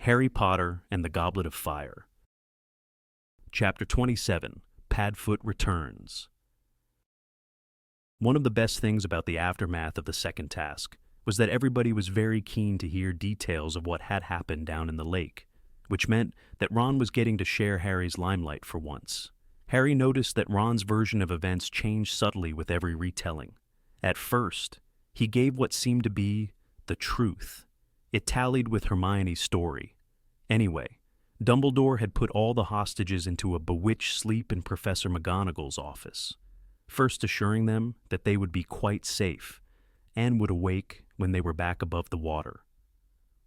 Harry Potter and the Goblet of Fire. Chapter 27, Padfoot Returns. One of the best things about the aftermath of the second task was that everybody was very keen to hear details of what had happened down in the lake, which meant that Ron was getting to share Harry's limelight for once. Harry noticed that Ron's version of events changed subtly with every retelling. At first, he gave what seemed to be the truth. It tallied with Hermione's story. Anyway, Dumbledore had put all the hostages into a bewitched sleep in Professor McGonagall's office, first assuring them that they would be quite safe and would awake when they were back above the water.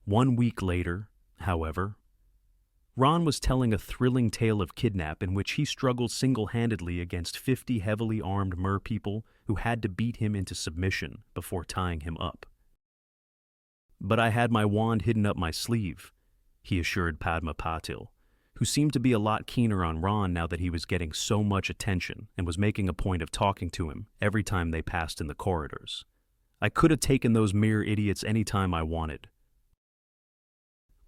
1 week later, however, Ron was telling a thrilling tale of kidnap in which he struggled single-handedly against 50 heavily armed merpeople who had to beat him into submission before tying him up. "But I had my wand hidden up my sleeve," he assured Padma Patil, who seemed to be a lot keener on Ron now that he was getting so much attention and was making a point of talking to him every time they passed in the corridors. "I could have taken those mere idiots any time I wanted."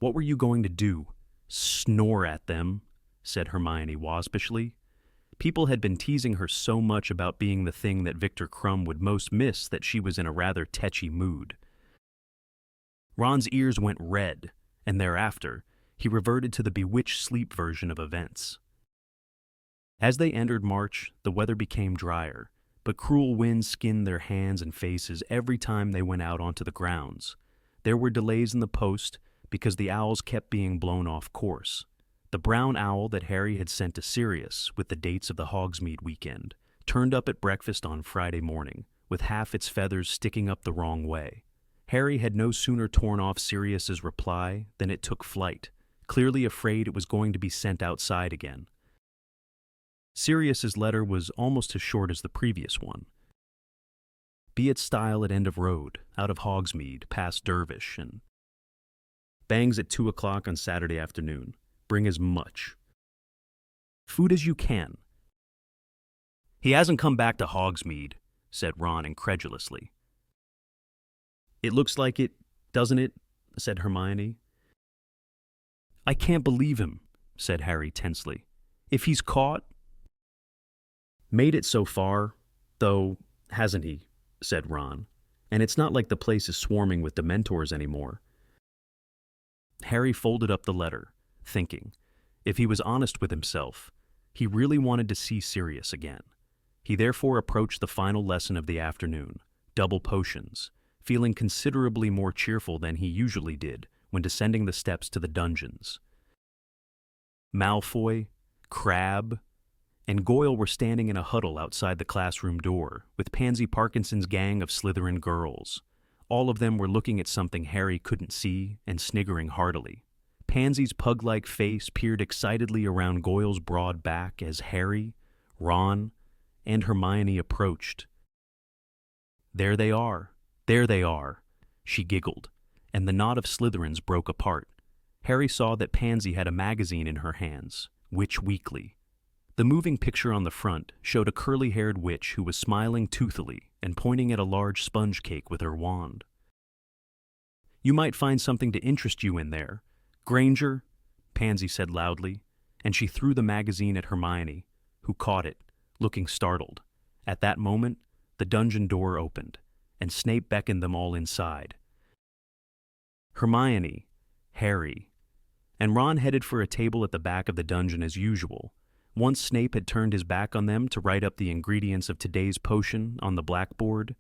"What were you going to do? Snore at them?" said Hermione waspishly. People had been teasing her so much about being the thing that Victor Crumb would most miss that she was in a rather tetchy mood. Ron's ears went red, and thereafter, he reverted to the bewitched sleep version of events. As they entered March, the weather became drier, but cruel winds skinned their hands and faces every time they went out onto the grounds. There were delays in the post because the owls kept being blown off course. The brown owl that Harry had sent to Sirius with the dates of the Hogsmeade weekend turned up at breakfast on Friday morning, with half its feathers sticking up the wrong way. Harry had no sooner torn off Sirius's reply than it took flight, clearly afraid it was going to be sent outside again. Sirius's letter was almost as short as the previous one. "Be at Stile at end of road, out of Hogsmeade, past Dervish, and bangs at 2 o'clock on Saturday afternoon. Bring as much food as you can." "He hasn't come back to Hogsmeade," said Ron incredulously. "It looks like it, doesn't it?" said Hermione. "I can't believe him," said Harry tensely. "If he's caught—" "Made it so far, though, hasn't he?" said Ron. "And it's not like the place is swarming with Dementors anymore." Harry folded up the letter, thinking, if he was honest with himself, he really wanted to see Sirius again. He therefore approached the final lesson of the afternoon, double potions, feeling considerably more cheerful than he usually did when descending the steps to the dungeons. Malfoy, Crabbe, and Goyle were standing in a huddle outside the classroom door with Pansy Parkinson's gang of Slytherin girls. All of them were looking at something Harry couldn't see and sniggering heartily. Pansy's pug-like face peered excitedly around Goyle's broad back as Harry, Ron, and Hermione approached. There they are, she giggled, and the knot of Slytherins broke apart. Harry saw that Pansy had a magazine in her hands, Witch Weekly. The moving picture on the front showed a curly-haired witch who was smiling toothily and pointing at a large sponge cake with her wand. "You might find something to interest you in there, Granger," Pansy said loudly, and she threw the magazine at Hermione, who caught it, looking startled. At that moment, the dungeon door opened, and Snape beckoned them all inside. Hermione, Harry, and Ron headed for a table at the back of the dungeon as usual. Once Snape had turned his back on them to write up the ingredients of today's potion on the blackboard,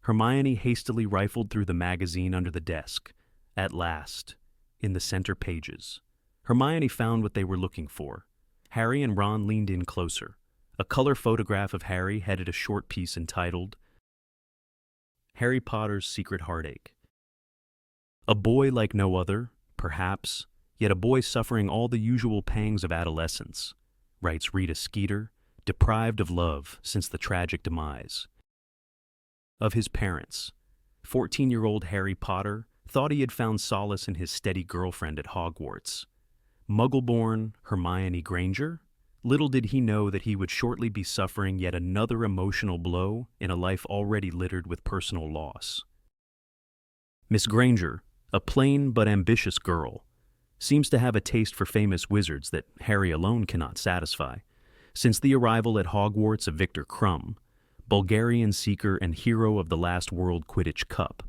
Hermione hastily rifled through the magazine under the desk. At last, in the center pages, Hermione found what they were looking for. Harry and Ron leaned in closer. A color photograph of Harry headed a short piece entitled Harry Potter's Secret Heartache. "A boy like no other, perhaps, yet a boy suffering all the usual pangs of adolescence," writes Rita Skeeter, deprived of love since the tragic demise of his parents. 14-year-old Harry Potter thought he had found solace in his steady girlfriend at Hogwarts. Muggle-born Hermione Granger? Little did he know that he would shortly be suffering yet another emotional blow in a life already littered with personal loss. Miss Granger, a plain but ambitious girl, seems to have a taste for famous wizards that Harry alone cannot satisfy. Since the arrival at Hogwarts of Victor Crumb, Bulgarian seeker and hero of the last World Quidditch Cup,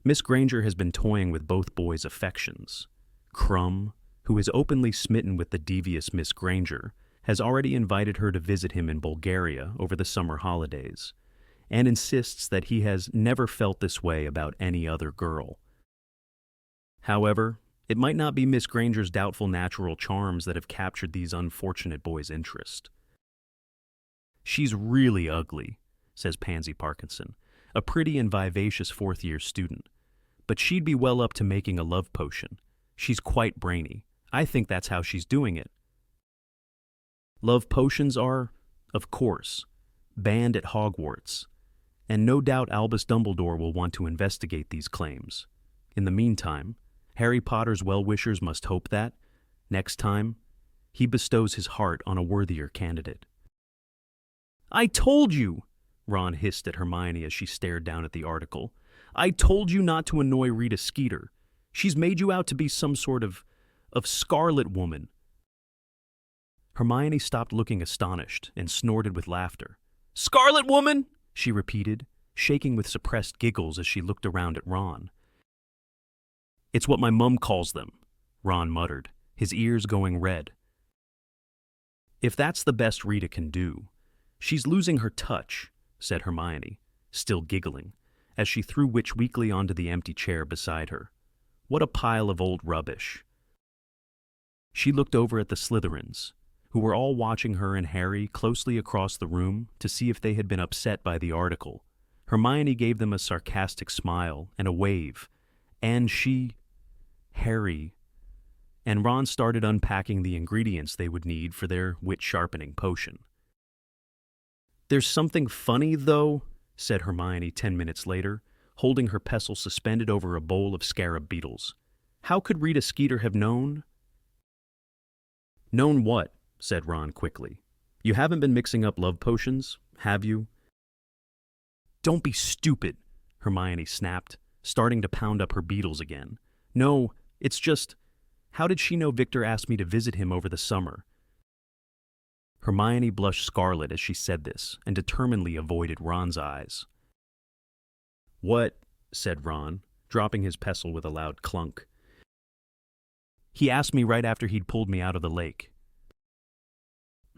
Miss Granger has been toying with both boys' affections. Crumb, who is openly smitten with the devious Miss Granger, has already invited her to visit him in Bulgaria over the summer holidays, and insists that he has never felt this way about any other girl. However, it might not be Miss Granger's doubtful natural charms that have captured these unfortunate boys' interest. "She's really ugly," says Pansy Parkinson, a pretty and vivacious fourth-year student. "But she'd be well up to making a love potion. She's quite brainy. I think that's how she's doing it." Love potions are, of course, banned at Hogwarts, and no doubt Albus Dumbledore will want to investigate these claims. In the meantime, Harry Potter's well-wishers must hope that, next time, he bestows his heart on a worthier candidate. "I told you!" Ron hissed at Hermione as she stared down at the article. "I told you not to annoy Rita Skeeter. She's made you out to be some sort of Scarlet Woman." Hermione stopped looking astonished and snorted with laughter. "Scarlet Woman?" she repeated, shaking with suppressed giggles as she looked around at Ron. "It's what my mum calls them," Ron muttered, his ears going red. "If that's the best Rita can do, she's losing her touch," said Hermione, still giggling, as she threw Witch Weekly onto the empty chair beside her. What a pile of old rubbish. She looked over at the Slytherins, who were all watching her and Harry closely across the room to see if they had been upset by the article. Hermione gave them a sarcastic smile and a wave, and Harry, and Ron started unpacking the ingredients they would need for their wit-sharpening potion. "There's something funny, though," said Hermione 10 minutes later, holding her pestle suspended over a bowl of scarab beetles. "How could Rita Skeeter have known?" "Known what?" said Ron quickly. "You haven't been mixing up love potions, have you?" "Don't be stupid," Hermione snapped, starting to pound up her beetles again. "No, it's just, how did she know Victor asked me to visit him over the summer?" Hermione blushed scarlet as she said this and determinedly avoided Ron's eyes. "What?" said Ron, dropping his pestle with a loud clunk. "He asked me right after he'd pulled me out of the lake."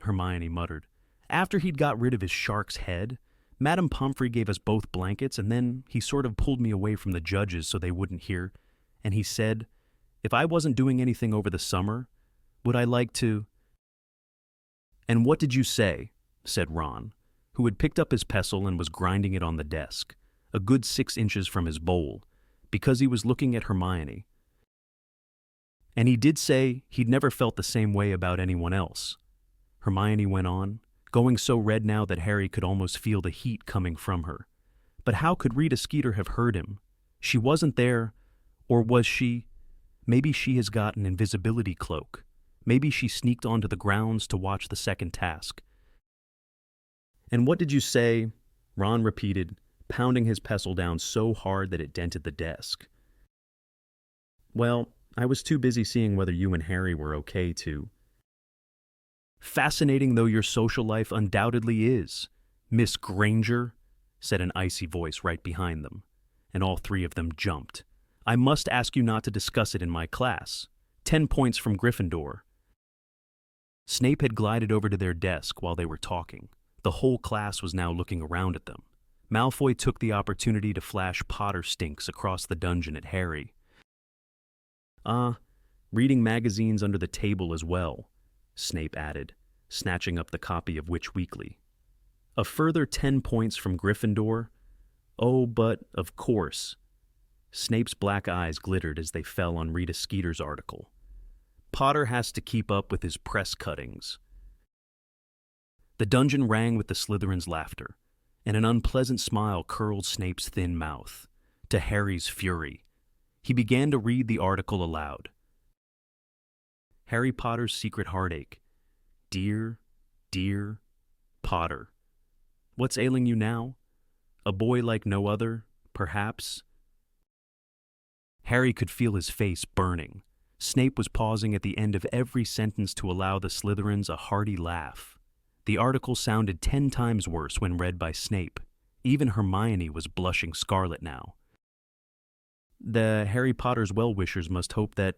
Hermione muttered. "After he'd got rid of his shark's head, Madame Pomfrey gave us both blankets, and then he sort of pulled me away from the judges so they wouldn't hear, and he said, if I wasn't doing anything over the summer, would I like to—" "And what did you say?" said Ron, who had picked up his pestle and was grinding it on the desk, a good 6 inches from his bowl, because he was looking at Hermione. "And he did say he'd never felt the same way about anyone else," Hermione went on, going so red now that Harry could almost feel the heat coming from her. "But how could Rita Skeeter have heard him? She wasn't there, or was she? Maybe she has got an invisibility cloak. Maybe she sneaked onto the grounds to watch the second task." "And what did you say?" Ron repeated, pounding his pestle down so hard that it dented the desk. "Well, I was too busy seeing whether you and Harry were okay to—" "Fascinating though your social life undoubtedly is, Miss Granger," said an icy voice right behind them, and all 3 of them jumped. "I must ask you not to discuss it in my class. 10 points from Gryffindor." Snape had glided over to their desk while they were talking. The whole class was now looking around at them. Malfoy took the opportunity to flash Potter stinks across the dungeon at Harry. Reading magazines under the table as well," Snape added, snatching up the copy of Witch Weekly. "A further 10 points from Gryffindor? Oh, but, of course." Snape's black eyes glittered as they fell on Rita Skeeter's article. "Potter has to keep up with his press cuttings." The dungeon rang with the Slytherin's laughter, and an unpleasant smile curled Snape's thin mouth. To Harry's fury, he began to read the article aloud. "Harry Potter's Secret Heartache. Dear, dear Potter. What's ailing you now? A boy like no other, perhaps?" Harry could feel his face burning. Snape was pausing at the end of every sentence to allow the Slytherins a hearty laugh. The article sounded 10 times worse when read by Snape. Even Hermione was blushing scarlet now. The Harry Potter's well-wishers must hope that,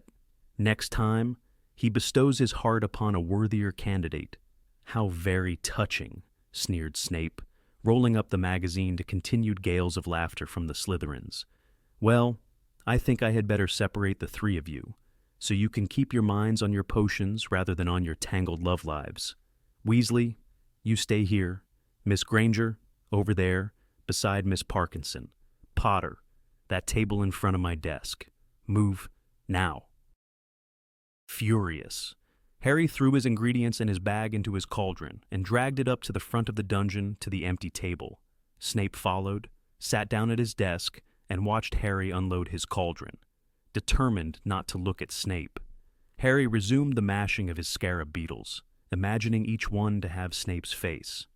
next time, he bestows his heart upon a worthier candidate. How very touching, sneered Snape, rolling up the magazine to continued gales of laughter from the Slytherins. Well, I think I had better separate the three of you, so you can keep your minds on your potions rather than on your tangled love lives. Weasley, you stay here. Miss Granger, over there, beside Miss Parkinson. Potter, that table in front of my desk. Move, now. Furious, Harry threw his ingredients and his bag into his cauldron and dragged it up to the front of the dungeon to the empty table. Snape followed, sat down at his desk, and watched Harry unload his cauldron, determined not to look at Snape. Harry resumed the mashing of his scarab beetles, imagining each one to have Snape's face.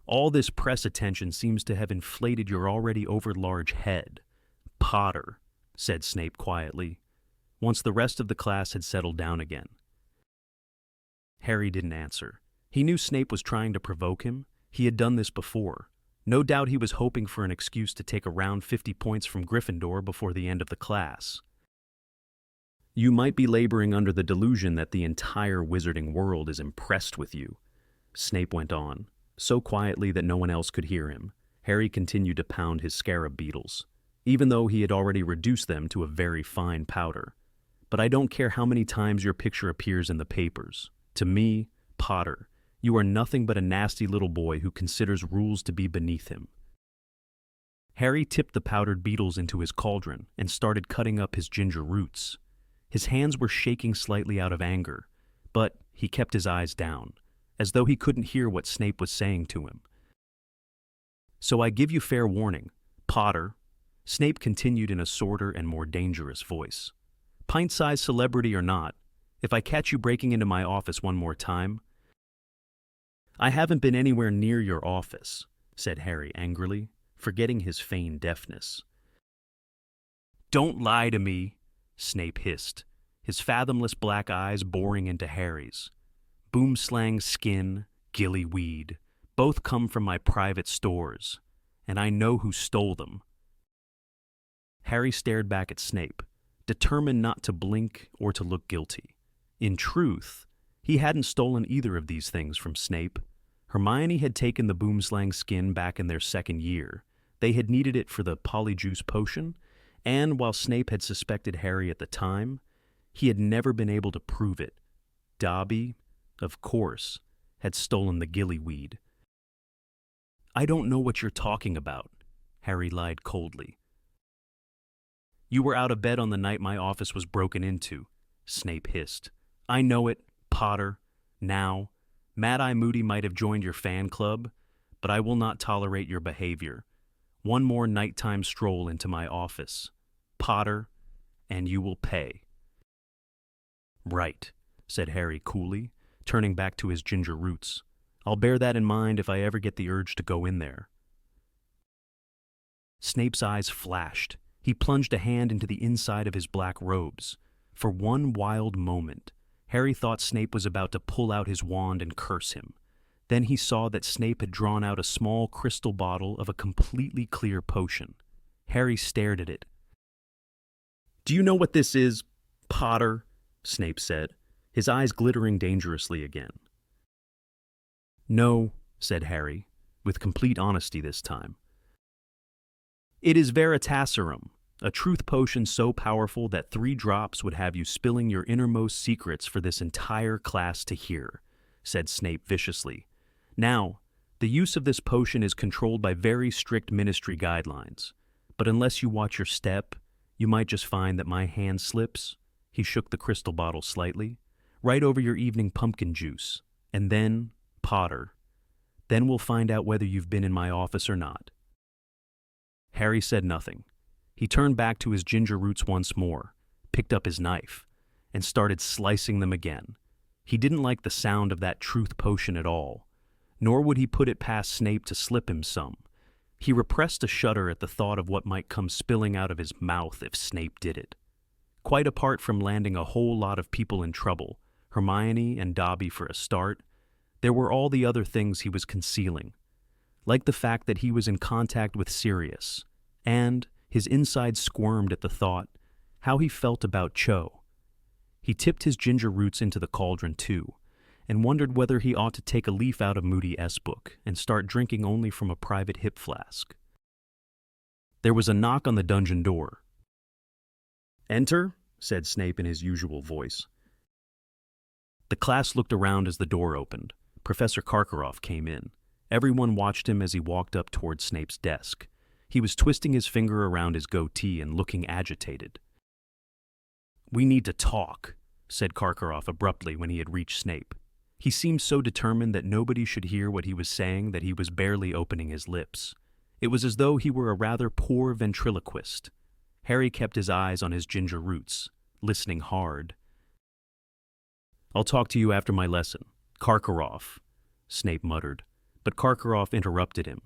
All this press attention seems to have inflated your already overlarge head. Potter, said Snape quietly, once the rest of the class had settled down again. Harry didn't answer. He knew Snape was trying to provoke him. He had done this before. No doubt he was hoping for an excuse to take around 50 points from Gryffindor before the end of the class. You might be laboring under the delusion that the entire wizarding world is impressed with you, Snape went on, so quietly that no one else could hear him. Harry continued to pound his scarab beetles, even though he had already reduced them to a very fine powder. But I don't care how many times your picture appears in the papers. To me, Potter, you are nothing but a nasty little boy who considers rules to be beneath him. Harry tipped the powdered beetles into his cauldron and started cutting up his ginger roots. His hands were shaking slightly out of anger, but he kept his eyes down, as though he couldn't hear what Snape was saying to him. So I give you fair warning, Potter, Snape continued in a sorter and more dangerous voice. Pint-sized celebrity or not, if I catch you breaking into my office one more time— I haven't been anywhere near your office, said Harry angrily, forgetting his feigned deafness. Don't lie to me, Snape hissed, his fathomless black eyes boring into Harry's. Boomslang skin, gilly weed, both come from my private stores, and I know who stole them. Harry stared back at Snape, determined not to blink or to look guilty. In truth, he hadn't stolen either of these things from Snape. Hermione had taken the boomslang skin back in their second year. They had needed it for the polyjuice potion, and while Snape had suspected Harry at the time, he had never been able to prove it. Dobby, of course, had stolen the gillyweed. I don't know what you're talking about, Harry lied coldly. You were out of bed on the night my office was broken into, Snape hissed. I know it, Potter. Now, Mad-Eye Moody might have joined your fan club, but I will not tolerate your behavior. One more nighttime stroll into my office, Potter, and you will pay. Right, said Harry coolly, turning back to his ginger roots. I'll bear that in mind if I ever get the urge to go in there. Snape's eyes flashed. He plunged a hand into the inside of his black robes. For one wild moment, Harry thought Snape was about to pull out his wand and curse him. Then he saw that Snape had drawn out a small crystal bottle of a completely clear potion. Harry stared at it. Do you know what this is, Potter? Snape said, his eyes glittering dangerously again. No, said Harry, with complete honesty this time. It is Veritaserum, a truth potion so powerful that 3 drops would have you spilling your innermost secrets for this entire class to hear, said Snape viciously. Now, the use of this potion is controlled by very strict ministry guidelines, but unless you watch your step, you might just find that my hand slips, he shook the crystal bottle slightly, right over your evening pumpkin juice, and then, Potter, then we'll find out whether you've been in my office or not. Harry said nothing. He turned back to his ginger roots once more, picked up his knife, and started slicing them again. He didn't like the sound of that truth potion at all, nor would he put it past Snape to slip him some. He repressed a shudder at the thought of what might come spilling out of his mouth if Snape did it. Quite apart from landing a whole lot of people in trouble, Hermione and Dobby for a start, there were all the other things he was concealing, like the fact that he was in contact with Sirius, and his inside squirmed at the thought how he felt about Cho. He tipped his ginger roots into the cauldron too, and wondered whether he ought to take a leaf out of Moody S. book and start drinking only from a private hip flask. There was a knock on the dungeon door. "Enter," said Snape in his usual voice. The class looked around as the door opened. Professor Karkaroff came in. Everyone watched him as he walked up toward Snape's desk. He was twisting his finger around his goatee and looking agitated. "We need to talk," said Karkaroff abruptly when he had reached Snape. He seemed so determined that nobody should hear what he was saying that he was barely opening his lips. It was as though he were a rather poor ventriloquist. Harry kept his eyes on his ginger roots, listening hard. "I'll talk to you after my lesson. Karkaroff," Snape muttered, but Karkaroff interrupted him.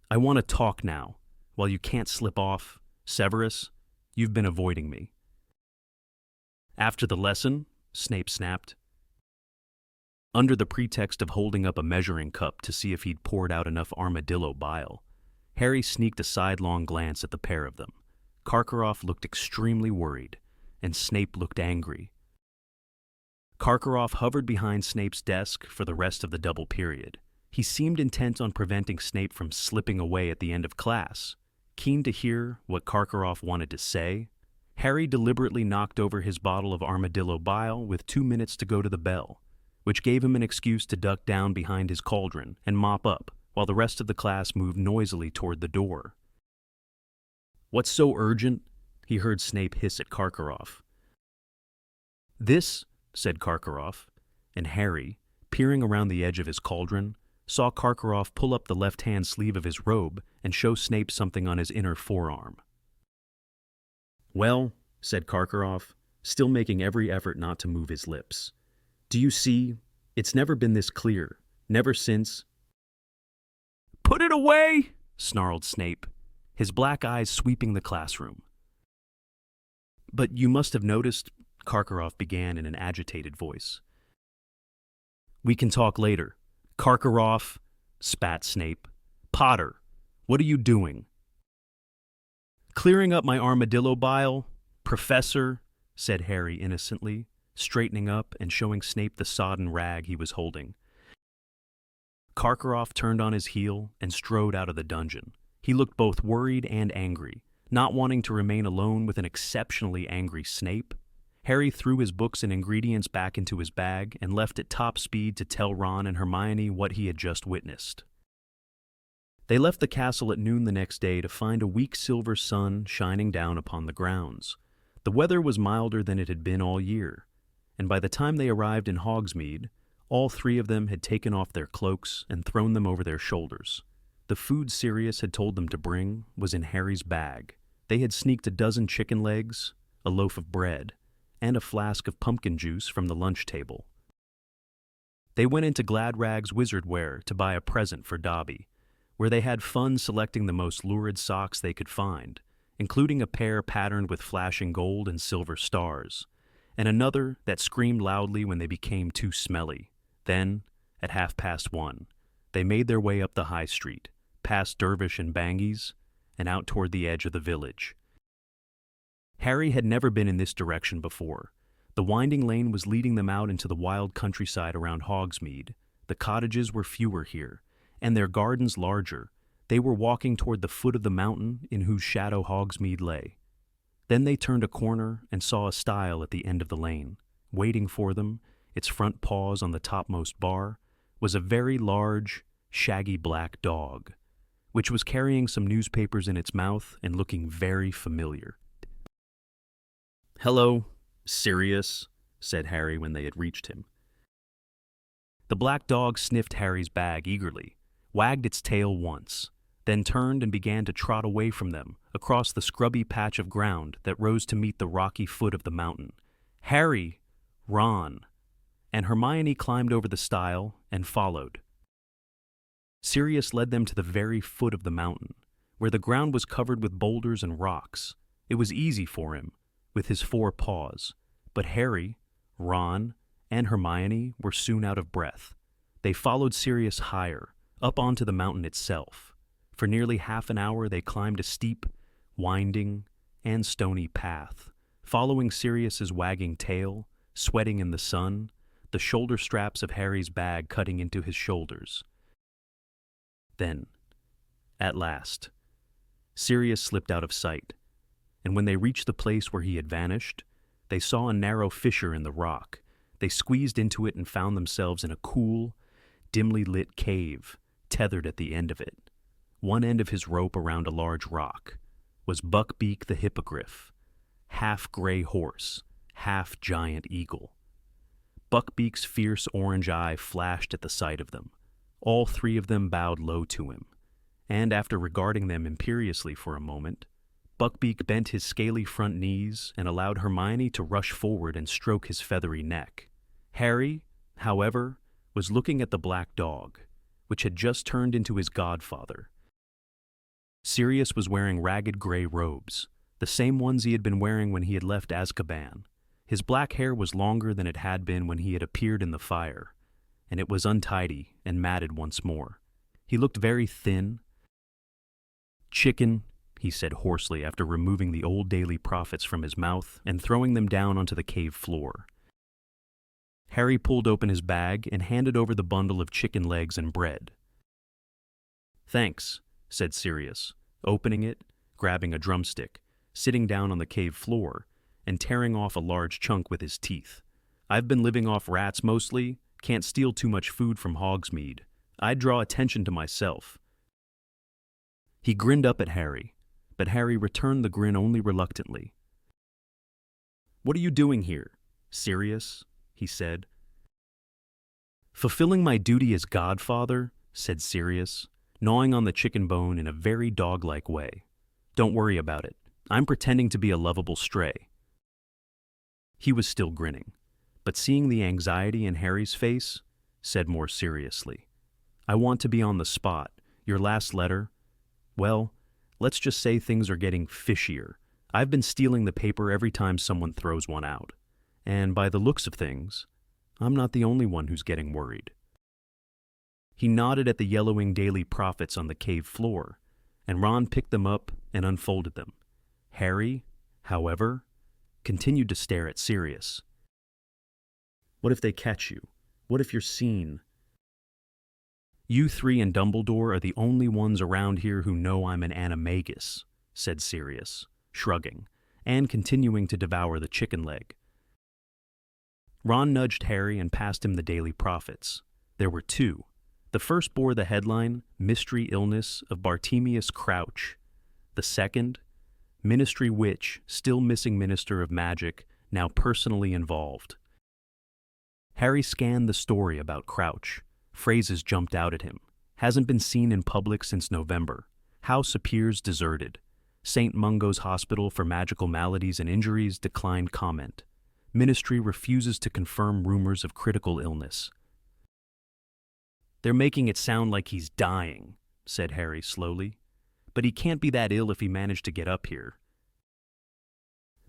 "I want to talk now, while you can't slip off. Severus, you've been avoiding me." "After the lesson?" Snape snapped. Under the pretext of holding up a measuring cup to see if he'd poured out enough armadillo bile, Harry sneaked a sidelong glance at the pair of them. Karkaroff looked extremely worried, and Snape looked angry. Karkaroff hovered behind Snape's desk for the rest of the double period. He seemed intent on preventing Snape from slipping away at the end of class. Keen to hear what Karkaroff wanted to say, Harry deliberately knocked over his bottle of armadillo bile with 2 minutes to go to the bell, which gave him an excuse to duck down behind his cauldron and mop up, while the rest of the class moved noisily toward the door. "What's so urgent?" he heard Snape hiss at Karkaroff. "This," said Karkaroff, and Harry, peering around the edge of his cauldron, saw Karkaroff pull up the left-hand sleeve of his robe and show Snape something on his inner forearm. "Well," said Karkaroff, still making every effort not to move his lips, "do you see? It's never been this clear, never since—" "Put it away!" snarled Snape, his black eyes sweeping the classroom. "But you must have noticed," Karkaroff began in an agitated voice. "We can talk later." "Karkaroff," spat Snape. "Potter, what are you doing?" "Clearing up my armadillo bile, Professor," said Harry innocently, straightening up and showing Snape the sodden rag he was holding. Karkaroff turned on his heel and strode out of the dungeon. He looked both worried and angry, not wanting to remain alone with an exceptionally angry Snape. Harry threw his books and ingredients back into his bag and left at top speed to tell Ron and Hermione what he had just witnessed. They left the castle at noon the next day to find a weak silver sun shining down upon the grounds. The weather was milder than it had been all year, and by the time they arrived in Hogsmeade, all three of them had taken off their cloaks and thrown them over their shoulders. The food Sirius had told them to bring was in Harry's bag. They had sneaked a dozen chicken legs, a loaf of bread, and a flask of pumpkin juice from the lunch table. They went into Gladrag's Wizardwear to buy a present for Dobby, where they had fun selecting the most lurid socks they could find, including a pair patterned with flashing gold and silver stars, and another that screamed loudly when they became too smelly. Then, at 1:30, they made their way up the high street, past Dervish and Bangies, and out toward the edge of the village. Harry had never been in this direction before. The winding lane was leading them out into the wild countryside around Hogsmeade. The cottages were fewer here, and their gardens larger. They were walking toward the foot of the mountain in whose shadow Hogsmeade lay. Then they turned a corner and saw a stile at the end of the lane. Waiting for them, its front paws on the topmost bar, was a very large, shaggy black dog, which was carrying some newspapers in its mouth and looking very familiar. "Hello, Sirius," said Harry when they had reached him. The black dog sniffed Harry's bag eagerly, wagged its tail once, then turned and began to trot away from them across the scrubby patch of ground that rose to meet the rocky foot of the mountain. Harry, Ron, and Hermione climbed over the stile and followed. Sirius led them to the very foot of the mountain, where the ground was covered with boulders and rocks. It was easy for him, with his 4 paws, but Harry, Ron, and Hermione were soon out of breath. They followed Sirius higher, up onto the mountain itself. For nearly half an hour they climbed a steep, winding, and stony path, following Sirius's wagging tail, sweating in the sun, the shoulder straps of Harry's bag cutting into his shoulders. Then, at last, Sirius slipped out of sight, and when they reached the place where he had vanished, they saw a narrow fissure in the rock. They squeezed into it and found themselves in a cool, dimly lit cave, tethered at the end of it. One end of his rope around a large rock was Buckbeak the hippogriff, half gray horse, half giant eagle. Buckbeak's fierce orange eye flashed at the sight of them. All 3 of them bowed low to him, and after regarding them imperiously for a moment, Buckbeak bent his scaly front knees and allowed Hermione to rush forward and stroke his feathery neck. Harry, however, was looking at the black dog, which had just turned into his godfather. Sirius was wearing ragged gray robes, the same ones he had been wearing when he had left Azkaban. His black hair was longer than it had been when he had appeared in the fire, and it was untidy and matted once more. He looked very thin. "Chicken," he said hoarsely after removing the old daily prophets from his mouth and throwing them down onto the cave floor. Harry pulled open his bag and handed over the bundle of chicken legs and bread. "Thanks," said Sirius, opening it, grabbing a drumstick, sitting down on the cave floor, and tearing off a large chunk with his teeth. "I've been living off rats mostly, can't steal too much food from Hogsmeade. I'd draw attention to myself." He grinned up at Harry, but Harry returned the grin only reluctantly. "What are you doing here, Sirius?" he said. "Fulfilling my duty as godfather," said Sirius, gnawing on the chicken bone in a very dog-like way. "Don't worry about it. I'm pretending to be a lovable stray." He was still grinning, but seeing the anxiety in Harry's face, said more seriously, "I want to be on the spot. Your last letter, well, let's just say things are getting fishier. I've been stealing the paper every time someone throws one out. And by the looks of things, I'm not the only one who's getting worried." He nodded at the yellowing daily prophets on the cave floor, and Ron picked them up and unfolded them. Harry, however, continued to stare at Sirius. "What if they catch you? What if you're seen?" "You 3 and Dumbledore are the only ones around here who know I'm an animagus," said Sirius, shrugging, and continuing to devour the chicken leg. Ron nudged Harry and passed him the daily prophets. There were 2. The first bore the headline, "Mystery Illness of Bartemius Crouch." The second, "Ministry Witch, Still Missing Minister of Magic, Now Personally Involved." Harry scanned the story about Crouch. Phrases jumped out at him. "Hasn't been seen in public since November. House appears deserted. St. Mungo's Hospital for Magical Maladies and Injuries declined comment. Ministry refuses to confirm rumors of critical illness." "They're making it sound like he's dying," said Harry slowly. "But he can't be that ill if he managed to get up here."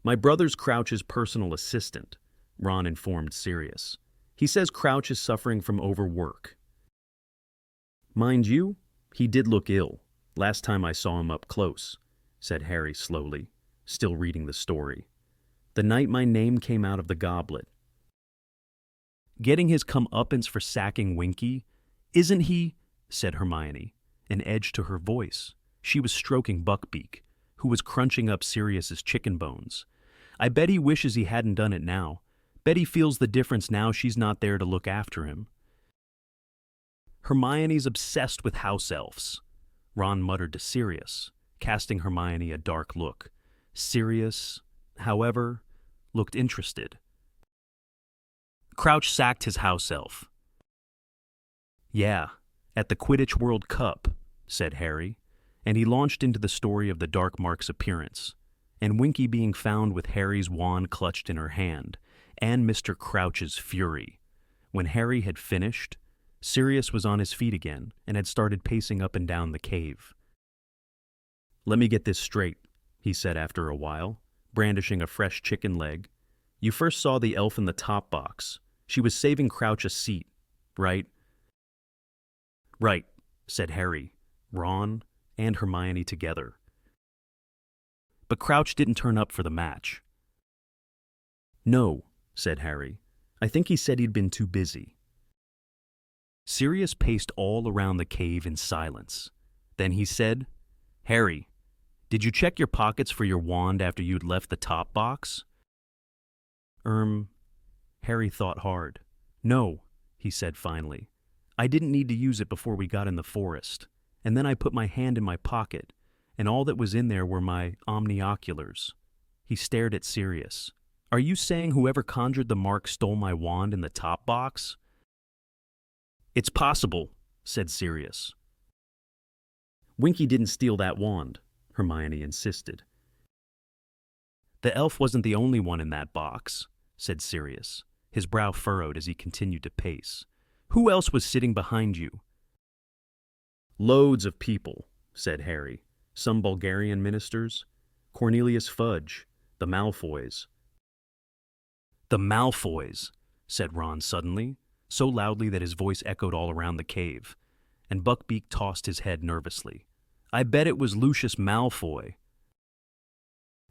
"My brother's Crouch's personal assistant," Ron informed Sirius. "He says Crouch is suffering from overwork." "Mind you, he did look ill, last time I saw him up close," said Harry slowly, still reading the story. "The night my name came out of the goblet." "Getting his comeuppance for sacking Winky? Isn't he?" said Hermione, an edge to her voice. She was stroking Buckbeak, who was crunching up Sirius's chicken bones. "I bet he wishes he hadn't done it now. Bet he feels the difference now she's not there to look after him." "Hermione's obsessed with house elves," Ron muttered to Sirius, casting Hermione a dark look. Sirius, however, looked interested. "Crouch sacked his house elf." "Yeah, at the Quidditch World Cup," said Harry, and he launched into the story of the Dark Mark's appearance, and Winky being found with Harry's wand clutched in her hand, and Mr. Crouch's fury. When Harry had finished, Sirius was on his feet again and had started pacing up and down the cave. "Let me get this straight," he said after a while. brandishing a fresh chicken leg. "You first saw the elf in the top box. She was saving Crouch a seat, right?" "Right," said Harry, Ron, and Hermione together. "But Crouch didn't turn up for the match." "No," said Harry. "I think he said he'd been too busy." Sirius paced all around the cave in silence. Then he said, "Harry, did you check your pockets for your wand after you'd left the top box?" Harry thought hard. "No," he said finally. "I didn't need to use it before we got in the forest. And then I put my hand in my pocket, and all that was in there were my omnioculars." He stared at Sirius. "Are you saying whoever conjured the mark stole my wand in the top box?" "It's possible," said Sirius. "Winky didn't steal that wand," Hermione insisted. "The elf wasn't the only one in that box," said Sirius, his brow furrowed as he continued to pace. "Who else was sitting behind you?" "Loads of people," said Harry. "Some Bulgarian ministers. Cornelius Fudge, the Malfoys." "The Malfoys," said Ron suddenly, so loudly that his voice echoed all around the cave, and Buckbeak tossed his head nervously. "I bet it was Lucius Malfoy."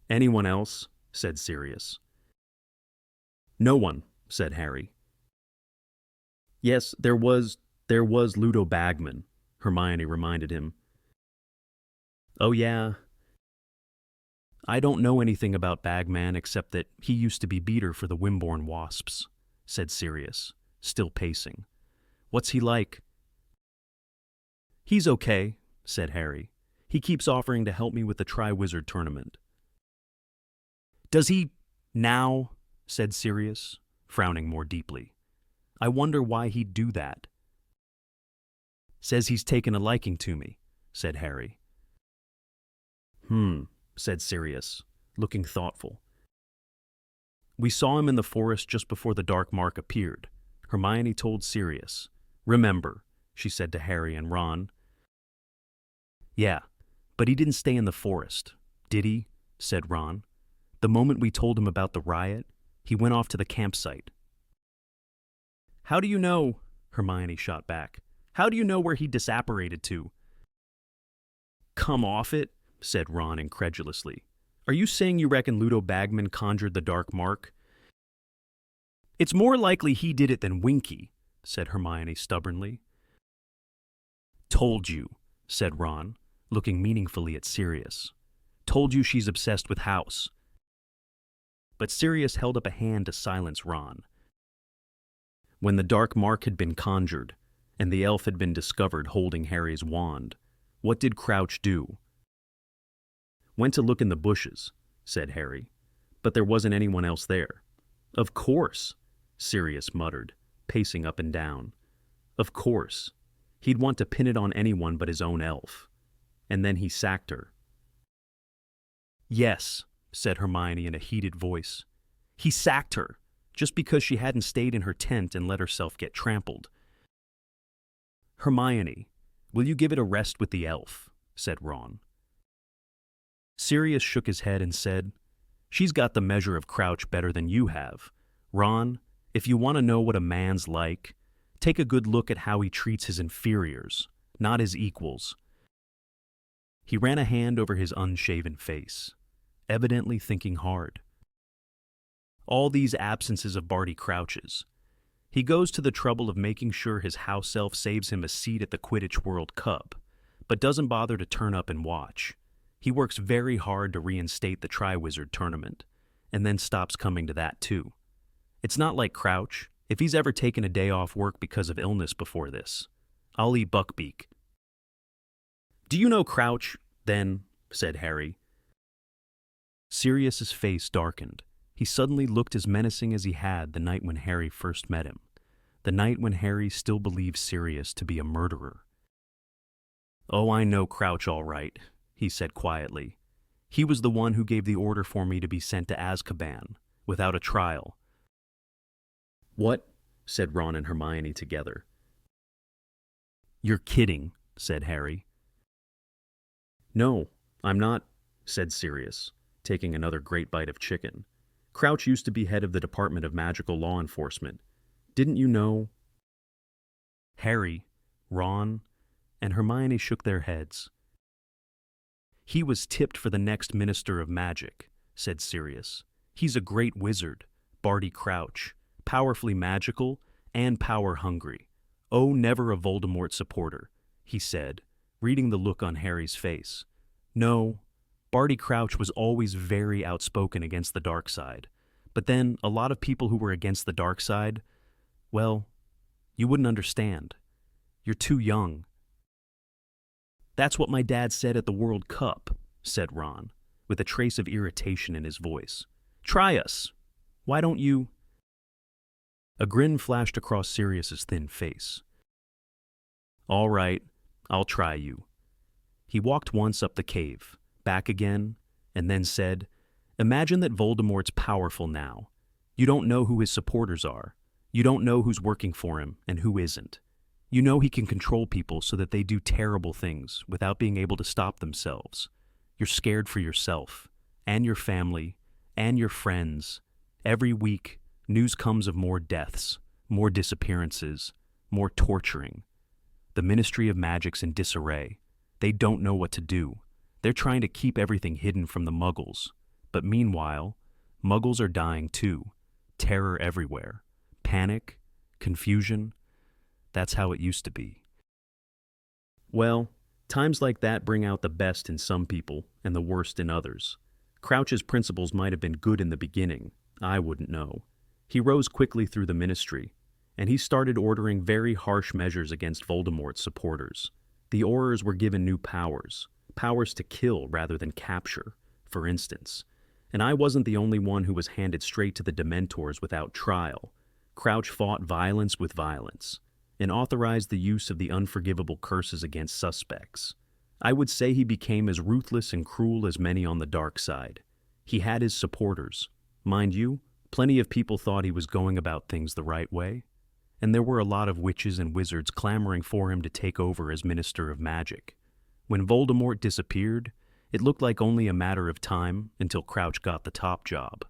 "Anyone else?" said Sirius. "No one," said Harry. "Yes, there was Ludo Bagman," Hermione reminded him. "Oh yeah. I don't know anything about Bagman except that he used to be beater for the Wimborne Wasps," said Sirius, still pacing. "What's he like?" "He's okay," said Harry. "He keeps offering to help me with the Triwizard Tournament." "Does he now?" said Sirius, frowning more deeply. "I wonder why he'd do that." "Says he's taken a liking to me," said Harry. Said Sirius, looking thoughtful. "We saw him in the forest just before the dark mark appeared," Hermione told Sirius. "Remember," she said to Harry and Ron. "Yeah, but he didn't stay in the forest, did he?" said Ron. "The moment we told him about the riot, he went off to the campsite." "How do you know?" Hermione shot back. "How do you know where he disapparated to?" "Come off it," said Ron incredulously. "Are you saying you reckon Ludo Bagman conjured the dark mark?" "It's more likely he did it than Winky," said Hermione stubbornly. "Told you," said Ron, looking meaningfully at Sirius. "Told you she's obsessed with House." But Sirius held up a hand to silence Ron. When the dark mark had been conjured, and the elf had been discovered holding Harry's wand, what did Crouch do? "Went to look in the bushes," said Harry, "but there wasn't anyone else there." "Of course," Sirius muttered, pacing up and down. "Of course. He'd want to pin it on anyone but his own elf. And then he sacked her." "Yes," said Hermione in a heated voice. "He sacked her, just because she hadn't stayed in her tent and let herself get trampled." "Hermione, will you give it a rest with the elf?" said Ron. Sirius shook his head and said, "She's got the measure of Crouch better than you have. Ron, if you want to know what a man's like, take a good look at how he treats his inferiors, not his equals." He ran a hand over his unshaven face, evidently thinking hard. "All these absences of Barty Crouch's. He goes to the trouble of making sure his house elf saves him a seat at the Quidditch World Cup, but doesn't bother to turn up and watch. He works very hard to reinstate the Triwizard Tournament, and then stops coming to that too. It's not like Crouch. If he's ever taken a day off work because of illness before this, I'll eat Buckbeak." "Do you know Crouch, then?" said Harry. Sirius's face darkened. He suddenly looked as menacing as he had the night when Harry first met him, the night when Harry still believed Sirius to be a murderer. "Oh, I know Crouch all right," he said quietly. "He was the one who gave the order for me to be sent to Azkaban, without a trial." "What?" said Ron and Hermione together. "You're kidding," said Harry. "No, I'm not," said Sirius, taking another great bite of chicken. "Crouch used to be head of the Department of Magical Law Enforcement. Didn't you know?" Harry, Ron, and Hermione shook their heads. "He was tipped for the next Minister of Magic," said Sirius. "He's a great wizard, Barty Crouch, powerfully magical and power-hungry. Oh, never a Voldemort supporter," he said, reading the look on Harry's face. "No, Barty Crouch was always very outspoken against the dark side. But then, a lot of people who were against the dark side, well, you wouldn't understand. You're too young." "That's what my dad said at the World Cup," said Ron, with a trace of irritation in his voice. "Try us. Why don't you—" A grin flashed across Sirius's thin face. "All right, I'll try you." He walked once up the cave, back again, and then said, "Imagine that Voldemort's powerful now. You don't know who his supporters are. You don't know who's working for him and who isn't. You know he can control people so that they do terrible things without being able to stop themselves. You're scared for yourself, and your family, and your friends. Every week, news comes of more deaths, more disappearances, more torturing. The Ministry of Magic's in disarray. They don't know what to do. They're trying to keep everything hidden from the Muggles. But meanwhile, Muggles are dying too. Terror everywhere. Panic, confusion. That's how it used to be." "Well, times like that bring out the best in some people and the worst in others. Crouch's principles might have been good in the beginning. I wouldn't know. He rose quickly through the Ministry, and he started ordering very harsh measures against Voldemort's supporters. The Aurors were given new powers to kill rather than capture, for instance. And I wasn't the only one who was handed straight to the Dementors without trial. Crouch fought violence with violence, and authorized the use of the unforgivable curses against suspects. I would say he became as ruthless and cruel as many on the dark side. He had his supporters. Mind you, plenty of people thought he was going about things the right way, and there were a lot of witches and wizards clamoring for him to take over as Minister of Magic. When Voldemort disappeared, it looked like only a matter of time until Crouch got the top job.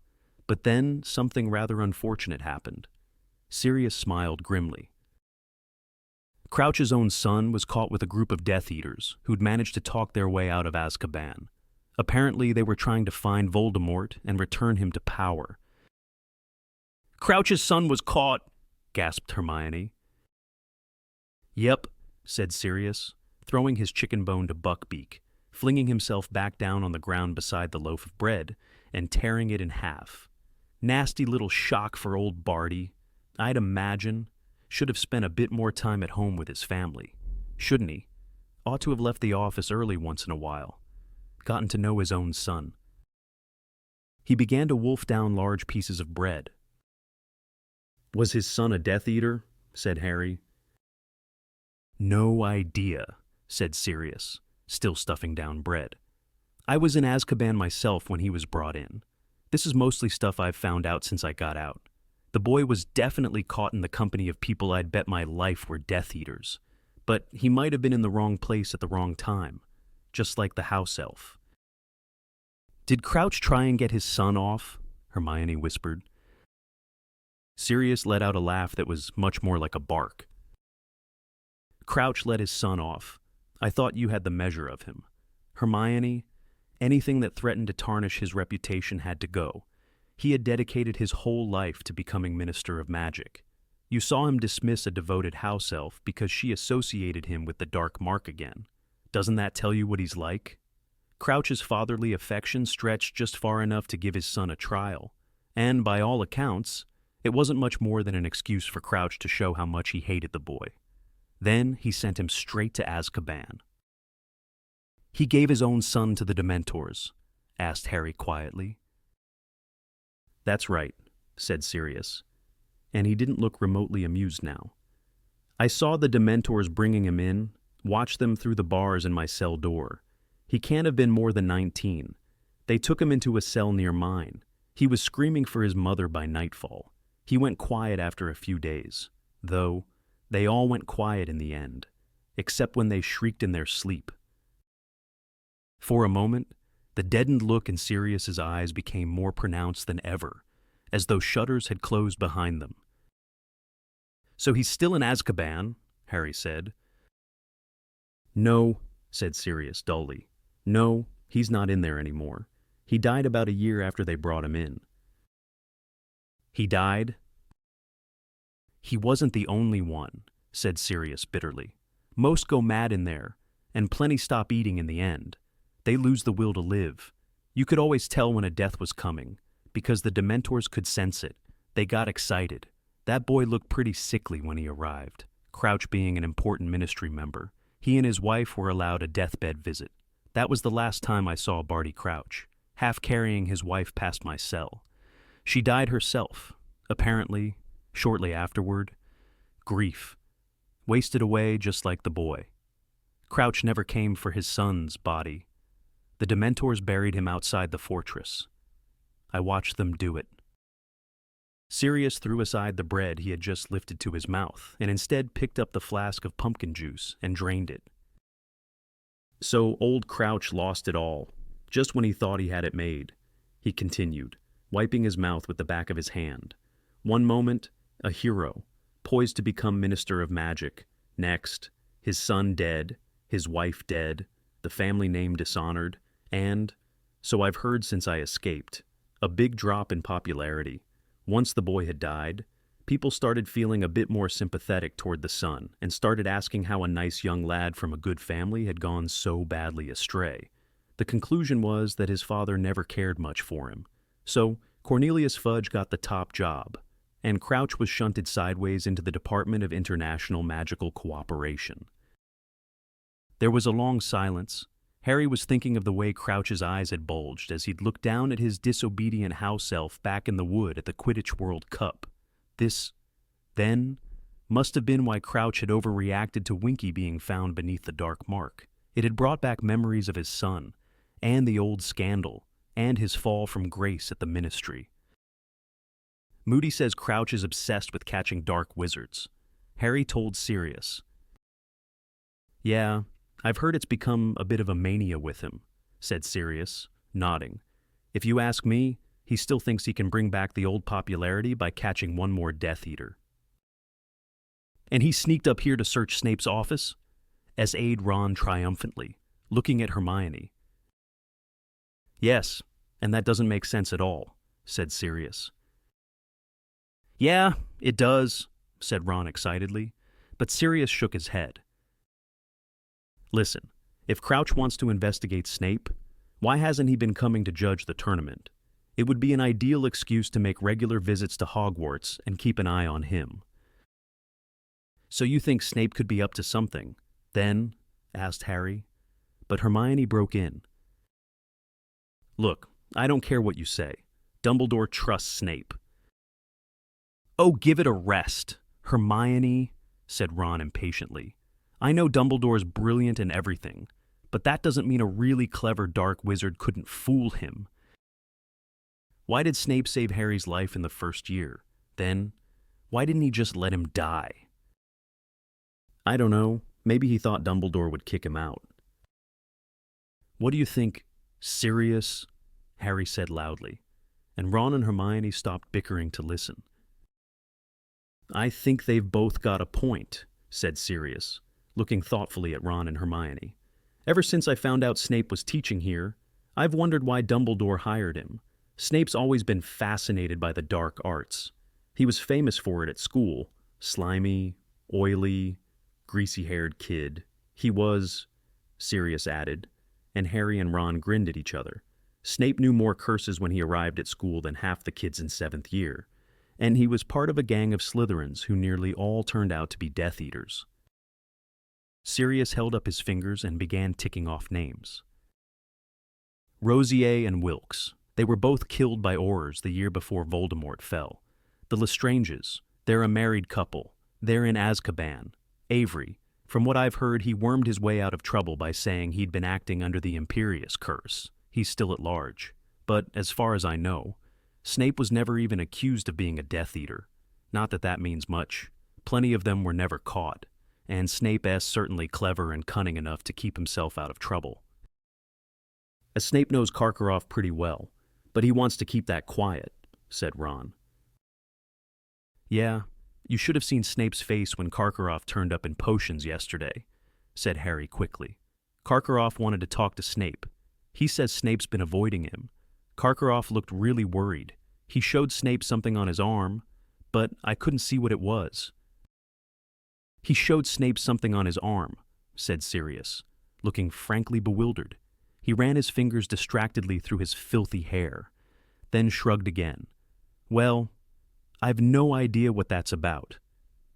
But then something rather unfortunate happened." Sirius smiled grimly. "Crouch's own son was caught with a group of Death Eaters who'd managed to talk their way out of Azkaban. Apparently, they were trying to find Voldemort and return him to power." "Crouch's son was caught," gasped Hermione. "Yep," said Sirius, throwing his chicken bone to Buckbeak, flinging himself back down on the ground beside the loaf of bread and tearing it in half. "Nasty little shock for old Barty. I'd imagine. Should have spent a bit more time at home with his family. Shouldn't he? Ought to have left the office early once in a while. Gotten to know his own son." He began to wolf down large pieces of bread. "Was his son a Death Eater?" said Harry. "No idea," said Sirius, still stuffing down bread. "I was in Azkaban myself when he was brought in. This is mostly stuff I've found out since I got out. The boy was definitely caught in the company of people I'd bet my life were Death Eaters. But he might have been in the wrong place at the wrong time, just like the house elf." "Did Crouch try and get his son off?" Hermione whispered. Sirius let out a laugh that was much more like a bark. "Crouch let his son off. I thought you had the measure of him. Hermione, anything that threatened to tarnish his reputation had to go. He had dedicated his whole life to becoming Minister of Magic. You saw him dismiss a devoted house elf because she associated him with the dark mark again. Doesn't that tell you what he's like? Crouch's fatherly affection stretched just far enough to give his son a trial, and by all accounts, it wasn't much more than an excuse for Crouch to show how much he hated the boy. Then he sent him straight to Azkaban." "He gave his own son to the Dementors?" asked Harry quietly. "That's right," said Sirius, and he didn't look remotely amused now. "I saw the Dementors bringing him in, watched them through the bars in my cell door. He can't have been more than 19. They took him into a cell near mine. He was screaming for his mother by nightfall. He went quiet after a few days, though they all went quiet in the end, except when they shrieked in their sleep. For a moment, The deadened look in Sirius's eyes became more pronounced than ever, as though shutters had closed behind them. "So he's still in Azkaban," Harry said. "No," said Sirius dully. "No, he's not in there anymore. He died about a year after they brought him in." "He died?" "He wasn't the only one," said Sirius bitterly. "Most go mad in there, and plenty stop eating in the end. They lose the will to live. You could always tell when a death was coming, because the Dementors could sense it. They got excited. That boy looked pretty sickly when he arrived. Crouch being an important ministry member, he and his wife were allowed a deathbed visit. That was the last time I saw Barty Crouch, half carrying his wife past my cell. She died herself, apparently, shortly afterward. Grief. Wasted away just like the boy. Crouch never came for his son's body. The Dementors buried him outside the fortress. I watched them do it." Sirius threw aside the bread he had just lifted to his mouth and instead picked up the flask of pumpkin juice and drained it. "So old Crouch lost it all, just when he thought he had it made," he continued, wiping his mouth with the back of his hand. "One moment, a hero, poised to become Minister of Magic. Next, his son dead, his wife dead, the family name dishonored, and, so I've heard since I escaped, a big drop in popularity. Once the boy had died, people started feeling a bit more sympathetic toward the son and started asking how a nice young lad from a good family had gone so badly astray. The conclusion was that his father never cared much for him. So Cornelius Fudge got the top job, and Crouch was shunted sideways into the Department of International Magical Cooperation." There was a long silence. Harry was thinking of the way Crouch's eyes had bulged as he'd looked down at his disobedient house elf back in the wood at the Quidditch World Cup. This, then, must have been why Crouch had overreacted to Winky being found beneath the dark mark. It had brought back memories of his son, and the old scandal, and his fall from grace at the ministry. "Moody says Crouch is obsessed with catching dark wizards," Harry told Sirius. "Yeah, I've heard it's become a bit of a mania with him," said Sirius, nodding. "If you ask me, he still thinks he can bring back the old popularity by catching one more Death Eater." "And he sneaked up here to search Snape's office?" essayed Ron triumphantly, looking at Hermione. "Yes, and that doesn't make sense at all," said Sirius. "Yeah, it does," said Ron excitedly, but Sirius shook his head. "Listen, if Crouch wants to investigate Snape, why hasn't he been coming to judge the tournament? It would be an ideal excuse to make regular visits to Hogwarts and keep an eye on him." "So you think Snape could be up to something, then?" asked Harry. But Hermione broke in. "Look, I don't care what you say. Dumbledore trusts Snape." "Oh, give it a rest, Hermione," said Ron impatiently. "I know Dumbledore's brilliant and everything, but that doesn't mean a really clever dark wizard couldn't fool him. Why did Snape save Harry's life in the first year? Then, why didn't he just let him die?" "I don't know. Maybe he thought Dumbledore would kick him out." "What do you think, Sirius?" Harry said loudly, and Ron and Hermione stopped bickering to listen. "I think they've both got a point," said Sirius, looking thoughtfully at Ron and Hermione. "Ever since I found out Snape was teaching here, I've wondered why Dumbledore hired him. Snape's always been fascinated by the dark arts. He was famous for it at school. Slimy, oily, greasy-haired kid. He was," Sirius added, and Harry and Ron grinned at each other. "Snape knew more curses when he arrived at school than half the kids in 7th year, and he was part of a gang of Slytherins who nearly all turned out to be Death Eaters." Sirius held up his fingers and began ticking off names. "Rosier and Wilkes. They were both killed by Aurors the year before Voldemort fell. The Lestranges. They're a married couple. They're in Azkaban. Avery. From what I've heard, he wormed his way out of trouble by saying he'd been acting under the Imperius curse. He's still at large. But, as far as I know, Snape was never even accused of being a Death Eater. Not that that means much. Plenty of them were never caught, and Snape's certainly clever and cunning enough to keep himself out of trouble. Snape knows Karkaroff pretty well, but he wants to keep that quiet, said Ron. Yeah, you should have seen Snape's face when Karkaroff turned up in potions yesterday, said Harry quickly. Karkaroff wanted to talk to Snape. He says Snape's been avoiding him. Karkaroff looked really worried. He showed Snape something on his arm, but I couldn't see what it was. He showed Snape something on his arm, said Sirius, looking frankly bewildered. He ran his fingers distractedly through his filthy hair, then shrugged again. Well, I've no idea what that's about.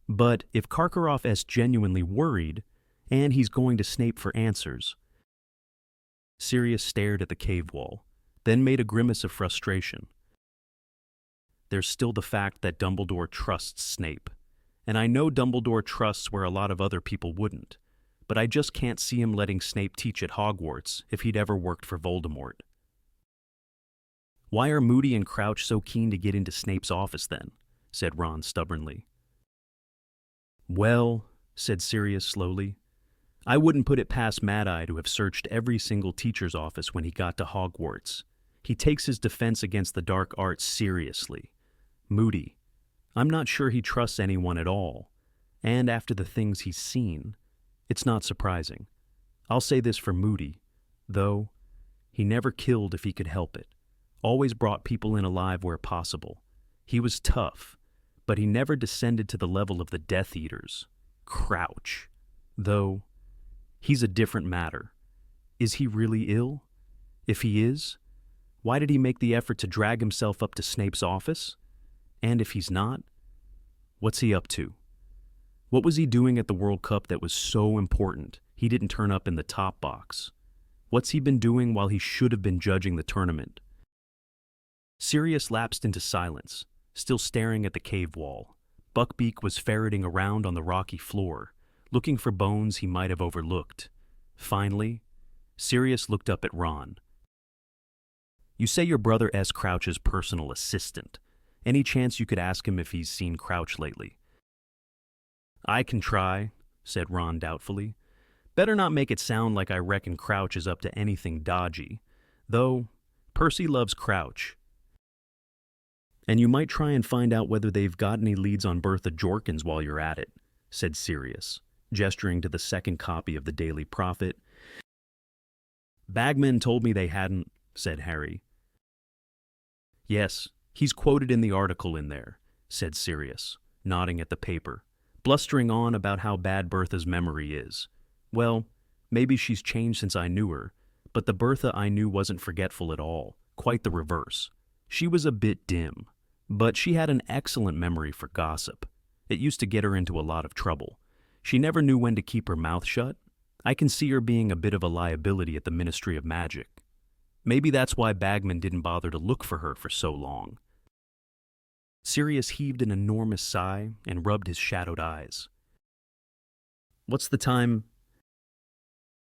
But if Karkaroff is genuinely worried, and he's going to Snape for answers. Sirius stared at the cave wall, then made a grimace of frustration. There's still the fact that Dumbledore trusts Snape, and I know Dumbledore trusts where a lot of other people wouldn't, but I just can't see him letting Snape teach at Hogwarts if he'd ever worked for Voldemort. Why are Moody and Crouch so keen to get into Snape's office then? Said Ron stubbornly. Well, said Sirius slowly, I wouldn't put it past Mad-Eye to have searched every single teacher's office when he got to Hogwarts. He takes his defense against the dark arts seriously. Moody, I'm not sure he trusts anyone at all, and after the things he's seen, it's not surprising. I'll say this for Moody, though, he never killed if he could help it. Always brought people in alive where possible. He was tough, but he never descended to the level of the Death Eaters. Crouch. Though, he's a different matter. Is he really ill? If he is, why did he make the effort to drag himself up to Snape's office? And if he's not, what's he up to? What was he doing at the World Cup that was so important he didn't turn up in the top box? What's he been doing while he should have been judging the tournament? Sirius lapsed into silence, still staring at the cave wall. Buckbeak was ferreting around on the rocky floor, looking for bones he might have overlooked. Finally, Sirius looked up at Ron. You say your brother S. Crouch's personal assistant. Any chance you could ask him if he's seen Crouch lately? I can try, said Ron doubtfully. Better not make it sound like I reckon Crouch is up to anything dodgy. Though, Percy loves Crouch. And you might try and find out whether they've got any leads on Bertha Jorkins while you're at it, said Sirius, gesturing to the second copy of the Daily Prophet. Bagman told me they hadn't, said Harry. Yes, he's quoted in the article in there, said Sirius, nodding at the paper, blustering on about how bad Bertha's memory is. Well, maybe she's changed since I knew her, but the Bertha I knew wasn't forgetful at all, quite the reverse. She was a bit dim, but she had an excellent memory for gossip. It used to get her into a lot of trouble. She never knew when to keep her mouth shut. I can see her being a bit of a liability at the Ministry of Magic. Maybe that's why Bagman didn't bother to look for her for so long. Sirius heaved an enormous sigh and rubbed his shadowed eyes. What's the time?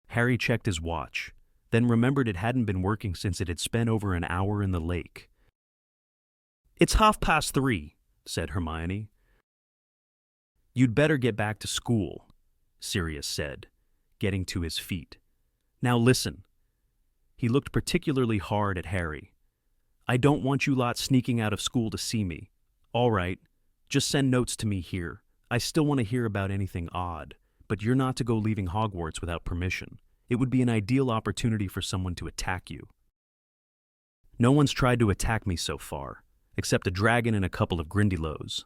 Harry checked his watch, then remembered it hadn't been working since it had spent over an hour in the lake. It's 3:30, said Hermione. You'd better get back to school, Sirius said, getting to his feet. Now listen. He looked particularly hard at Harry. I don't want you lot sneaking out of school to see me. All right, just send notes to me here. I still want to hear about anything odd, but you're not to go leaving Hogwarts without permission. It would be an ideal opportunity for someone to attack you. No one's tried to attack me so far, except a dragon and a couple of Grindylows,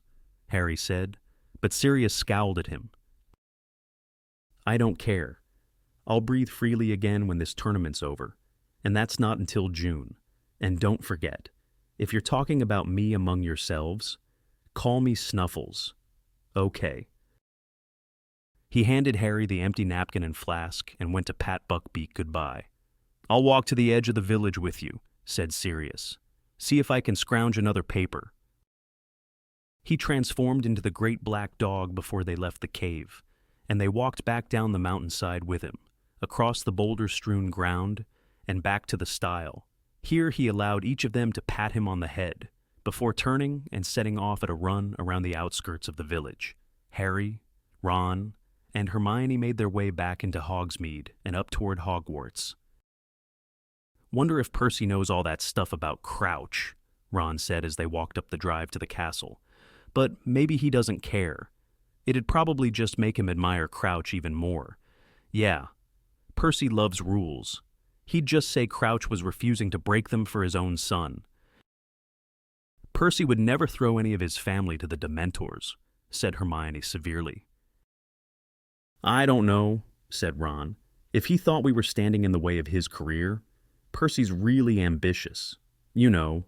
Harry said, but Sirius scowled at him. I don't care. I'll breathe freely again when this tournament's over, and that's not until June. And don't forget, if you're talking about me among yourselves, call me Snuffles. Okay. He handed Harry the empty napkin and flask and went to pat Buckbeak goodbye. I'll walk to the edge of the village with you, said Sirius. See if I can scrounge another paper. He transformed into the great black dog before they left the cave, and they walked back down the mountainside with him, across the boulder-strewn ground, and back to the stile. Here he allowed each of them to pat him on the head, before turning and setting off at a run around the outskirts of the village. Harry, Ron, and Hermione made their way back into Hogsmeade and up toward Hogwarts. Wonder if Percy knows all that stuff about Crouch, Ron said as they walked up the drive to the castle. But maybe he doesn't care. It'd probably just make him admire Crouch even more. Yeah, Percy loves rules. He'd just say Crouch was refusing to break them for his own son. Percy would never throw any of his family to the Dementors, said Hermione severely. I don't know, said Ron. If he thought we were standing in the way of his career, Percy's really ambitious. You know.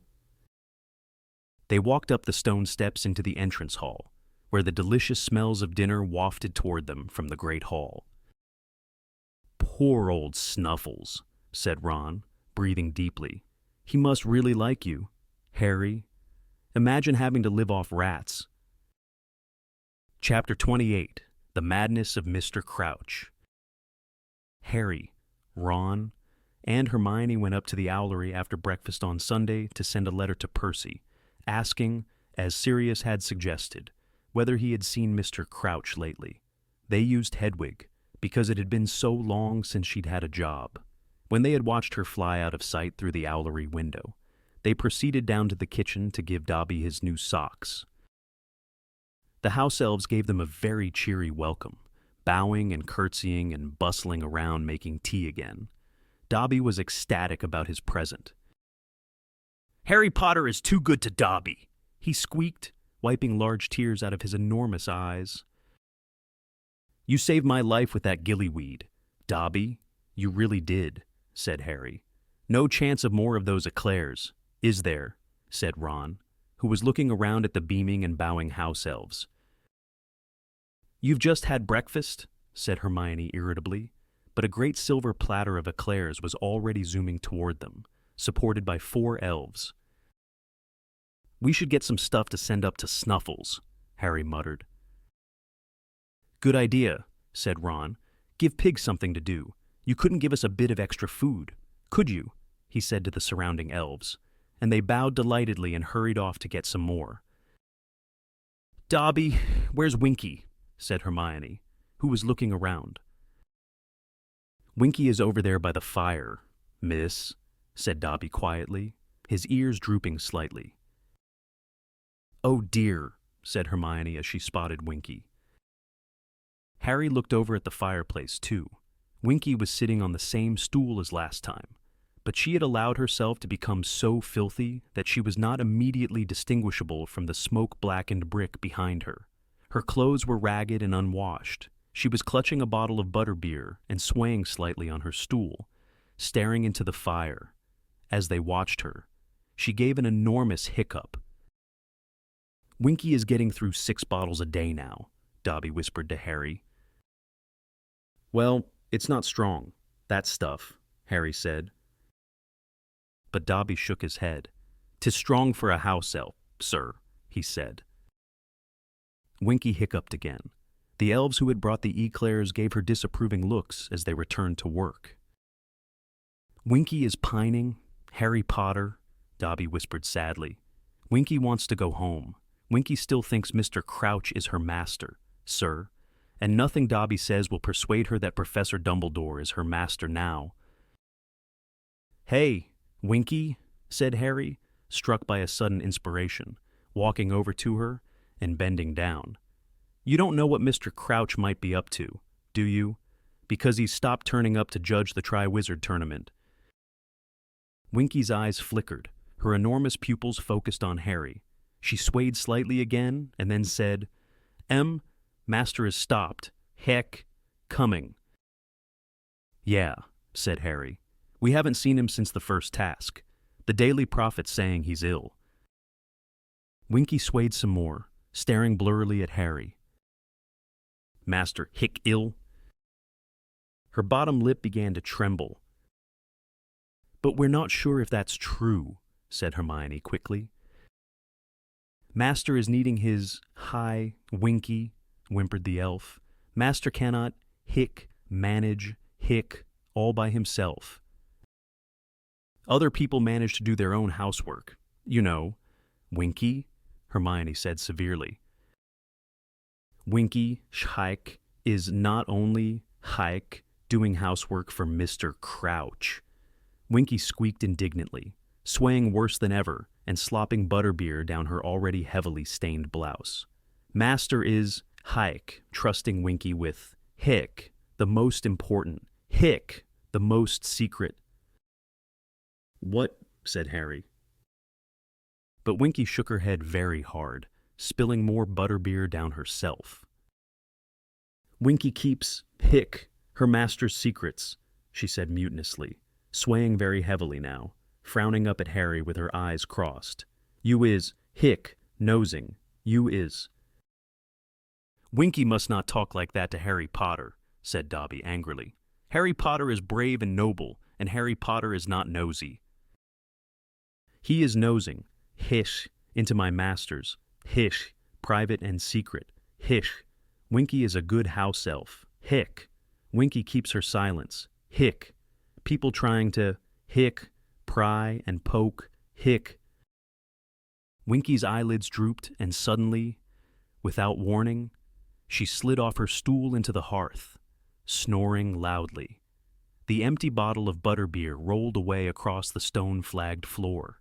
They walked up the stone steps into the entrance hall, where the delicious smells of dinner wafted toward them from the great hall. Poor old Snuffles, said Ron, breathing deeply. He must really like you. Harry. Imagine having to live off rats. Chapter 28. The Madness of Mr. Crouch. Harry, Ron, and Hermione went up to the Owlery after breakfast on Sunday to send a letter to Percy, asking, as Sirius had suggested, whether he had seen Mr. Crouch lately. They used Hedwig, because it had been so long since she'd had a job. When they had watched her fly out of sight through the Owlery window, they proceeded down to the kitchen to give Dobby his new socks. The house elves gave them a very cheery welcome, bowing and curtsying and bustling around making tea again. Dobby was ecstatic about his present. Harry Potter is too good to Dobby, he squeaked, wiping large tears out of his enormous eyes. You saved my life with that gillyweed, Dobby. You really did, said Harry. No chance of more of those eclairs, is there? Said Ron, who was looking around at the beaming and bowing house elves. You've just had breakfast, said Hermione irritably, but a great silver platter of eclairs was already zooming toward them, supported by 4 elves. We should get some stuff to send up to Snuffles, Harry muttered. Good idea, said Ron. Give pigs something to do. You couldn't give us a bit of extra food, could you? He said to the surrounding elves, and they bowed delightedly and hurried off to get some more. Dobby, where's Winky? Said Hermione, who was looking around. Winky is over there by the fire, miss, said Dobby quietly, his ears drooping slightly. Oh dear, said Hermione as she spotted Winky. Harry looked over at the fireplace, too. Winky was sitting on the same stool as last time, but she had allowed herself to become so filthy that she was not immediately distinguishable from the smoke-blackened brick behind her. Her clothes were ragged and unwashed. She was clutching a bottle of butterbeer and swaying slightly on her stool, staring into the fire. As they watched her, she gave an enormous hiccup. Winky is getting through 6 bottles a day now, Dobby whispered to Harry. Well, it's not strong, that stuff, Harry said. But Dobby shook his head. 'Tis strong for a house elf, sir, he said. Winky hiccuped again. The elves who had brought the eclairs gave her disapproving looks as they returned to work. Winky is pining, Harry Potter, Dobby whispered sadly. Winky wants to go home. Winky still thinks Mr. Crouch is her master, sir, and nothing Dobby says will persuade her that Professor Dumbledore is her master now. Hey, Winky, said Harry, struck by a sudden inspiration, walking over to her and bending down. You don't know what Mr. Crouch might be up to, do you? Because he's stopped turning up to judge the Triwizard Tournament. Winky's eyes flickered, her enormous pupils focused on Harry. She swayed slightly again and then said, Master has stopped. Heck, coming. Yeah, said Harry. We haven't seen him since the first task. The Daily Prophet's saying he's ill. Winky swayed some more, staring blurrily at Harry. Master hick ill? Her bottom lip began to tremble. But we're not sure if that's true, said Hermione quickly. Master is needing his Winky, whimpered the elf. Master cannot manage all by himself. Other people manage to do their own housework. You know, Winky, Hermione said severely. Winky, is not only doing housework for Mr. Crouch. Winky squeaked indignantly, swaying worse than ever and slopping butterbeer down her already heavily stained blouse. Master is Hike, trusting Winky with Hick, the most important, Hick, the most secret. What? Said Harry. But Winky shook her head very hard, spilling more butterbeer down herself. Winky keeps, Hick, her master's secrets, she said mutinously, swaying very heavily now, frowning up at Harry with her eyes crossed. You is, Hick, nosing, you is. Winky must not talk like that to Harry Potter, said Dobby angrily. Harry Potter is brave and noble, and Harry Potter is not nosy. He is nosing, hish, into my masters, hish, private and secret, hish. Winky is a good house elf, hick. Winky keeps her silence, hick. People trying to, hick, pry and poke, hick. Winky's eyelids drooped, and suddenly, without warning, she slid off her stool into the hearth, snoring loudly. The empty bottle of butterbeer rolled away across the stone-flagged floor.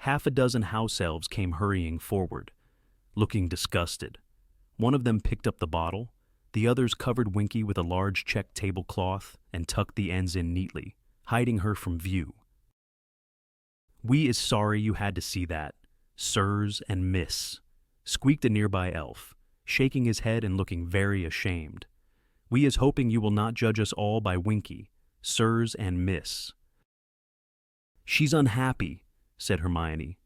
Half a dozen house elves came hurrying forward, looking disgusted. One of them picked up the bottle. The others covered Winky with a large check tablecloth and tucked the ends in neatly, hiding her from view. We is sorry you had to see that, sirs and miss, squeaked a nearby elf, shaking his head and looking very ashamed. We is hoping you will not judge us all by Winky, sirs and miss. She's unhappy, said Hermione,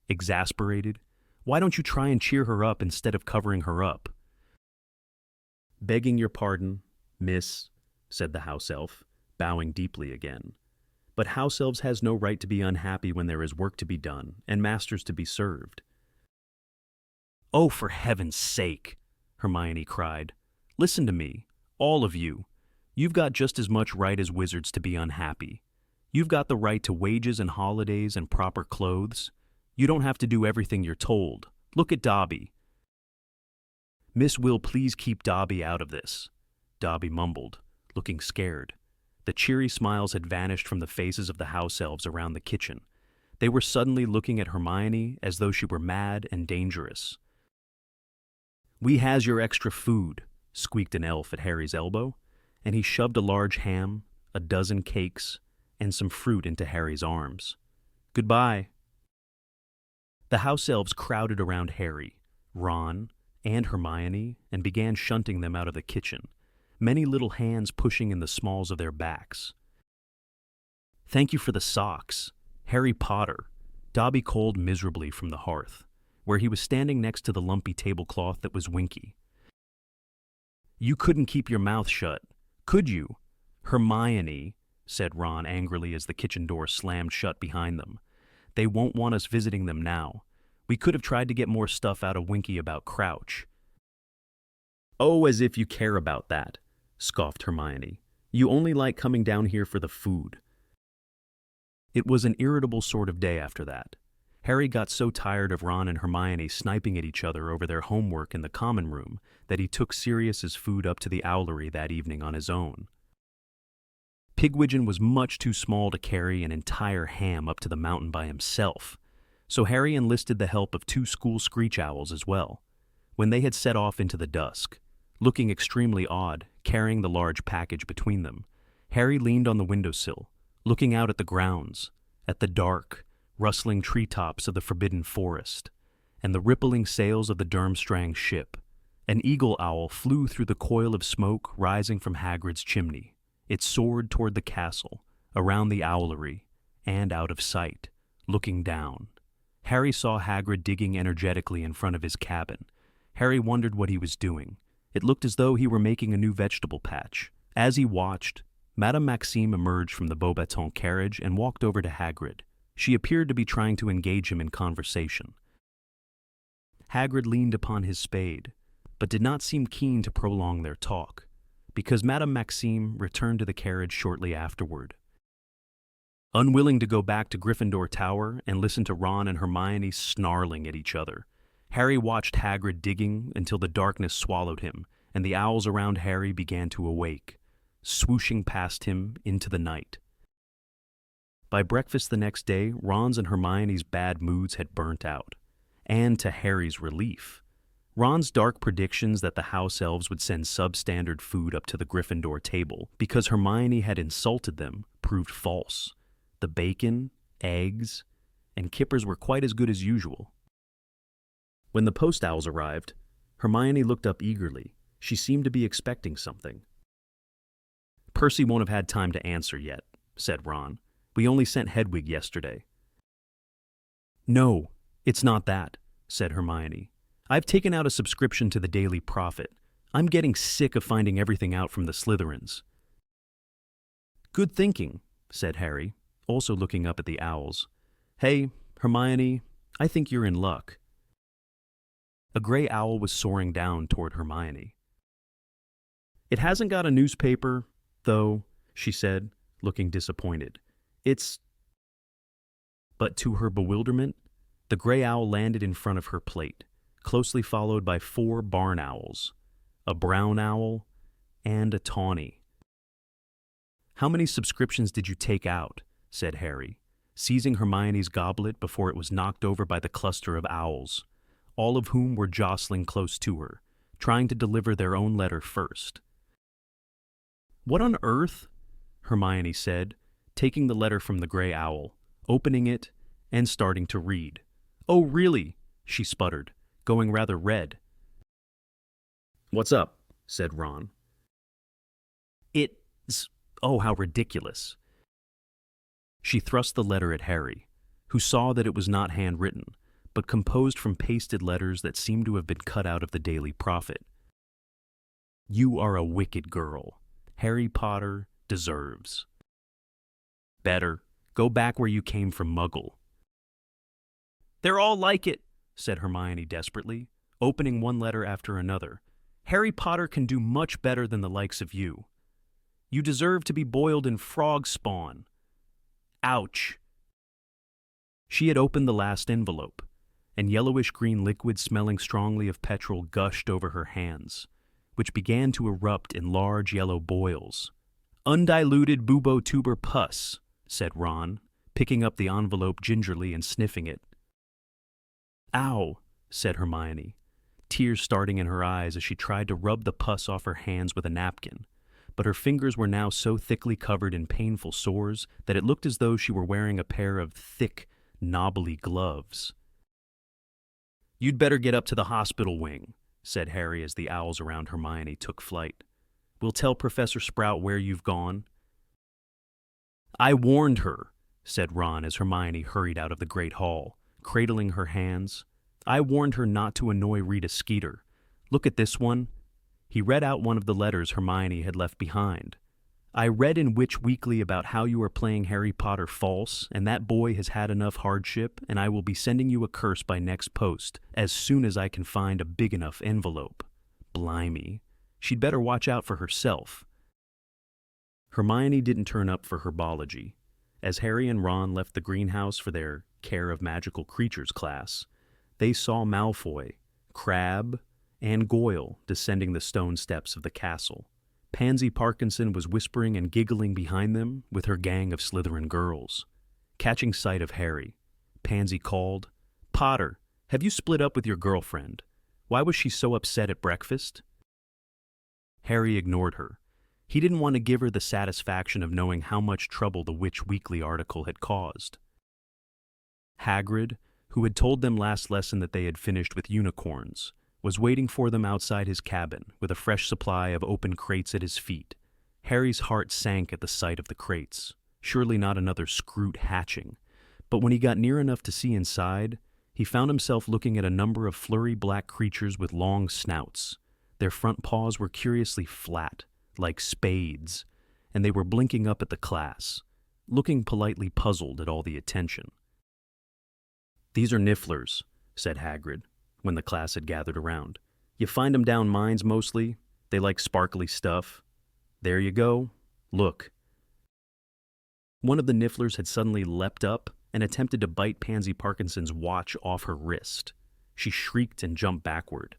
exasperated. Why don't you try and cheer her up instead of covering her up? Begging your pardon, miss, said the house elf, bowing deeply again. But house elves has no right to be unhappy when there is work to be done and masters to be served. Oh, for heaven's sake, Hermione cried. Listen to me, all of you. You've got just as much right as wizards to be unhappy. You've got the right to wages and holidays and proper clothes. You don't have to do everything you're told. Look at Dobby. Miss will please keep Dobby out of this, Dobby mumbled, looking scared. The cheery smiles had vanished from the faces of the house elves around the kitchen. They were suddenly looking at Hermione as though she were mad and dangerous. We has your extra food, squeaked an elf at Harry's elbow, and he shoved a large ham, a dozen cakes, and some fruit into Harry's arms. Goodbye. The house elves crowded around Harry, Ron, and Hermione and began shunting them out of the kitchen, many little hands pushing in the smalls of their backs. Thank you for the socks, Harry Potter, Dobby called miserably from the hearth, where he was standing next to the lumpy tablecloth that was Winky. You couldn't keep your mouth shut, could you? Hermione, said Ron angrily as the kitchen door slammed shut behind them. They won't want us visiting them now. We could have tried to get more stuff out of Winky about Crouch. Oh, as if you care about that, scoffed Hermione. You only like coming down here for the food. It was an irritable sort of day after that. Harry got so tired of Ron and Hermione sniping at each other over their homework in the common room that he took Sirius's food up to the owlery that evening on his own. Pigwidgeon was much too small to carry an entire ham up to the mountain by himself, so Harry enlisted the help of 2 school screech owls as well. When they had set off into the dusk, looking extremely odd, carrying the large package between them, Harry leaned on the windowsill, looking out at the grounds, at the dark, rustling treetops of the forbidden forest, and the rippling sails of the Durmstrang ship. An eagle owl flew through the coil of smoke rising from Hagrid's chimney. It soared toward the castle, around the owlery, and out of sight, looking down. Harry saw Hagrid digging energetically in front of his cabin. Harry wondered what he was doing. It looked as though he were making a new vegetable patch. As he watched, Madame Maxime emerged from the Beauxbatons carriage and walked over to Hagrid. She appeared to be trying to engage him in conversation. Hagrid leaned upon his spade, but did not seem keen to prolong their talk, because Madame Maxime returned to the carriage shortly afterward. Unwilling to go back to Gryffindor Tower and listen to Ron and Hermione snarling at each other, Harry watched Hagrid digging until the darkness swallowed him and the owls around Harry began to awake, swooshing past him into the night. By breakfast the next day, Ron's and Hermione's bad moods had burnt out. And to Harry's relief, Ron's dark predictions that the house elves would send substandard food up to the Gryffindor table because Hermione had insulted them proved false. The bacon, eggs, and kippers were quite as good as usual. When the post owls arrived, Hermione looked up eagerly. She seemed to be expecting something. "Percy won't have had time to answer yet," said Ron. "We only sent Hedwig yesterday." "No, it's not that," said Hermione. "I've taken out a subscription to the Daily Prophet. I'm getting sick of finding everything out from the Slytherins." "Good thinking," said Harry, also looking up at the owls. "Hey, Hermione, I think you're in luck." A gray owl was soaring down toward Hermione. "It hasn't got a newspaper, though," she said, looking disappointed. "It's—" But to her bewilderment, the gray owl landed in front of her plate, closely followed by 4 barn owls, a brown owl, and a tawny. "How many subscriptions did you take out?" said Harry, seizing Hermione's goblet before it was knocked over by the cluster of owls, all of whom were jostling close to her, trying to deliver their own letter first. "What on earth?" Hermione said, taking the letter from the gray owl, opening it, and starting to read. "Oh, really?" she sputtered, going rather red. "What's up?" said Ron. "It's— oh, how ridiculous." She thrust the letter at Harry, who saw that it was not handwritten, but composed from pasted letters that seemed to have been cut out of the Daily Prophet. "You are a wicked girl. Harry Potter deserves better. Go back where you came from, Muggle." "They're all like it," said Hermione desperately, opening one letter after another. "Harry Potter can do much better than the likes of you. You deserve to be boiled in frog spawn. Ouch." She had opened the last envelope, and yellowish-green liquid smelling strongly of petrol gushed over her hands, which began to erupt in large yellow boils. "Undiluted bubotuber pus," said Ron, picking up the envelope gingerly and sniffing it. "Ow," said Hermione, tears starting in her eyes as she tried to rub the pus off her hands with a napkin, but her fingers were now so thickly covered in painful sores that it looked as though she were wearing a pair of thick, knobbly gloves. "You'd better get up to the hospital wing," said Harry as the owls around Hermione took flight. "We'll tell Professor Sprout where you've gone." "I warned her," said Ron as Hermione hurried out of the great hall, cradling her hands. "I warned her not to annoy Rita Skeeter. Look at this one." He read out one of the letters Hermione had left behind. "I read in Witch Weekly about how you are playing Harry Potter false, and that boy has had enough hardship, and I will be sending you a curse by next post, as soon as I can find a big enough envelope. Blimey. She'd better watch out for herself." Hermione didn't turn up for herbology. As Harry and Ron left the greenhouse for their Care of Magical Creatures class, they saw Malfoy, Crabbe, and Goyle descending the stone steps of the castle. Pansy Parkinson was whispering and giggling behind them with her gang of Slytherin girls. Catching sight of Harry, Pansy called, "Potter, have you split up with your girlfriend? Why was she so upset at breakfast?" Harry ignored her. He didn't want to give her the satisfaction of knowing how much trouble the Witch Weekly article had caused. Hagrid, who had told them last lesson that they had finished with unicorns, was waiting for them outside his cabin with a fresh supply of open crates at his feet. Harry's heart sank at the sight of the crates. Surely not another Scroot hatching. But when he got near enough to see inside, he found himself looking at a number of flurry black creatures with long snouts. Their front paws were curiously flat, like spades, and they were blinking up at the class, looking politely puzzled at all the attention. "These are nifflers," said Hagrid, when the class had gathered around. "You find them down mines mostly. They like sparkly stuff. There you go. Look." One of the nifflers had suddenly leapt up and attempted to bite Pansy Parkinson's watch off her wrist. She shrieked and jumped backward.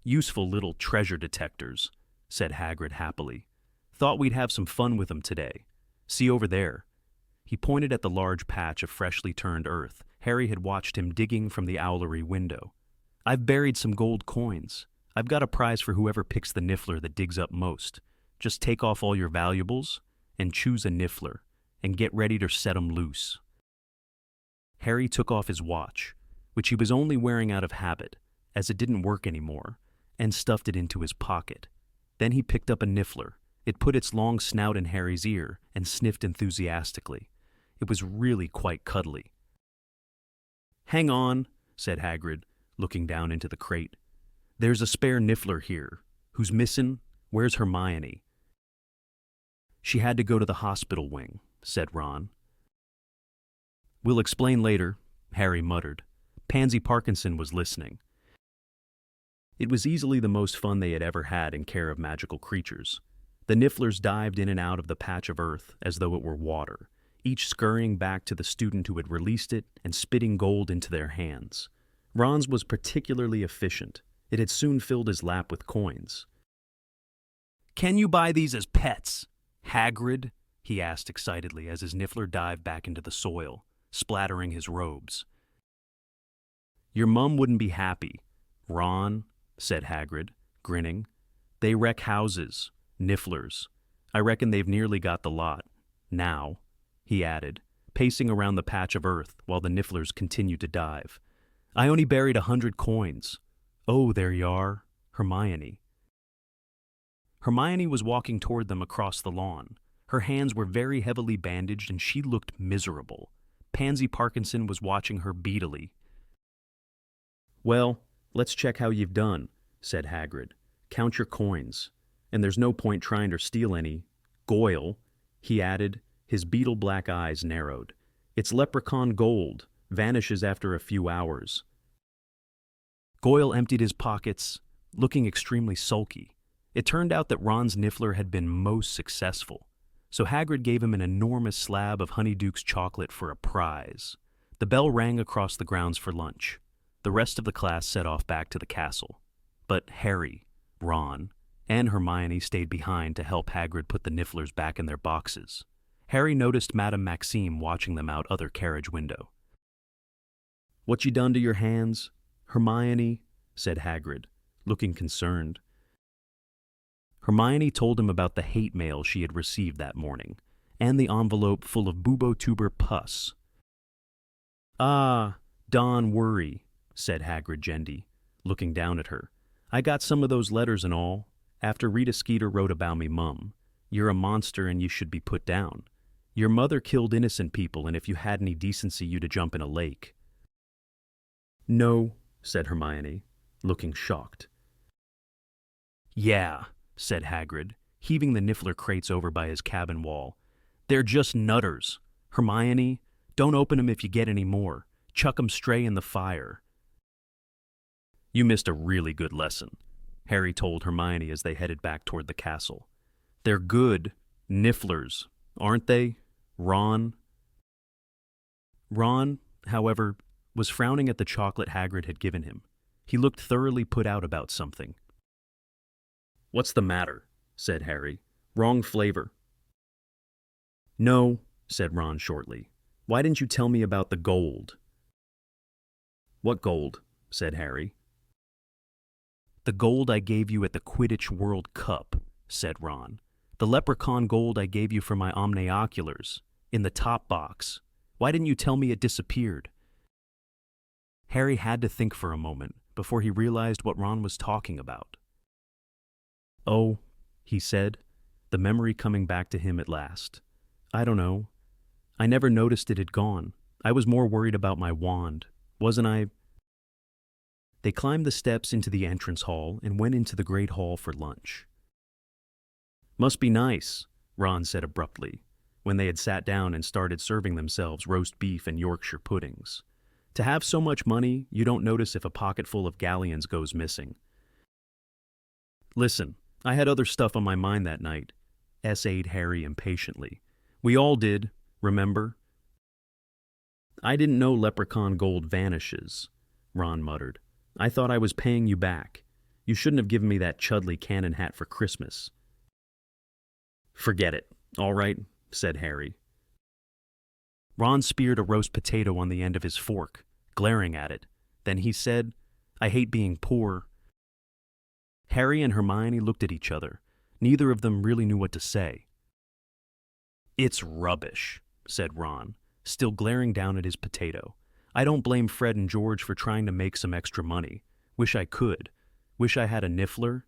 "Useful little treasure detectors," said Hagrid happily. "Thought we'd have some fun with them today. See over there." He pointed at the large patch of freshly turned earth Harry had watched him digging from the owlery window. "I've buried some gold coins. I've got a prize for whoever picks the niffler that digs up most. Just take off all your valuables and choose a niffler, and get ready to set 'em loose." Harry took off his watch, which he was only wearing out of habit, as it didn't work anymore, and stuffed it into his pocket. Then he picked up a niffler. It put its long snout in Harry's ear and sniffed enthusiastically. It was really quite cuddly. "Hang on," said Hagrid, looking down into the crate. "There's a spare niffler here. Who's missing? Where's Hermione?" "She had to go to the hospital wing," said Ron. "We'll explain later," Harry muttered. Pansy Parkinson was listening. It was easily the most fun they had ever had in care of magical creatures. The nifflers dived in and out of the patch of earth as though it were water, each scurrying back to the student who had released it and spitting gold into their hands. Ron's was particularly efficient. It had soon filled his lap with coins. "Can you buy these as pets, Hagrid?" he asked excitedly as his niffler dived back into the soil, splattering his robes. "Your mum wouldn't be happy, Ron," said Hagrid, grinning. "They wreck houses, nifflers. I reckon they've nearly got the lot. Now," he added, pacing around the patch of earth while the nifflers continued to dive. "I only buried 100 coins. Oh, there you are, Hermione." Hermione was walking toward them across the lawn. Her hands were very heavily bandaged and she looked miserable. Pansy Parkinson was watching her beadily. "Well, let's check how you've done," said Hagrid. "Count your coins. And there's no point trying to steal any. Goyle," he added, his beetle black eyes narrowed. "It's leprechaun gold, vanishes after a few hours." Goyle emptied his pockets, looking extremely sulky. It turned out that Ron's niffler had been most successful, so Hagrid gave him an enormous slab of Honeyduke's chocolate for a prize. The bell rang across the grounds for lunch. The rest of the class set off back to the castle. But Harry, Ron, and Hermione stayed behind to help Hagrid put the nifflers back in their boxes. Harry noticed Madame Maxime watching them out other carriage window. "What you done to your hands, Hermione?" said Hagrid, looking concerned. Hermione told him about the hate mail she had received that morning, and the envelope full of bubotuber pus. "Ah, don't worry," said Hagrid Gendy, looking down at her. "I got some of those letters and all, after Rita Skeeter wrote about me mum. You're a monster and you should be put down. Your mother killed innocent people, and if you had any decency you'd jump in a lake." "No," said Hermione, looking shocked. "Yeah," said Hagrid, heaving the niffler crates over by his cabin wall. "They're just nutters. Hermione, don't open 'em if you get any more. Chuck 'em straight in the fire." "You missed a really good lesson," Harry told Hermione as they headed back toward the castle. "They're good nifflers, aren't they, Ron?" Ron, however, was frowning at the chocolate Hagrid had given him. He looked thoroughly put out about something. "What's the matter?" said Harry. "Wrong flavor." "No," said Ron shortly. "Why didn't you tell me about the gold?" "What gold?" said Harry. "The gold I gave you at the Quidditch World Cup," said Ron. "The leprechaun gold I gave you for my omnioculars, in the top box. Why didn't you tell me it disappeared?" Harry had to think for a moment before he realized what Ron was talking about. "Oh," he said, the memory coming back to him at last. "I don't know. I never noticed it had gone. I was more worried about my wand, wasn't I?" They climbed the steps into the entrance hall and went into the great hall for lunch. "Must be nice," Ron said abruptly, when they had sat down and started serving themselves roast beef and Yorkshire puddings. "To have so much money, you don't notice if a pocketful of galleons goes missing." "Listen, I had other stuff on my mind that night," essayed Harry impatiently. "We all did, remember?" "I didn't know leprechaun gold vanishes," Ron muttered. "I thought I was paying you back. You shouldn't have given me that Chudley cannon hat for Christmas." "Forget it, all right," said Harry. Ron speared a roast potato on the end of his fork, glaring at it. Then he said, "I hate being poor." Harry and Hermione looked at each other. Neither of them really knew what to say. "It's rubbish," said Ron, still glaring down at his potato. "I don't blame Fred and George for trying to make some extra money. Wish I could. Wish I had a niffler."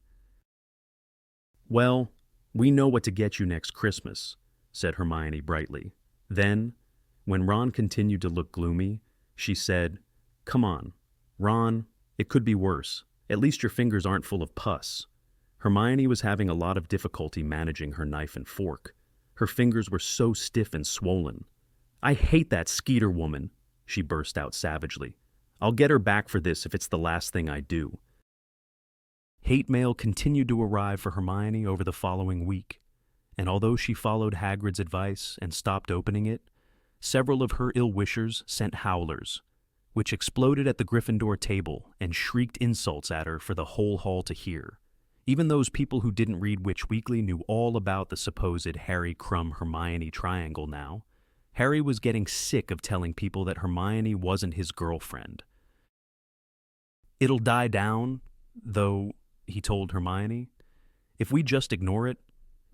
"Well, we know what to get you next Christmas," said Hermione brightly. Then, when Ron continued to look gloomy, she said, "Come on, Ron, it could be worse. At least your fingers aren't full of pus." Hermione was having a lot of difficulty managing her knife and fork. Her fingers were so stiff and swollen. "I hate that Skeeter woman," she burst out savagely. "I'll get her back for this if it's the last thing I do." Hate mail continued to arrive for Hermione over the following week, and although she followed Hagrid's advice and stopped opening it, several of her ill-wishers sent howlers, which exploded at the Gryffindor table and shrieked insults at her for the whole hall to hear. Even those people who didn't read Witch Weekly knew all about the supposed Harry, Crumb, Hermione triangle now. Harry was getting sick of telling people that Hermione wasn't his girlfriend. "It'll die down, though," he told Hermione. "If we just ignore it,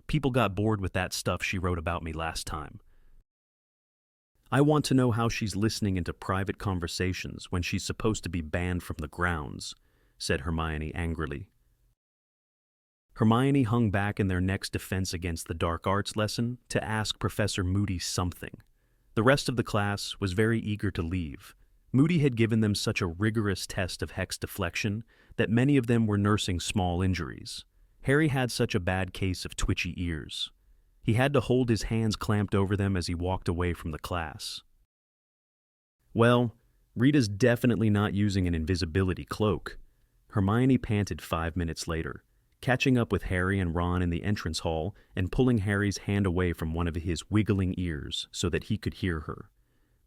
people got bored with that stuff she wrote about me last time. I want to know how she's listening into private conversations when she's supposed to be banned from the grounds," said Hermione angrily. Hermione hung back in their next defense against the dark arts lesson to ask Professor Moody something. The rest of the class was very eager to leave. Moody had given them such a rigorous test of hex deflection that many of them were nursing small injuries. Harry had such a bad case of twitchy ears. He had to hold his hands clamped over them as he walked away from the class. "Well, Rita's definitely not using an invisibility cloak," Hermione panted 5 minutes later, catching up with Harry and Ron in the entrance hall and pulling Harry's hand away from one of his wiggling ears so that he could hear her.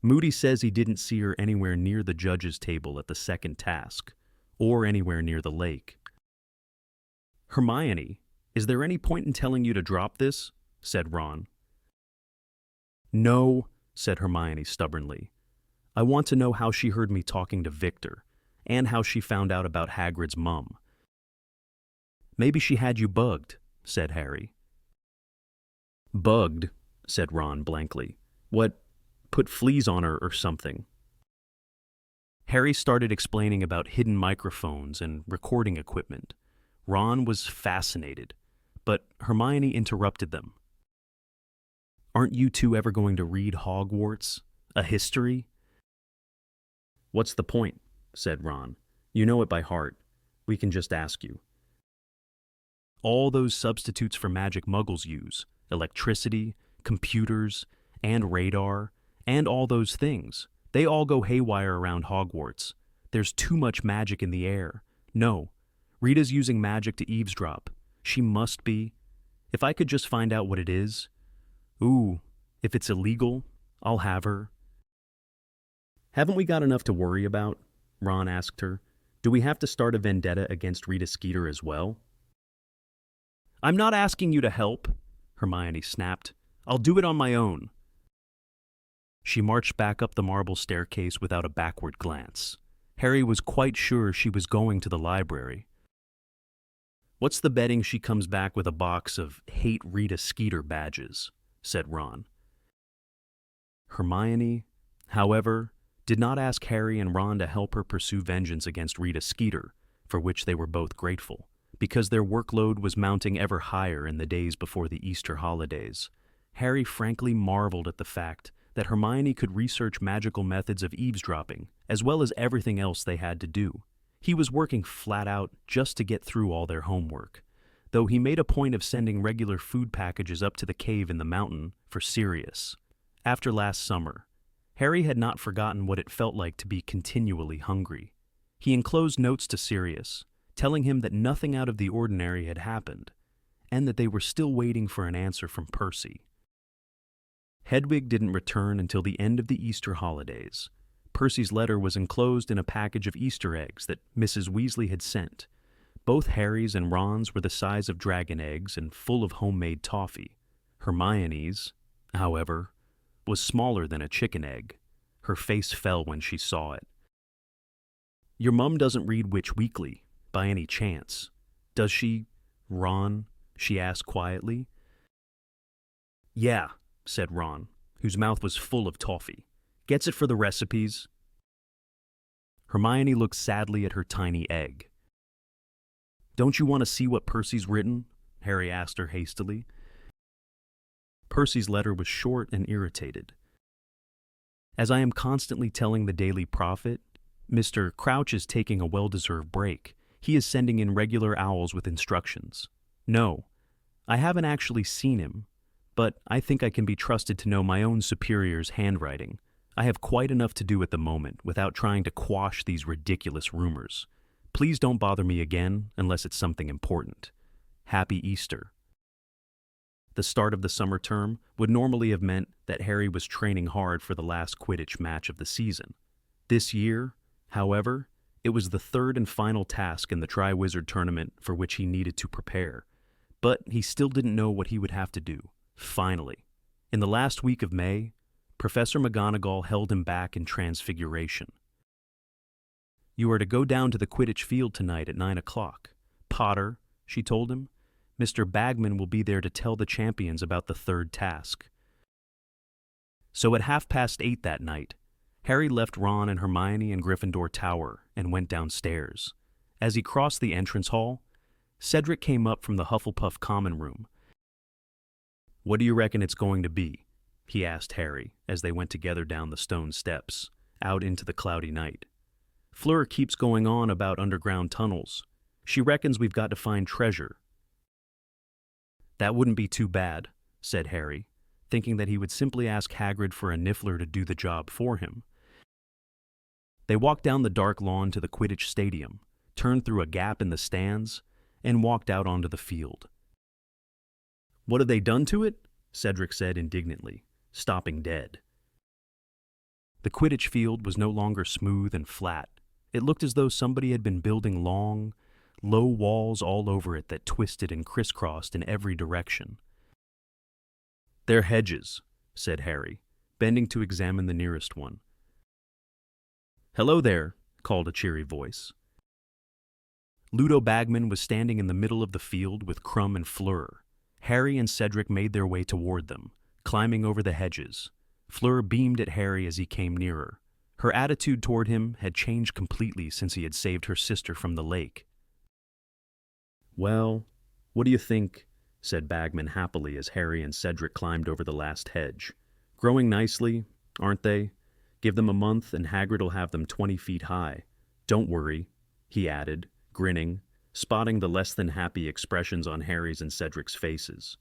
"Moody says he didn't see her anywhere near the judge's table at the second task, or anywhere near the lake." "Hermione, is there any point in telling you to drop this?" said Ron. "No," said Hermione stubbornly. "I want to know how she heard me talking to Victor, and how she found out about Hagrid's mum." "Maybe she had you bugged," said Harry. "Bugged," said Ron blankly. "What, put fleas on her or something?" Harry started explaining about hidden microphones and recording equipment. Ron was fascinated, but Hermione interrupted them. "Aren't you two ever going to read Hogwarts? A history?" "What's the point?" said Ron. "You know it by heart. We can just ask you." "All those substitutes for magic muggles use, electricity, computers, and radar, and all those things. They all go haywire around Hogwarts. There's too much magic in the air. No, Rita's using magic to eavesdrop. She must be. If I could just find out what it is. Ooh, if it's illegal, I'll have her." "Haven't we got enough to worry about?" Ron asked her. "Do we have to start a vendetta against Rita Skeeter as well?" "I'm not asking you to help," Hermione snapped. "I'll do it on my own." She marched back up the marble staircase without a backward glance. Harry was quite sure she was going to the library. "What's the betting she comes back with a box of Hate Rita Skeeter badges?" said Ron. Hermione, however, did not ask Harry and Ron to help her pursue vengeance against Rita Skeeter, for which they were both grateful, because their workload was mounting ever higher in the days before the Easter holidays. Harry frankly marveled at the fact that Hermione could research magical methods of eavesdropping, as well as everything else they had to do. He was working flat out just to get through all their homework, though he made a point of sending regular food packages up to the cave in the mountain for Sirius. After last summer, Harry had not forgotten what it felt like to be continually hungry. He enclosed notes to Sirius, telling him that nothing out of the ordinary had happened, and that they were still waiting for an answer from Percy. Hedwig didn't return until the end of the Easter holidays. Percy's letter was enclosed in a package of Easter eggs that Mrs. Weasley had sent. Both Harry's and Ron's were the size of dragon eggs and full of homemade toffee. Hermione's, however, was smaller than a chicken egg. Her face fell when she saw it. "Your mum doesn't read Witch Weekly, by any chance, does she, Ron?" she asked quietly. "Yeah," said Ron, whose mouth was full of toffee. "Gets it for the recipes." Hermione looked sadly at her tiny egg. "Don't you want to see what Percy's written?" Harry asked her hastily. Percy's letter was short and irritated. "As I am constantly telling the Daily Prophet, Mr. Crouch is taking a well-deserved break. He is sending in regular owls with instructions. No, I haven't actually seen him, but I think I can be trusted to know my own superior's handwriting. I have quite enough to do at the moment without trying to quash these ridiculous rumors. Please don't bother me again unless it's something important. Happy Easter." The start of the summer term would normally have meant that Harry was training hard for the last Quidditch match of the season. This year, however, it was the third and final task in the Triwizard Tournament for which he needed to prepare. But he still didn't know what he would have to do. Finally, in the last week of May, Professor McGonagall held him back in Transfiguration. "You are to go down to the Quidditch field tonight at 9 o'clock. Potter," she told him, "Mr. Bagman will be there to tell the champions about the third task." So at 8:30 that night, Harry left Ron and Hermione in Gryffindor Tower and went downstairs. As he crossed the entrance hall, Cedric came up from the Hufflepuff common room. "What do you reckon it's going to be?" he asked Harry as they went together down the stone steps, out into the cloudy night. "Fleur keeps going on about underground tunnels. She reckons we've got to find treasure." "That wouldn't be too bad," said Harry, thinking that he would simply ask Hagrid for a Niffler to do the job for him. They walked down the dark lawn to the Quidditch stadium, turned through a gap in the stands, and walked out onto the field. "What have they done to it?" Cedric said indignantly, stopping dead. The Quidditch field was no longer smooth and flat. It looked as though somebody had been building long, low walls all over it that twisted and crisscrossed in every direction. "They're hedges," said Harry, bending to examine the nearest one. "Hello there," called a cheery voice. Ludo Bagman was standing in the middle of the field with Crumb and Fleur. Harry and Cedric made their way toward them, climbing over the hedges. Fleur beamed at Harry as he came nearer. Her attitude toward him had changed completely since he had saved her sister from the lake. "Well, what do you think?" said Bagman happily as Harry and Cedric climbed over the last hedge. "Growing nicely, aren't they? Give them a month and Hagrid'll have them 20 feet high. Don't worry," he added, grinning, spotting the less than happy expressions on Harry's and Cedric's faces.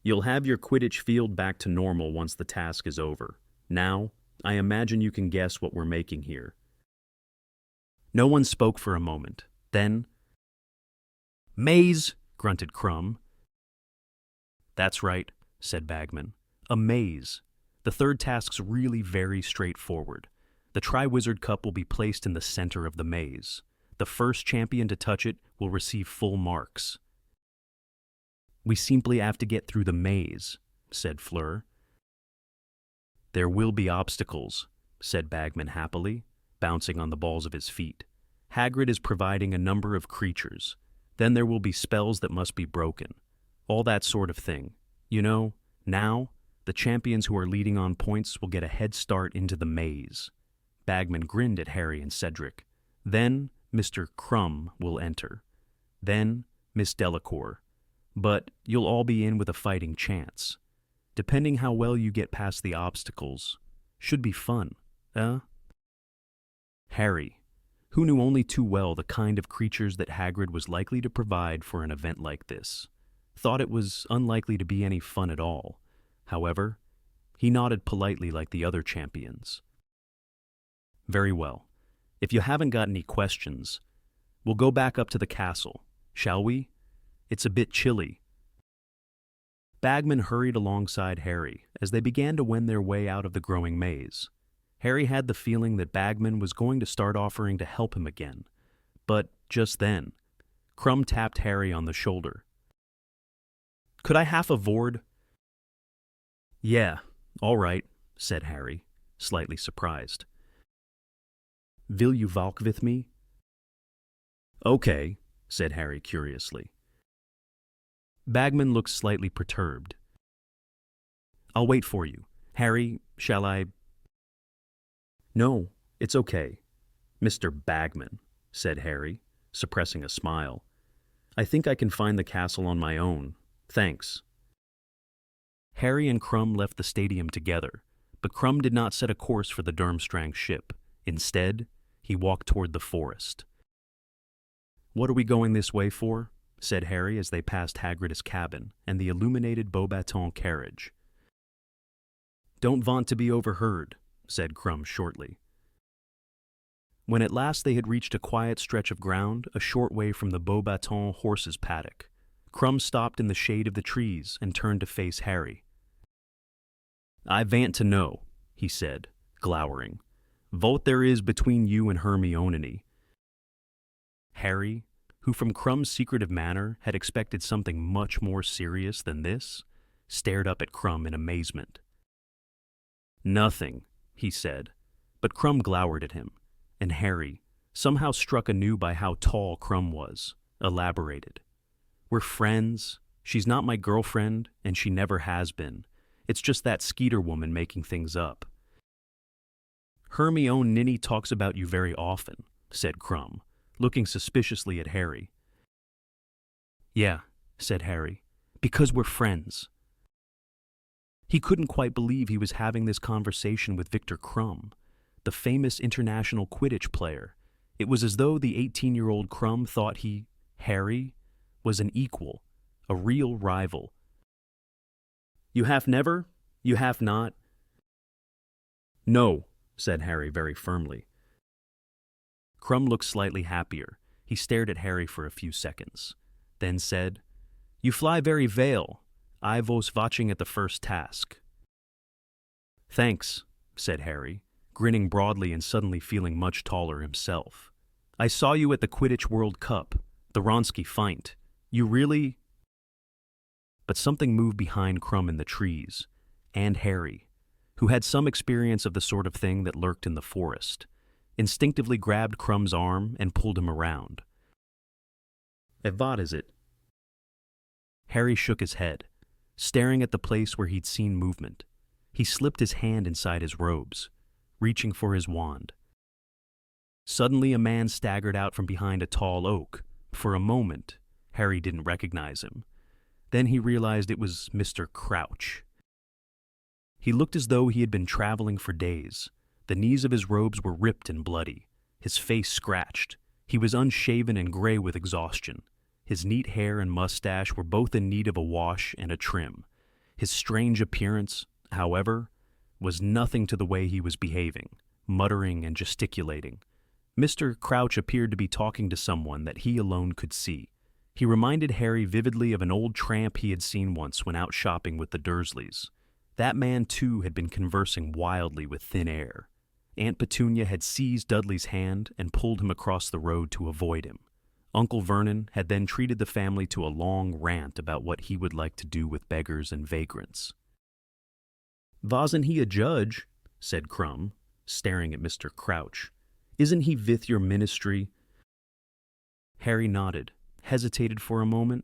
"You'll have your Quidditch field back to normal once the task is over. Now, I imagine you can guess what we're making here." No one spoke for a moment. Then, "Maze," grunted Crumb. "That's right," said Bagman. "A maze. The third task's really very straightforward. The Triwizard Cup will be placed in the center of the maze. The first champion to touch it will receive full marks." "We simply have to get through the maze," said Fleur. "There will be obstacles," said Bagman happily, bouncing on the balls of his feet. "Hagrid is providing a number of creatures. Then there will be spells that must be broken. All that sort of thing. You know, now, the champions who are leading on points will get a head start into the maze." Bagman grinned at Harry and Cedric. "Then Mr. Crumb will enter. Then Miss Delacour. But you'll all be in with a fighting chance. Depending how well you get past the obstacles. Should be fun, eh?" Harry, who knew only too well the kind of creatures that Hagrid was likely to provide for an event like this, thought it was unlikely to be any fun at all. However, he nodded politely like the other champions. "Very well. If you haven't got any questions, we'll go back up to the castle, shall we? It's a bit chilly." Bagman hurried alongside Harry as they began to wend their way out of the growing maze. Harry had the feeling that Bagman was going to start offering to help him again. But just then, Crumb tapped Harry on the shoulder. "Could I have a Vord?" "Yeah, all right," said Harry, slightly surprised. Will you walk with me? Okay, said Harry curiously. Bagman looked slightly perturbed. I'll wait for you. Harry, shall I? No, it's okay, Mr. Bagman, said Harry, suppressing a smile. I think I can find the castle on my own. Thanks. Harry and Crumb left the stadium together, but Crumb did not set a course for the Durmstrang ship. Instead, he walked toward the forest. What are we going this way for? Said Harry as they passed Hagrid's cabin and the illuminated Beauxbatons carriage. Don't want to be overheard, said Crumb shortly. When at last they had reached a quiet stretch of ground a short way from the Beauxbatons horses' paddock, Crumb stopped in the shade of the trees and turned to face Harry. I vant to know, he said, glowering, what there is between you and Hermione. Harry, who from Crumb's secretive manner had expected something much more serious than this, stared up at Crumb in amazement. Nothing, he said, but Crumb glowered at him, and Harry, somehow struck anew by how tall Crumb was, elaborated. We're friends. She's not my girlfriend, and she never has been. It's just that Skeeter woman making things up. Hermione Ninny talks about you very often, said Crumb, looking suspiciously at Harry. Yeah, said Harry, because we're friends. He couldn't quite believe he was having this conversation with Victor Crumb, the famous international Quidditch player. It was as though the 18-year-old Crumb thought he, Harry, was an equal, a real rival. You have never? You have not? No, said Harry very firmly. Crumb looked slightly happier. He stared at Harry for a few seconds, then said, You fly very well. I was watching at the first task. Thanks, said Harry, grinning broadly and suddenly feeling much taller himself. I saw you at the Quidditch World Cup, the Wronski Feint. You really... But something moved behind Crumb in the trees, and Harry, who had some experience of the sort of thing that lurked in the forest, instinctively grabbed Crumb's arm and pulled him around. What is it? Harry shook his head, staring at the place where he'd seen movement. He slipped his hand inside his robes, reaching for his wand. Suddenly a man staggered out from behind a tall oak. For a moment, Harry didn't recognize him. Then he realized it was Mr. Crouch. He looked as though he had been traveling for days. The knees of his robes were ripped and bloody, his face scratched. He was unshaven and gray with exhaustion. His neat hair and mustache were both in need of a wash and a trim. His strange appearance, however, was nothing to the way he was behaving, muttering and gesticulating. Mr. Crouch appeared to be talking to someone that he alone could see. He reminded Harry vividly of an old tramp he had seen once when out shopping with the Dursleys. That man, too, had been conversing wildly with thin air. Aunt Petunia had seized Dudley's hand and pulled him across the road to avoid him. Uncle Vernon had then treated the family to a long rant about what he would like to do with beggars and vagrants. "Wasn't he a judge?" said Crumb, staring at Mr. Crouch. "Isn't he with your ministry?" Harry nodded, hesitated for a moment,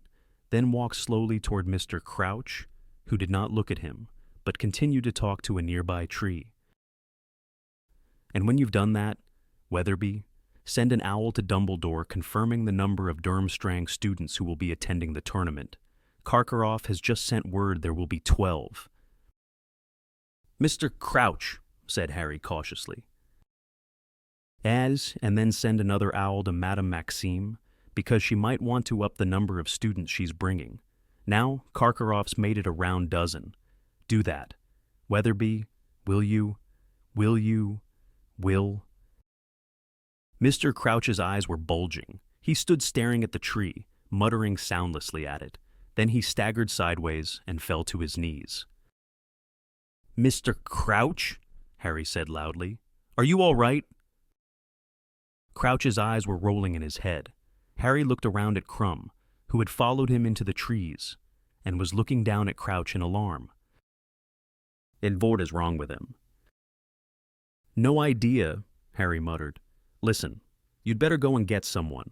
then walked slowly toward Mr. Crouch, who did not look at him, but continued to talk to a nearby tree. "And when you've done that, Weatherby, send an owl to Dumbledore confirming the number of Durmstrang students who will be attending the tournament. Karkaroff has just sent word there will be 12. "Mr. Crouch," said Harry cautiously. And then send another owl to Madame Maxime, because she might want to up the number of students she's bringing. Now, Karkaroff's made it a round dozen. Do that. Weatherby, will you? Mr. Crouch's eyes were bulging. He stood staring at the tree, muttering soundlessly at it. Then he staggered sideways and fell to his knees. "Mr. Crouch?" Harry said loudly. "Are you all right?" Crouch's eyes were rolling in his head. Harry looked around at Crumb, who had followed him into the trees, and was looking down at Crouch in alarm. "And what is wrong with him?" No idea, Harry muttered. Listen, you'd better go and get someone.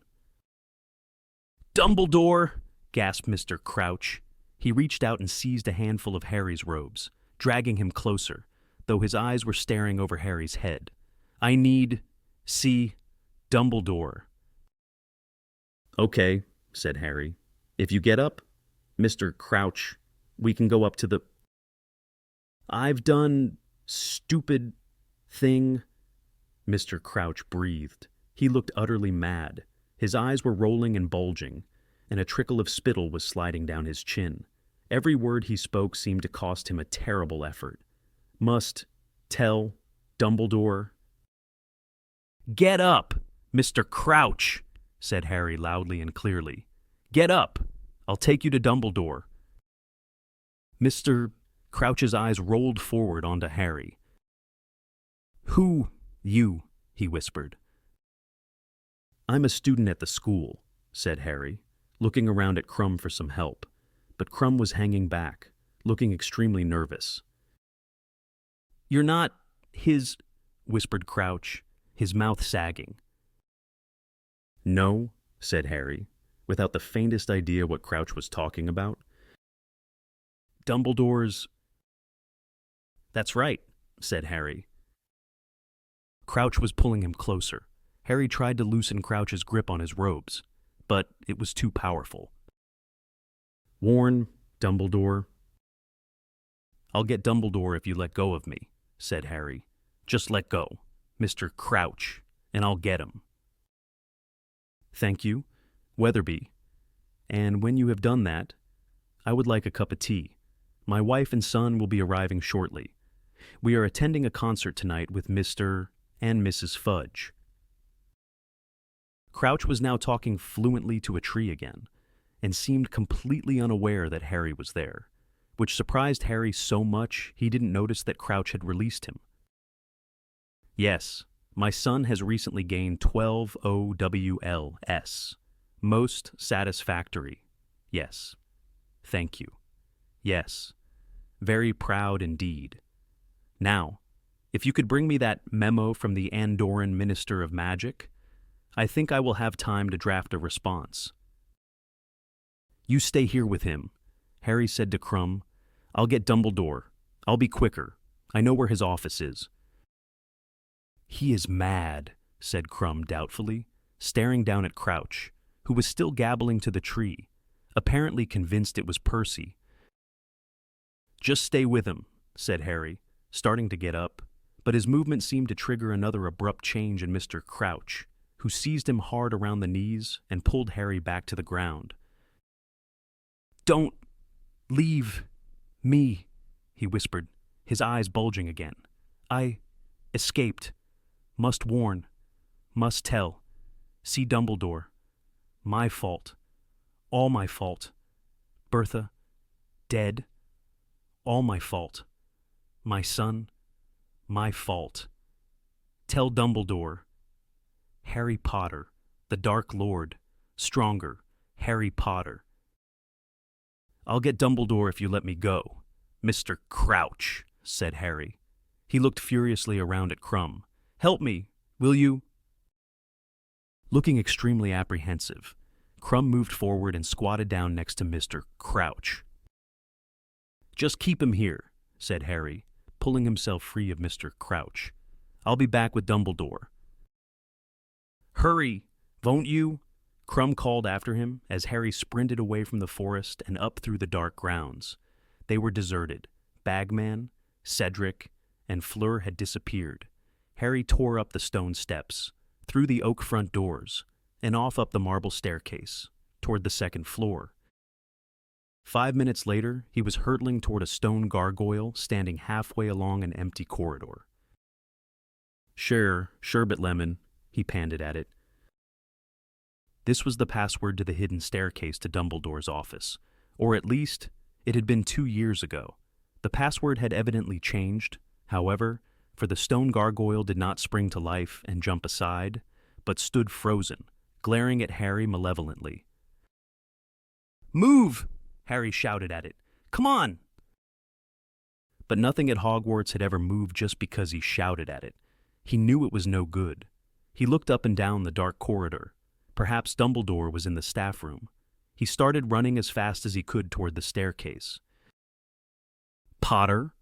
Dumbledore! Gasped Mr. Crouch. He reached out and seized a handful of Harry's robes, dragging him closer, though his eyes were staring over Harry's head. I need... see... Dumbledore. Okay, said Harry. If you get up, Mr. Crouch, we can go up to the... I've done... stupid... thing... Mr. Crouch breathed. He looked utterly mad. His eyes were rolling and bulging, and a trickle of spittle was sliding down his chin. Every word he spoke seemed to cost him a terrible effort. Must... tell... Dumbledore... Get up, Mr. Crouch, said Harry loudly and clearly. Get up. I'll take you to Dumbledore. Mr. Crouch's eyes rolled forward onto Harry. Who, you, he whispered. I'm a student at the school, said Harry, looking around at Crumb for some help. But Crumb was hanging back, looking extremely nervous. You're not his, whispered Crouch, his mouth sagging. No, said Harry, without the faintest idea what Crouch was talking about. Dumbledore's... That's right, said Harry. Crouch was pulling him closer. Harry tried to loosen Crouch's grip on his robes, but it was too powerful. Warn, Dumbledore. I'll get Dumbledore if you let go of me, said Harry. Just let go, Mr. Crouch, and I'll get him. Thank you, Weatherby. And when you have done that, I would like a cup of tea. My wife and son will be arriving shortly. We are attending a concert tonight with Mr. and Mrs. Fudge. Crouch was now talking fluently to a tree again, and seemed completely unaware that Harry was there, which surprised Harry so much he didn't notice that Crouch had released him. Yes, my son has recently gained 12 OWLS. Most satisfactory. Yes. Thank you. Yes. Very proud indeed. Now, if you could bring me that memo from the Andorran Minister of Magic, I think I will have time to draft a response. You stay here with him, Harry said to Crumb. I'll get Dumbledore. I'll be quicker. I know where his office is. He is mad, said Crumb doubtfully, staring down at Crouch, who was still gabbling to the tree, apparently convinced it was Percy. Just stay with him, said Harry, starting to get up, but his movement seemed to trigger another abrupt change in Mr. Crouch, who seized him hard around the knees and pulled Harry back to the ground. Don't leave me, he whispered, his eyes bulging again. I escaped. Must warn. Must tell. See Dumbledore. My fault. All my fault. Bertha. Dead. All my fault. My son. My fault. Tell Dumbledore. Harry Potter. The Dark Lord. Stronger. Harry Potter. I'll get Dumbledore if you let me go. Mr. Crouch, said Harry. He looked furiously around at Crumb. Help me, will you? Looking extremely apprehensive, Crumb moved forward and squatted down next to Mr. Crouch. Just keep him here, said Harry, pulling himself free of Mr. Crouch. I'll be back with Dumbledore. Hurry, won't you? Crumb called after him as Harry sprinted away from the forest and up through the dark grounds. They were deserted. Bagman, Cedric, and Fleur had disappeared. Harry tore up the stone steps, through the oak front doors, and off up the marble staircase, toward the second floor. 5 minutes later, he was hurtling toward a stone gargoyle standing halfway along an empty corridor. Sure, sherbet lemon, he panted at it. This was the password to the hidden staircase to Dumbledore's office, or at least, it had been 2 years ago. The password had evidently changed, however, for the stone gargoyle did not spring to life and jump aside, but stood frozen, glaring at Harry malevolently. Move! Harry shouted at it. Come on! But nothing at Hogwarts had ever moved just because he shouted at it. He knew it was no good. He looked up and down the dark corridor. Perhaps Dumbledore was in the staff room. He started running as fast as he could toward the staircase. Potter?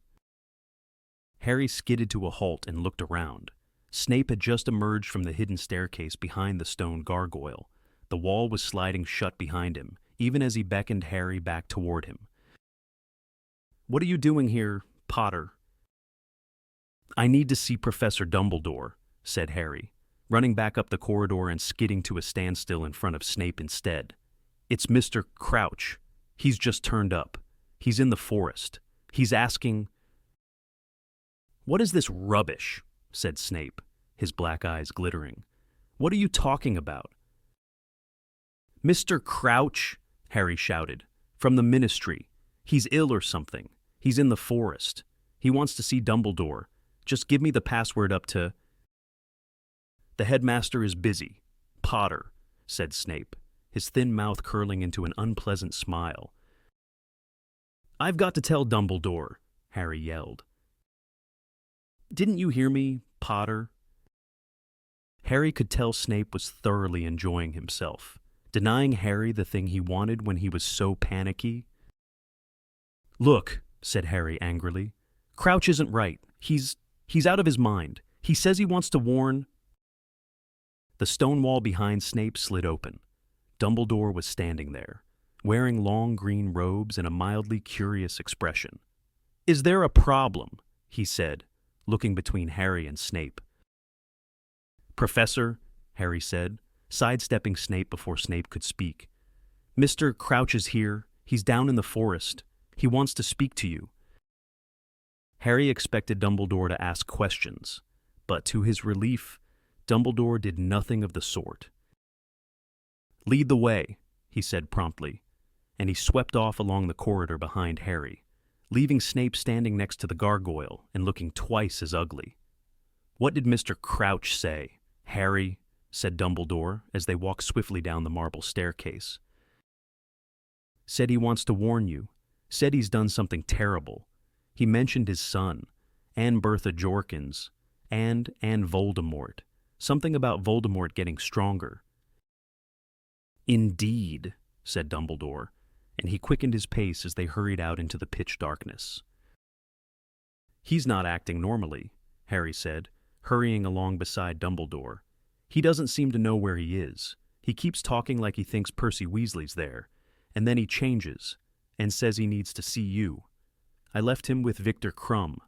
Harry skidded to a halt and looked around. Snape had just emerged from the hidden staircase behind the stone gargoyle. The wall was sliding shut behind him, even as he beckoned Harry back toward him. "What are you doing here, Potter?" "I need to see Professor Dumbledore," said Harry, running back up the corridor and skidding to a standstill in front of Snape instead. "It's Mr. Crouch. He's just turned up. He's in the forest. He's asking—" "What is this rubbish?" said Snape, his black eyes glittering. "What are you talking about?" "Mr. Crouch," Harry shouted, "from the Ministry. He's ill or something. He's in the forest. He wants to see Dumbledore. Just give me the password up to—" "The headmaster is busy, Potter," said Snape, his thin mouth curling into an unpleasant smile. "I've got to tell Dumbledore," Harry yelled. "Didn't you hear me, Potter?" Harry could tell Snape was thoroughly enjoying himself, denying Harry the thing he wanted when he was so panicky. "Look," said Harry angrily, "Crouch isn't right. He's out of his mind. He says he wants to warn—" The stone wall behind Snape slid open. Dumbledore was standing there, wearing long green robes and a mildly curious expression. "Is there a problem?" he said, looking between Harry and Snape. "Professor," Harry said, sidestepping Snape before Snape could speak. "Mr. Crouch is here. He's down in the forest. He wants to speak to you." Harry expected Dumbledore to ask questions, but to his relief, Dumbledore did nothing of the sort. "Lead the way," he said promptly, and he swept off along the corridor behind Harry, leaving Snape standing next to the gargoyle and looking twice as ugly. "What did Mr. Crouch say, Harry?" said Dumbledore as they walked swiftly down the marble staircase. "Said he wants to warn you. Said he's done something terrible. He mentioned his son, and Bertha Jorkins, and Voldemort. Something about Voldemort getting stronger." "Indeed," said Dumbledore, and he quickened his pace as they hurried out into the pitch darkness. "He's not acting normally," Harry said, hurrying along beside Dumbledore. "He doesn't seem to know where he is. He keeps talking like he thinks Percy Weasley's there, and then he changes and says he needs to see you. I left him with Victor Crumb."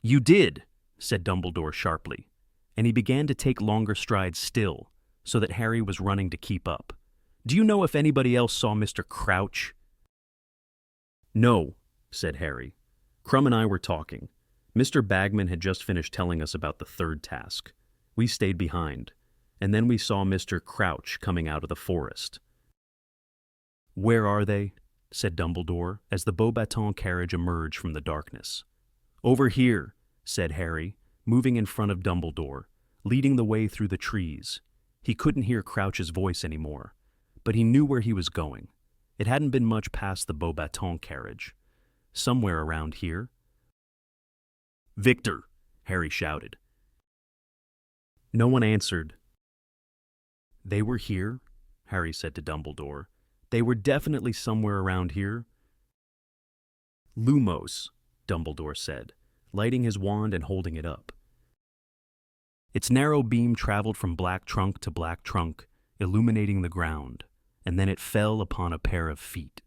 "You did," said Dumbledore sharply, and he began to take longer strides still, so that Harry was running to keep up. "Do you know if anybody else saw Mr. Crouch?" "No," said Harry. "Crumb and I were talking. Mr. Bagman had just finished telling us about the third task. We stayed behind, and then we saw Mr. Crouch coming out of the forest." "Where are they?" said Dumbledore as the Beauxbatons carriage emerged from the darkness. "Over here," said Harry, moving in front of Dumbledore, leading the way through the trees. He couldn't hear Crouch's voice anymore, but he knew where he was going. It hadn't been much past the Beauxbatons carriage. Somewhere around here. "Victor!" Harry shouted. No one answered. "They were here," Harry said to Dumbledore. "They were definitely somewhere around here." "Lumos," Dumbledore said, lighting his wand and holding it up. Its narrow beam traveled from black trunk to black trunk, illuminating the ground, and then it fell upon a pair of feet.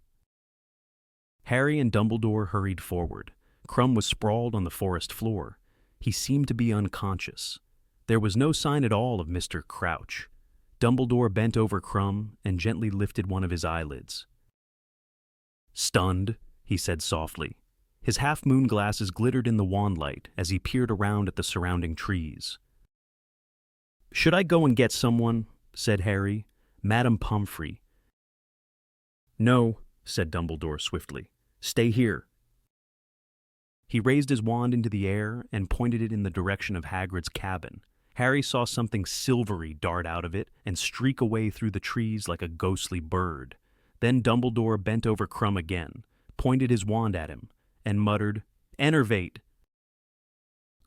Harry and Dumbledore hurried forward. Crumb was sprawled on the forest floor. He seemed to be unconscious. There was no sign at all of Mr. Crouch. Dumbledore bent over Crumb and gently lifted one of his eyelids. "Stunned," he said softly. His half-moon glasses glittered in the wand light as he peered around at the surrounding trees. "Should I go and get someone?" said Harry. "Madame Pomfrey." "No," said Dumbledore swiftly. "Stay here." He raised his wand into the air and pointed it in the direction of Hagrid's cabin. Harry saw something silvery dart out of it and streak away through the trees like a ghostly bird. Then Dumbledore bent over Crumb again, pointed his wand at him, and muttered, "Enervate!"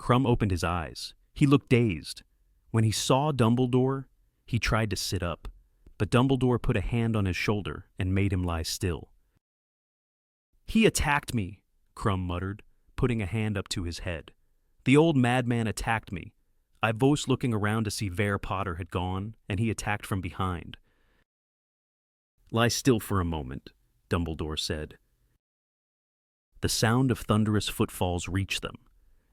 Crumb opened his eyes. He looked dazed. When he saw Dumbledore, he tried to sit up, but Dumbledore put a hand on his shoulder and made him lie still. "He attacked me," Crumb muttered, putting a hand up to his head. "The old madman attacked me. I was looking around to see where Potter had gone, and he attacked from behind." "Lie still for a moment," Dumbledore said. The sound of thunderous footfalls reached them,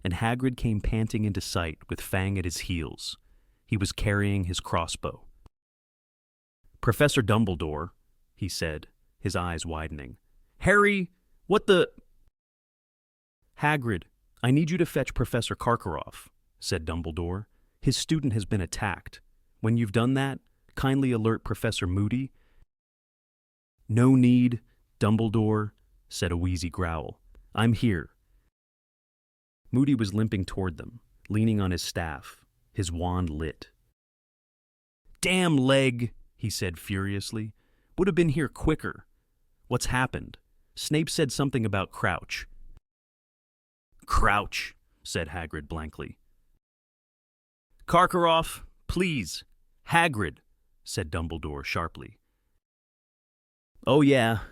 and Hagrid came panting into sight with Fang at his heels. He was carrying his crossbow. "Professor Dumbledore," he said, his eyes widening. "Harry, what the—" "Hagrid, I need you to fetch Professor Karkaroff," said Dumbledore. "His student has been attacked. When you've done that, kindly alert Professor Moody." "No need, Dumbledore," said a wheezy growl. "I'm here." Moody was limping toward them, leaning on his staff, his wand lit. "Damn leg," he said furiously. "Would have been here quicker. What's happened? Snape said something about Crouch." "Crouch," said Hagrid blankly. "Karkaroff, please. Hagrid," said Dumbledore sharply. "Oh yeah,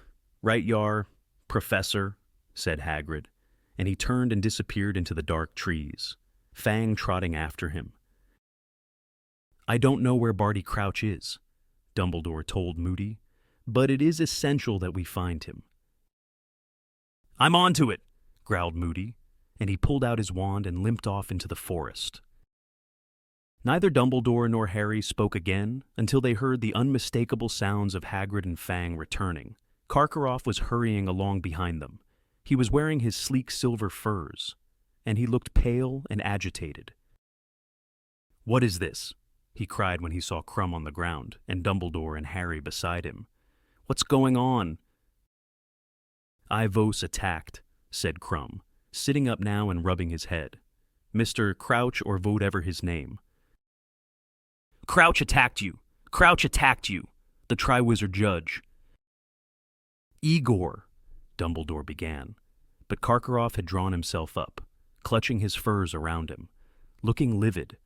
right you are, Professor," said Hagrid, and he turned and disappeared into the dark trees, Fang trotting after him. "I don't know where Barty Crouch is," Dumbledore told Moody, "but it is essential that we find him." "I'm on to it," growled Moody, and he pulled out his wand and limped off into the forest. Neither Dumbledore nor Harry spoke again until they heard the unmistakable sounds of Hagrid and Fang returning. Karkaroff was hurrying along behind them. He was wearing his sleek silver furs, and he looked pale and agitated. "What is this?" he cried when he saw Crumb on the ground and Dumbledore and Harry beside him. "What's going on?" "I was attacked," said Crumb, sitting up now and rubbing his head. "Mr. Crouch or whatever his name." "Crouch attacked you! Crouch attacked you!" the Triwizard Judge. "Igor," Dumbledore began, but Karkaroff had drawn himself up, clutching his furs around him, looking livid.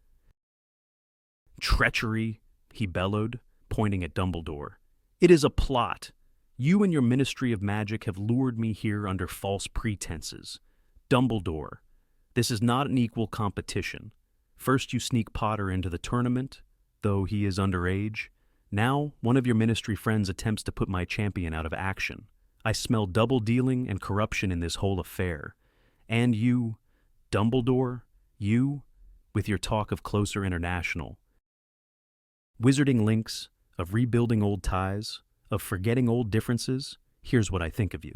"Treachery," he bellowed, pointing at Dumbledore. "It is a plot. You and your Ministry of Magic have lured me here under false pretenses. Dumbledore, this is not an equal competition. First you sneak Potter into the tournament, though he is underage. Now one of your Ministry friends attempts to put my champion out of action. I smell double dealing and corruption in this whole affair. And you, Dumbledore, you, with your talk of closer international. Wizarding links, of rebuilding old ties, of forgetting old differences, here's what I think of you."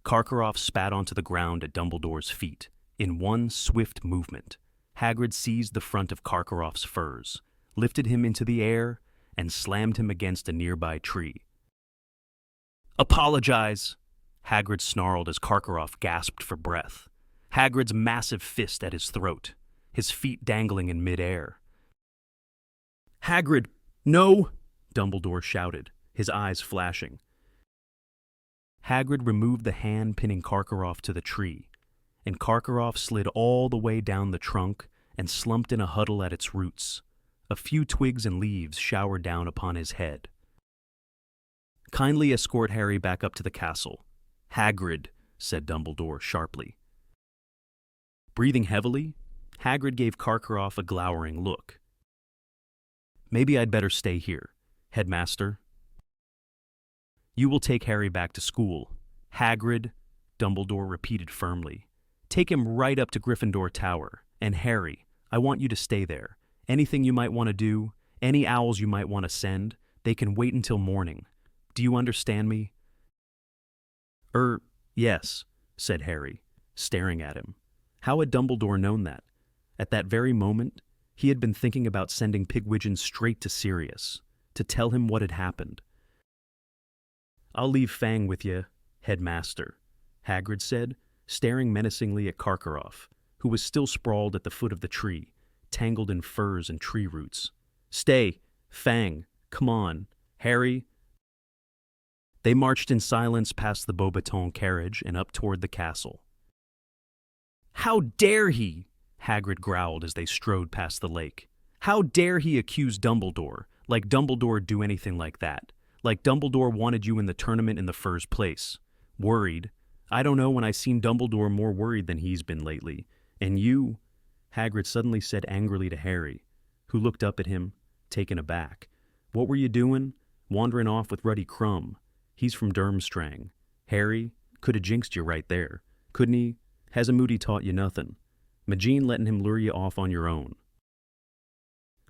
Karkaroff spat onto the ground at Dumbledore's feet. In one swift movement, Hagrid seized the front of Karkaroff's furs, lifted him into the air, and slammed him against a nearby tree. "Apologize!" Hagrid snarled as Karkaroff gasped for breath, Hagrid's massive fist at his throat, his feet dangling in midair. "Hagrid, no!" Dumbledore shouted, his eyes flashing. Hagrid removed the hand pinning Karkaroff to the tree, and Karkaroff slid all the way down the trunk and slumped in a huddle at its roots. A few twigs and leaves showered down upon his head. "Kindly escort Harry back up to the castle." "Hagrid," said Dumbledore sharply. Breathing heavily, Hagrid gave Karkaroff a glowering look. "Maybe I'd better stay here, Headmaster." "You will take Harry back to school." "Hagrid," Dumbledore repeated firmly. "Take him right up to Gryffindor Tower. And Harry, I want you to stay there. Anything you might want to do, any owls you might want to send, they can wait until morning. Do you understand me?" Yes," said Harry, staring at him. How had Dumbledore known that? At that very moment, he had been thinking about sending Pigwidgeon straight to Sirius, to tell him what had happened. "I'll leave Fang with you, Headmaster," Hagrid said, staring menacingly at Karkaroff, who was still sprawled at the foot of the tree, tangled in furs and tree roots. "Stay, Fang, come on, Harry." They marched in silence past the Beauxbatons carriage and up toward the castle. "How dare he?" Hagrid growled as they strode past the lake. "How dare he accuse Dumbledore? Like Dumbledore do anything like that. Like Dumbledore wanted you in the tournament in the first place. Worried? I don't know when I seen Dumbledore more worried than he's been lately. And you," Hagrid suddenly said angrily to Harry, who looked up at him, taken aback. "What were you doing? Wandering off with Ruddy Crumb. He's from Durmstrang. Harry, could have jinxed you right there. Couldn't he? Hasn't Moody taught you nothing? Magine letting him lure you off on your own."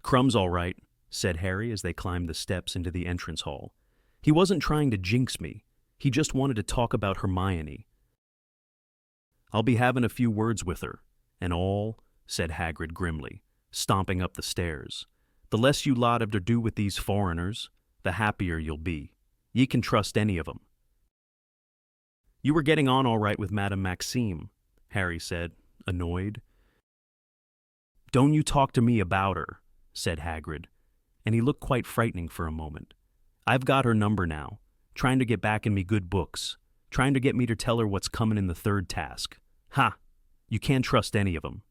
"Crumb's all right," said Harry as they climbed the steps into the entrance hall. "He wasn't trying to jinx me. He just wanted to talk about Hermione. I'll be having a few words with her, and all," said Hagrid grimly, stomping up the stairs. "The less you lot have to do with these foreigners, the happier you'll be. Ye can trust any of 'em." "You were getting on all right with Madame Maxime," Harry said, annoyed. "Don't you talk to me about her," said Hagrid, and he looked quite frightening for a moment. "I've got her number now, trying to get back in me good books, trying to get me to tell her what's coming in the third task. Ha! You can't trust any of 'em."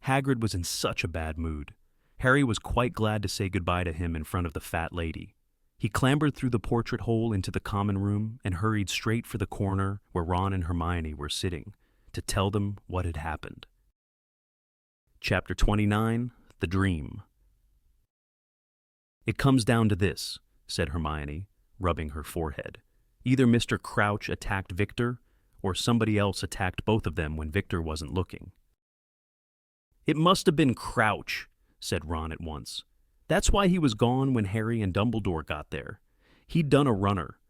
Hagrid was in such a bad mood. Harry was quite glad to say goodbye to him in front of the fat lady. He clambered through the portrait hole into the common room and hurried straight for the corner where Ron and Hermione were sitting, to tell them what had happened. Chapter 29, The Dream. "It comes down to this," said Hermione, rubbing her forehead. "Either Mr. Crouch attacked Victor, or somebody else attacked both of them when Victor wasn't looking." "It must have been Crouch," said Ron at once. "That's why he was gone when Harry and Dumbledore got there. He'd done a runner."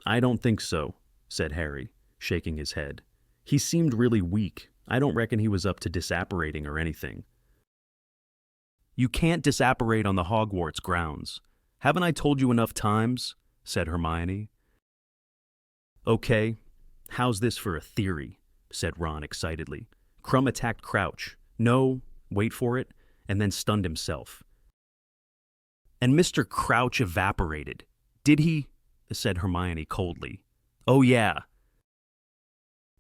"I don't think so," said Harry, shaking his head. "He seemed really weak. I don't reckon he was up to disapparating or anything." "You can't disapparate on the Hogwarts grounds. Haven't I told you enough times?" said Hermione. "Okay, how's this for a theory?" said Ron excitedly. "Crumb attacked Crouch. No, wait for it, and then stunned himself. And Mr. Crouch evaporated. Did he?" said Hermione coldly. "Oh yeah."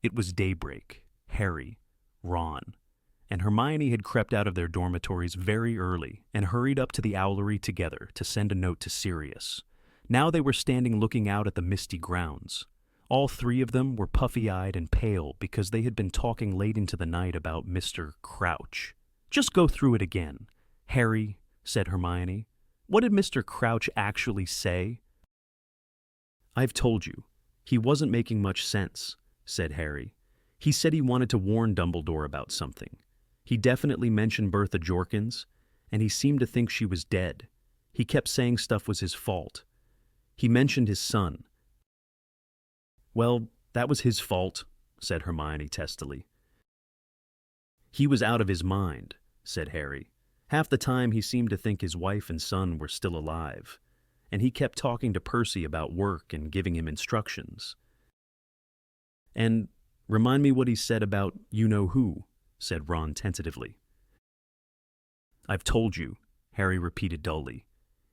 It was daybreak. Harry, Ron, and Hermione had crept out of their dormitories very early and hurried up to the owlery together to send a note to Sirius. Now they were standing looking out at the misty grounds. All three of them were puffy-eyed and pale because they had been talking late into the night about Mr. Crouch. "Just go through it again." "Harry," said Hermione, "what did Mr. Crouch actually say?" "I've told you. He wasn't making much sense," said Harry. "He said he wanted to warn Dumbledore about something. He definitely mentioned Bertha Jorkins, and he seemed to think she was dead. He kept saying stuff was his fault. He mentioned his son." "Well, that was his fault," said Hermione testily. "He was out of his mind," said Harry. "Half the time he seemed to think his wife and son were still alive, and he kept talking to Percy about work and giving him instructions." "And remind me what he said about you-know-who," said Ron tentatively. "I've told you," Harry repeated dully.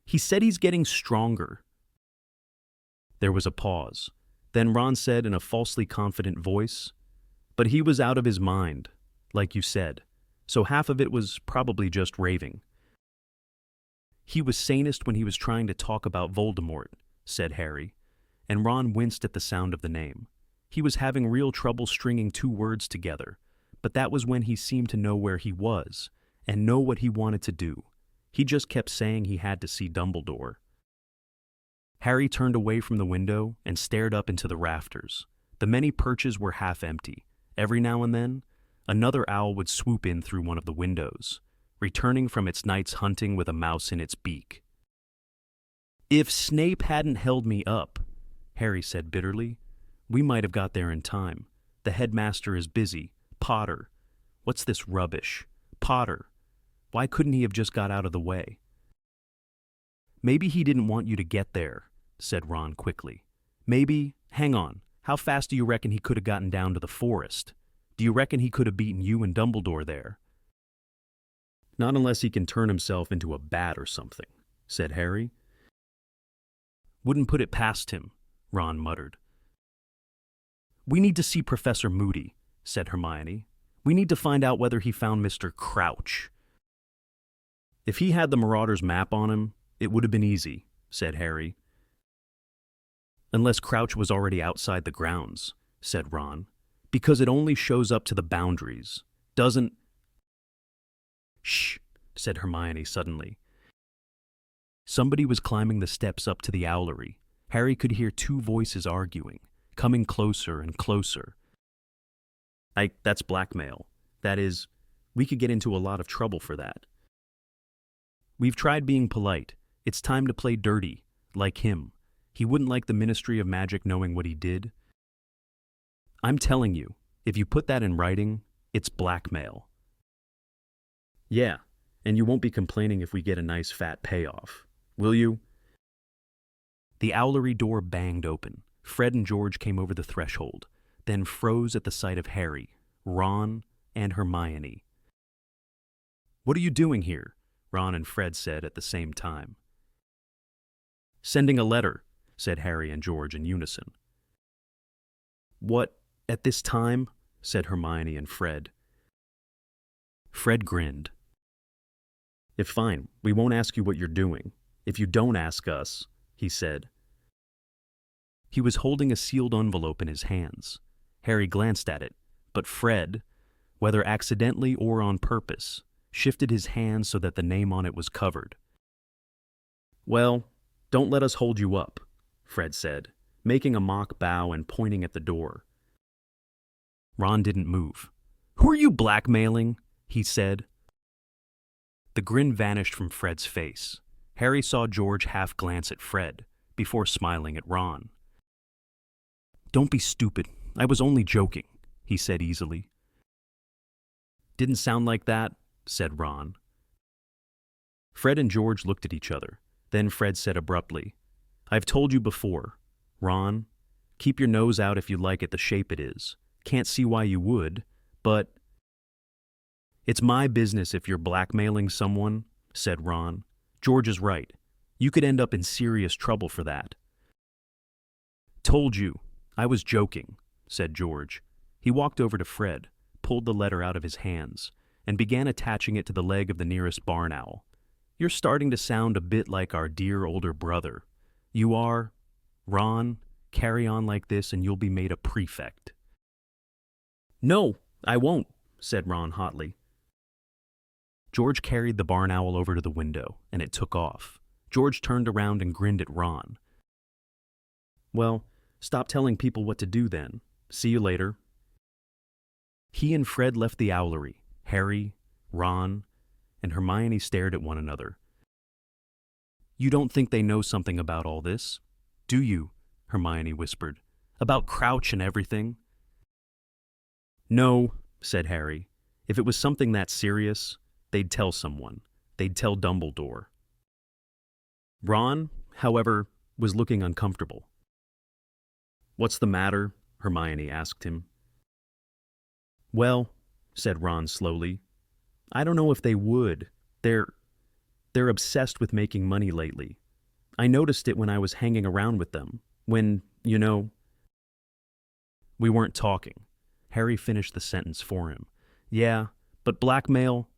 "He said he's getting stronger." There was a pause. Then Ron said in a falsely confident voice, "But he was out of his mind, like you said, so half of it was probably just raving." "He was sanest when he was trying to talk about Voldemort," said Harry, and Ron winced at the sound of the name. He was having real trouble stringing two words together, but that was when he seemed to know where he was and know what he wanted to do. He just kept saying he had to see Dumbledore. Harry turned away from the window and stared up into the rafters. The many perches were half empty. Every now and then, another owl would swoop in through one of the windows, returning from its night's hunting with a mouse in its beak. "If Snape hadn't held me up," Harry said bitterly, "we might have got there in time. The headmaster is busy. Potter. What's this rubbish? Potter. Why couldn't he have just got out of the way?" "Maybe he didn't want you to get there," said Ron quickly. "Maybe, hang on, how fast do you reckon he could have gotten down to the forest? Do you reckon he could have beaten you and Dumbledore there?" "Not unless he can turn himself into a bat or something," said Harry. "Wouldn't put it past him," Ron muttered. "We need to see Professor Moody," said Hermione. "We need to find out whether he found Mr. Crouch." "If he had the Marauder's map on him, it would have been easy," said Harry. "Unless Crouch was already outside the grounds," said Ron, "because it only shows up to the boundaries. Doesn't—" "Shh," said Hermione suddenly. Somebody was climbing the steps up to the owlery. Harry could hear two voices arguing, coming closer and closer. That's blackmail. That is, we could get into a lot of trouble for that. We've tried being polite. It's time to play dirty, like him. He wouldn't like the Ministry of Magic knowing what he did. I'm telling you, if you put that in writing, it's blackmail." "Yeah, and you won't be complaining if we get a nice fat payoff, will you?" The owlery door banged open. Fred and George came over the threshold, then froze at the sight of Harry, Ron, and Hermione. "What are you doing here?" Ron and Fred said at the same time. "Sending a letter," said Harry and George in unison. "What, at this time?" said Hermione and Fred. Fred grinned. "If fine, we won't ask you what you're doing. If you don't ask us," he said. He was holding a sealed envelope in his hands. Harry glanced at it, but Fred, whether accidentally or on purpose, shifted his hand so that the name on it was covered. "Well, don't let us hold you up," Fred said, making a mock bow and pointing at the door. Ron didn't move. "Who are you blackmailing?" he said. The grin vanished from Fred's face. Harry saw George half glance at Fred, before smiling at Ron. "Don't be stupid. I was only joking," he said easily. "Didn't sound like that," said Ron. Fred and George looked at each other. Then Fred said abruptly, "I've told you before. Ron, keep your nose out if you like it the shape it is. Can't see why you would, but—" "It's my business if you're blackmailing someone," said Ron. "George is right. You could end up in serious trouble for that." "Told you. I was joking," said George. He walked over to Fred, pulled the letter out of his hands, and began attaching it to the leg of the nearest barn owl. "You're starting to sound a bit like our dear older brother. You are. Ron, carry on like this and you'll be made a prefect." "No, I won't," said Ron hotly. George carried the barn owl over to the window, and it took off. George turned around and grinned at Ron. "Well, stop telling people what to do then. See you later." He and Fred left the owlery. Harry, Ron, and Hermione stared at one another. "You don't think they know something about all this, do you?" Hermione whispered. "About Crouch and everything?" "No," said Harry. "If it was something that serious, they'd tell someone. They'd tell Dumbledore." Ron, however, was looking uncomfortable. "What's the matter?" Hermione asked him. "Well," said Ron slowly, "I don't know if they would. They're obsessed with making money lately. I noticed it when I was hanging around with them. When, you know—" "We weren't talking." Harry finished the sentence for him. "Yeah, but blackmail—"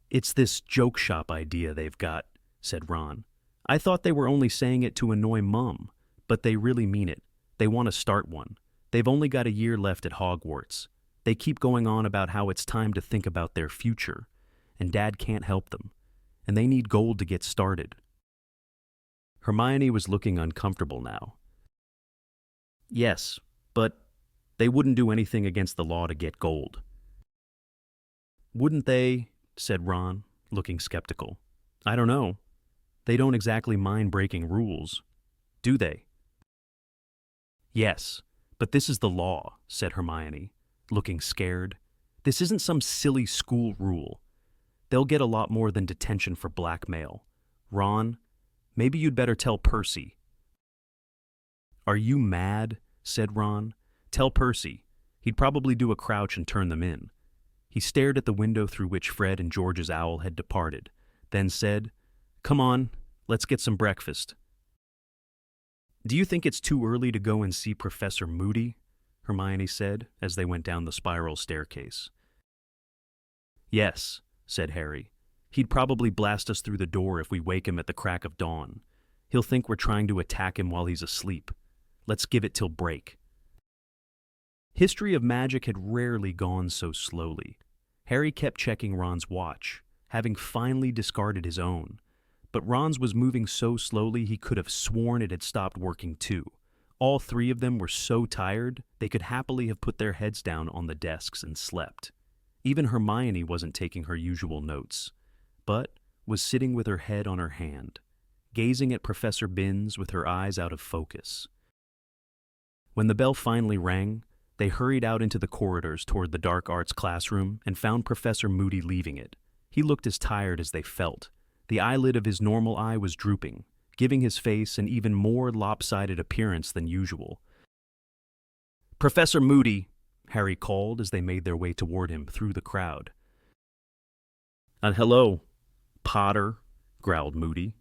"It's this joke shop idea they've got," said Ron. "I thought they were only saying it to annoy Mum, but they really mean it. They want to start one. They've only got a year left at Hogwarts. They keep going on about how it's time to think about their future, and Dad can't help them, and they need gold to get started." Hermione was looking uncomfortable now. "Yes, but they wouldn't do anything against the law to get gold." "Wouldn't they?" said Ron, looking skeptical. "I don't know. They don't exactly mind breaking rules, do they?" "Yes, but this is the law," said Hermione, looking scared. "This isn't some silly school rule. They'll get a lot more than detention for blackmail. Ron, maybe you'd better tell Percy." "Are you mad?" said Ron. "Tell Percy. He'd probably do a Crouch and turn them in." He stared at the window through which Fred and George's owl had departed, then said, "Come on, let's get some breakfast." "Do you think it's too early to go and see Professor Moody?" Hermione said as they went down the spiral staircase. Yes, said Harry. He'd probably blast us through the door if we wake him at the crack of dawn. He'll think we're trying to attack him while he's asleep. Let's give it till break. History of Magic had rarely gone so slowly. Harry kept checking Ron's watch, having finally discarded his own. But Ron's was moving so slowly he could have sworn it had stopped working too. All three of them were so tired, they could happily have put their heads down on the desks and slept. Even Hermione wasn't taking her usual notes, but was sitting with her head on her hand, gazing at Professor Binns with her eyes out of focus. When the bell finally rang, they hurried out into the corridors toward the dark arts classroom and found Professor Moody leaving it. He looked as tired as they felt. The eyelid of his normal eye was drooping, giving his face an even more lopsided appearance than usual. "Professor Moody," Harry called as they made their way toward him through the crowd. Hello, Potter," growled Moody.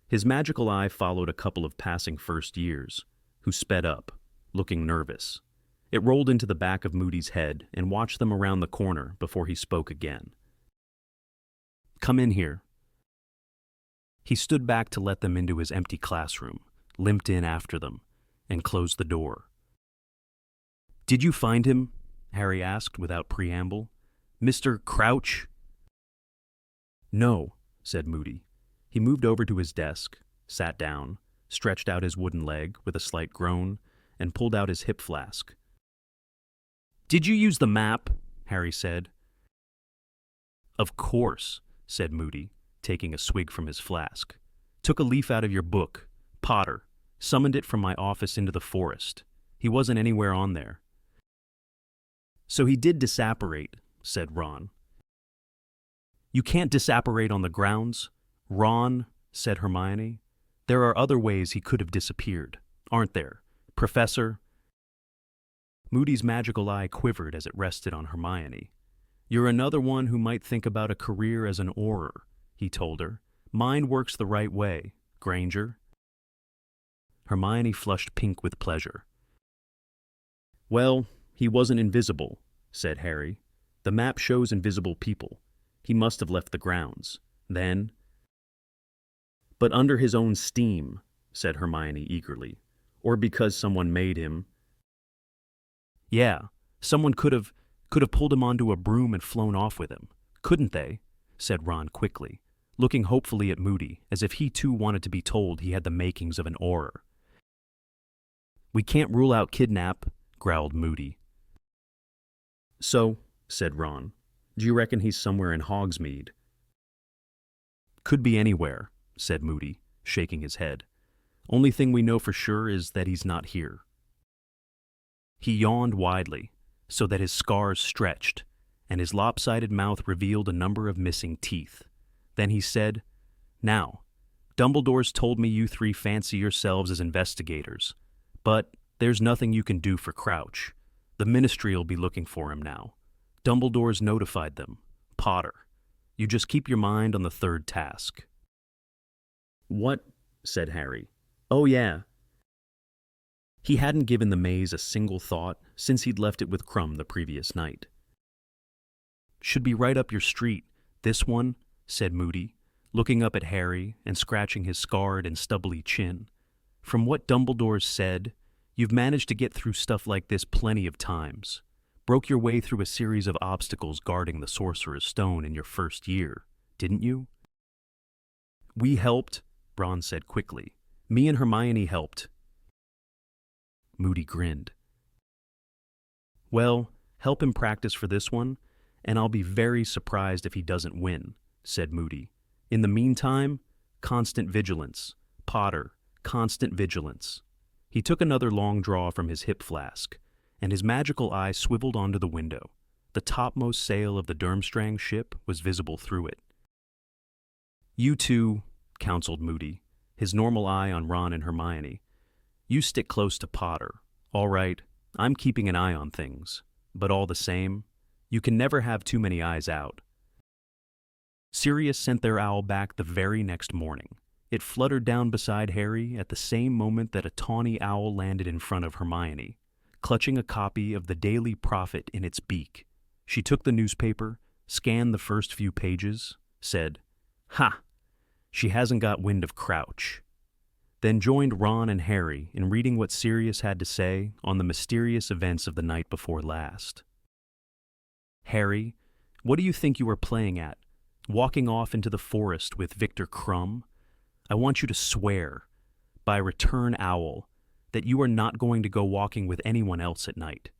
His magical eye followed a couple of passing first years, who sped up, looking nervous. It rolled into the back of Moody's head and watched them around the corner before he spoke again. "Come in here." He stood back to let them into his empty classroom, limped in after them, and closed the door. "Did you find him?" Harry asked without preamble. "Mr. Crouch?" "No," said Moody. He moved over to his desk, sat down, stretched out his wooden leg with a slight groan, and pulled out his hip flask. "Did you use the map?" Harry said. "Of course," said Moody, taking a swig from his flask. "Took a leaf out of your book. Potter. Summoned it from my office into the forest. He wasn't anywhere on there." "So he did disapparate," said Ron. "You can't disapparate on the grounds." "Ron," said Hermione, "there are other ways he could have disappeared, aren't there? Professor—" Moody's magical eye quivered as it rested on Hermione. "You're another one who might think about a career as an Auror," he told her. "Mine works the right way, Granger." Hermione flushed pink with pleasure. "Well, he wasn't invisible," said Harry. "The map shows invisible people. He must have left the grounds. Then—" "But under his own steam," said Hermione eagerly. "Or because someone made him." "Yeah, someone could have pulled him onto a broom and flown off with him, couldn't they?" said Ron quickly, looking hopefully at Moody, as if he too wanted to be told he had the makings of an Auror. "We can't rule out kidnap," growled Moody. "So," said Ron, "do you reckon he's somewhere in Hogsmeade?" "Could be anywhere," said Moody, shaking his head. "Only thing we know for sure is that he's not here." He yawned widely, so that his scars stretched, and his lopsided mouth revealed a number of missing teeth. Then he said, "Now, Dumbledore's told me you three fancy yourselves as investigators, but there's nothing you can do for Crouch. The Ministry'll be looking for him now. Dumbledore's notified them. Potter, you just keep your mind on the third task." "What?" said Harry. "Oh, yeah." He hadn't given the maze a single thought since he'd left it with Crumb the previous night. "Should be right up your street, this one," said Moody, looking up at Harry and scratching his scarred and stubbly chin. "From what Dumbledore's said, you've managed to get through stuff like this plenty of times. Broke your way through a series of obstacles guarding the Sorcerer's Stone in your first year, didn't you?" "We helped," Ron said quickly. "Me and Hermione helped." Moody grinned. "Well, help him practice for this one, and I'll be very surprised if he doesn't win," said Moody. "In the meantime, constant vigilance. Potter, constant vigilance." He took another long draw from his hip flask, and his magical eye swiveled onto the window. The topmost sail of the Durmstrang ship was visible through it. "You two," counseled Moody, his normal eye on Ron and Hermione. "You stick close to Potter. All right, I'm keeping an eye on things. But all the same, you can never have too many eyes out." Sirius sent their owl back the very next morning. It fluttered down beside Harry at the same moment that a tawny owl landed in front of Hermione. clutching a copy of the Daily Prophet in its beak. She took the newspaper, scanned the first few pages, said, "Ha! She hasn't got wind of Crouch." Then joined Ron and Harry in reading what Sirius had to say on the mysterious events of the night before last. "Harry, what do you think you are playing at? Walking off into the forest with Victor Crumb? I want you to swear, by Return Owl, that you are not going to go walking with anyone else at night.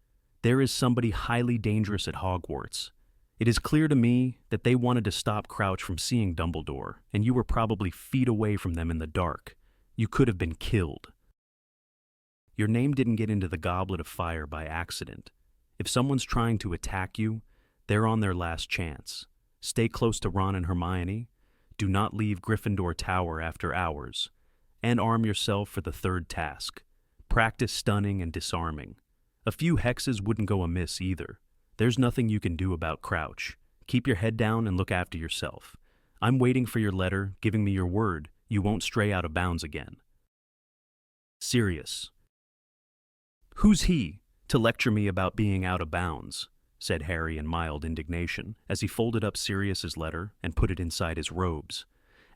There is somebody highly dangerous at Hogwarts. It is clear to me that they wanted to stop Crouch from seeing Dumbledore, and you were probably feet away from them in the dark. You could have been killed. Your name didn't get into the Goblet of Fire by accident. If someone's trying to attack you, they're on their last chance. Stay close to Ron and Hermione. Do not leave Gryffindor Tower after hours. And arm yourself for the third task. Practice stunning and disarming. A few hexes wouldn't go amiss either. There's nothing you can do about Crouch. Keep your head down and look after yourself. I'm waiting for your letter, giving me your word you won't stray out of bounds again. Sirius." "Who's he, to lecture me about being out of bounds?" said Harry in mild indignation, as he folded up Sirius's letter and put it inside his robes.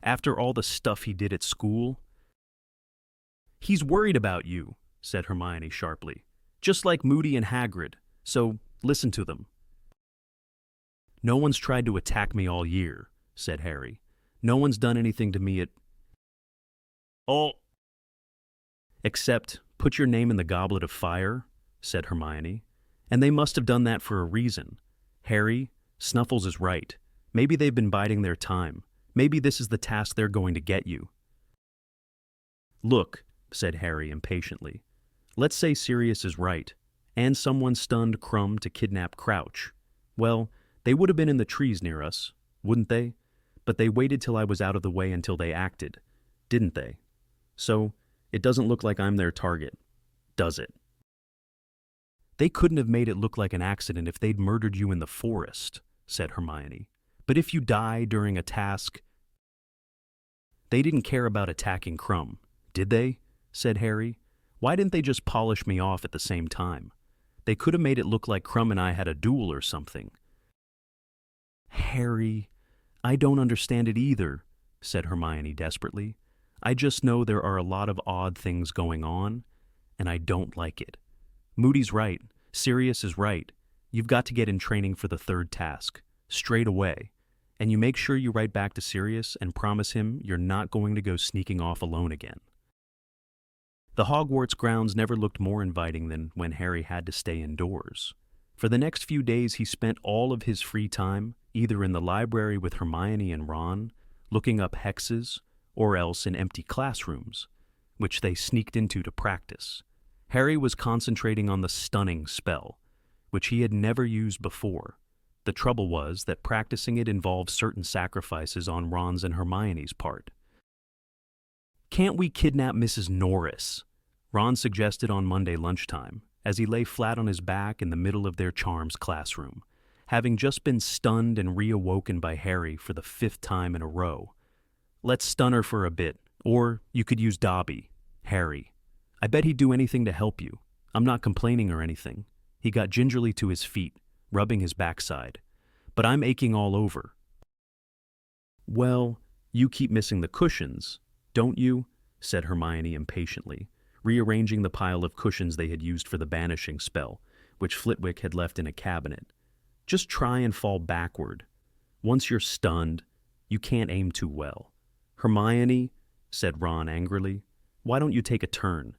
"After all the stuff he did at school?" "He's worried about you," said Hermione sharply. "Just like Moody and Hagrid, so listen to them." "No one's tried to attack me all year," said Harry. "No one's done anything to me except put your name in the Goblet of Fire," said Hermione. "And they must have done that for a reason. Harry, Snuffles is right. Maybe they've been biding their time. Maybe this is the task they're going to get you." "Look," said Harry impatiently. "Let's say Sirius is right, and someone stunned Crumb to kidnap Crouch. Well, they would have been in the trees near us, wouldn't they? But they waited till I was out of the way until they acted, didn't they? So, it doesn't look like I'm their target, does it?" "They couldn't have made it look like an accident if they'd murdered you in the forest," said Hermione. "But if you die during a task—" "They didn't care about attacking Crumb, did they?" said Harry. "Why didn't they just polish me off at the same time? They could have made it look like Crumb and I had a duel or something." "Harry, I don't understand it either," said Hermione desperately. "I just know there are a lot of odd things going on, and I don't like it. Moody's right. Sirius is right. You've got to get in training for the third task, straight away. And you make sure you write back to Sirius and promise him you're not going to go sneaking off alone again." The Hogwarts grounds never looked more inviting than when Harry had to stay indoors. For the next few days he spent all of his free time either in the library with Hermione and Ron, looking up hexes, or else in empty classrooms, which they sneaked into to practice. Harry was concentrating on the stunning spell, which he had never used before. The trouble was that practicing it involved certain sacrifices on Ron's and Hermione's part. "Can't we kidnap Mrs. Norris?" Ron suggested on Monday lunchtime, as he lay flat on his back in the middle of their charms classroom, having just been stunned and reawoken by Harry for the 5th time in a row. "Let's stun her for a bit, or you could use Dobby, Harry. I bet he'd do anything to help you. I'm not complaining or anything." He got gingerly to his feet, rubbing his backside. "But I'm aching all over." "Well, you keep missing the cushions, don't you?" said Hermione impatiently, rearranging the pile of cushions they had used for the banishing spell, which Flitwick had left in a cabinet. "Just try and fall backward. Once you're stunned, you can't aim too well." "Hermione," said Ron angrily, "why don't you take a turn?"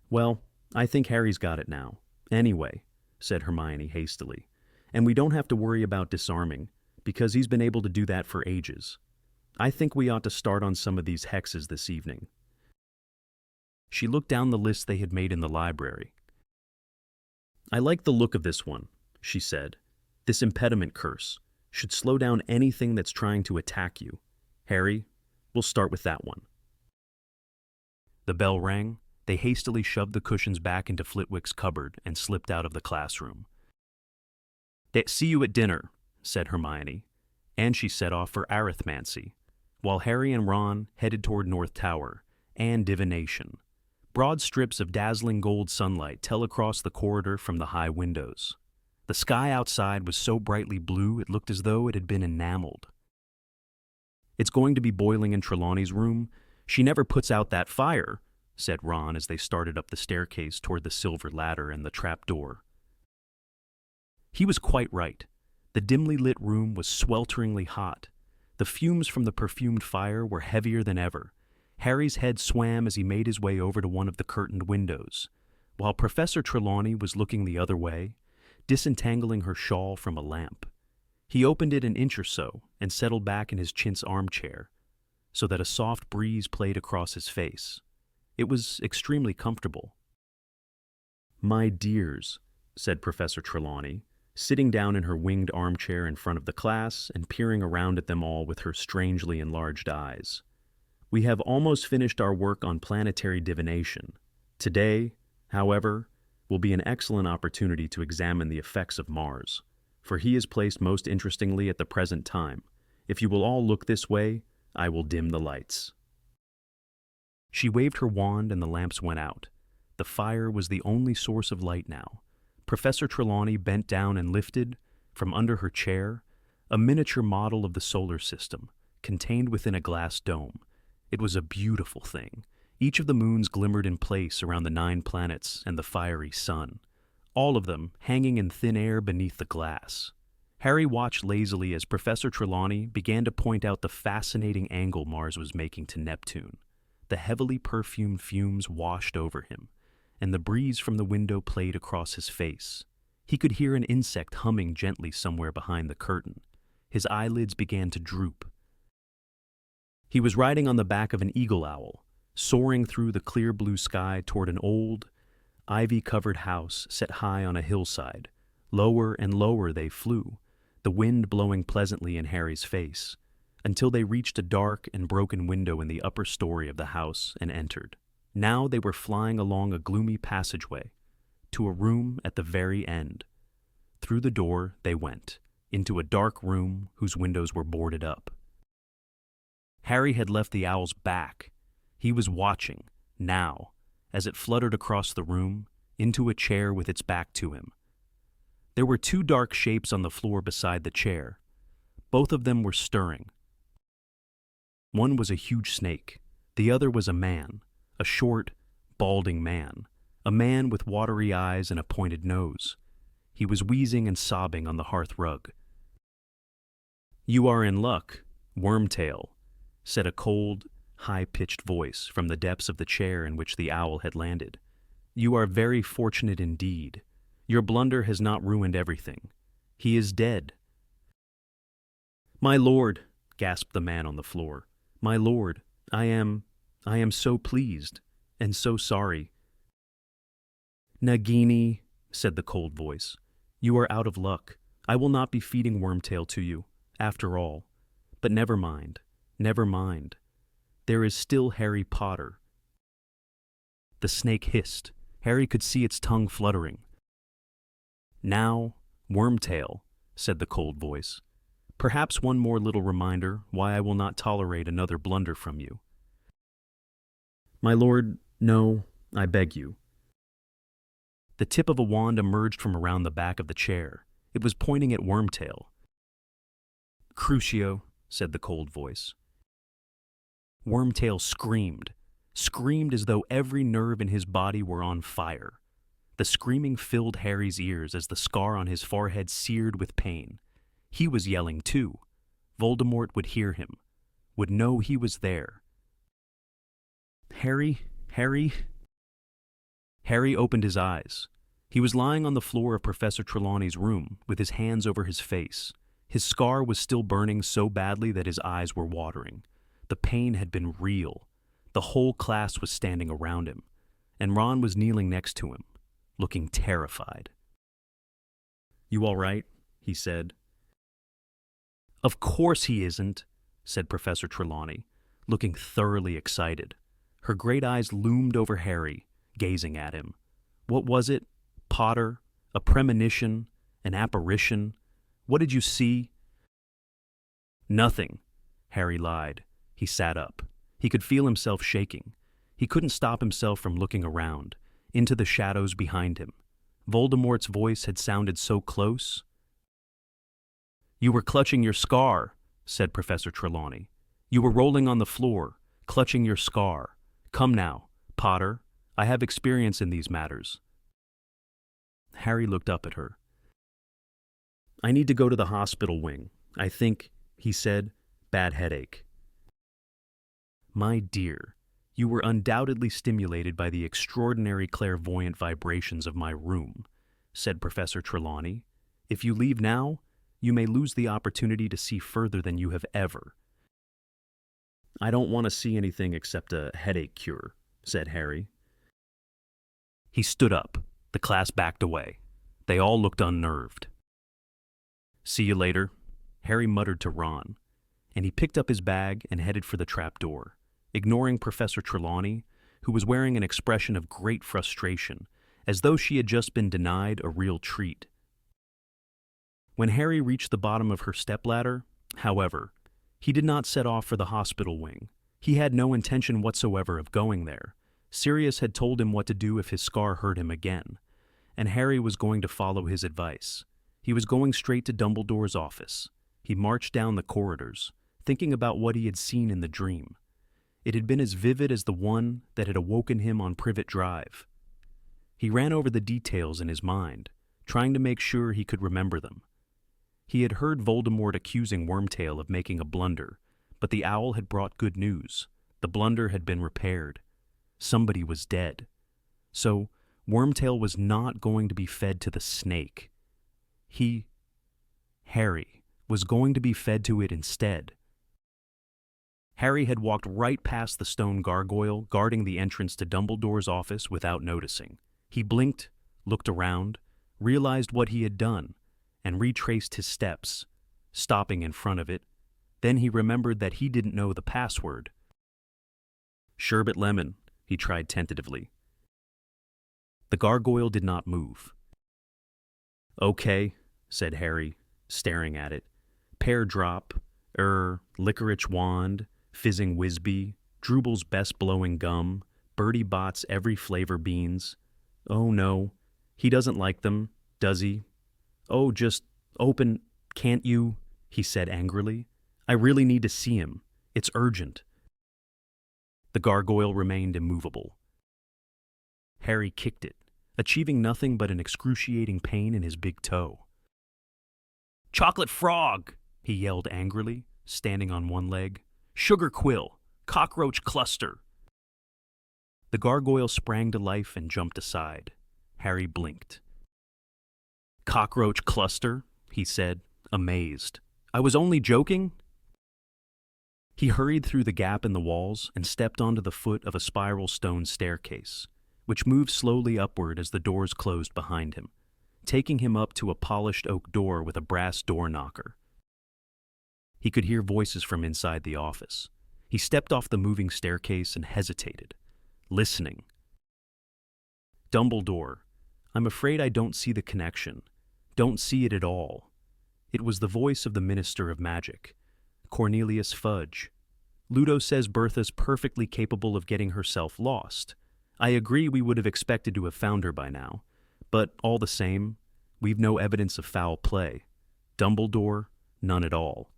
"Well, I think Harry's got it now. Anyway," said Hermione hastily, "and we don't have to worry about disarming, because he's been able to do that for ages. I think we ought to start on some of these hexes this evening." She looked down the list they had made in the library. "I like the look of this one," she said. "This impediment curse should slow down anything that's trying to attack you. Harry, we'll start with that one." The bell rang. They hastily shoved the cushions back into Flitwick's cupboard and slipped out of the classroom. "See you at dinner," said Hermione, and she set off for arithmancy, while Harry and Ron headed toward North Tower and divination. Broad strips of dazzling gold sunlight tell across the corridor from the high windows. The sky outside was so brightly blue it looked as though it had been enameled. "It's going to be boiling in Trelawney's room. She never puts out that fire," said Ron as they started up the staircase toward the silver ladder and the trap door. He was quite right. The dimly lit room was swelteringly hot. The fumes from the perfumed fire were heavier than ever. Harry's head swam as he made his way over to one of the curtained windows. While Professor Trelawney was looking the other way, disentangling her shawl from a lamp. He opened it an inch or so and settled back in his chintz armchair, so that a soft breeze played across his face. It was extremely comfortable. "My dears," said Professor Trelawney, sitting down in her winged armchair in front of the class and peering around at them all with her strangely enlarged eyes. "We have almost finished our work on planetary divination. Today, however, will be an excellent opportunity to examine the effects of Mars, for he is placed most interestingly at the present time. If you will all look this way, I will dim the lights." She waved her wand and the lamps went out. The fire was the only source of light now. Professor Trelawney bent down and lifted, from under her chair, a miniature model of the solar system, contained within a glass dome. It was a beautiful thing. Each of the moons glimmered in place around the 9 planets and the fiery sun, all of them hanging in thin air beneath the glass. Harry watched lazily as Professor Trelawney began to point out the fascinating angle Mars was making to Neptune. The heavily perfumed fumes washed over him, and the breeze from the window played across his face. He could hear an insect humming gently somewhere behind the curtain. His eyelids began to droop. He was riding on the back of an eagle owl, soaring through the clear blue sky toward an old, ivy-covered house set high on a hillside. Lower and lower they flew, the wind blowing pleasantly in Harry's face, until they reached a dark and broken window in the upper story of the house and entered. Now they were flying along a gloomy passageway, to a room at the very end. Through the door they went, into a dark room whose windows were boarded up. Harry had left the owl's back. He was watching, now, as it fluttered across the room, into a chair with its back to him. There were 2 dark shapes on the floor beside the chair. Both of them were stirring. One was a huge snake. The other was a man, a short, balding man, a man with watery eyes and a pointed nose. He was wheezing and sobbing on the hearth rug. "You are in luck, Wormtail," said a cold, high-pitched voice from the depths of the chair in which the owl had landed. "You are very fortunate indeed. Your blunder has not ruined everything. He is dead." "My lord," gasped the man on the floor. "My lord, I am so pleased, and so sorry." "Nagini," said the cold voice, "you are out of luck. I will not be feeding Wormtail to you, after all. But never mind, never mind. There is still Harry Potter." The snake hissed. Harry could see its tongue fluttering. "Now, Wormtail," said the cold voice, "perhaps one more little reminder why I will not tolerate another blunder from you." "My lord, no, I beg you." The tip of a wand emerged from around the back of the chair. It was pointing at Wormtail. "Crucio," said the cold voice. Wormtail screamed as though every nerve in his body were on fire. The screaming filled Harry's ears as the scar on his forehead seared with pain. He was yelling too. Voldemort would hear him, would know he was there. Harry. Harry opened his eyes. He was lying on the floor of Professor Trelawney's room, with his hands over his face. His scar was still burning so badly that his eyes were watering. The pain had been real. The whole class was standing around him, and Ron was kneeling next to him, looking terrified. "You all right?" he said. "Of course he isn't," said Professor Trelawney, looking thoroughly excited. Her great eyes loomed over Harry, gazing at him. What was it? Potter? A premonition? An apparition? What did you see? "Nothing," Harry lied. He sat up. He could feel himself shaking. He couldn't stop himself from looking around, into the shadows behind him. Voldemort's voice had sounded so close. "You were clutching your scar," said Professor Trelawney. "You were rolling on the floor, clutching your scar. Come now, Potter. I have experience in these matters." Harry looked up at her. "I need to go to the hospital wing. I think," he said, "bad headache." "My dear, you were undoubtedly stimulated by the extraordinary clairvoyant vibrations of my room," said Professor Trelawney. "If you leave now, you may lose the opportunity to see further than you have ever." "I don't want to see anything except a headache cure," said Harry. He stood up. The class backed away. They all looked unnerved. "See you later," Harry muttered to Ron, and he picked up his bag and headed for the trapdoor, ignoring Professor Trelawney, who was wearing an expression of great frustration, as though she had just been denied a real treat. When Harry reached the bottom of her stepladder, however, he did not set off for the hospital wing. He had no intention whatsoever of going there. Sirius had told him what to do if his scar hurt him again, and Harry was going to follow his advice. He was going straight to Dumbledore's office. He marched down the corridors, thinking about what he had seen in the dream. It had been as vivid as the one that had awoken him on Privet Drive. He ran over the details in his mind, trying to make sure he could remember them. He had heard Voldemort accusing Wormtail of making a blunder, but the owl had brought good news. The blunder had been repaired. Somebody was dead. So, Wormtail was not going to be fed to the snake. Harry, was going to be fed to it instead. Harry had walked right past the stone gargoyle guarding the entrance to Dumbledore's office without noticing. He blinked, looked around, realized what he had done, and retraced his steps, stopping in front of it. Then he remembered that he didn't know the password. "Sherbet lemon," he tried tentatively. The gargoyle did not move. "Okay," said Harry, staring at it. "Pear drop, licorice wand, fizzing Whizbee, Drooble's best blowing gum, Bertie Bott's every flavor beans. Oh no, he doesn't like them, does he? Oh, just open, can't you?" he said angrily. "I really need to see him. It's urgent." The gargoyle remained immovable. Harry kicked it, achieving nothing but an excruciating pain in his big toe. "Chocolate frog!" he yelled angrily, standing on one leg. "Sugar quill! Cockroach cluster!" The gargoyle sprang to life and jumped aside. Harry blinked. "Cockroach cluster?" he said, amazed. "I was only joking?" He hurried through the gap in the walls and stepped onto the foot of a spiral stone staircase, which moved slowly upward as the doors closed behind him, taking him up to a polished oak door with a brass door knocker. He could hear voices from inside the office. He stepped off the moving staircase and hesitated, listening. "Dumbledore, I'm afraid I don't see the connection. Don't see it at all." It was the voice of the Minister of Magic, Cornelius Fudge. "Ludo says Bertha's perfectly capable of getting herself lost. I agree we would have expected to have found her by now, but all the same, we've no evidence of foul play. Dumbledore, none at all.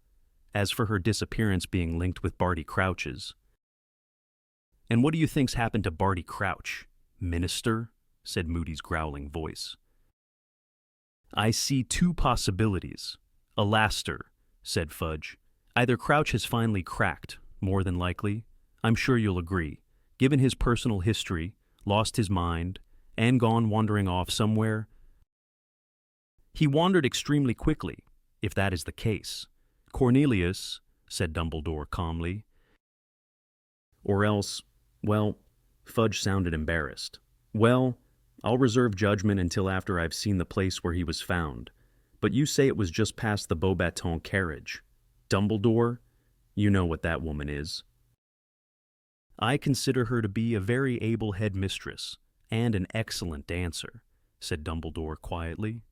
As for her disappearance being linked with Barty Crouch's." "And what do you think's happened to Barty Crouch, Minister?" said Moody's growling voice. "I see two possibilities. Alaster," said Fudge. "Either Crouch has finally cracked, more than likely. I'm sure you'll agree. Given his personal history, lost his mind, and gone wandering off somewhere. He wandered extremely quickly, if that is the case. Cornelius," said Dumbledore calmly. "Or else, well," Fudge sounded embarrassed. "Well, I'll reserve judgment until after I've seen the place where he was found. But you say it was just past the Beauxbatons carriage. Dumbledore, you know what that woman is." "I consider her to be a very able headmistress and an excellent dancer," said Dumbledore quietly.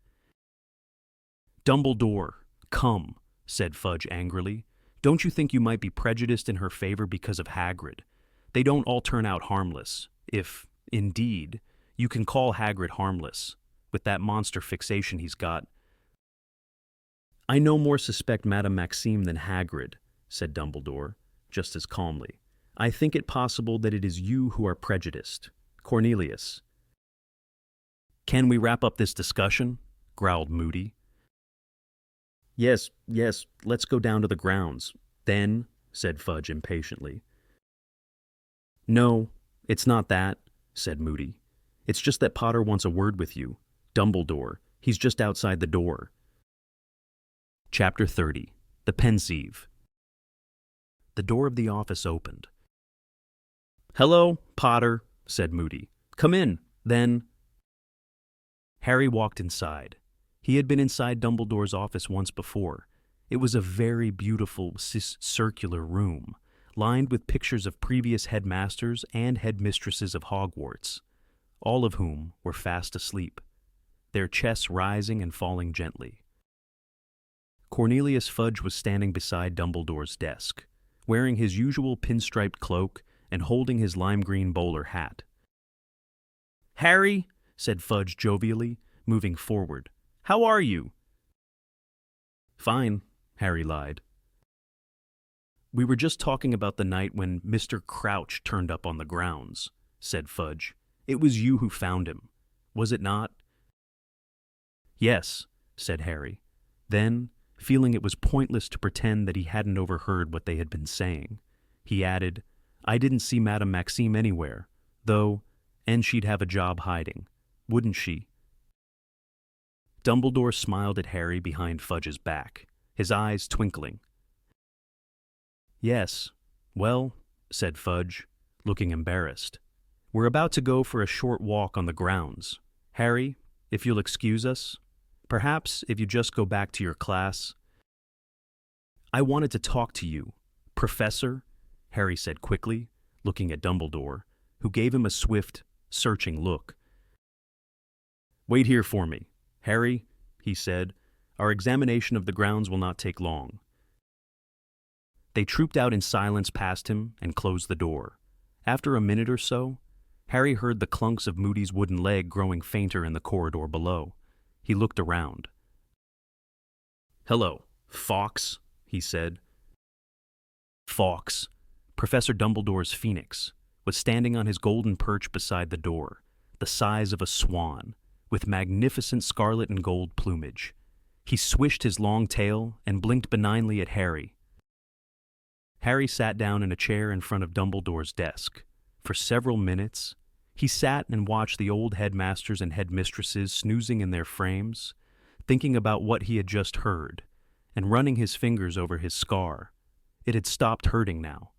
"Dumbledore, come," said Fudge angrily. "Don't you think you might be prejudiced in her favor because of Hagrid? They don't all turn out harmless, if, indeed, you can call Hagrid harmless, with that monster fixation he's got. I no more suspect Madame Maxime than Hagrid, said Dumbledore, just as calmly. I think it possible that it is you who are prejudiced. Cornelius. Can we wrap up this discussion? Growled Moody. Yes, let's go down to the grounds. Then, said Fudge impatiently. No, it's not that, said Moody. It's just that Potter wants a word with you. Dumbledore. He's just outside the door. Chapter 30. The Pensieve. The door of the office opened. Hello, Potter, said Moody. Come in, then. Harry walked inside. He had been inside Dumbledore's office once before. It was a very beautiful, circular room, lined with pictures of previous headmasters and headmistresses of Hogwarts, all of whom were fast asleep, their chests rising and falling gently. Cornelius Fudge was standing beside Dumbledore's desk, wearing his usual pinstriped cloak and holding his lime-green bowler hat. Harry, said Fudge jovially, moving forward. How are you? Fine, Harry lied. We were just talking about the night when Mr. Crouch turned up on the grounds, said Fudge. It was you who found him, was it not? Yes, said Harry. Then, feeling it was pointless to pretend that he hadn't overheard what they had been saying, he added, I didn't see Madame Maxime anywhere, though, and she'd have a job hiding, wouldn't she? Dumbledore smiled at Harry behind Fudge's back, his eyes twinkling. Yes, well, said Fudge, looking embarrassed. We're about to go for a short walk on the grounds. Harry, if you'll excuse us, perhaps if you just go back to your class. I wanted to talk to you, Professor, Harry said quickly, looking at Dumbledore, who gave him a swift, searching look. Wait here for me, Harry, he said. Our examination of the grounds will not take long. They trooped out in silence past him and closed the door. After a minute or so, Harry heard the clunks of Moody's wooden leg growing fainter in the corridor below. He looked around. Hello, Fawkes, he said. Fawkes, Professor Dumbledore's phoenix, was standing on his golden perch beside the door, the size of a swan, with magnificent scarlet and gold plumage. He swished his long tail and blinked benignly at Harry. Harry sat down in a chair in front of Dumbledore's desk. For several minutes, he sat and watched the old headmasters and headmistresses snoozing in their frames, thinking about what he had just heard, and running his fingers over his scar. It had stopped hurting now.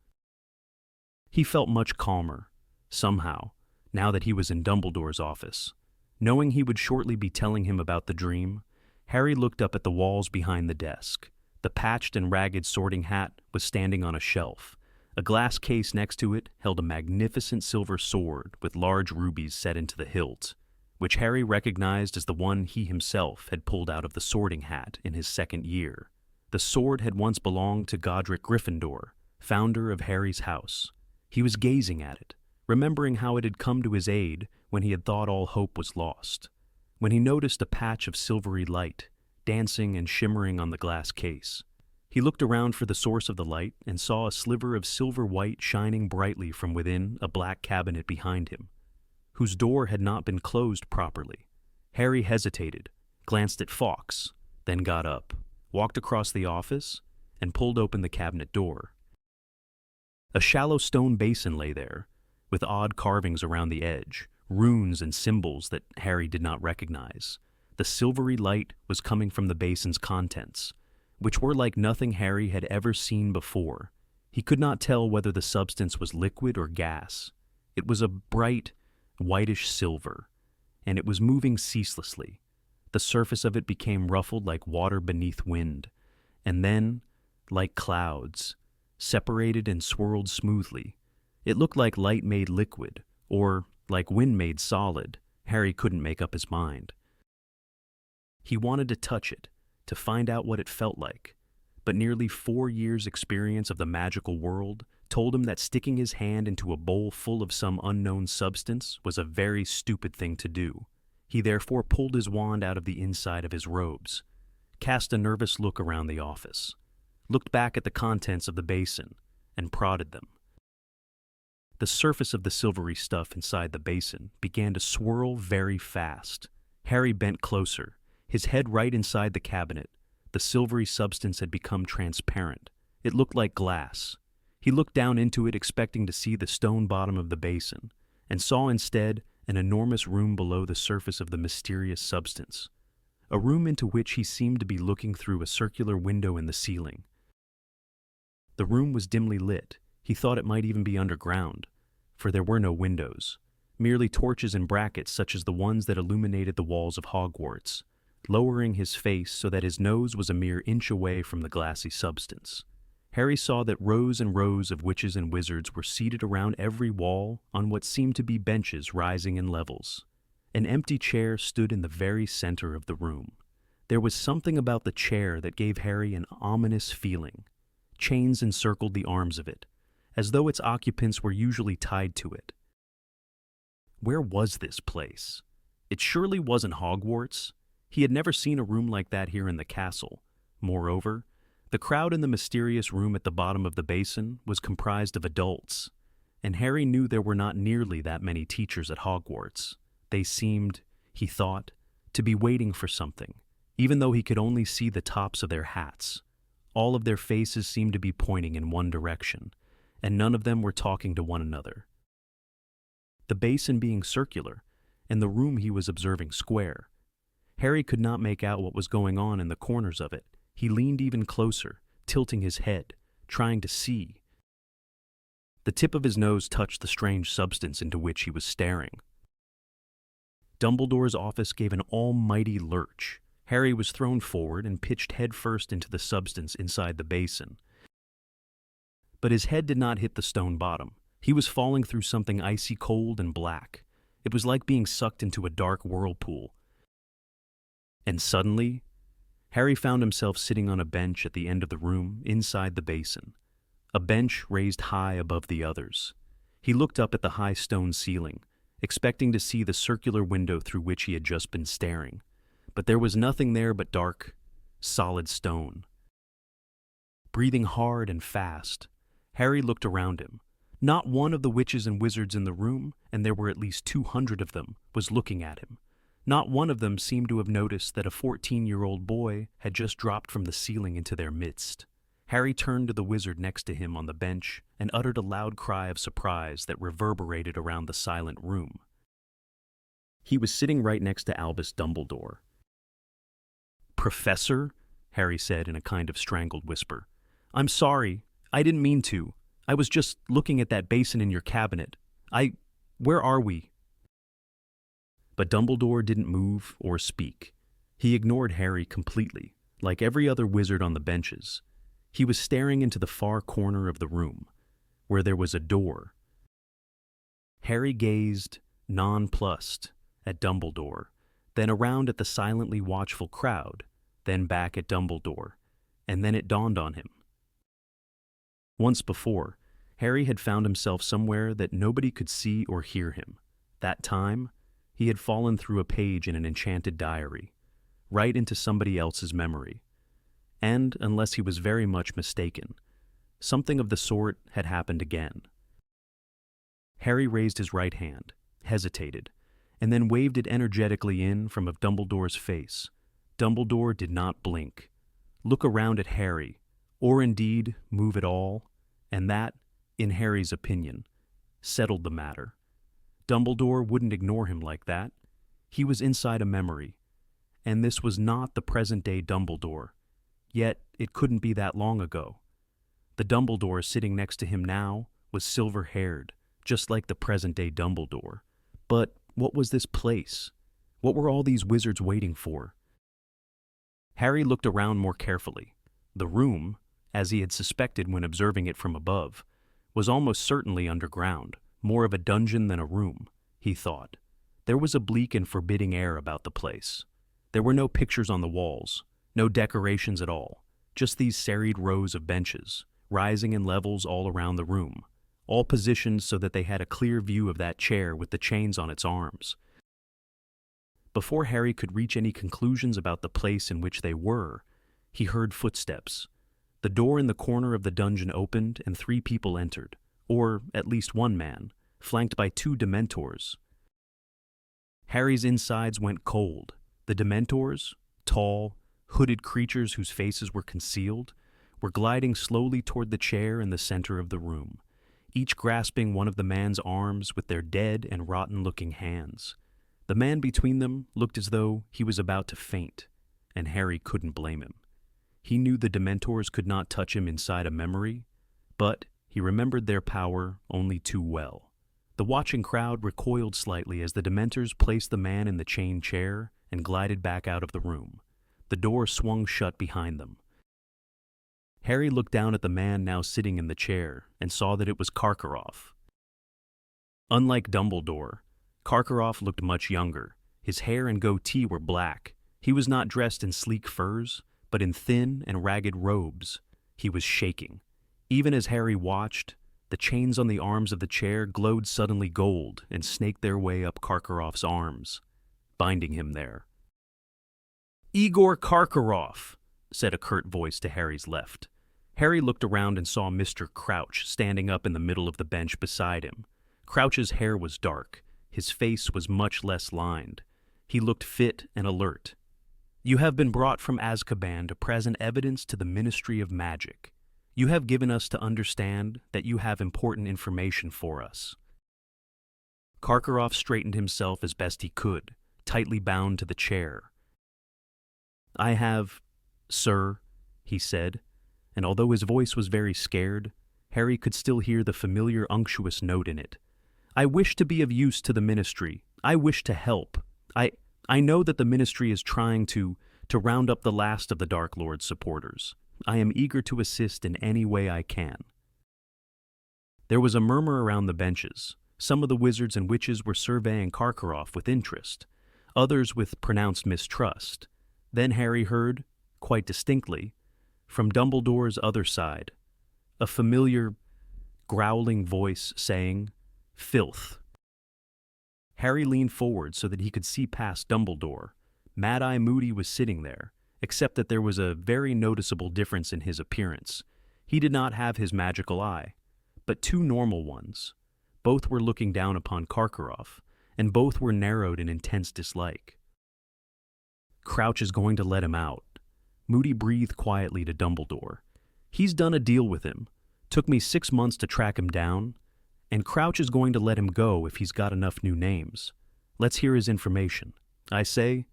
He felt much calmer, somehow, now that he was in Dumbledore's office. Knowing he would shortly be telling him about the dream, Harry looked up at the walls behind the desk. The patched and ragged sorting hat was standing on a shelf. A glass case next to it held a magnificent silver sword with large rubies set into the hilt, which Harry recognized as the one he himself had pulled out of the sorting hat in his second year. The sword had once belonged to Godric Gryffindor, founder of Harry's house. He was gazing at it, remembering how it had come to his aid when he had thought all hope was lost, when he noticed a patch of silvery light dancing and shimmering on the glass case. He looked around for the source of the light and saw a sliver of silver white shining brightly from within a black cabinet behind him, whose door had not been closed properly. Harry hesitated, glanced at Fawkes, then got up, walked across the office, and pulled open the cabinet door. A shallow stone basin lay there, with odd carvings around the edge, runes and symbols that Harry did not recognize. The silvery light was coming from the basin's contents, which were like nothing Harry had ever seen before. He could not tell whether the substance was liquid or gas. It was a bright, whitish silver, and it was moving ceaselessly. The surface of it became ruffled like water beneath wind, and then, like clouds, separated and swirled smoothly. It looked like light made liquid, or like wind made solid. Harry couldn't make up his mind. He wanted to touch it, to find out what it felt like, but nearly 4 years' experience of the magical world told him that sticking his hand into a bowl full of some unknown substance was a very stupid thing to do. He therefore pulled his wand out of the inside of his robes, cast a nervous look around the office, looked back at the contents of the basin, and prodded them. The surface of the silvery stuff inside the basin began to swirl very fast. Harry bent closer, his head right inside the cabinet. The silvery substance had become transparent. It looked like glass. He looked down into it, expecting to see the stone bottom of the basin, and saw instead an enormous room below the surface of the mysterious substance, a room into which he seemed to be looking through a circular window in the ceiling. The room was dimly lit. He thought it might even be underground, for there were no windows, merely torches and brackets such as the ones that illuminated the walls of Hogwarts, lowering his face so that his nose was a mere inch away from the glassy substance. Harry saw that rows and rows of witches and wizards were seated around every wall on what seemed to be benches rising in levels. An empty chair stood in the very center of the room. There was something about the chair that gave Harry an ominous feeling. Chains encircled the arms of it, as though its occupants were usually tied to it. Where was this place? It surely wasn't Hogwarts. He had never seen a room like that here in the castle. Moreover, the crowd in the mysterious room at the bottom of the basin was comprised of adults, and Harry knew there were not nearly that many teachers at Hogwarts. They seemed, he thought, to be waiting for something, even though he could only see the tops of their hats. All of their faces seemed to be pointing in one direction, and none of them were talking to one another. The basin being circular, and the room he was observing square, Harry could not make out what was going on in the corners of it. He leaned even closer, tilting his head, trying to see. The tip of his nose touched the strange substance into which he was staring. Dumbledore's office gave an almighty lurch. Harry was thrown forward and pitched headfirst into the substance inside the basin. But his head did not hit the stone bottom. He was falling through something icy cold and black. It was like being sucked into a dark whirlpool. And suddenly, Harry found himself sitting on a bench at the end of the room, inside the basin, a bench raised high above the others. He looked up at the high stone ceiling, expecting to see the circular window through which he had just been staring, but there was nothing there but dark, solid stone. Breathing hard and fast, Harry looked around him. Not one of the witches and wizards in the room, and there were at least 200 of them, was looking at him. Not one of them seemed to have noticed that a 14-year-old boy had just dropped from the ceiling into their midst. Harry turned to the wizard next to him on the bench and uttered a loud cry of surprise that reverberated around the silent room. He was sitting right next to Albus Dumbledore. "Professor," Harry said in a kind of strangled whisper, "I'm sorry. I didn't mean to. I was just looking at that basin in your cabinet. Where are we?" But Dumbledore didn't move or speak. He ignored Harry completely, like every other wizard on the benches. He was staring into the far corner of the room, where there was a door. Harry gazed, nonplussed, at Dumbledore, then around at the silently watchful crowd, then back at Dumbledore, and then it dawned on him. Once before, Harry had found himself somewhere that nobody could see or hear him. That time, he had fallen through a page in an enchanted diary, right into somebody else's memory. And, unless he was very much mistaken, something of the sort had happened again. Harry raised his right hand, hesitated, and then waved it energetically in from of Dumbledore's face. Dumbledore did not blink, look around at Harry, or indeed move at all, and that, in Harry's opinion, settled the matter. Dumbledore wouldn't ignore him like that. He was inside a memory, and this was not the present-day Dumbledore. Yet it couldn't be that long ago. The Dumbledore sitting next to him now was silver-haired, just like the present-day Dumbledore. But what was this place? What were all these wizards waiting for? Harry looked around more carefully. The room, as he had suspected when observing it from above, was almost certainly underground, more of a dungeon than a room, he thought. There was a bleak and forbidding air about the place. There were no pictures on the walls, no decorations at all, just these serried rows of benches, rising in levels all around the room, all positioned so that they had a clear view of that chair with the chains on its arms. Before Harry could reach any conclusions about the place in which they were, he heard footsteps. The door in the corner of the dungeon opened and 3 people entered, or at least one man, flanked by 2 Dementors. Harry's insides went cold. The Dementors, tall, hooded creatures whose faces were concealed, were gliding slowly toward the chair in the center of the room, each grasping one of the man's arms with their dead and rotten-looking hands. The man between them looked as though he was about to faint, and Harry couldn't blame him. He knew the Dementors could not touch him inside a memory, but he remembered their power only too well. The watching crowd recoiled slightly as the Dementors placed the man in the chain chair and glided back out of the room. The door swung shut behind them. Harry looked down at the man now sitting in the chair and saw that it was Karkaroff. Unlike Dumbledore, Karkaroff looked much younger. His hair and goatee were black. He was not dressed in sleek furs, but in thin and ragged robes. He was shaking. Even as Harry watched, the chains on the arms of the chair glowed suddenly gold and snaked their way up Karkaroff's arms, binding him there. "Igor Karkaroff," said a curt voice to Harry's left. Harry looked around and saw Mr. Crouch standing up in the middle of the bench beside him. Crouch's hair was dark. His face was much less lined. He looked fit and alert. "You have been brought from Azkaban to present evidence to the Ministry of Magic. You have given us to understand that you have important information for us." Karkaroff straightened himself as best he could, tightly bound to the chair. "I have, sir," he said, and although his voice was very scared, Harry could still hear the familiar unctuous note in it. "I wish to be of use to the Ministry. I wish to help. I know that the Ministry is trying to round up the last of the Dark Lord's supporters. I am eager to assist in any way I can." There was a murmur around the benches. Some of the wizards and witches were surveying Karkaroff with interest, others with pronounced mistrust. Then Harry heard, quite distinctly, from Dumbledore's other side, a familiar, growling voice saying, "Filth." Harry leaned forward so that he could see past Dumbledore. Mad-Eye Moody was sitting there, except that there was a very noticeable difference in his appearance. He did not have his magical eye, but 2 normal ones. Both were looking down upon Karkaroff, and both were narrowed in intense dislike. "Crouch is going to let him out." Moody breathed quietly to Dumbledore. "He's done a deal with him. Took me 6 months to track him down, and Crouch is going to let him go if he's got enough new names. Let's hear his information, I say,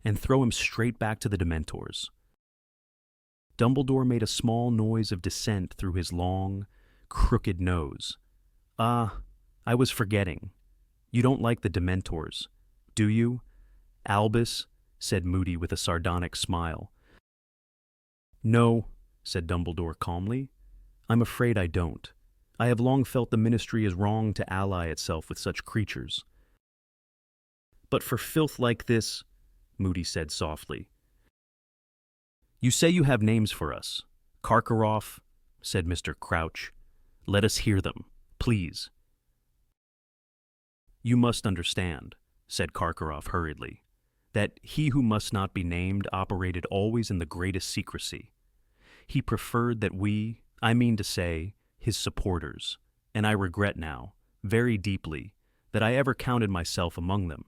and throw him straight back to the Dementors." Dumbledore made a small noise of dissent through his long, crooked nose. I was forgetting. You don't like the Dementors, do you, Albus?" said Moody with a sardonic smile. "No," said Dumbledore calmly. "I'm afraid I don't. I have long felt the Ministry is wrong to ally itself with such creatures. But for filth like this," Moody said softly. "You say you have names for us. Karkaroff," said Mr. Crouch. "Let us hear them, please." "You must understand," said Karkaroff hurriedly, "that he who must not be named operated always in the greatest secrecy. He preferred that we, I mean to say, his supporters, and I regret now, very deeply, that I ever counted myself among them."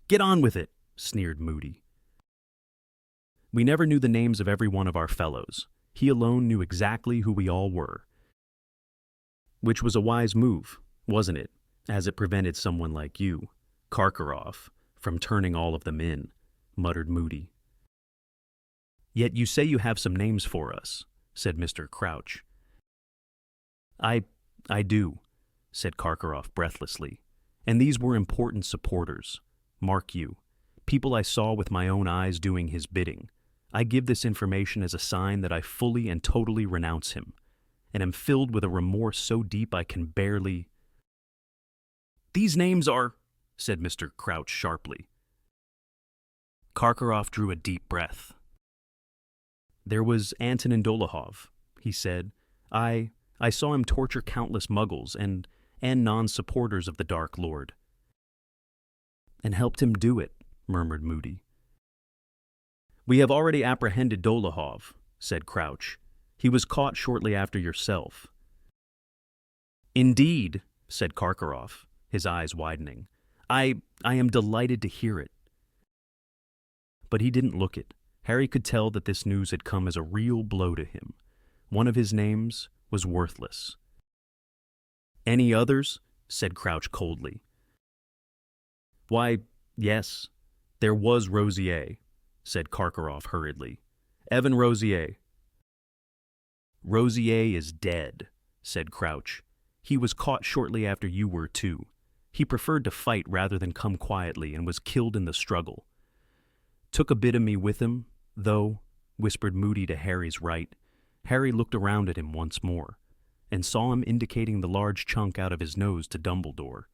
"Get on with it," sneered Moody. "We never knew the names of every one of our fellows. He alone knew exactly who we all were. Which was a wise move, wasn't it, as it prevented someone like you, Karkaroff, from turning all of them in," muttered Moody. "Yet you say you have some names for us," said Mr. Crouch. I do," said Karkaroff breathlessly, "and these were important supporters. Mark you, people I saw with my own eyes doing his bidding. I give this information as a sign that I fully and totally renounce him, and am filled with a remorse so deep I can barely—" "These names are—" said Mr. Crouch sharply. Karkaroff drew a deep breath. "There was Antonin Dolohov. he said. I saw him torture countless muggles and non-supporters of the Dark Lord. And helped him do it, murmured Moody. We have already apprehended Dolohov, said Crouch. He was caught shortly after yourself. Indeed, said Karkaroff, his eyes widening. I am delighted to hear it. But he didn't look it. Harry could tell that this news had come as a real blow to him. One of his names was worthless. Any others? Said Crouch coldly. Why, yes, there was Rosier, said Karkaroff hurriedly. Evan Rosier. Rosier is dead, said Crouch. He was caught shortly after you were too. He preferred to fight rather than come quietly and was killed in the struggle. Took a bit of me with him, though, whispered Moody to Harry's right. Harry looked around at him once more, and saw him indicating the large chunk out of his nose to Dumbledore.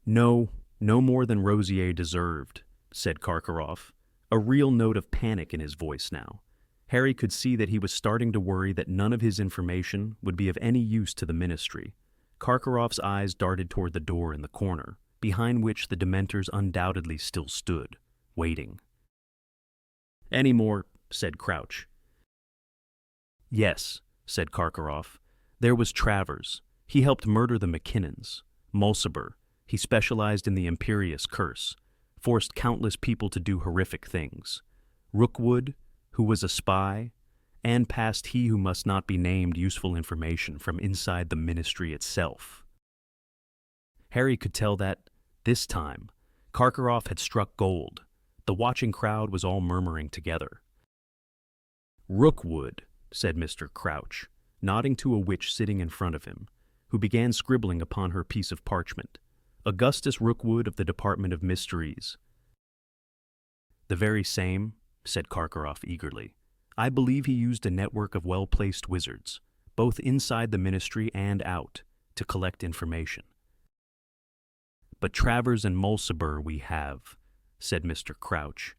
No more than Rosier deserved, said Karkaroff, a real note of panic in his voice now. Harry could see that he was starting to worry that none of his information would be of any use to the Ministry. Karkaroff's eyes darted toward the door in the corner, behind which the Dementors undoubtedly still stood, waiting. Any more, said Crouch. Yes, said Karkaroff. There was Travers. He helped murder the McKinnons. Mulciber. He specialized in the Imperious Curse, forced countless people to do horrific things. Rookwood, who was a spy, and passed he who must not be named useful information from inside the Ministry itself. Harry could tell that, this time, Karkaroff had struck gold. The watching crowd was all murmuring together. Rookwood, said Mr. Crouch, nodding to a witch sitting in front of him, who began scribbling upon her piece of parchment. Augustus Rookwood of the Department of Mysteries. The very same, said Karkaroff eagerly. I believe he used a network of well-placed wizards, both inside the Ministry and out, to collect information. But Travers and Mulciber we have, said Mr. Crouch.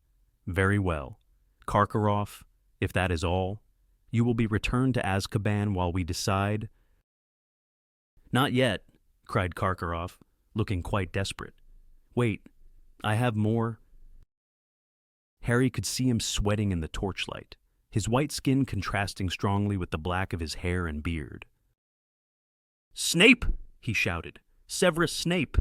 Very well. Karkaroff, if that is all, you will be returned to Azkaban while we decide. Not yet, cried Karkaroff, looking quite desperate. Wait, I have more. Harry could see him sweating in the torchlight, his white skin contrasting strongly with the black of his hair and beard. Snape! He shouted. Severus Snape!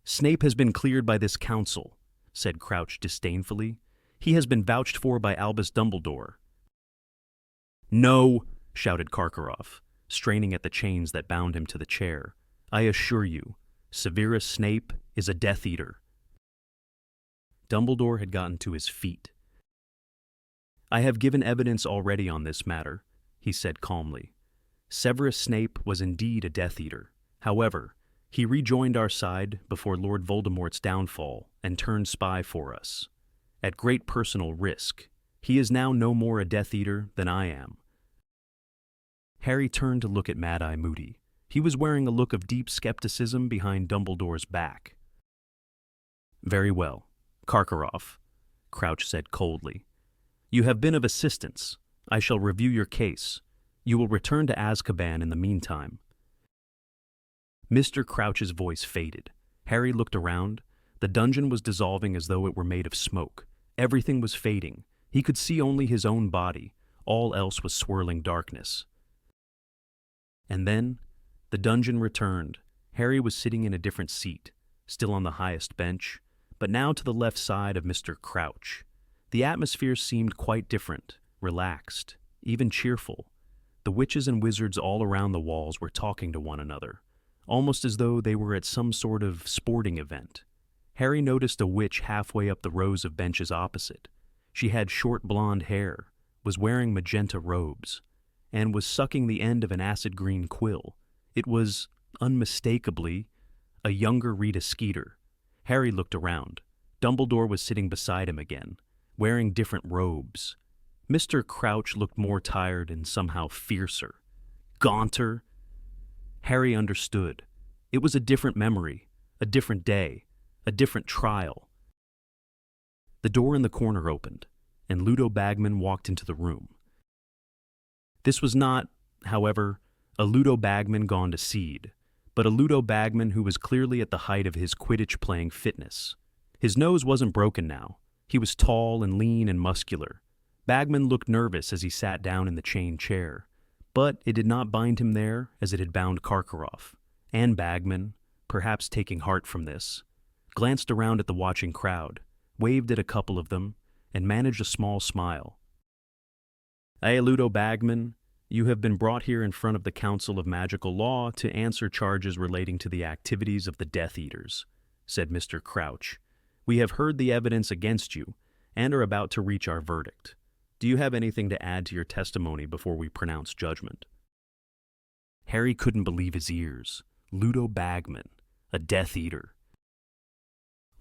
Snape has been cleared by this council, said Crouch disdainfully. He has been vouched for by Albus Dumbledore. No, shouted Karkaroff, straining at the chains that bound him to the chair. I assure you, Severus Snape is a Death Eater. Dumbledore had gotten to his feet. I have given evidence already on this matter, he said calmly. Severus Snape was indeed a Death Eater. However, he rejoined our side before Lord Voldemort's downfall and turned spy for us. At great personal risk, he is now no more a Death Eater than I am. Harry turned to look at Mad-Eye Moody. He was wearing a look of deep skepticism behind Dumbledore's back. Very well, Karkaroff, Crouch said coldly. You have been of assistance. I shall review your case. You will return to Azkaban in the meantime. Mr. Crouch's voice faded. Harry looked around. The dungeon was dissolving as though it were made of smoke. Everything was fading. He could see only his own body. All else was swirling darkness. And then, the dungeon returned. Harry was sitting in a different seat, still on the highest bench, but now to the left side of Mr. Crouch. The atmosphere seemed quite different, relaxed, even cheerful. The witches and wizards all around the walls were talking to one another, almost as though they were at some sort of sporting event. Harry noticed a witch halfway up the rows of benches opposite. She had short blonde hair, was wearing magenta robes, and was sucking the end of an acid green quill. It was, unmistakably, a younger Rita Skeeter. Harry looked around. Dumbledore was sitting beside him again, wearing different robes. Mr. Crouch looked more tired and somehow fiercer. Gaunter. Harry understood. It was a different memory, a different day, a different trial. The door in the corner opened, and Ludo Bagman walked into the room. This was not, however, a Ludo Bagman gone to seed, but a Ludo Bagman who was clearly at the height of his Quidditch-playing fitness. His nose wasn't broken now. He was tall and lean and muscular. Bagman looked nervous as he sat down in the chain chair, but it did not bind him there as it had bound Karkaroff. And Bagman, perhaps taking heart from this, glanced around at the watching crowd, waved at a couple of them, and managed a small smile. "Hey, Ludo Bagman, you have been brought here in front of the Council of Magical Law to answer charges relating to the activities of the Death Eaters," said Mr. Crouch. "We have heard the evidence against you and are about to reach our verdict. Do you have anything to add to your testimony before we pronounce judgment?" Harry couldn't believe his ears. Ludo Bagman, a Death Eater.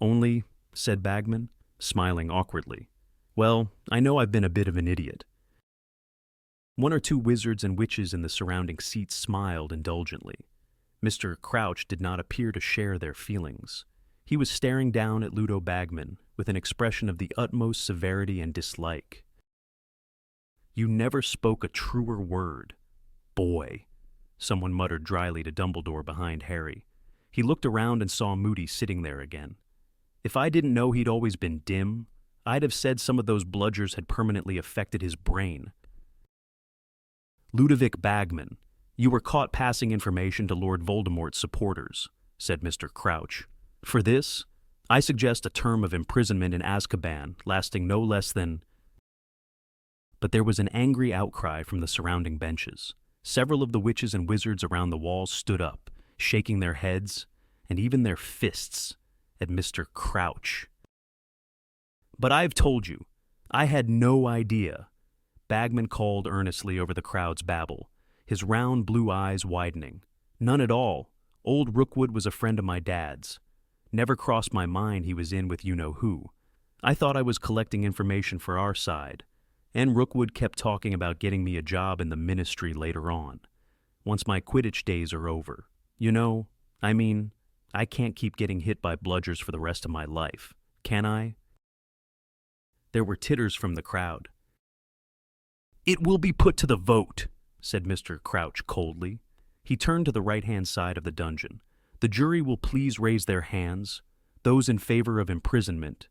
"Only," said Bagman, smiling awkwardly, "well, I know I've been a bit of an idiot." One or two wizards and witches in the surrounding seats smiled indulgently. Mr. Crouch did not appear to share their feelings. He was staring down at Ludo Bagman with an expression of the utmost severity and dislike. "You never spoke a truer word, boy," someone muttered dryly to Dumbledore behind Harry. He looked around and saw Moody sitting there again. "If I didn't know he'd always been dim, I'd have said some of those bludgers had permanently affected his brain." "Ludovic Bagman, you were caught passing information to Lord Voldemort's supporters," said Mr. Crouch. "For this, I suggest a term of imprisonment in Azkaban lasting no less than—" But there was an angry outcry from the surrounding benches. Several of the witches and wizards around the walls stood up, shaking their heads, and even their fists, at Mr. Crouch. "But I've told you, I had no idea," Bagman called earnestly over the crowd's babble, his round blue eyes widening. "None at all. Old Rookwood was a friend of my dad's. Never crossed my mind he was in with you-know-who. I thought I was collecting information for our side, and Rookwood kept talking about getting me a job in the ministry later on, once my Quidditch days are over. You know, I mean, I can't keep getting hit by bludgers for the rest of my life, can I?" There were titters from the crowd. "It will be put to the vote," said Mr. Crouch coldly. He turned to the right-hand side of the dungeon. "The jury will please raise their hands, those in favor of imprisonment."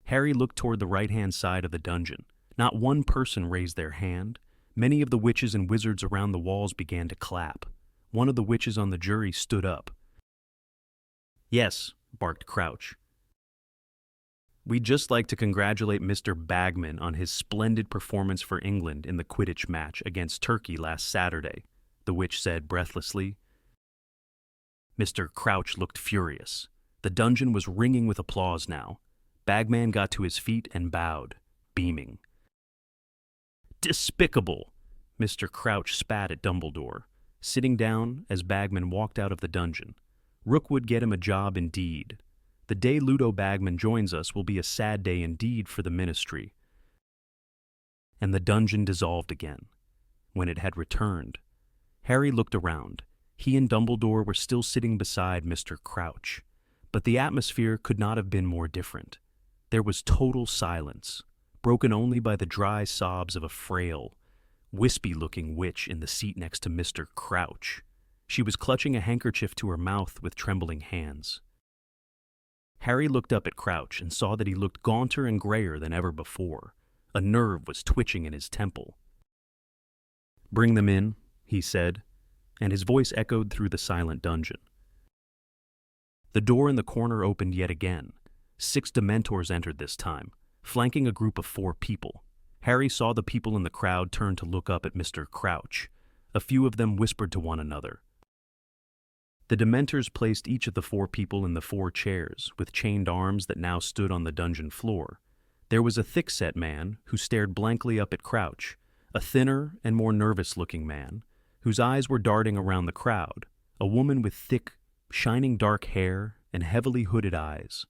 Harry looked toward the right-hand side of the dungeon. Not one person raised their hand. Many of the witches and wizards around the walls began to clap. One of the witches on the jury stood up. "Yes," barked Crouch. "We'd just like to congratulate Mr. Bagman on his splendid performance for England in the Quidditch match against Turkey last Saturday," the witch said breathlessly. Mr. Crouch looked furious. The dungeon was ringing with applause now. Bagman got to his feet and bowed, beaming. "Despicable!" Mr. Crouch spat at Dumbledore, sitting down as Bagman walked out of the dungeon. "Rook would get him a job indeed. The day Ludo Bagman joins us will be a sad day indeed for the ministry." And the dungeon dissolved again. When it had returned, Harry looked around. He and Dumbledore were still sitting beside Mr. Crouch, but the atmosphere could not have been more different. There was total silence, broken only by the dry sobs of a frail, wispy-looking witch in the seat next to Mr. Crouch. She was clutching a handkerchief to her mouth with trembling hands. Harry looked up at Crouch and saw that he looked gaunter and grayer than ever before. A nerve was twitching in his temple. "Bring them in," he said, and his voice echoed through the silent dungeon. The door in the corner opened yet again. 6 Dementors entered this time, flanking a group of 4 people. Harry saw the people in the crowd turn to look up at Mr. Crouch. A few of them whispered to one another. The Dementors placed each of the 4 people in the 4 chairs, with chained arms that now stood on the dungeon floor. There was a thick-set man who stared blankly up at Crouch, a thinner and more nervous-looking man, whose eyes were darting around the crowd, a woman with thick, shining dark hair and heavily hooded eyes,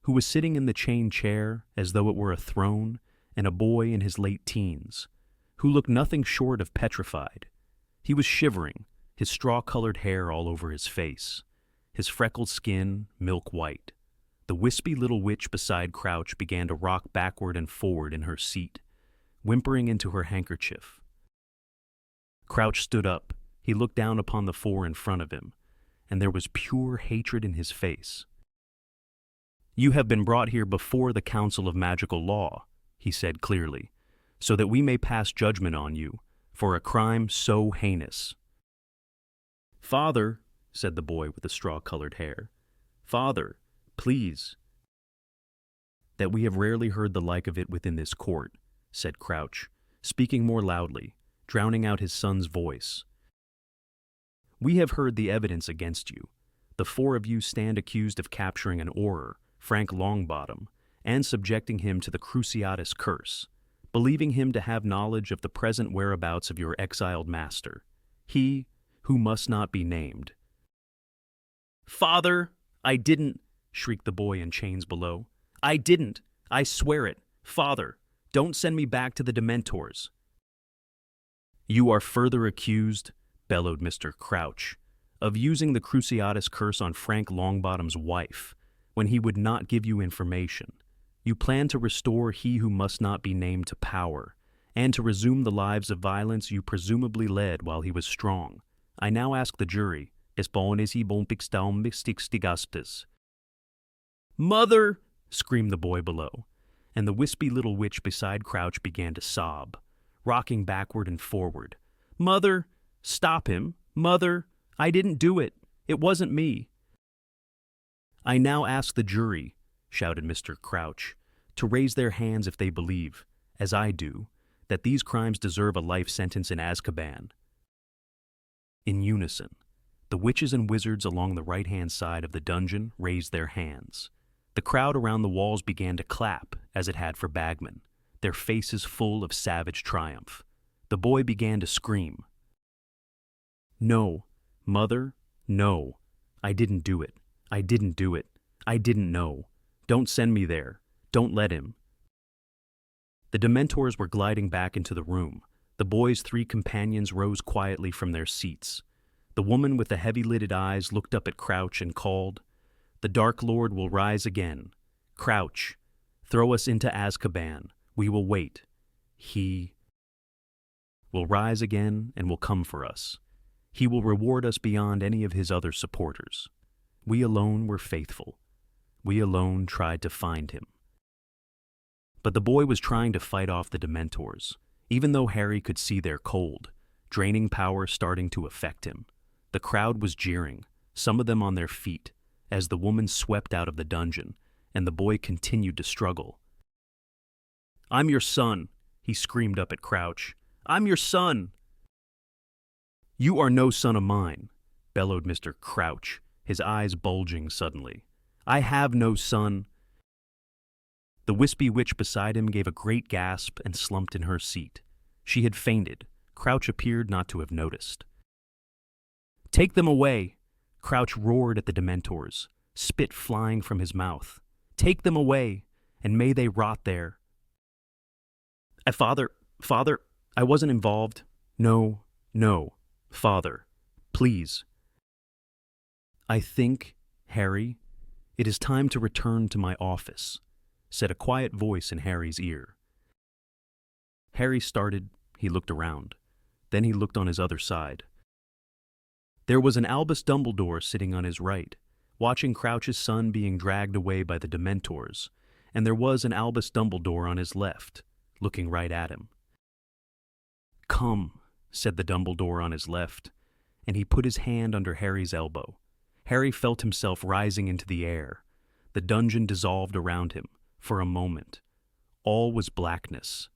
who was sitting in the chain chair as though it were a throne, and a boy in his late teens, who looked nothing short of petrified. He was shivering, his straw-colored hair all over his face, his freckled skin milk white. The wispy little witch beside Crouch began to rock backward and forward in her seat, whimpering into her handkerchief. Crouch stood up. He looked down upon the four in front of him, and there was pure hatred in his face. "You have been brought here before the Council of Magical Law," he said clearly, "so that we may pass judgment on you for a crime so heinous." "Father," said the boy with the straw-colored hair, "Father, please." "That we have rarely heard the like of it within this court," said Crouch, speaking more loudly, drowning out his son's voice. "We have heard the evidence against you. The four of you stand accused of capturing an Auror, Frank Longbottom, and subjecting him to the Cruciatus curse, believing him to have knowledge of the present whereabouts of your exiled master, he who must not be named." "Father, I didn't," shrieked the boy in chains below. "I didn't. I swear it. Father, don't send me back to the Dementors." "You are further accused," bellowed Mr. Crouch, "of using the Cruciatus curse on Frank Longbottom's wife, when he would not give you information. You plan to restore he who must not be named to power, and to resume the lives of violence you presumably led while he was strong. I now ask the jury, "Mother!" screamed the boy below, and the wispy little witch beside Crouch began to sob, rocking backward and forward. "Mother! Stop him! Mother! I didn't do it! It wasn't me!" "I now ask the jury," shouted Mr. Crouch, "to raise their hands if they believe, as I do, that these crimes deserve a life sentence in Azkaban." In unison, the witches and wizards along the right-hand side of the dungeon raised their hands. The crowd around the walls began to clap, as it had for Bagman, their faces full of savage triumph. The boy began to scream. "No, Mother, no. I didn't do it. I didn't do it. I didn't know. Don't send me there. Don't let him." The Dementors were gliding back into the room. The boy's three companions rose quietly from their seats. The woman with the heavy-lidded eyes looked up at Crouch and called, "The Dark Lord will rise again. Crouch, throw us into Azkaban. We will wait. He will rise again and will come for us. He will reward us beyond any of his other supporters. We alone were faithful. We alone tried to find him." But the boy was trying to fight off the Dementors, even though Harry could see their cold, draining power starting to affect him. The crowd was jeering, some of them on their feet, as the woman swept out of the dungeon, and the boy continued to struggle. "I'm your son," he screamed up at Crouch. "I'm your son." "You are no son of mine," bellowed Mr. Crouch, his eyes bulging suddenly. "I have no son." The wispy witch beside him gave a great gasp and slumped in her seat. She had fainted. Crouch appeared not to have noticed. "Take them away!" Crouch roared at the Dementors, spit flying from his mouth. "Take them away, and may they rot there." Father, I wasn't involved. No, Father, please." "I think, Harry, it is time to return to my office," said a quiet voice in Harry's ear. Harry started. He looked around. Then he looked on his other side. There was an Albus Dumbledore sitting on his right, watching Crouch's son being dragged away by the Dementors, and there was an Albus Dumbledore on his left, looking right at him. "Come," said the Dumbledore on his left, and he put his hand under Harry's elbow. Harry felt himself rising into the air. The dungeon dissolved around him. For a moment, all was blackness,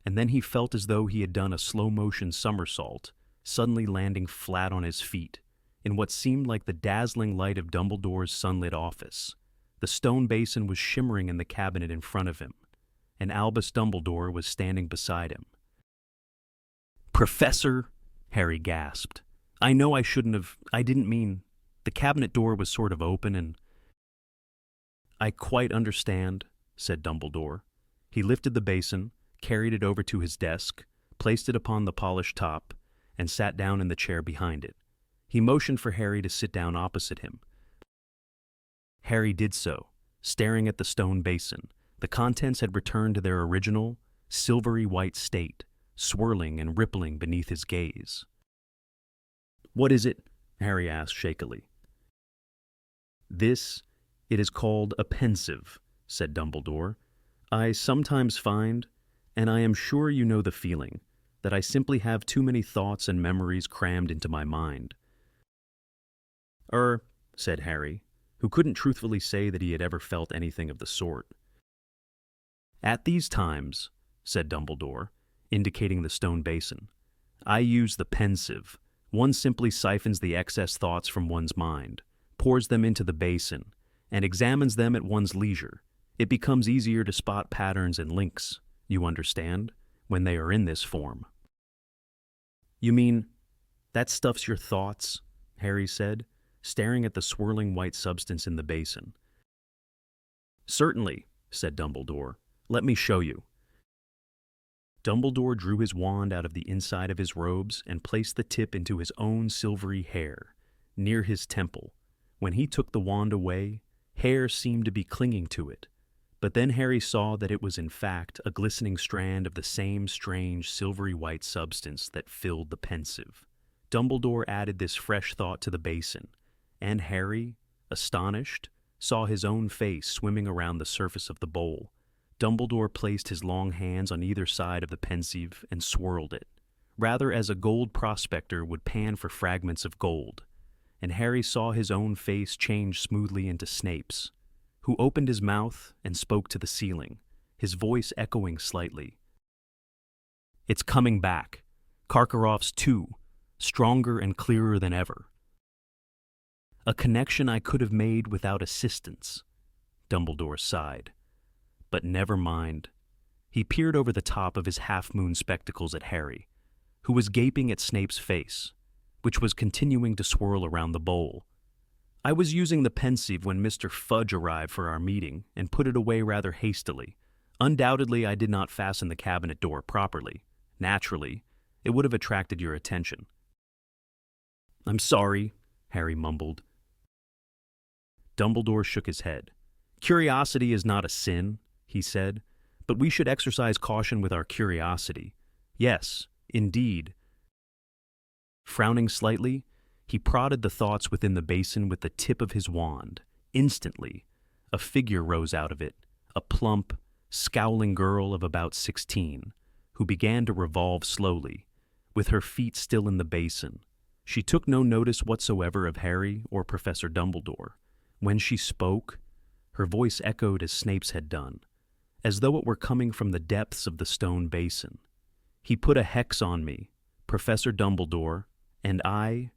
and then he felt as though he had done a slow-motion somersault, suddenly landing flat on his feet, in what seemed like the dazzling light of Dumbledore's sunlit office. The stone basin was shimmering in the cabinet in front of him, and Albus Dumbledore was standing beside him. "Professor," Harry gasped. "I know I shouldn't have. I didn't mean. The cabinet door was sort of open and—" "I quite understand," said Dumbledore. He lifted the basin, carried it over to his desk, placed it upon the polished top, and sat down in the chair behind it. He motioned for Harry to sit down opposite him. Harry did so, staring at the stone basin. The contents had returned to their original, silvery white state, swirling and rippling beneath his gaze. What is it? Harry asked shakily. This, it is called a pensive, said Dumbledore. I sometimes find, and I am sure you know the feeling, that I simply have too many thoughts and memories crammed into my mind. Said Harry, who couldn't truthfully say that he had ever felt anything of the sort. At these times, said Dumbledore, indicating the stone basin, I use the pensive. One simply siphons the excess thoughts from one's mind, pours them into the basin, and examines them at one's leisure. It becomes easier to spot patterns and links, you understand, when they are in this form. You mean, that stuff's your thoughts? Harry said, staring at the swirling white substance in the basin. Certainly, said Dumbledore. Let me show you. Dumbledore drew his wand out of the inside of his robes and placed the tip into his own silvery hair, near his temple. When he took the wand away, hair seemed to be clinging to it. But then Harry saw that it was in fact a glistening strand of the same strange silvery white substance that filled the pensive. Dumbledore added this fresh thought to the basin, and Harry, astonished, saw his own face swimming around the surface of the bowl. Dumbledore placed his long hands on either side of the pensive and swirled it, rather as a gold prospector would pan for fragments of gold, and Harry saw his own face change smoothly into Snape's, who opened his mouth and spoke to the ceiling, his voice echoing slightly. It's coming back. Karkaroff's too, stronger and clearer than ever. A connection I could have made without assistance, Dumbledore sighed. But never mind. He peered over the top of his half-moon spectacles at Harry, who was gaping at Snape's face, which was continuing to swirl around the bowl. I was using the pensive when Mr. Fudge arrived for our meeting and put it away rather hastily. Undoubtedly, I did not fasten the cabinet door properly. Naturally, it would have attracted your attention. I'm sorry, Harry mumbled. Dumbledore shook his head. Curiosity is not a sin, he said, but we should exercise caution with our curiosity. Yes, indeed. Frowning slightly, he prodded the thoughts within the basin with the tip of his wand. Instantly, a figure rose out of it, a plump, scowling girl of about 16, who began to revolve slowly, with her feet still in the basin. She took no notice whatsoever of Harry or Professor Dumbledore. When she spoke, her voice echoed as Snape's had done, as though it were coming from the depths of the stone basin. He put a hex on me, Professor Dumbledore, and I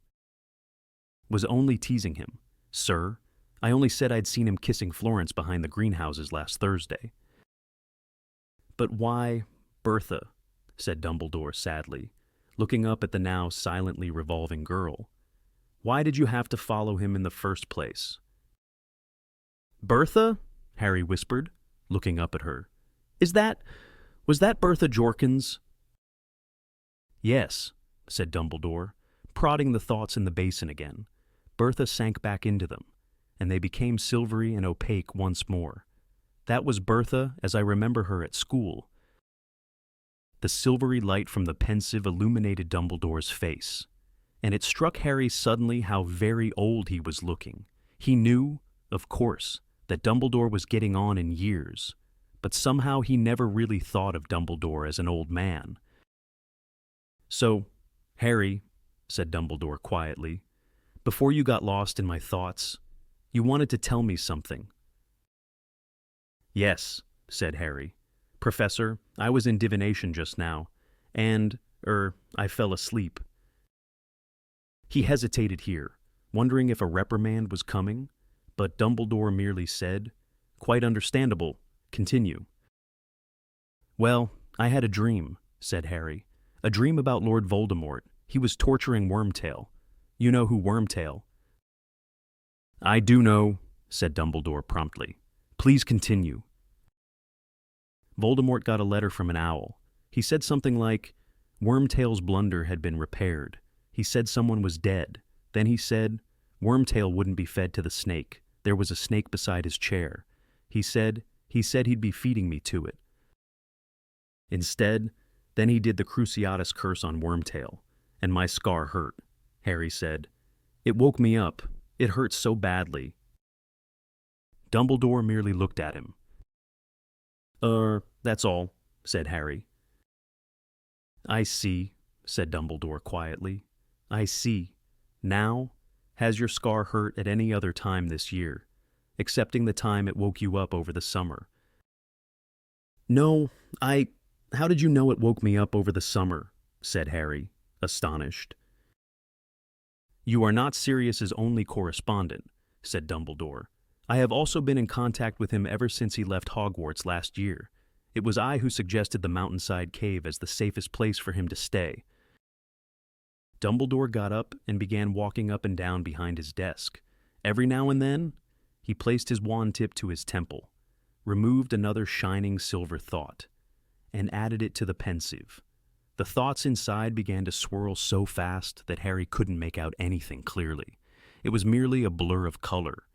was only teasing him. Sir, I only said I'd seen him kissing Florence behind the greenhouses last Thursday. But why, Bertha, said Dumbledore sadly, looking up at the now silently revolving girl. Why did you have to follow him in the first place? Bertha? Harry whispered, looking up at her. Was that Bertha Jorkins? Yes, said Dumbledore, prodding the thoughts in the basin again. Bertha sank back into them, and they became silvery and opaque once more. That was Bertha as I remember her at school. The silvery light from the pensive illuminated Dumbledore's face, and it struck Harry suddenly how very old he was looking. He knew, of course, that Dumbledore was getting on in years, but somehow he never really thought of Dumbledore as an old man. So, Harry, said Dumbledore quietly, before you got lost in my thoughts, you wanted to tell me something. Yes, said Harry. Professor, I was in divination just now, and, I fell asleep. He hesitated here, wondering if a reprimand was coming, but Dumbledore merely said, Quite understandable. Continue. Well, I had a dream, said Harry. A dream about Lord Voldemort. He was torturing Wormtail. You know who Wormtail? I do know, said Dumbledore promptly. Please continue. Voldemort got a letter from an owl. He said something like, Wormtail's blunder had been repaired. He said someone was dead. Then he said, Wormtail wouldn't be fed to the snake. There was a snake beside his chair. He said he'd be feeding me to it. Instead, then he did the Cruciatus curse on Wormtail, and my scar hurt. Harry said. "It woke me up. It hurt so badly." Dumbledore merely looked at him. That's all," said Harry. "I see," said Dumbledore quietly. "I see. Now, has your scar hurt at any other time this year, excepting the time it woke you up over the summer?" "No, How did you know it woke me up over the summer?" said Harry, astonished. "You are not Sirius's only correspondent," said Dumbledore. "I have also been in contact with him ever since he left Hogwarts last year. It was I who suggested the mountainside cave as the safest place for him to stay." Dumbledore got up and began walking up and down behind his desk. Every now and then, he placed his wand tip to his temple, removed another shining silver thought, and added it to the pensieve. The thoughts inside began to swirl so fast that Harry couldn't make out anything clearly. It was merely a blur of color.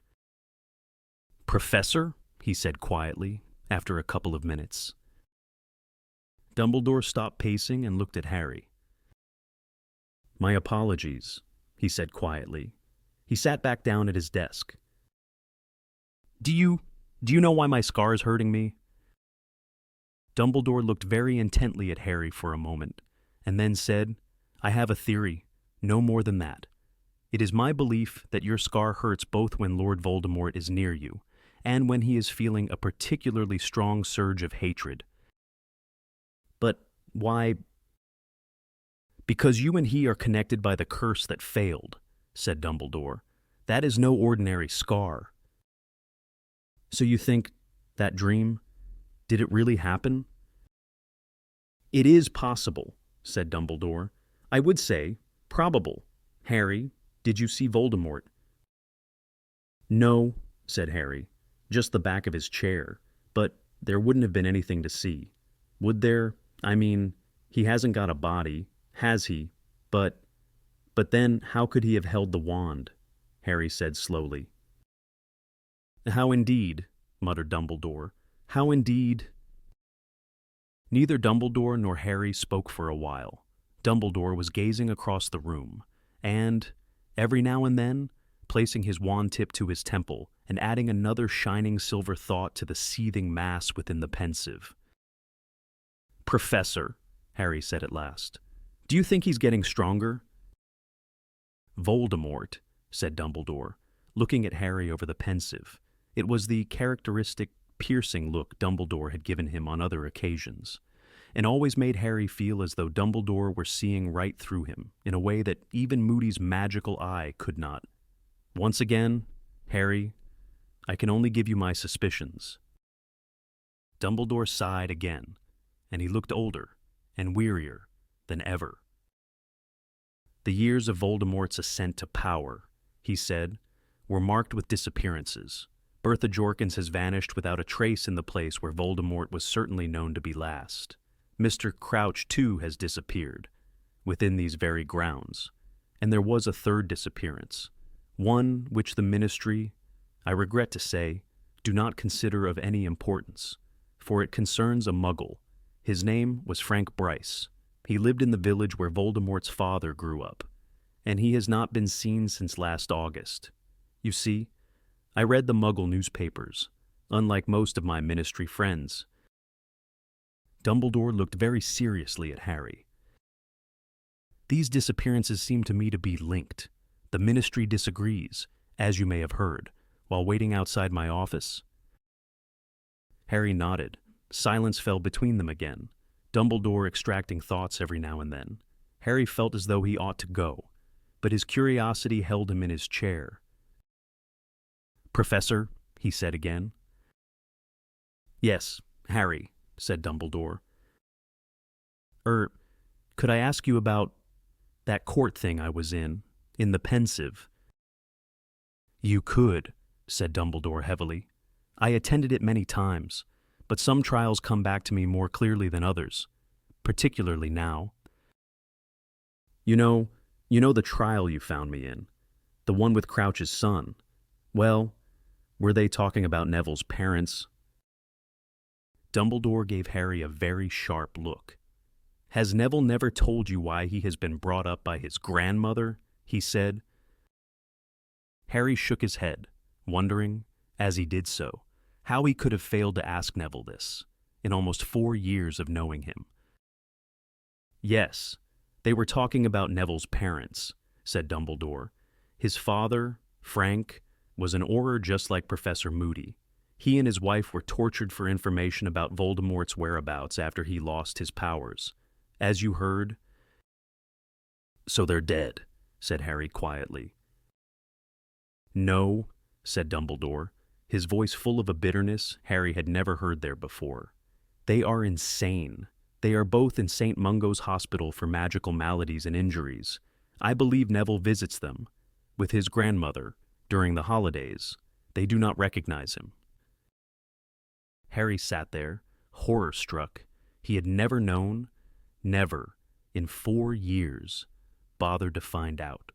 "Professor?" he said quietly, after a couple of minutes. Dumbledore stopped pacing and looked at Harry. "My apologies," he said quietly. He sat back down at his desk. Do you know why my scar is hurting me?" Dumbledore looked very intently at Harry for a moment, and then said, "I have a theory, no more than that. It is my belief that your scar hurts both when Lord Voldemort is near you, and when he is feeling a particularly strong surge of hatred." "But why?" "Because you and he are connected by the curse that failed," said Dumbledore. "That is no ordinary scar." "So you think that dream, did it really happen?" "It is possible," said Dumbledore. "I would say probable. Harry, did you see Voldemort?" "No," said Harry, "just the back of his chair. But there wouldn't have been anything to see. Would there? I mean, he hasn't got a body, has he? But then how could he have held the wand?" Harry said slowly. "How indeed," muttered Dumbledore. "How indeed." Neither Dumbledore nor Harry spoke for a while. Dumbledore was gazing across the room, and, every now and then, placing his wand tip to his temple and adding another shining silver thought to the seething mass within the pensieve. "Professor," Harry said at last, "do you think he's getting stronger?" "Voldemort," said Dumbledore, looking at Harry over the pensieve. It was the characteristic, piercing look Dumbledore had given him on other occasions, and always made Harry feel as though Dumbledore were seeing right through him in a way that even Moody's magical eye could not. "Once again, Harry, I can only give you my suspicions." Dumbledore sighed again, and he looked older and wearier than ever. "The years of Voldemort's ascent to power," he said, "were marked with disappearances. Bertha Jorkins has vanished without a trace in the place where Voldemort was certainly known to be last. Mr. Crouch, too, has disappeared, within these very grounds. And there was a third disappearance, one which the Ministry, I regret to say, do not consider of any importance, for it concerns a Muggle. His name was Frank Bryce. He lived in the village where Voldemort's father grew up, and he has not been seen since last August. You see, I read the Muggle newspapers, unlike most of my Ministry friends." Dumbledore looked very seriously at Harry. "These disappearances seem to me to be linked. The Ministry disagrees, as you may have heard, while waiting outside my office." Harry nodded. Silence fell between them again, Dumbledore extracting thoughts every now and then. Harry felt as though he ought to go, but his curiosity held him in his chair. "Professor," he said again. "Yes, Harry," said Dumbledore. Could I ask you about that court thing I was in the pensieve?" "You could," said Dumbledore heavily. "I attended it many times, but some trials come back to me more clearly than others, particularly now. You know the trial you found me in, the one with Crouch's son. Well, were they talking about Neville's parents?" Dumbledore gave Harry a very sharp look. "Has Neville never told you why he has been brought up by his grandmother?" he said. Harry shook his head, wondering, as he did so, how he could have failed to ask Neville this, in almost 4 years of knowing him. Yes, they were talking about Neville's parents, said Dumbledore. His father, Frank, was an Auror just like Professor Moody. He and his wife were tortured for information about Voldemort's whereabouts after he lost his powers. As you heard. So they're dead, said Harry quietly. No, said Dumbledore, his voice full of a bitterness Harry had never heard there before. They are insane. They are both in St. Mungo's Hospital for Magical Maladies and Injuries. I believe Neville visits them, with his grandmother, during the holidays. They do not recognize him. Harry sat there, horror-struck. He had never known, never, in 4 years, bothered to find out.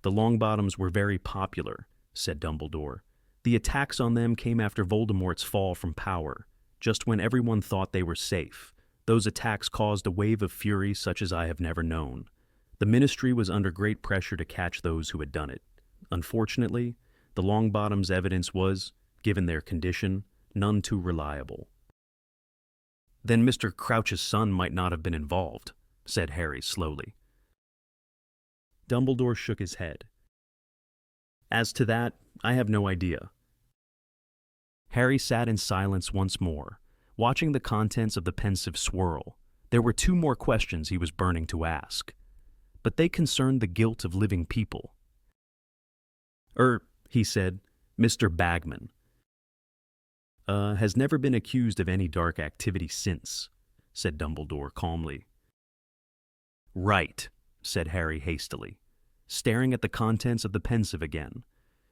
The Longbottoms were very popular, said Dumbledore. The attacks on them came after Voldemort's fall from power, just when everyone thought they were safe. Those attacks caused a wave of fury such as I have never known. The Ministry was under great pressure to catch those who had done it. Unfortunately, the Longbottoms' evidence was, given their condition, none too reliable. Then Mr. Crouch's son might not have been involved, said Harry slowly. Dumbledore shook his head. As to that, I have no idea. Harry sat in silence once more, watching the contents of the pensive swirl. There were 2 more questions he was burning to ask, but they concerned the guilt of living people. He said, Mr. Bagman has never been accused of any dark activity since, said Dumbledore calmly. Right, said Harry hastily, staring at the contents of the pensieve again,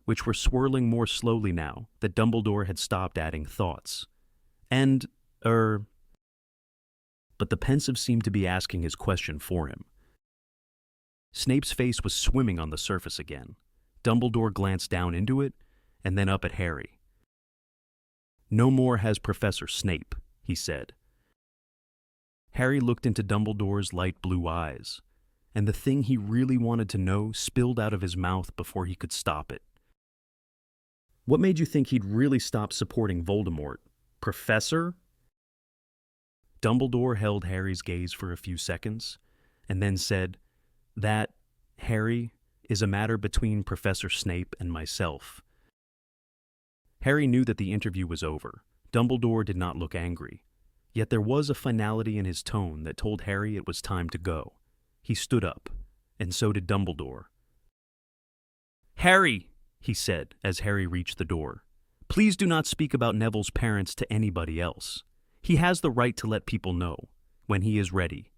which were swirling more slowly now that Dumbledore had stopped adding thoughts. And, but the pensieve seemed to be asking his question for him. Snape's face was swimming on the surface again. Dumbledore glanced down into it, and then up at Harry. No more has Professor Snape, he said. Harry looked into Dumbledore's light blue eyes, and the thing he really wanted to know spilled out of his mouth before he could stop it. What made you think he'd really stop supporting Voldemort? Professor? Dumbledore held Harry's gaze for a few seconds, and then said, That, Harry, is a matter between Professor Snape and myself. Harry knew that the interview was over. Dumbledore did not look angry. Yet there was a finality in his tone that told Harry it was time to go. He stood up, and so did Dumbledore. Harry, he said as Harry reached the door, please do not speak about Neville's parents to anybody else. He has the right to let people know, when he is ready.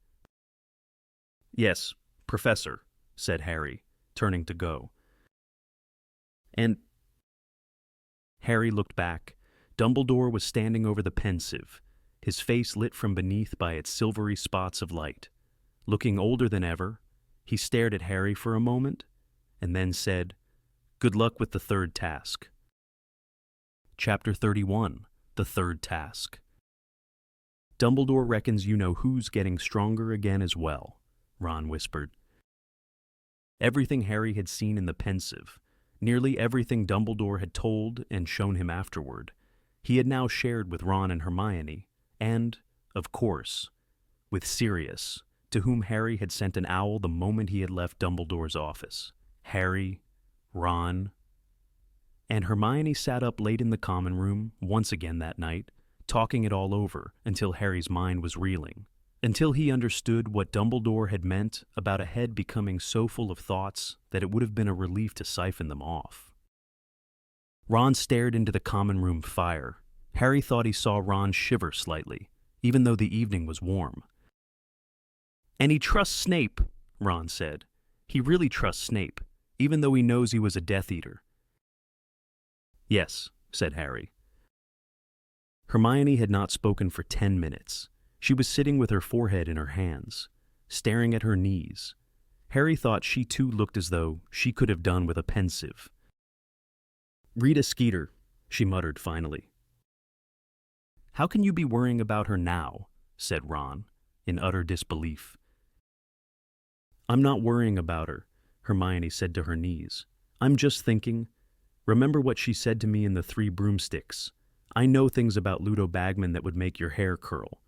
Yes, Professor, said Harry, turning to go. And Harry looked back. Dumbledore was standing over the pensieve, his face lit from beneath by its silvery spots of light. Looking older than ever, he stared at Harry for a moment, and then said, Good luck with the 3rd task. Chapter 31, The 3rd Task. Dumbledore reckons you know who's getting stronger again as well, Ron whispered. Everything Harry had seen in the pensieve, nearly everything Dumbledore had told and shown him afterward, he had now shared with Ron and Hermione, and, of course, with Sirius, to whom Harry had sent an owl the moment he had left Dumbledore's office. Harry, Ron, and Hermione sat up late in the common room once again that night, talking it all over until Harry's mind was reeling, until he understood what Dumbledore had meant about a head becoming so full of thoughts that it would have been a relief to siphon them off. Ron stared into the common room fire. Harry thought he saw Ron shiver slightly, even though the evening was warm. And he trusts Snape, Ron said. He really trusts Snape, even though he knows he was a Death Eater. Yes, said Harry. Hermione had not spoken for 10 minutes. She was sitting with her forehead in her hands, staring at her knees. Harry thought she too looked as though she could have done with a pensieve. Rita Skeeter, she muttered finally. How can you be worrying about her now? Said Ron, in utter disbelief. I'm not worrying about her, Hermione said to her knees. I'm just thinking. Remember what she said to me in the Three Broomsticks. I know things about Ludo Bagman that would make your hair curl.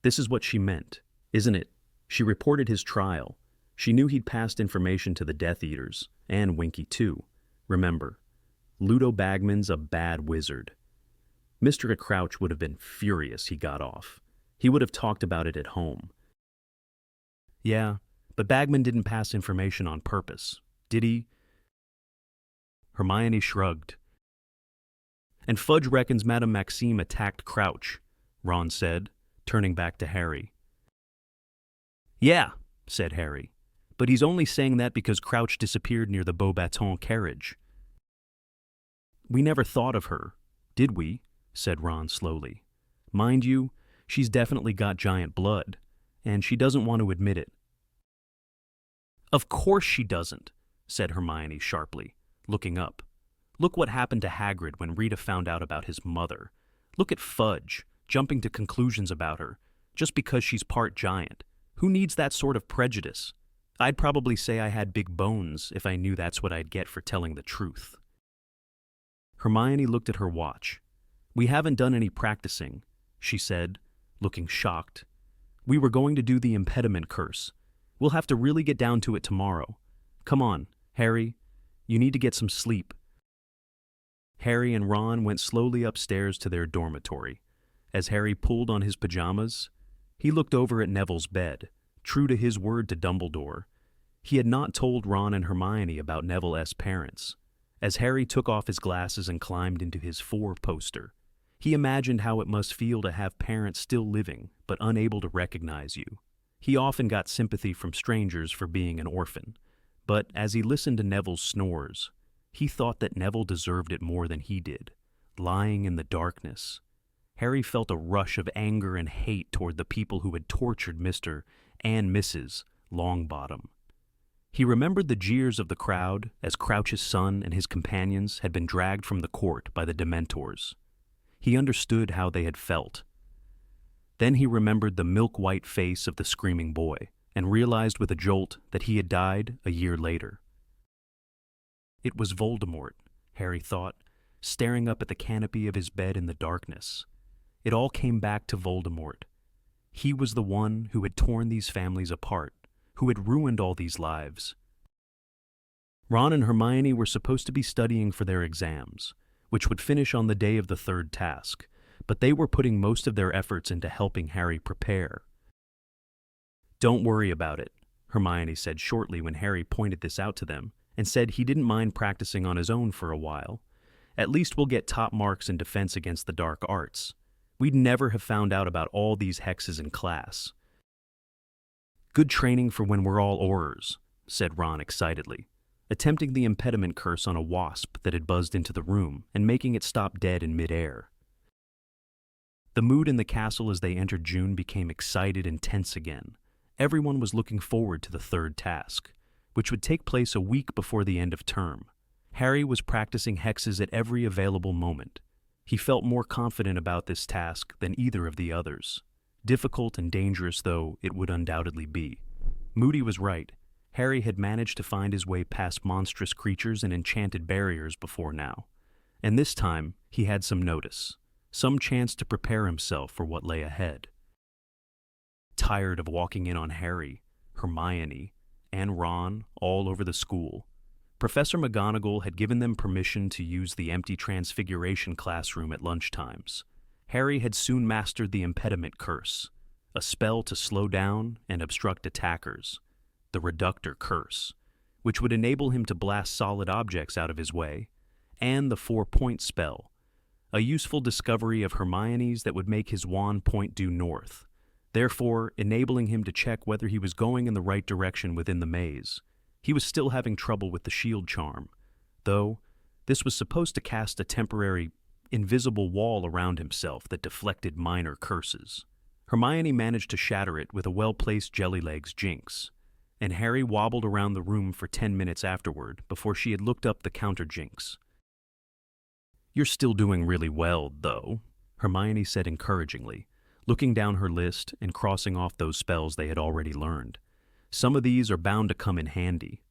This is what she meant, isn't it? She reported his trial. She knew he'd passed information to the Death Eaters, and Winky too. Remember, Ludo Bagman's a bad wizard. Mr. Crouch would have been furious he got off. He would have talked about it at home. Yeah, but Bagman didn't pass information on purpose, did he? Hermione shrugged. And Fudge reckons Madame Maxime attacked Crouch, Ron said, turning back to Harry. Yeah, said Harry, but he's only saying that because Crouch disappeared near the Beauxbatons carriage. We never thought of her, did we? Said Ron slowly. Mind you, she's definitely got giant blood, and she doesn't want to admit it. Of course she doesn't, said Hermione sharply, looking up. Look what happened to Hagrid when Rita found out about his mother. Look at Fudge, jumping to conclusions about her, just because she's part giant. Who needs that sort of prejudice? I'd probably say I had big bones if I knew that's what I'd get for telling the truth. Hermione looked at her watch. We haven't done any practicing, she said, looking shocked. We were going to do the impediment curse. We'll have to really get down to it tomorrow. Come on, Harry. You need to get some sleep. Harry and Ron went slowly upstairs to their dormitory. As Harry pulled on his pajamas, he looked over at Neville's bed, true to his word to Dumbledore. He had not told Ron and Hermione about Neville's parents. As Harry took off his glasses and climbed into his four-poster, he imagined how it must feel to have parents still living but unable to recognize you. He often got sympathy from strangers for being an orphan, but as he listened to Neville's snores, he thought that Neville deserved it more than he did, lying in the darkness. Harry felt a rush of anger and hate toward the people who had tortured Mr. and Mrs. Longbottom. He remembered the jeers of the crowd as Crouch's son and his companions had been dragged from the court by the Dementors. He understood how they had felt. Then he remembered the milk-white face of the screaming boy and realized with a jolt that he had died a year later. It was Voldemort, Harry thought, staring up at the canopy of his bed in the darkness. It all came back to Voldemort. He was the one who had torn these families apart, who had ruined all these lives. Ron and Hermione were supposed to be studying for their exams, which would finish on the day of the third task, but they were putting most of their efforts into helping Harry prepare. Don't worry about it, Hermione said shortly when Harry pointed this out to them, and said he didn't mind practicing on his own for a while. At least we'll get top marks in defense against the dark arts. We'd never have found out about all these hexes in class. Good training for when we're all Aurors, said Ron excitedly, attempting the impediment curse on a wasp that had buzzed into the room and making it stop dead in midair. The mood in the castle as they entered June became excited and tense again. Everyone was looking forward to the third task, which would take place a week before the end of term. Harry was practicing hexes at every available moment. He felt more confident about this task than either of the others. Difficult and dangerous though it would undoubtedly be. Moody was right. Harry had managed to find his way past monstrous creatures and enchanted barriers before now. And this time, he had some notice, some chance to prepare himself for what lay ahead. Tired of walking in on Harry, Hermione, and Ron all over the school, Professor McGonagall had given them permission to use the empty Transfiguration classroom at lunchtimes. Harry had soon mastered the impediment curse, a spell to slow down and obstruct attackers, the reductor curse, which would enable him to blast solid objects out of his way, and the 4-point spell, a useful discovery of Hermione's that would make his wand point due north, therefore enabling him to check whether he was going in the right direction within the maze. He was still having trouble with the shield charm, though this was supposed to cast a temporary, invisible wall around himself that deflected minor curses. Hermione managed to shatter it with a well-placed Jellylegs jinx, and Harry wobbled around the room for 10 minutes afterward before she had looked up the counter jinx. You're still doing really well, though, Hermione said encouragingly, looking down her list and crossing off those spells they had already learned. Some of these are bound to come in handy.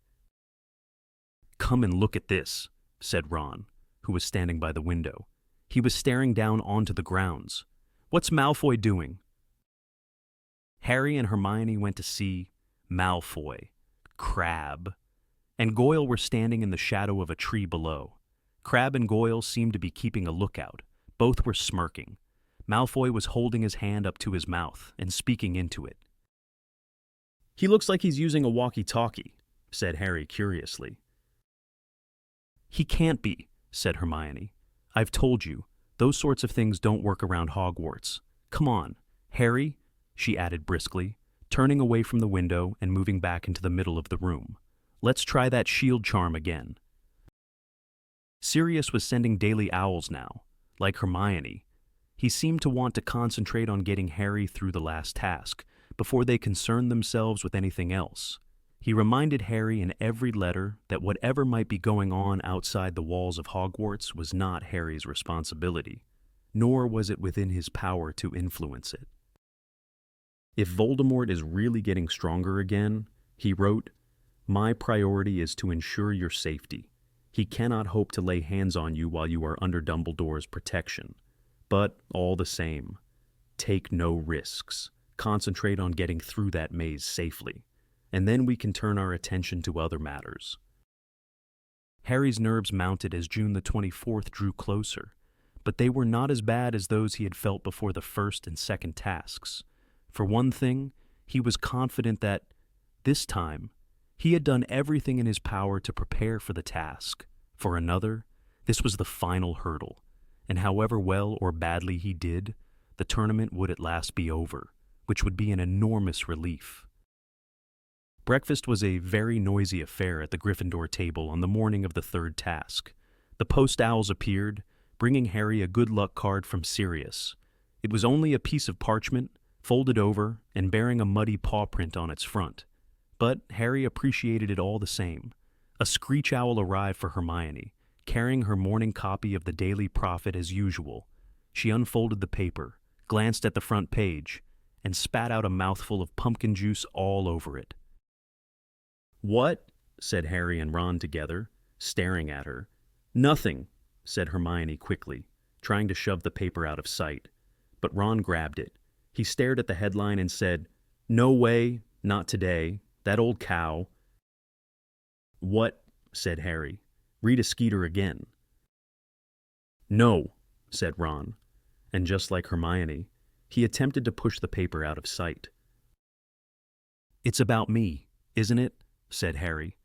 "Come and look at this," said Ron, who was standing by the window. He was staring down onto the grounds. "What's Malfoy doing?" Harry and Hermione went to see Malfoy, Crabbe, and Goyle were standing in the shadow of a tree below. Crabbe and Goyle seemed to be keeping a lookout. Both were smirking. Malfoy was holding his hand up to his mouth and speaking into it. "He looks like he's using a walkie-talkie," said Harry curiously. "He can't be," said Hermione. "I've told you, those sorts of things don't work around Hogwarts. Come on, Harry," she added briskly, turning away from the window and moving back into the middle of the room. "Let's try that shield charm again." Sirius was sending daily owls now, like Hermione. He seemed to want to concentrate on getting Harry through the last task, before they concerned themselves with anything else. He reminded Harry in every letter that whatever might be going on outside the walls of Hogwarts was not Harry's responsibility, nor was it within his power to influence it. "If Voldemort is really getting stronger again," he wrote, "my priority is to ensure your safety. He cannot hope to lay hands on you while you are under Dumbledore's protection. But, all the same, take no risks. Concentrate on getting through that maze safely, and then we can turn our attention to other matters." Harry's nerves mounted as June the 24th drew closer, but they were not as bad as those he had felt before the first and second tasks. For one thing, he was confident that, this time, he had done everything in his power to prepare for the task. For another, this was the final hurdle, and however well or badly he did, the tournament would at last be over, which would be an enormous relief. Breakfast was a very noisy affair at the Gryffindor table on the morning of the third task. The post owls appeared, bringing Harry a good luck card from Sirius. It was only a piece of parchment, folded over and bearing a muddy paw print on its front. But Harry appreciated it all the same. A screech owl arrived for Hermione, carrying her morning copy of the Daily Prophet as usual. She unfolded the paper, glanced at the front page, and spat out a mouthful of pumpkin juice all over it. "What?" said Harry and Ron together, staring at her. "Nothing," said Hermione quickly, trying to shove the paper out of sight. But Ron grabbed it. He stared at the headline and said, "No way, not today, that old cow." "What?" said Harry. "Rita Skeeter again." "No," said Ron, and just like Hermione, he attempted to push the paper out of sight. "It's about me, isn't it?" said Harry.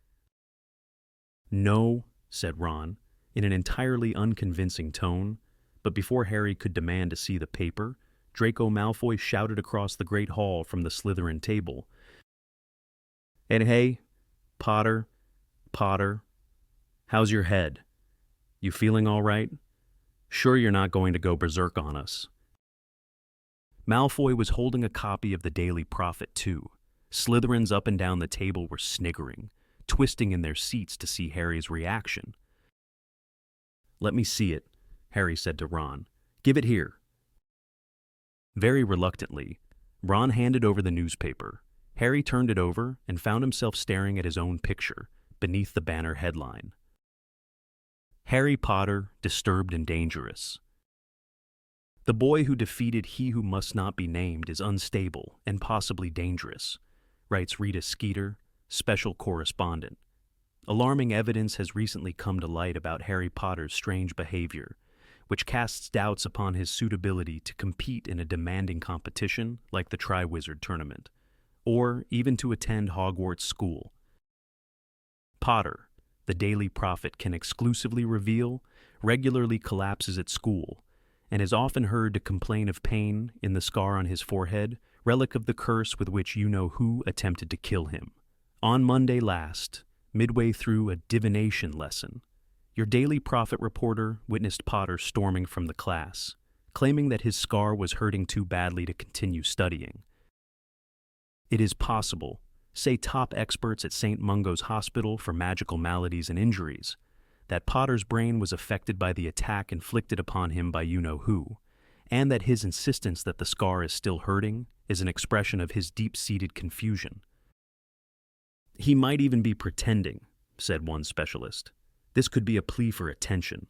"No," said Ron, in an entirely unconvincing tone, but before Harry could demand to see the paper, Draco Malfoy shouted across the Great Hall from the Slytherin table, "And hey, Potter, how's your head? You feeling all right? Sure you're not going to go berserk on us?" Malfoy was holding a copy of the Daily Prophet, too. Slytherins up and down the table were sniggering, twisting in their seats to see Harry's reaction. "Let me see it," Harry said to Ron. "Give it here." Very reluctantly, Ron handed over the newspaper. Harry turned it over and found himself staring at his own picture, beneath the banner headline. "Harry Potter, Disturbed and Dangerous. The boy who defeated he who must not be named is unstable and possibly dangerous," writes Rita Skeeter, special correspondent. Alarming evidence has recently come to light about Harry Potter's strange behavior, which casts doubts upon his suitability to compete in a demanding competition like the Triwizard Tournament, or even to attend Hogwarts School. Potter, the Daily Prophet can exclusively reveal, regularly collapses at school, and is often heard to complain of pain in the scar on his forehead, relic of the curse with which you-know-who attempted to kill him. On Monday last, midway through a divination lesson, your Daily Prophet reporter witnessed Potter storming from the class, claiming that his scar was hurting too badly to continue studying. It is possible, say top experts at St. Mungo's Hospital for Magical Maladies and Injuries, that Potter's brain was affected by the attack inflicted upon him by you-know-who, and that his insistence that the scar is still hurting is an expression of his deep-seated confusion. He might even be pretending, said one specialist. This could be a plea for attention.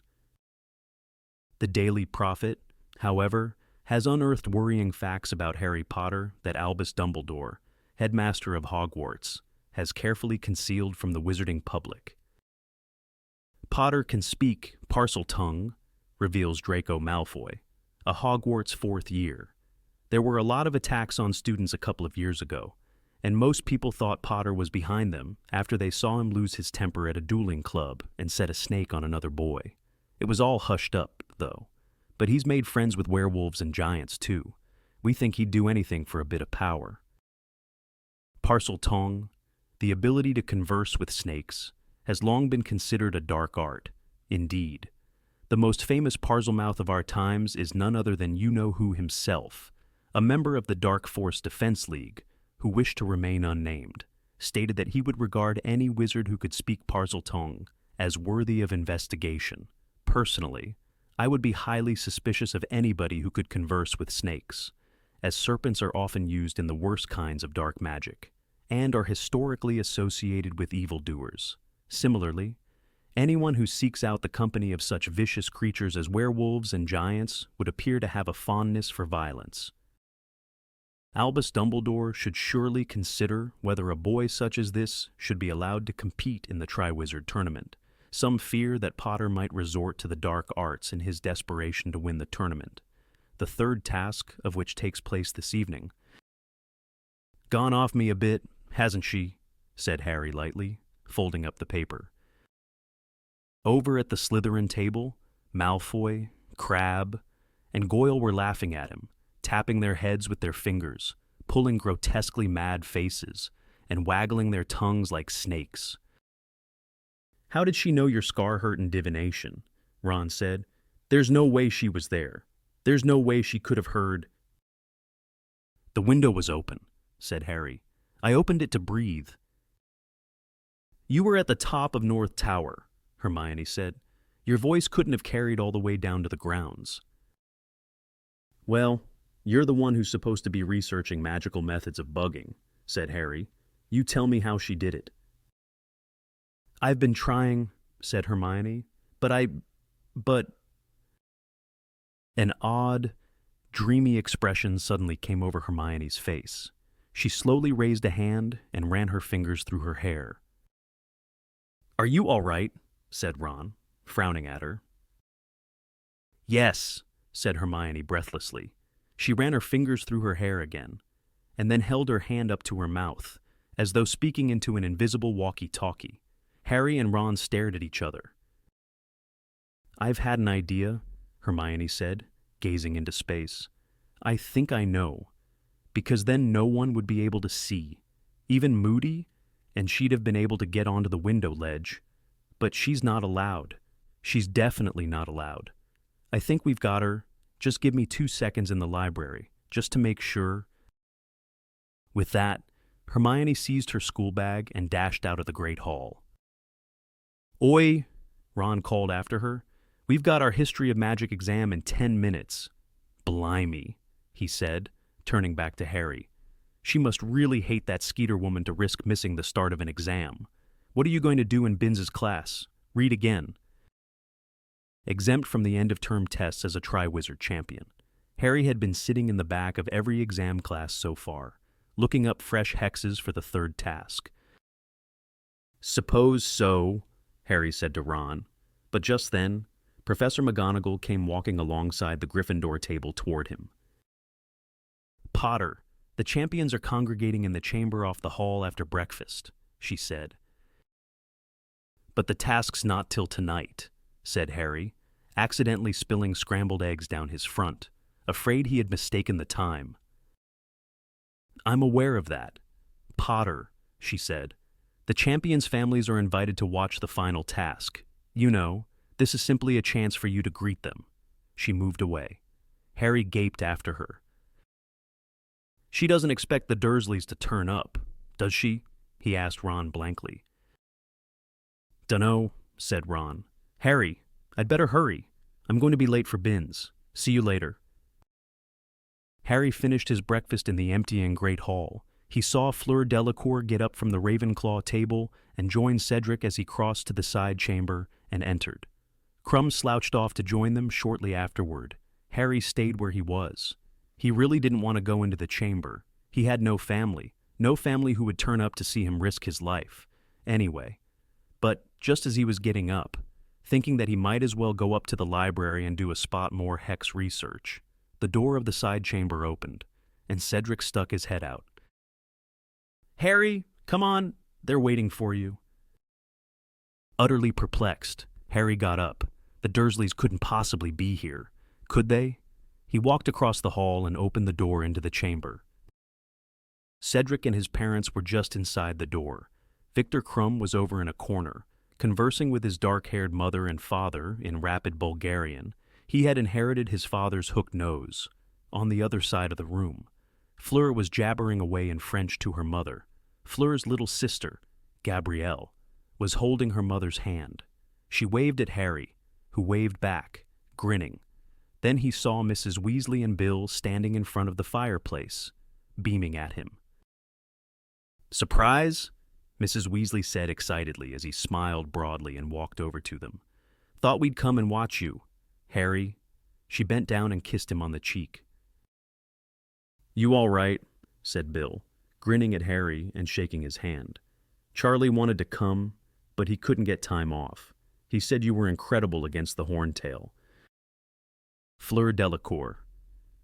The Daily Prophet, however, has unearthed worrying facts about Harry Potter that Albus Dumbledore, headmaster of Hogwarts, has carefully concealed from the wizarding public. Potter can speak Parseltongue, reveals Draco Malfoy, a Hogwarts fourth year. There were a lot of attacks on students a couple of years ago, and most people thought Potter was behind them after they saw him lose his temper at a dueling club and set a snake on another boy. It was all hushed up, though. But he's made friends with werewolves and giants, too. We think he'd do anything for a bit of power. Parseltongue, the ability to converse with snakes, has long been considered a dark art. Indeed. The most famous Parselmouth of our times is none other than you-know-who himself, a member of the Dark Force Defense League, who wished to remain unnamed, stated that he would regard any wizard who could speak Parseltongue as worthy of investigation. Personally, I would be highly suspicious of anybody who could converse with snakes, as serpents are often used in the worst kinds of dark magic, and are historically associated with evildoers. Similarly, anyone who seeks out the company of such vicious creatures as werewolves and giants would appear to have a fondness for violence. Albus Dumbledore should surely consider whether a boy such as this should be allowed to compete in the Triwizard Tournament. Some fear that Potter might resort to the dark arts in his desperation to win the tournament, the third task of which takes place this evening. "Gone off me a bit, hasn't she?" said Harry lightly, folding up the paper. Over at the Slytherin table, Malfoy, Crabbe, and Goyle were laughing at him, tapping their heads with their fingers, pulling grotesquely mad faces, and waggling their tongues like snakes. "How did she know your scar hurt in divination?" Ron said. "There's no way she was there. There's no way she could have heard." "The window was open," said Harry. "I opened it to breathe." "You were at the top of North Tower," Hermione said. "Your voice couldn't have carried all the way down to the grounds." "Well, you're the one who's supposed to be researching magical methods of bugging," said Harry. "You tell me how she did it." "I've been trying," said Hermione, but... An odd, dreamy expression suddenly came over Hermione's face. She slowly raised a hand and ran her fingers through her hair. "Are you all right?" said Ron, frowning at her. "Yes," said Hermione breathlessly. She ran her fingers through her hair again, and then held her hand up to her mouth, as though speaking into an invisible walkie-talkie. Harry and Ron stared at each other. "I've had an idea," Hermione said, gazing into space. "I think I know, because then no one would be able to see, even Moody, and she'd have been able to get onto the window ledge. But she's not allowed. She's definitely not allowed. I think we've got her. Just give me 2 seconds in the library, just to make sure." With that, Hermione seized her school bag and dashed out of the Great Hall. "Oi," Ron called after her. "We've got our History of Magic exam in 10 minutes. "Blimey," he said, turning back to Harry. "She must really hate that Skeeter woman to risk missing the start of an exam. What are you going to do in Binns's class? Read again." Exempt from the end-of-term tests as a Triwizard champion, Harry had been sitting in the back of every exam class so far, looking up fresh hexes for the third task. "Suppose so," Harry said to Ron, but just then, Professor McGonagall came walking alongside the Gryffindor table toward him. "Potter, the champions are congregating in the chamber off the hall after breakfast," she said. "But the task's not till tonight," said Harry, accidentally spilling scrambled eggs down his front, afraid he had mistaken the time. "I'm aware of that. Potter," she said. "The champions' families are invited to watch the final task. You know, this is simply a chance for you to greet them." She moved away. Harry gaped after her. "She doesn't expect the Dursleys to turn up, does she?" he asked Ron blankly. "Dunno," said Ron. "Harry, I'd better hurry. I'm going to be late for Binns. See you later." Harry finished his breakfast in the emptying Great Hall. He saw Fleur Delacour get up from the Ravenclaw table and join Cedric as he crossed to the side chamber and entered. Crumb slouched off to join them shortly afterward. Harry stayed where he was. He really didn't want to go into the chamber. He had no family who would turn up to see him risk his life. Anyway, but just as he was getting up, thinking that he might as well go up to the library and do a spot more hex research, the door of the side chamber opened, and Cedric stuck his head out. "Harry, come on, they're waiting for you." Utterly perplexed, Harry got up. The Dursleys couldn't possibly be here. Could they? He walked across the hall and opened the door into the chamber. Cedric and his parents were just inside the door. Victor Krum was over in a corner, conversing with his dark-haired mother and father in rapid Bulgarian. He had inherited his father's hooked nose. On the other side of the room, Fleur was jabbering away in French to her mother. Fleur's little sister, Gabrielle, was holding her mother's hand. She waved at Harry, who waved back, grinning. Then he saw Mrs. Weasley and Bill standing in front of the fireplace, beaming at him. "Surprise?" Mrs. Weasley said excitedly as he smiled broadly and walked over to them. "Thought we'd come and watch you, Harry." She bent down and kissed him on the cheek. "You all right?" said Bill, grinning at Harry and shaking his hand. "Charlie wanted to come, but he couldn't get time off. He said you were incredible against the Horntail." Fleur Delacour,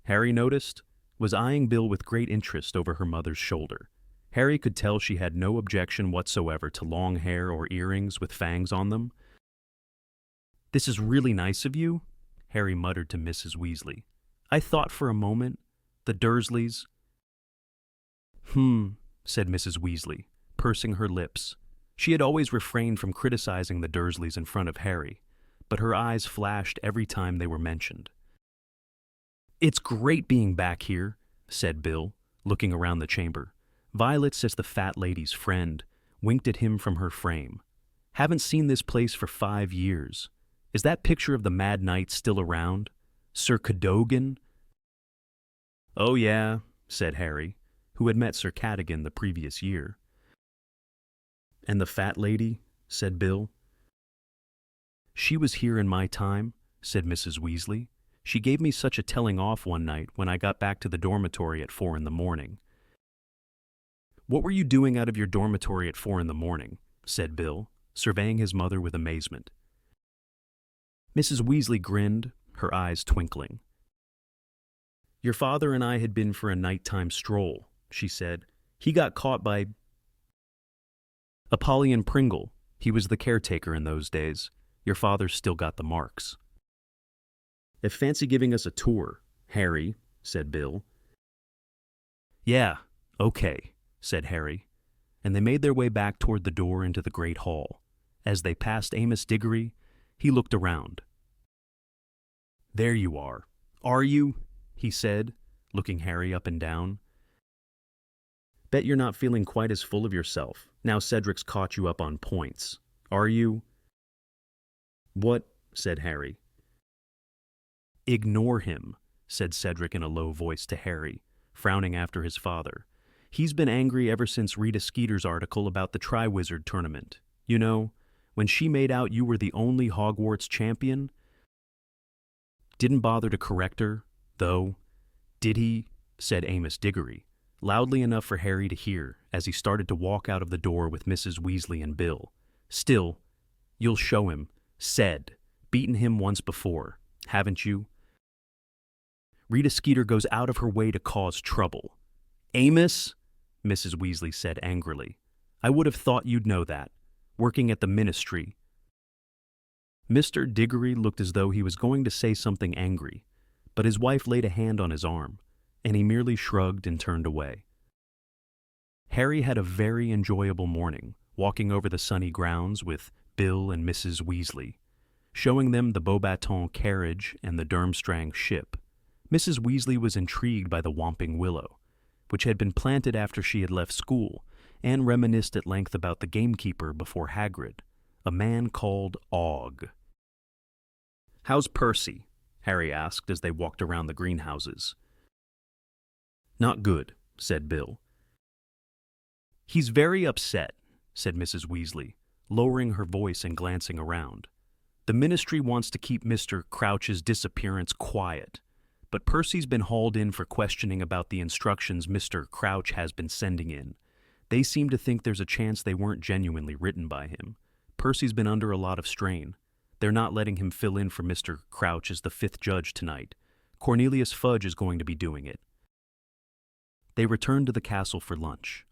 Harry noticed, was eyeing Bill with great interest over her mother's shoulder. Harry could tell she had no objection whatsoever to long hair or earrings with fangs on them. "This is really nice of you," Harry muttered to Mrs. Weasley. "I thought for a moment, the Dursleys—" said Mrs. Weasley, pursing her lips. She had always refrained from criticizing the Dursleys in front of Harry, but her eyes flashed every time they were mentioned. "It's great being back here," said Bill, looking around the chamber. Violet says the fat lady's friend winked at him from her frame. "Haven't seen this place for 5 years. Is that picture of the Mad Knight still around? Sir Cadogan?" "Oh yeah," said Harry, who had met Sir Cadogan the previous year. "And the fat lady?" said Bill. "She was here in my time," said Mrs. Weasley. "She gave me such a telling off one night when I got back to the dormitory at 4 a.m. "What were you doing out of your dormitory at 4 a.m?" said Bill, surveying his mother with amazement. Mrs. Weasley grinned, her eyes twinkling. "Your father and I had been for a nighttime stroll," she said. "He got caught by Apollyon Pringle. He was the caretaker in those days. Your father's still got the marks." "If fancy giving us a tour, Harry," said Bill. "Yeah, okay," said Harry, and they made their way back toward the door into the great hall. As they passed Amos Diggory, he looked around. "There you are you?" he said, looking Harry up and down. "Bet you're not feeling quite as full of yourself, now Cedric's caught you up on points. Are you?" "What?" said Harry. "Ignore him," said Cedric in a low voice to Harry, frowning after his father. "He's been angry ever since Rita Skeeter's article about the Triwizard Tournament. You know, when she made out you were the only Hogwarts champion. Didn't bother to correct her, though, did he?" said Amos Diggory, loudly enough for Harry to hear as he started to walk out of the door with Mrs. Weasley and Bill. "Still, you'll show him. Said, beaten him once before, haven't you? Rita Skeeter goes out of her way to cause trouble." "Amos," Mrs. Weasley said angrily, "I would have thought you'd know that, working at the Ministry." Mr. Diggory looked as though he was going to say something angry, but his wife laid a hand on his arm, and he merely shrugged and turned away. Harry had a very enjoyable morning, walking over the sunny grounds with Bill and Mrs. Weasley, showing them the Beaubaton carriage and the Durmstrang ship. Mrs. Weasley was intrigued by the Whomping Willow, which had been planted after she had left school, and reminisced at length about the gamekeeper before Hagrid, a man called Og. "How's Percy?" Harry asked as they walked around the greenhouses. "Not good," said Bill. "He's very upset," said Mrs. Weasley, lowering her voice and glancing around. "The Ministry wants to keep Mr. Crouch's disappearance quiet, but Percy's been hauled in for questioning about the instructions Mr. Crouch has been sending in. They seem to think there's a chance they weren't genuinely written by him. Percy's been under a lot of strain. They're not letting him fill in for Mr. Crouch as the fifth judge tonight. Cornelius Fudge is going to be doing it." They returned to the castle for lunch.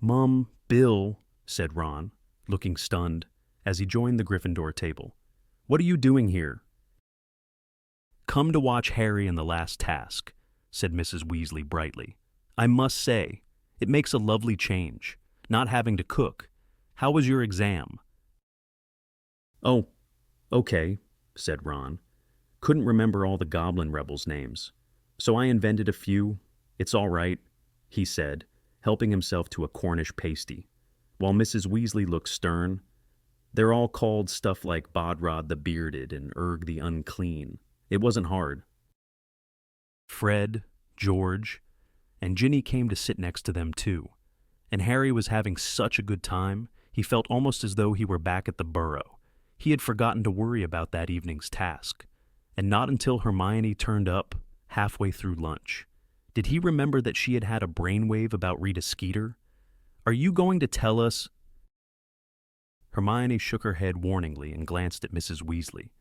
"Mum, Bill," said Ron, looking stunned, as he joined the Gryffindor table. "What are you doing here?" "Come to watch Harry in the last task," said Mrs. Weasley brightly. "I must say, it makes a lovely change, not having to cook. How was your exam?" "Oh, okay," said Ron. "Couldn't remember all the goblin rebels' names, so I invented a few. It's all right," he said, helping himself to a Cornish pasty, while Mrs. Weasley looked stern. "They're all called stuff like Bodrod the Bearded and Urg the Unclean. It wasn't hard." Fred, George, and Ginny came to sit next to them too, and Harry was having such a good time, he felt almost as though he were back at the Burrow. He had forgotten to worry about that evening's task, and not until Hermione turned up halfway through lunch did he remember that she had had a brainwave about Rita Skeeter. "Are you going to tell us?" Hermione shook her head warningly and glanced at Mrs. Weasley.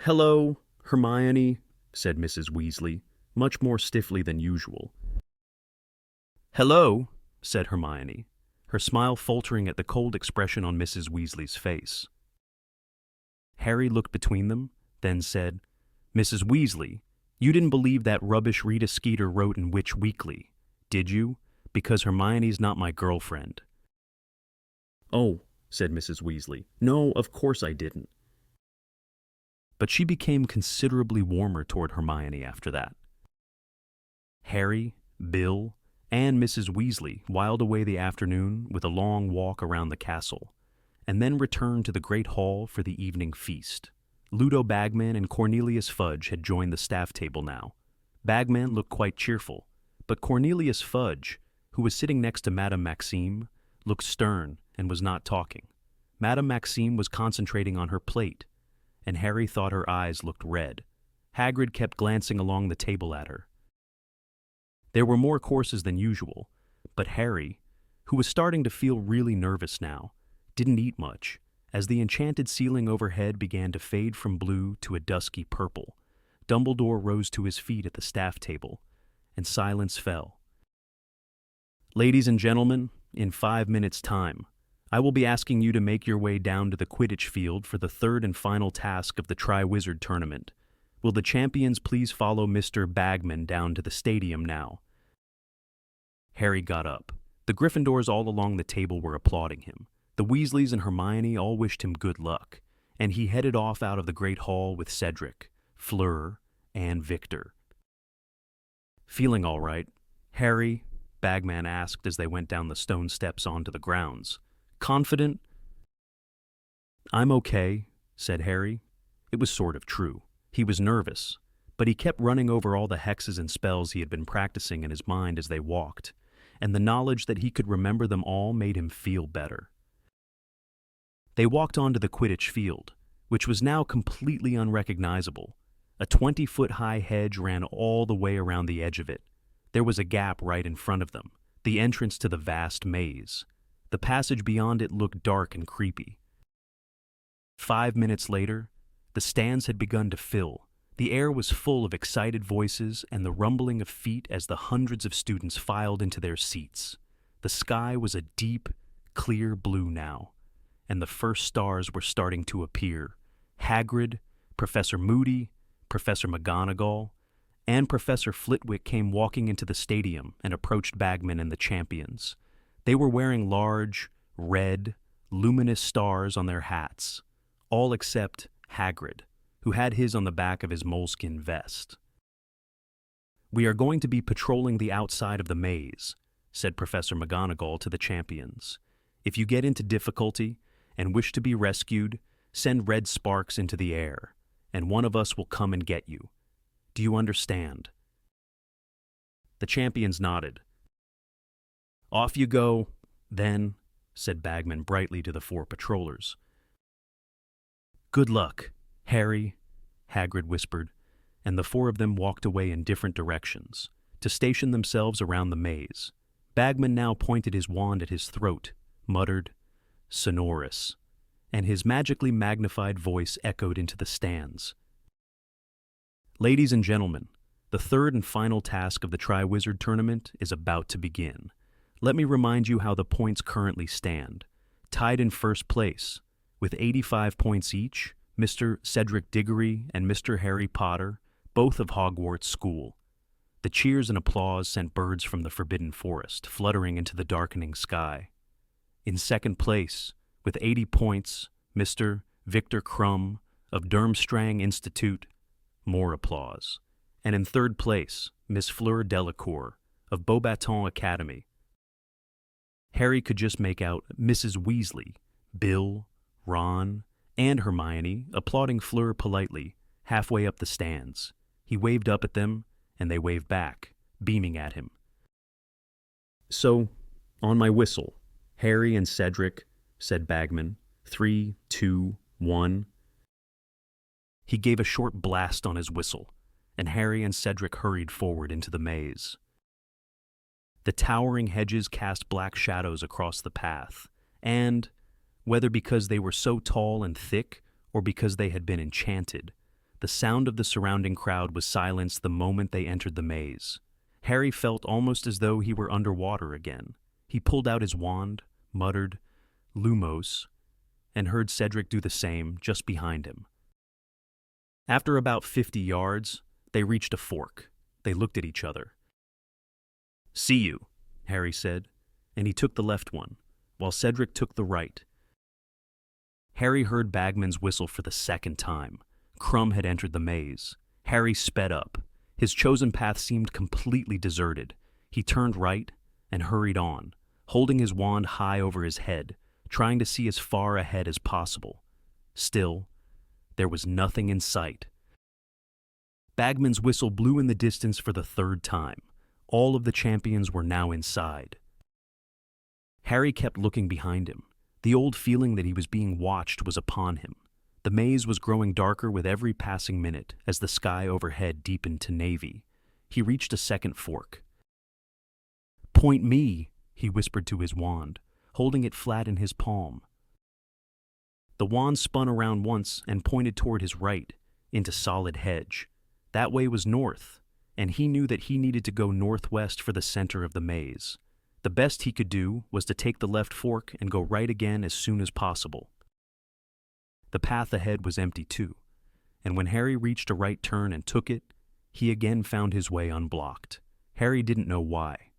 "Hello, Hermione," said Mrs. Weasley, much more stiffly than usual. "Hello," said Hermione, her smile faltering at the cold expression on Mrs. Weasley's face. Harry looked between them, then said, "Mrs. Weasley, you didn't believe that rubbish Rita Skeeter wrote in Witch Weekly, did you? Because Hermione's not my girlfriend." "Oh," said Mrs. Weasley. "No, of course I didn't." But she became considerably warmer toward Hermione after that. Harry, Bill, and Mrs. Weasley whiled away the afternoon with a long walk around the castle, and then returned to the great hall for the evening feast. Ludo Bagman and Cornelius Fudge had joined the staff table now. Bagman looked quite cheerful, but Cornelius Fudge, who was sitting next to Madame Maxime, looked stern and was not talking. Madame Maxime was concentrating on her plate, and Harry thought her eyes looked red. Hagrid kept glancing along the table at her. There were more courses than usual, but Harry, who was starting to feel really nervous now, didn't eat much, as the enchanted ceiling overhead began to fade from blue to a dusky purple. Dumbledore rose to his feet at the staff table, and silence fell. "Ladies and gentlemen, in 5 minutes' time, I will be asking you to make your way down to the Quidditch field for the third and final task of the Triwizard Tournament. Will the champions please follow Mr. Bagman down to the stadium now?" Harry got up. The Gryffindors all along the table were applauding him. The Weasleys and Hermione all wished him good luck, and he headed off out of the great hall with Cedric, Fleur, and Victor. "Feeling all right, Harry?" Bagman asked as they went down the stone steps onto the grounds. "Confident?" "I'm okay," said Harry. It was sort of true. He was nervous, but he kept running over all the hexes and spells he had been practicing in his mind as they walked, and the knowledge that he could remember them all made him feel better. They walked onto the Quidditch field, which was now completely unrecognizable. A 20-foot-high hedge ran all the way around the edge of it. There was a gap right in front of them, the entrance to the vast maze. The passage beyond it looked dark and creepy. 5 minutes later, the stands had begun to fill. The air was full of excited voices and the rumbling of feet as the hundreds of students filed into their seats. The sky was a deep, clear blue now, and the first stars were starting to appear. Hagrid, Professor Moody, Professor McGonagall, and Professor Flitwick came walking into the stadium and approached Bagman and the champions. They were wearing large, red, luminous stars on their hats, all except Hagrid, who had his on the back of his moleskin vest. "We are going to be patrolling the outside of the maze," said Professor McGonagall to the champions. "If you get into difficulty and wish to be rescued, send red sparks into the air, and one of us will come and get you. Do you understand?" The champions nodded. Off you go, then, said Bagman brightly to the 4 patrollers. Good luck, Harry, Hagrid whispered, and the 4 of them walked away in different directions, to station themselves around the maze. Bagman now pointed his wand at his throat, muttered, "Sonorous," and his magically magnified voice echoed into the stands. Ladies and gentlemen, the 3rd and final task of the Triwizard Tournament is about to begin. Let me remind you how the points currently stand. Tied in first place, with 85 points each, Mr. Cedric Diggory and Mr. Harry Potter, both of Hogwarts School. The cheers and applause sent birds from the Forbidden Forest fluttering into the darkening sky. In second place, with 80 points, Mr. Victor Crumb of Durmstrang Institute, more applause. And in third place, Miss Fleur Delacour of Beauxbatons Academy. Harry could just make out Mrs. Weasley, Bill, Ron, and Hermione applauding Fleur politely, halfway up the stands. He waved up at them, and they waved back, beaming at him. So, on my whistle, Harry and Cedric, said Bagman. 3, 2, 1. He gave a short blast on his whistle, and Harry and Cedric hurried forward into the maze. The towering hedges cast black shadows across the path, and, whether because they were so tall and thick or because they had been enchanted, the sound of the surrounding crowd was silenced the moment they entered the maze. Harry felt almost as though he were underwater again. He pulled out his wand, muttered, "Lumos," and heard Cedric do the same just behind him. After about 50 yards, they reached a fork. They looked at each other. "See you," Harry said, and he took the left one, while Cedric took the right. Harry heard Bagman's whistle for the second time. Crumb had entered the maze. Harry sped up. His chosen path seemed completely deserted. He turned right and hurried on, holding his wand high over his head, trying to see as far ahead as possible. Still, there was nothing in sight. Bagman's whistle blew in the distance for the 3rd time. All of the champions were now inside. Harry kept looking behind him. The old feeling that he was being watched was upon him. The maze was growing darker with every passing minute as the sky overhead deepened to navy. He reached a second fork. "Point me," he whispered to his wand, holding it flat in his palm. The wand spun around once and pointed toward his right, into solid hedge. That way was north, and he knew that he needed to go northwest for the center of the maze. The best he could do was to take the left fork and go right again as soon as possible. The path ahead was empty too, and when Harry reached a right turn and took it, he again found his way unblocked. Harry didn't know why,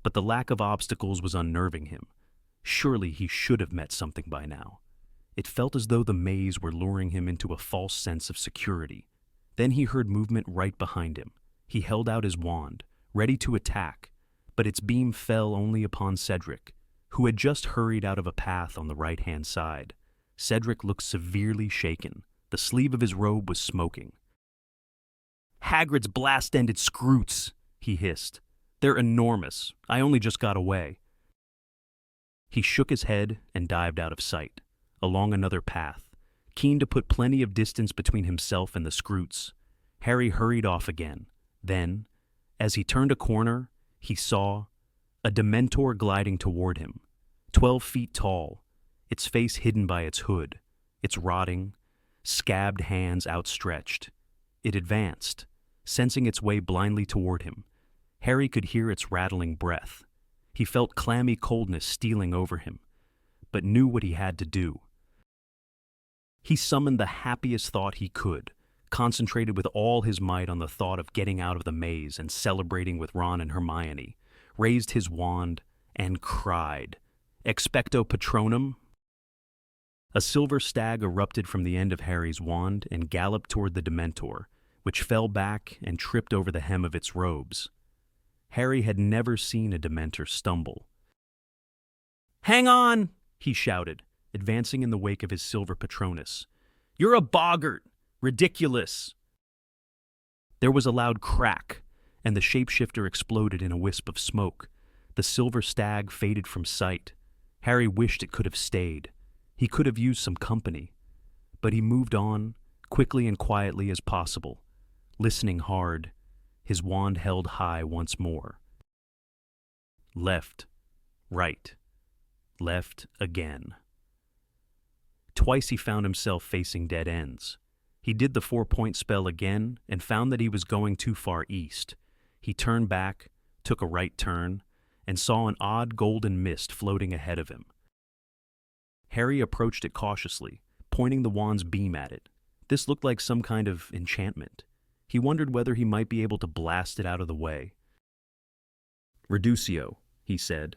but the lack of obstacles was unnerving him. Surely he should have met something by now. It felt as though the maze were luring him into a false sense of security. Then he heard movement right behind him. He held out his wand, ready to attack, but its beam fell only upon Cedric, who had just hurried out of a path on the right-hand side. Cedric looked severely shaken. The sleeve of his robe was smoking. "Hagrid's blast-ended scroots," he hissed. "They're enormous. I only just got away." He shook his head and dived out of sight, along another path, keen to put plenty of distance between himself and the scroots. Harry hurried off again. Then, as he turned a corner, he saw a Dementor gliding toward him, 12 feet tall, its face hidden by its hood, its rotting, scabbed hands outstretched. It advanced, sensing its way blindly toward him. Harry could hear its rattling breath. He felt clammy coldness stealing over him, but knew what he had to do. He summoned the happiest thought he could, concentrated with all his might on the thought of getting out of the maze and celebrating with Ron and Hermione, raised his wand, and cried, "Expecto Patronum!" A silver stag erupted from the end of Harry's wand and galloped toward the Dementor, which fell back and tripped over the hem of its robes. Harry had never seen a Dementor stumble. "Hang on!" he shouted, advancing in the wake of his silver Patronus. "You're a boggart! Ridiculous!" There was a loud crack, and the shapeshifter exploded in a wisp of smoke. The silver stag faded from sight. Harry wished it could have stayed. He could have used some company. But he moved on, quickly and quietly as possible, listening hard, his wand held high once more. Left, right, left again. Twice he found himself facing dead ends. He did the 4-point spell again and found that he was going too far east. He turned back, took a right turn, and saw an odd golden mist floating ahead of him. Harry approached it cautiously, pointing the wand's beam at it. This looked like some kind of enchantment. He wondered whether he might be able to blast it out of the way. "Reducio," he said.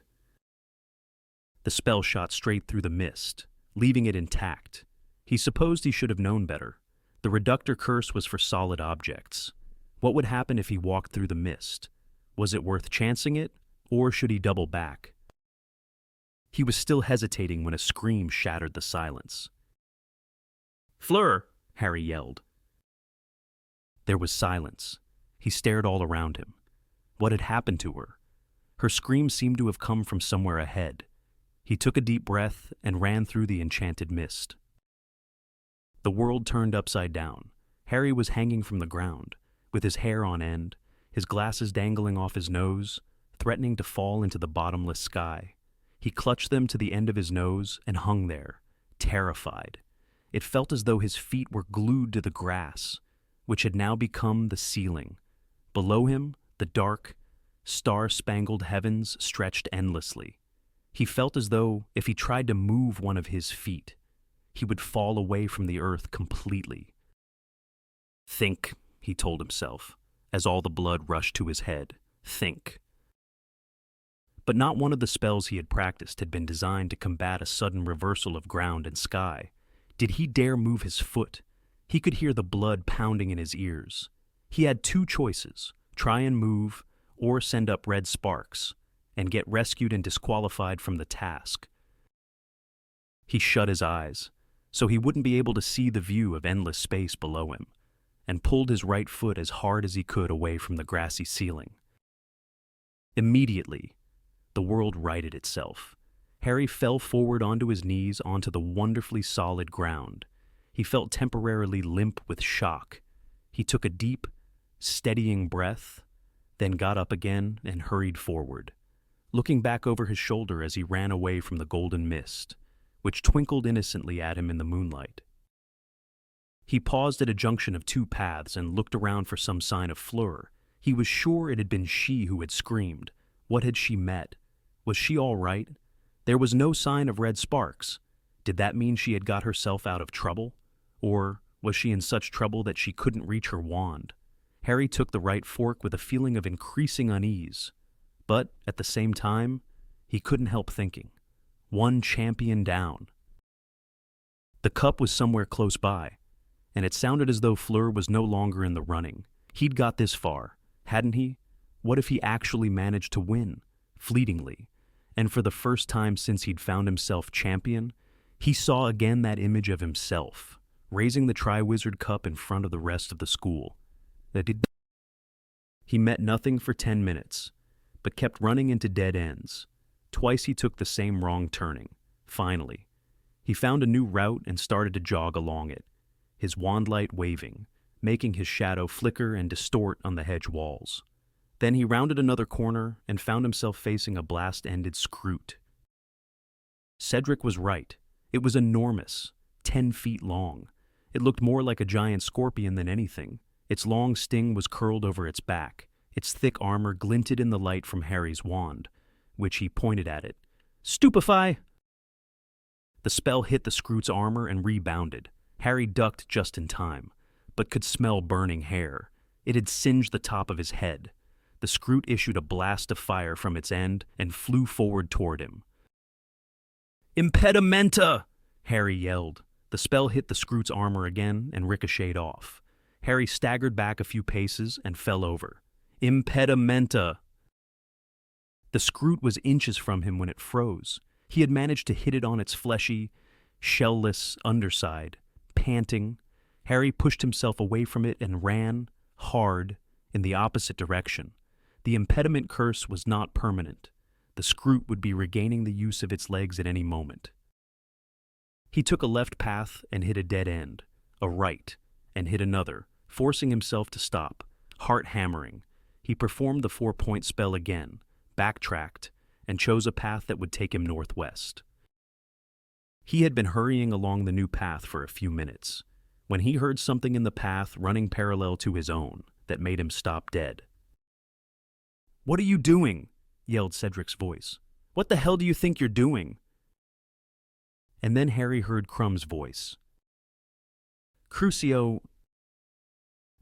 The spell shot straight through the mist, leaving it intact. He supposed he should have known better. The reductor curse was for solid objects. What would happen if he walked through the mist? Was it worth chancing it, or should he double back? He was still hesitating when a scream shattered the silence. "Fleur!" Harry yelled. There was silence. He stared all around him. What had happened to her? Her scream seemed to have come from somewhere ahead. He took a deep breath and ran through the enchanted mist. The world turned upside down. Harry was hanging from the ground, with his hair on end, his glasses dangling off his nose, threatening to fall into the bottomless sky. He clutched them to the end of his nose and hung there, terrified. It felt as though his feet were glued to the grass, which had now become the ceiling. Below him, the dark, star-spangled heavens stretched endlessly. He felt as though if he tried to move one of his feet, he would fall away from the earth completely. "Think," he told himself, as all the blood rushed to his head. "Think." But not one of the spells he had practiced had been designed to combat a sudden reversal of ground and sky. Did he dare move his foot? He could hear the blood pounding in his ears. He had two choices: try and move, or send up red sparks, and get rescued and disqualified from the task. He shut his eyes, so he wouldn't be able to see the view of endless space below him, and pulled his right foot as hard as he could away from the grassy ceiling. Immediately, the world righted itself. Harry fell forward onto his knees onto the wonderfully solid ground. He felt temporarily limp with shock. He took a deep, steadying breath, then got up again and hurried forward, looking back over his shoulder as he ran away from the golden mist, which twinkled innocently at him in the moonlight. He paused at a junction of two paths and looked around for some sign of Fleur. He was sure it had been she who had screamed. What had she met? Was she all right? There was no sign of red sparks. Did that mean she had got herself out of trouble? Or was she in such trouble that she couldn't reach her wand? Harry took the right fork with a feeling of increasing unease. But, at the same time, he couldn't help thinking. One champion down. The cup was somewhere close by, and it sounded as though Fleur was no longer in the running. He'd got this far, hadn't he? What if he actually managed to win, fleetingly? And for the first time since he'd found himself champion, he saw again that image of himself, raising the Triwizard Cup in front of the rest of the school. He met nothing for 10 minutes, but kept running into dead ends. Twice he took the same wrong turning. Finally, he found a new route and started to jog along it, his wand light waving, making his shadow flicker and distort on the hedge walls. Then he rounded another corner and found himself facing a blast-ended Scroot. Cedric was right. It was enormous, 10 feet long. It looked more like a giant scorpion than anything. Its long sting was curled over its back. Its thick armor glinted in the light from Harry's wand, which he pointed at it. "Stupefy!" The spell hit the Scroot's armor and rebounded. Harry ducked just in time, but could smell burning hair. It had singed the top of his head. The Scroot issued a blast of fire from its end and flew forward toward him. "Impedimenta!" Harry yelled. The spell hit the Scroot's armor again and ricocheted off. Harry staggered back a few paces and fell over. Impedimenta! The Scroot was inches from him when it froze. He had managed to hit it on its fleshy, shell-less underside. Panting, Harry pushed himself away from it and ran, hard, in the opposite direction. The impediment curse was not permanent. The The Scroot would be regaining the use of its legs at any moment. He took a left path and hit a dead end, a right, and hit another, forcing himself to stop, heart hammering. He performed the 4-point spell again, backtracked, and chose a path that would take him northwest. He had been hurrying along the new path for a few minutes, when he heard something in the path running parallel to his own that made him stop dead. "What are you doing?" yelled Cedric's voice. "What the hell do you think you're doing?" And then Harry heard Crumb's voice. "Crucio—"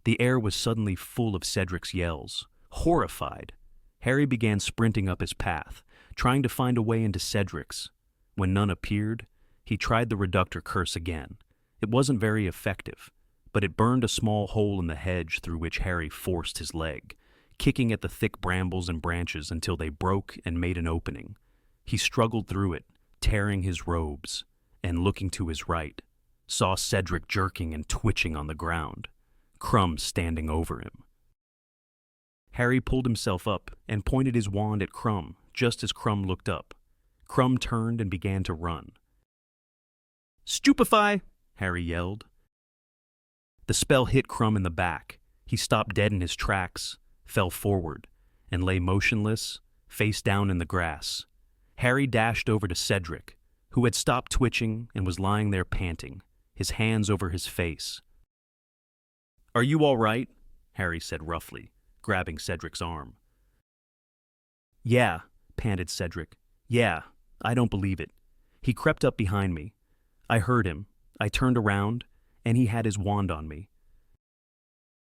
The air was suddenly full of Cedric's yells. Horrified, Harry began sprinting up his path, trying to find a way into Cedric's. When none appeared, he tried the reductor curse again. It wasn't very effective, but it burned a small hole in the hedge through which Harry forced his leg, kicking at the thick brambles and branches until they broke and made an opening. He struggled through it, tearing his robes, and looking to his right, saw Cedric jerking and twitching on the ground, Crumb standing over him. Harry pulled himself up and pointed his wand at Crumb just as Crumb looked up. Crumb turned and began to run. "Stupefy!" Harry yelled. The spell hit Crumb in the back. He stopped dead in his tracks, fell forward, and lay motionless, face down in the grass. Harry dashed over to Cedric, who had stopped twitching and was lying there panting, his hands over his face. "Are you all right?" Harry said roughly, grabbing Cedric's arm. "Yeah," panted Cedric. "Yeah, I don't believe it. He crept up behind me. I heard him. I turned around, and he had his wand on me."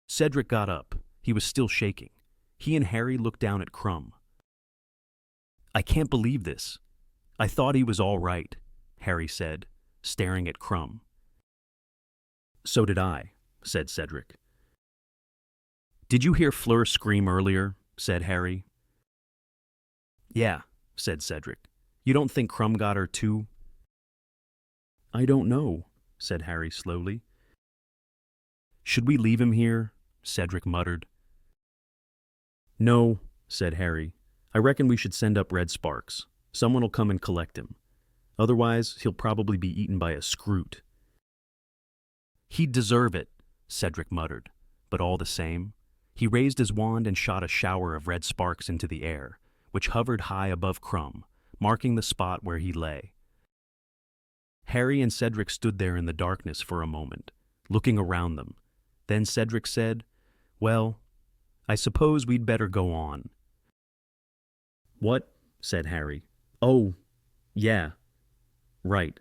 Cedric got up. He was still shaking. He and Harry looked down at Crumb. "I can't believe this. I thought he was all right," Harry said, staring at Crumb. "So did I," said Cedric. "Did you hear Fleur scream earlier?" said Harry. "Yeah," said Cedric. "You don't think Crumb got her too?" "I don't know," said Harry slowly. "Should we leave him here?" Cedric muttered. "No," said Harry. "I reckon we should send up red sparks. Someone will come and collect him. Otherwise, he'll probably be eaten by a Scroot." "He'd deserve it," Cedric muttered, but all the same, he raised his wand and shot a shower of red sparks into the air, which hovered high above Crumb, marking the spot where he lay. Harry and Cedric stood there in the darkness for a moment, looking around them. Then Cedric said, "Well, I suppose we'd better go on." "What?" said Harry. "Oh, yeah, right."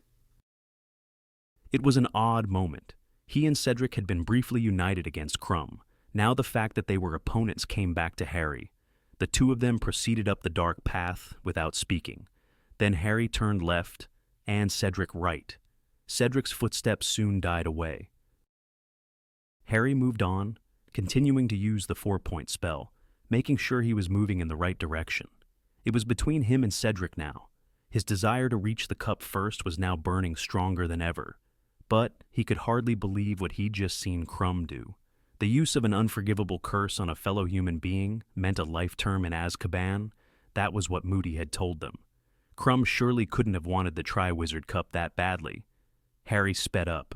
It was an odd moment. He and Cedric had been briefly united against Crumb. Now the fact that they were opponents came back to Harry. The two of them proceeded up the dark path without speaking. Then Harry turned left and Cedric right. Cedric's footsteps soon died away. Harry moved on, continuing to use the 4-point spell, making sure he was moving in the right direction. It was between him and Cedric now. His desire to reach the cup first was now burning stronger than ever. But he could hardly believe what he'd just seen Crumb do. The use of an unforgivable curse on a fellow human being meant a life term in Azkaban. That was what Moody had told them. Crumb surely couldn't have wanted the Triwizard Cup that badly. Harry sped up.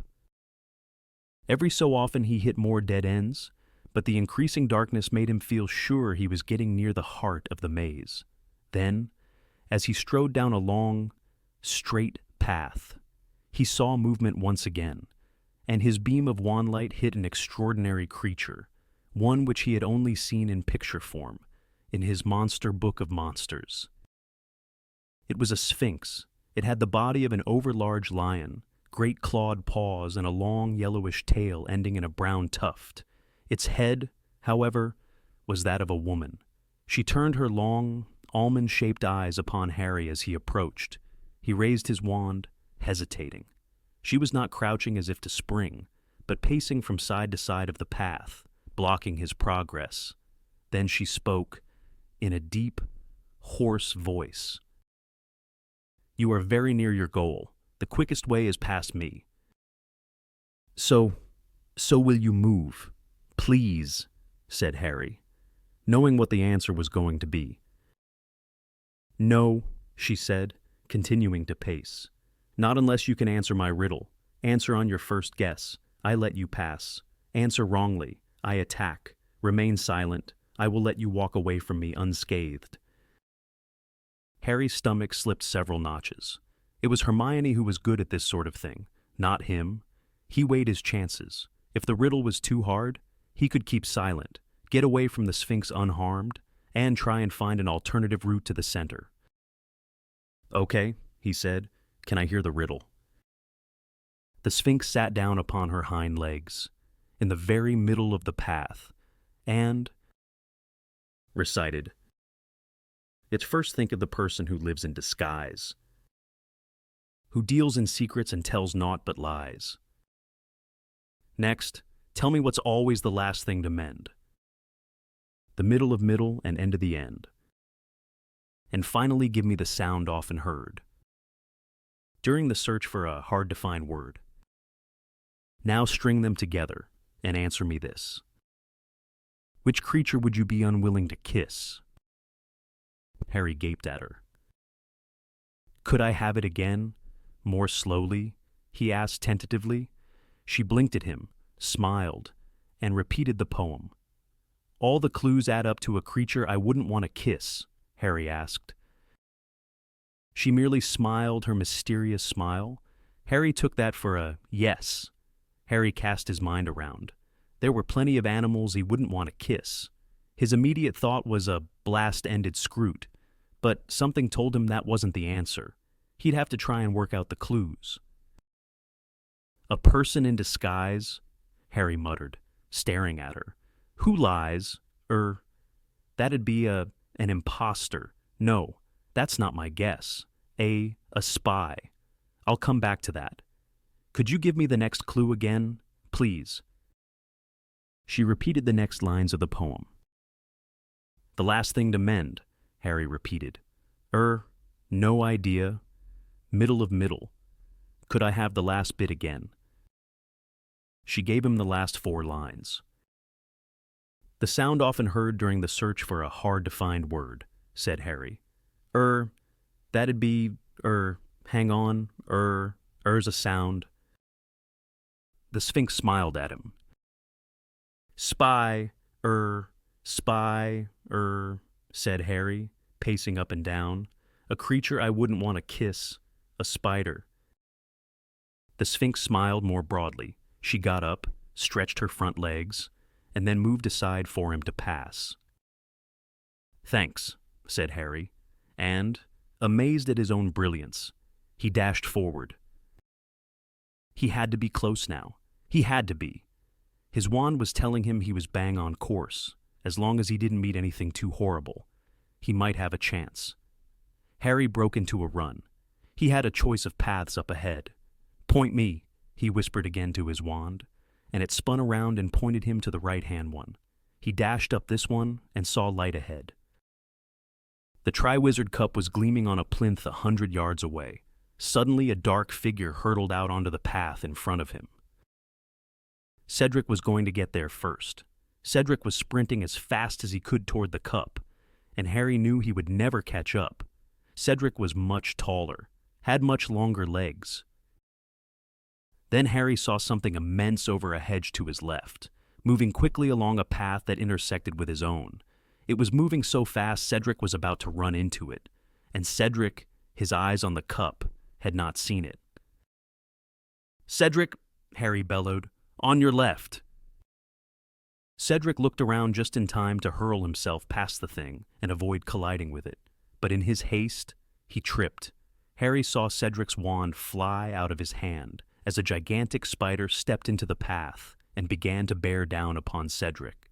Every so often he hit more dead ends, but the increasing darkness made him feel sure he was getting near the heart of the maze. Then, as he strode down a long, straight path, he saw movement once again, and his beam of wand light hit an extraordinary creature, one which he had only seen in picture form, in his monster book of monsters. It was a sphinx. It had the body of an overlarge lion, great clawed paws, and a long yellowish tail ending in a brown tuft. Its head, however, was that of a woman. She turned her long, almond-shaped eyes upon Harry as he approached. He raised his wand, hesitating. She was not crouching as if to spring, but pacing from side to side of the path, blocking his progress. Then she spoke, in a deep, hoarse voice. "You are very near your goal. The quickest way is past me. So will you move? Please," said Harry, knowing what the answer was going to be. No, she said, continuing to pace. Not unless you can answer my riddle. Answer on your first guess. I let you pass. Answer wrongly. I attack. Remain silent. I will let you walk away from me unscathed. Harry's stomach slipped several notches. It was Hermione who was good at this sort of thing, not him. He weighed his chances. If the riddle was too hard, he could keep silent, get away from the Sphinx unharmed, and try and find an alternative route to the center. Okay, he said. Can I hear the riddle? The Sphinx sat down upon her hind legs, in the very middle of the path, and recited. It's first think of the person who lives in disguise, who deals in secrets and tells naught but lies. Next, tell me what's always the last thing to mend. The middle of middle and end of the end. And finally give me the sound often heard during the search for a hard-to-find word. Now string them together and answer me this. Which creature would you be unwilling to kiss? Harry gaped at her. Could I have it again, more slowly? He asked tentatively. She blinked at him, smiled, and repeated the poem. All the clues add up to a creature I wouldn't want to kiss, Harry asked. She merely smiled her mysterious smile. Harry took that for a yes. Harry cast his mind around. There were plenty of animals he wouldn't want to kiss. His immediate thought was a blast-ended scroot, but something told him that wasn't the answer. He'd have to try and work out the clues. A person in disguise? Harry muttered, staring at her. Who lies? That'd be an imposter. No, that's not my guess. A spy. I'll come back to that. Could you give me the next clue again, please? She repeated the next lines of the poem. The last thing to mend, Harry repeated. No idea. Middle of middle. Could I have the last bit again? She gave him the last 4 lines. The sound often heard during the search for a hard-to-find word, said Harry. That'd be, hang on, a sound. The Sphinx smiled at him. Spy, said Harry, pacing up and down. A creature I wouldn't want to kiss. A spider. The Sphinx smiled more broadly. She got up, stretched her front legs, and then moved aside for him to pass. Thanks, said Harry, and, amazed at his own brilliance, he dashed forward. He had to be close now. He had to be. His wand was telling him he was bang on course. As long as he didn't meet anything too horrible, he might have a chance. Harry broke into a run. He had a choice of paths up ahead. Point me, he whispered again to his wand, and it spun around and pointed him to the right-hand one. He dashed up this one and saw light ahead. The Triwizard Cup was gleaming on a plinth 100 yards away. Suddenly, a dark figure hurtled out onto the path in front of him. Cedric was going to get there first. Cedric was sprinting as fast as he could toward the cup, and Harry knew he would never catch up. Cedric was much taller, had much longer legs. Then Harry saw something immense over a hedge to his left, moving quickly along a path that intersected with his own. It was moving so fast Cedric was about to run into it, and Cedric, his eyes on the cup, had not seen it. Cedric, Harry bellowed, on your left. Cedric looked around just in time to hurl himself past the thing and avoid colliding with it. But in his haste, he tripped. Harry saw Cedric's wand fly out of his hand as a gigantic spider stepped into the path and began to bear down upon Cedric.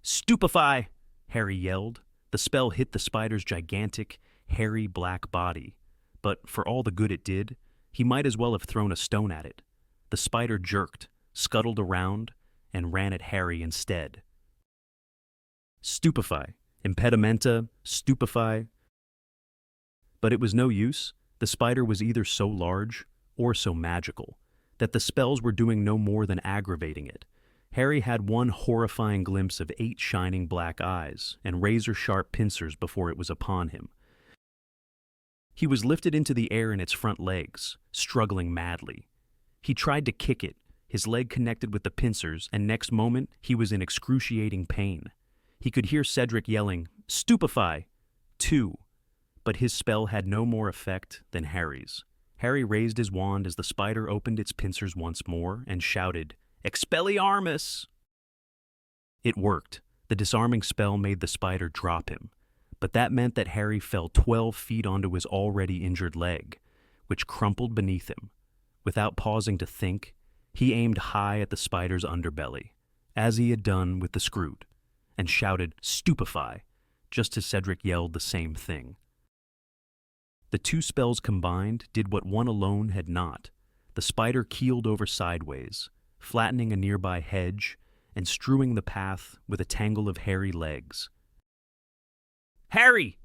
Stupefy! Harry yelled. The spell hit the spider's gigantic, hairy black body. But for all the good it did, he might as well have thrown a stone at it. The spider jerked, scuttled around, and ran at Harry instead. Stupefy. Impedimenta, stupefy. But it was no use. The spider was either so large or so magical that the spells were doing no more than aggravating it. Harry had one horrifying glimpse of 8 shining black eyes and razor-sharp pincers before it was upon him. He was lifted into the air in its front legs, struggling madly. He tried to kick it, his leg connected with the pincers, and next moment he was in excruciating pain. He could hear Cedric yelling, "Stupefy!" too, but his spell had no more effect than Harry's. Harry raised his wand as the spider opened its pincers once more and shouted, "Expelliarmus!" It worked. The disarming spell made the spider drop him, but that meant that Harry fell 12 feet onto his already injured leg, which crumpled beneath him. Without pausing to think, he aimed high at the spider's underbelly, as he had done with the Scroot, and shouted, "Stupefy!" just as Cedric yelled the same thing. The 2 spells combined did what one alone had not. The spider keeled over sideways, flattening a nearby hedge and strewing the path with a tangle of hairy legs. "Harry!"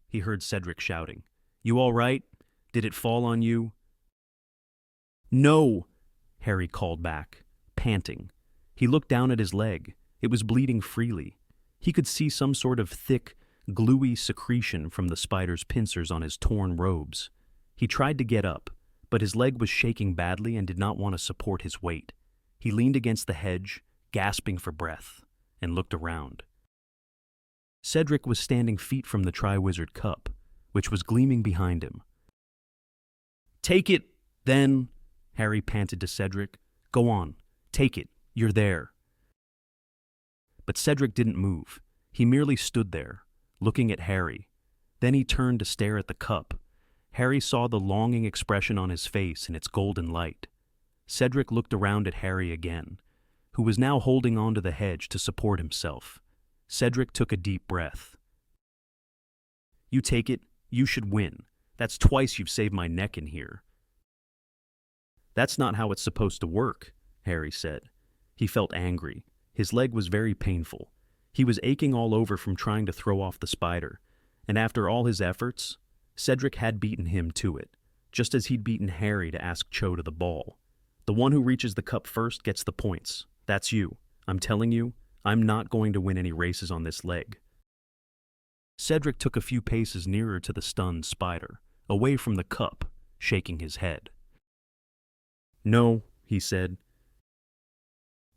he heard Cedric shouting. "You all right? Did it fall on you?" "No!" Harry called back, panting. He looked down at his leg. It was bleeding freely. He could see some sort of thick, gluey secretion from the spider's pincers on his torn robes. He tried to get up, but his leg was shaking badly and did not want to support his weight. He leaned against the hedge, gasping for breath, and looked around. Cedric was standing feet from the Triwizard Cup, which was gleaming behind him. "Take it, then," Harry panted to Cedric. "Go on, take it, you're there." But Cedric didn't move. He merely stood there, looking at Harry. Then he turned to stare at the cup. Harry saw the longing expression on his face in its golden light. Cedric looked around at Harry again, who was now holding onto the hedge to support himself. Cedric took a deep breath. "You take it, you should win. That's twice you've saved my neck in here." "That's not how it's supposed to work," Harry said. He felt angry. His leg was very painful. He was aching all over from trying to throw off the spider, and after all his efforts, Cedric had beaten him to it, just as he'd beaten Harry to ask Cho to the ball. The one who reaches the cup first gets the points. That's you. I'm telling you, I'm not going to win any races on this leg. Cedric took a few paces nearer to the stunned spider, away from the cup, shaking his head. "No," he said.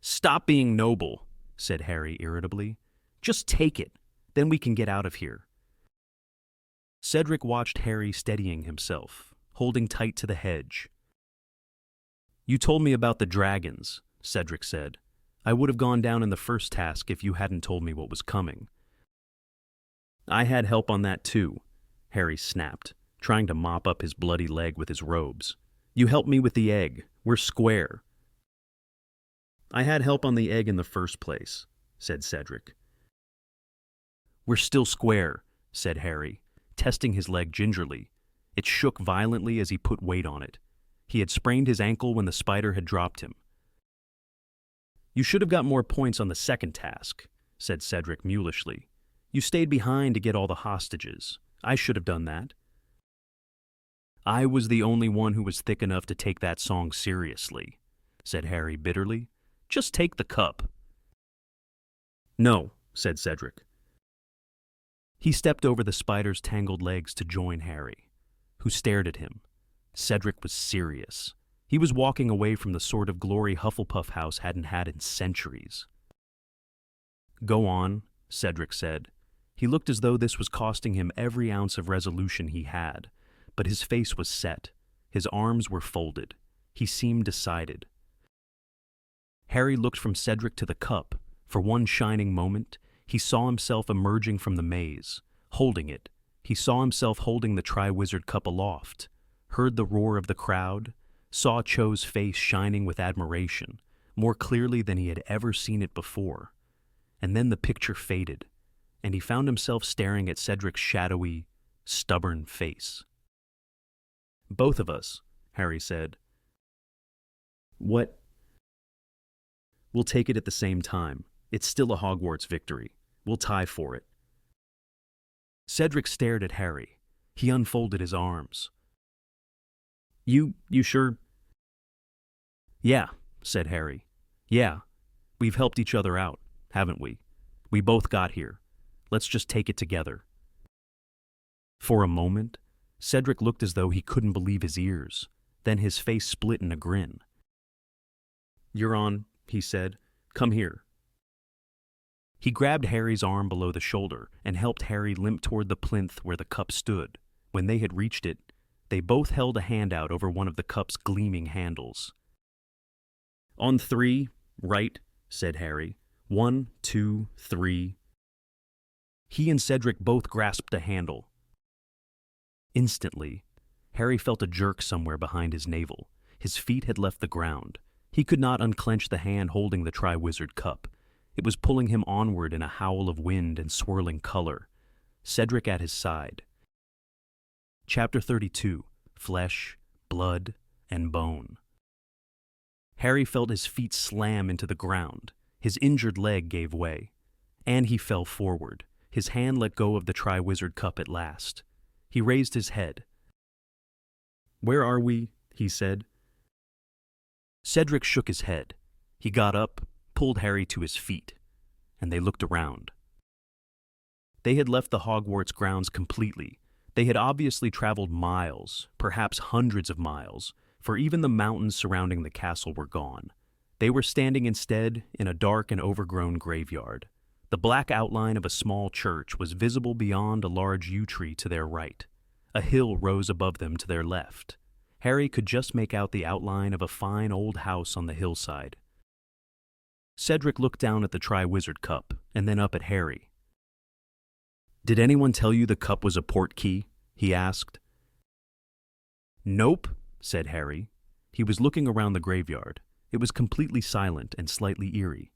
"Stop being noble," said Harry irritably. "Just take it, then we can get out of here." Cedric watched Harry steadying himself, holding tight to the hedge. "You told me about the dragons," Cedric said. "I would have gone down in the first task if you hadn't told me what was coming." "I had help on that too," Harry snapped, trying to mop up his bloody leg with his robes. "You helped me with the egg. We're square." "I had help on the egg in the first place," said Cedric. "We're still square," said Harry, testing his leg gingerly. It shook violently as he put weight on it. He had sprained his ankle when the spider had dropped him. "You should have got more points on the second task," said Cedric mulishly. "You stayed behind to get all the hostages. I should have done that." "I was the only one who was thick enough to take that song seriously," said Harry bitterly. "Just take the cup." "No," said Cedric. He stepped over the spider's tangled legs to join Harry, who stared at him. Cedric was serious. He was walking away from the sort of glory Hufflepuff House hadn't had in centuries. "Go on," Cedric said. He looked as though this was costing him every ounce of resolution he had, but his face was set. His arms were folded. He seemed decided. Harry looked from Cedric to the cup. For one shining moment, he saw himself emerging from the maze, holding it. He saw himself holding the Triwizard Cup aloft, heard the roar of the crowd, saw Cho's face shining with admiration, more clearly than he had ever seen it before. And then the picture faded, and he found himself staring at Cedric's shadowy, stubborn face. "Both of us," Harry said. "What?" "We'll take it at the same time. It's still a Hogwarts victory. We'll tie for it." Cedric stared at Harry. He unfolded his arms. You sure?" "Yeah," said Harry. "Yeah. We've helped each other out, haven't we? We both got here. Let's just take it together." For a moment, Cedric looked as though he couldn't believe his ears. Then his face split in a grin. "You're on," he said. "Come here." He grabbed Harry's arm below the shoulder and helped Harry limp toward the plinth where the cup stood. When they had reached it, they both held a hand out over one of the cup's gleaming handles. "On 3, right," said Harry. 1, 2, 3. He and Cedric both grasped a handle. Instantly, Harry felt a jerk somewhere behind his navel. His feet had left the ground. He could not unclench the hand holding the Triwizard Cup. It was pulling him onward in a howl of wind and swirling color. Cedric at his side. Chapter 32. Flesh, Blood, and Bone. Harry felt his feet slam into the ground. His injured leg gave way, and he fell forward. His hand let go of the Triwizard Cup at last. He raised his head. "Where are we?" he said. Cedric shook his head. He got up, pulled Harry to his feet, and they looked around. They had left the Hogwarts grounds completely. They had obviously traveled miles, perhaps hundreds of miles, for even the mountains surrounding the castle were gone. They were standing instead in a dark and overgrown graveyard. The black outline of a small church was visible beyond a large yew tree to their right. A hill rose above them to their left. Harry could just make out the outline of a fine old house on the hillside. Cedric looked down at the Triwizard Cup and then up at Harry. "Did anyone tell you the cup was a portkey?" he asked. "Nope," said Harry. He was looking around the graveyard. It was completely silent and slightly eerie.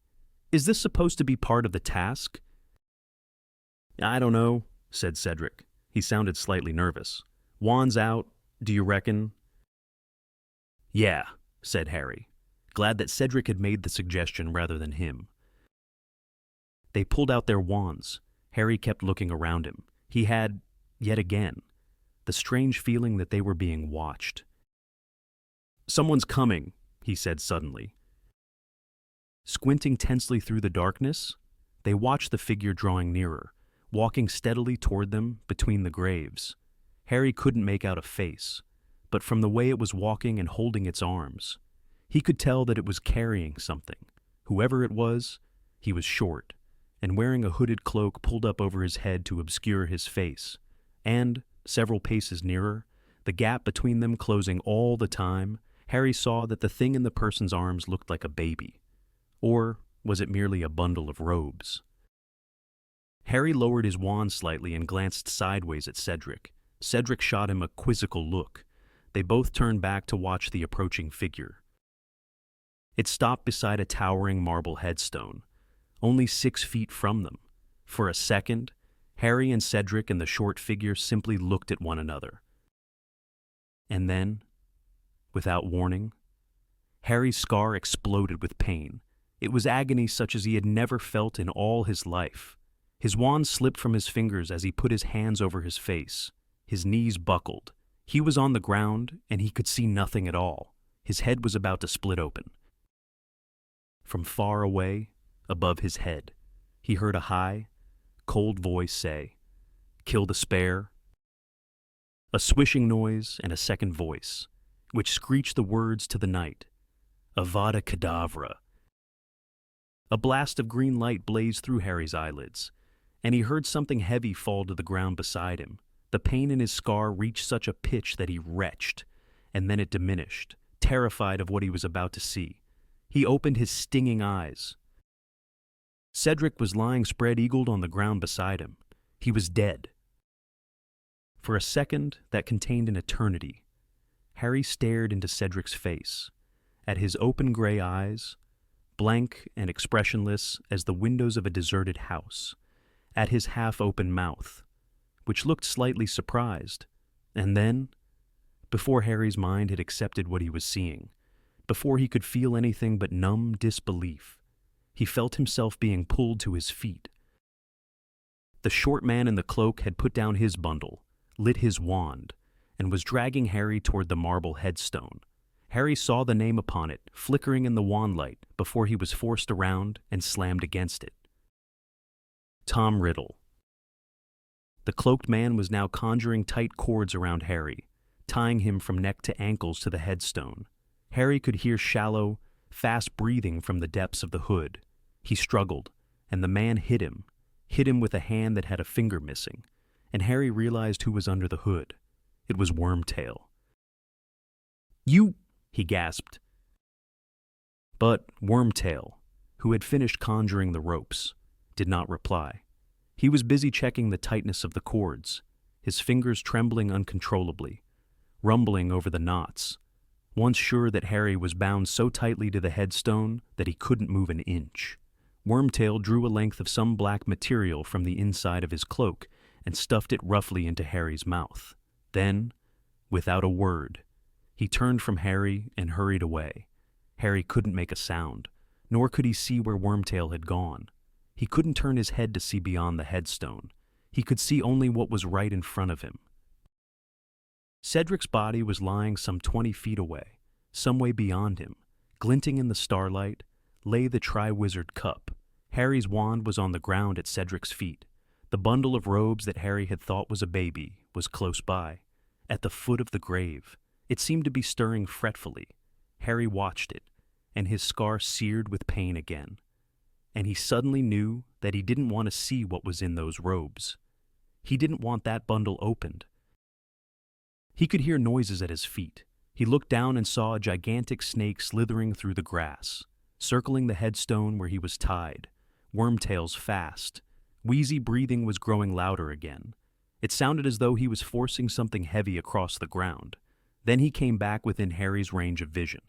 "Is this supposed to be part of the task?" "I don't know," said Cedric. He sounded slightly nervous. "Wands out, do you reckon?" "Yeah," said Harry, glad that Cedric had made the suggestion rather than him. They pulled out their wands. Harry kept looking around him. He had, yet again, the strange feeling that they were being watched. "Someone's coming," he said suddenly. Squinting tensely through the darkness, they watched the figure drawing nearer, walking steadily toward them between the graves. Harry couldn't make out a face, but from the way it was walking and holding its arms, he could tell that it was carrying something. Whoever it was, he was short, and wearing a hooded cloak pulled up over his head to obscure his face, and, several paces nearer, the gap between them closing all the time, Harry saw that the thing in the person's arms looked like a baby. Or was it merely a bundle of robes? Harry lowered his wand slightly and glanced sideways at Cedric. Cedric shot him a quizzical look. They both turned back to watch the approaching figure. It stopped beside a towering marble headstone, only 6 feet from them. For a second, Harry and Cedric and the short figure simply looked at one another. And then, without warning, Harry's scar exploded with pain. It was agony such as he had never felt in all his life. His wand slipped from his fingers as he put his hands over his face. His knees buckled. He was on the ground, and he could see nothing at all. His head was about to split open. From far away, above his head, he heard a high, cold voice say, "Kill the spare." A swishing noise and a second voice, which screeched the words to the night, "Avada Kedavra." A blast of green light blazed through Harry's eyelids, and he heard something heavy fall to the ground beside him. The pain in his scar reached such a pitch that he retched, and then it diminished, terrified of what he was about to see. He opened his stinging eyes. Cedric was lying spread-eagled on the ground beside him. He was dead. For a second that contained an eternity, Harry stared into Cedric's face, at his open gray eyes, blank and expressionless as the windows of a deserted house, at his half-open mouth, which looked slightly surprised, and then, before Harry's mind had accepted what he was seeing, before he could feel anything but numb disbelief, he felt himself being pulled to his feet. The short man in the cloak had put down his bundle, lit his wand, and was dragging Harry toward the marble headstone. Harry saw the name upon it, flickering in the wand light, before he was forced around and slammed against it. Tom Riddle. The cloaked man was now conjuring tight cords around Harry, tying him from neck to ankles to the headstone. Harry could hear shallow, fast breathing from the depths of the hood. He struggled, and the man hit him with a hand that had a finger missing, and Harry realized who was under the hood. It was Wormtail. "You," he gasped. But Wormtail, who had finished conjuring the ropes, did not reply. He was busy checking the tightness of the cords, his fingers trembling uncontrollably, rumbling over the knots, once sure that Harry was bound so tightly to the headstone that he couldn't move an inch. Wormtail drew a length of some black material from the inside of his cloak and stuffed it roughly into Harry's mouth. Then, without a word, he turned from Harry and hurried away. Harry couldn't make a sound, nor could he see where Wormtail had gone. He couldn't turn his head to see beyond the headstone. He could see only what was right in front of him. Cedric's body was lying some 20 feet away. Some way beyond him, glinting in the starlight, lay the Triwizard Cup. Harry's wand was on the ground at Cedric's feet. The bundle of robes that Harry had thought was a baby was close by, at the foot of the grave. It seemed to be stirring fretfully. Harry watched it, and his scar seared with pain again. And he suddenly knew that he didn't want to see what was in those robes. He didn't want that bundle opened. He could hear noises at his feet. He looked down and saw a gigantic snake slithering through the grass, circling the headstone where he was tied, Wormtail's fast. Wheezy breathing was growing louder again. It sounded as though he was forcing something heavy across the ground. Then he came back within Harry's range of vision,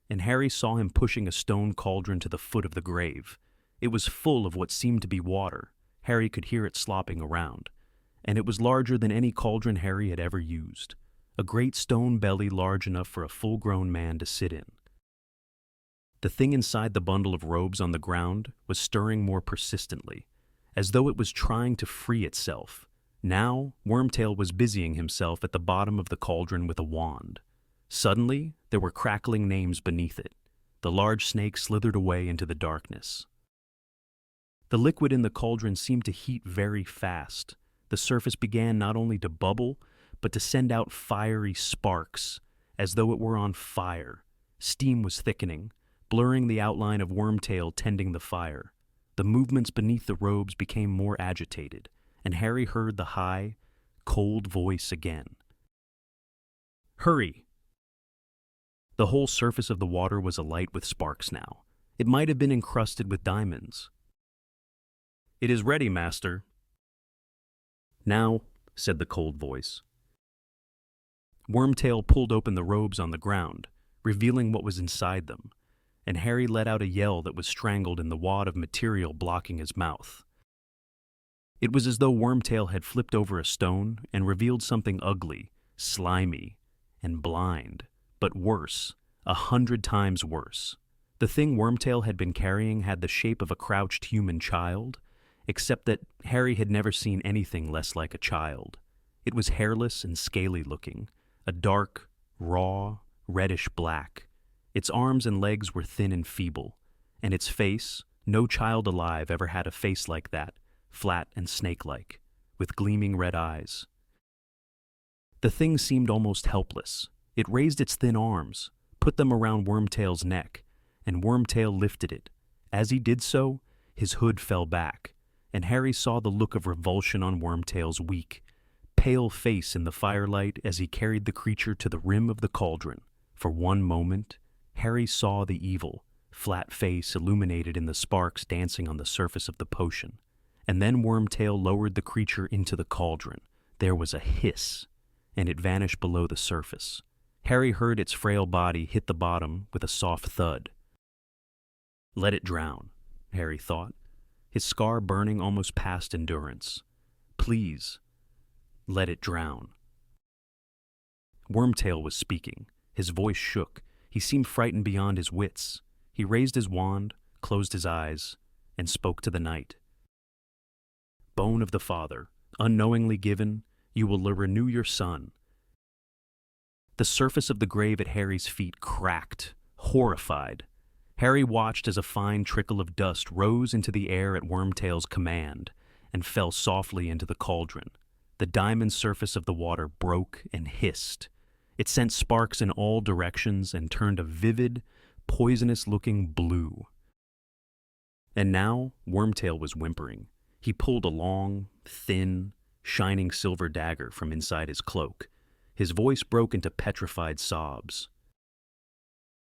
and Harry saw him pushing a stone cauldron to the foot of the grave. It was full of what seemed to be water. Harry could hear it slopping around, and it was larger than any cauldron Harry had ever used. A great stone belly large enough for a full-grown man to sit in. The thing inside the bundle of robes on the ground was stirring more persistently, as though it was trying to free itself. Now, Wormtail was busying himself at the bottom of the cauldron with a wand. Suddenly, there were crackling names beneath it. The large snake slithered away into the darkness. The liquid in the cauldron seemed to heat very fast. The surface began not only to bubble, but to send out fiery sparks, as though it were on fire. Steam was thickening, blurring the outline of Wormtail tending the fire. The movements beneath the robes became more agitated, and Harry heard the high, cold voice again. "Hurry!" The whole surface of the water was alight with sparks now. It might have been encrusted with diamonds. "It is ready, master." "Now," said the cold voice. Wormtail pulled open the robes on the ground, revealing what was inside them, and Harry let out a yell that was strangled in the wad of material blocking his mouth. It was as though Wormtail had flipped over a stone and revealed something ugly, slimy, and blind, but worse, 100 times worse. The thing Wormtail had been carrying had the shape of a crouched human child, except that Harry had never seen anything less like a child. It was hairless and scaly-looking, a dark, raw, reddish-black. Its arms and legs were thin and feeble, and its face, no child alive ever had a face like that, flat and snake-like, with gleaming red eyes. The thing seemed almost helpless. It raised its thin arms, put them around Wormtail's neck, and Wormtail lifted it. As he did so, his hood fell back, and Harry saw the look of revulsion on Wormtail's weak, pale face in the firelight as he carried the creature to the rim of the cauldron. For one moment, Harry saw the evil, flat face illuminated in the sparks dancing on the surface of the potion. And then Wormtail lowered the creature into the cauldron. There was a hiss, and it vanished below the surface. Harry heard its frail body hit the bottom with a soft thud. Let it drown, Harry thought, his scar burning almost past endurance. Please, let it drown. Wormtail was speaking. His voice shook. He seemed frightened beyond his wits. He raised his wand, closed his eyes, and spoke to the night. Bone of the Father, unknowingly given, you will renew your son. The surface of the grave at Harry's feet cracked, horrified. Harry watched as a fine trickle of dust rose into the air at Wormtail's command and fell softly into the cauldron. The diamond surface of the water broke and hissed. It sent sparks in all directions and turned a vivid, poisonous-looking blue. And now Wormtail was whimpering. He pulled a long, thin, shining silver dagger from inside his cloak. His voice broke into petrified sobs.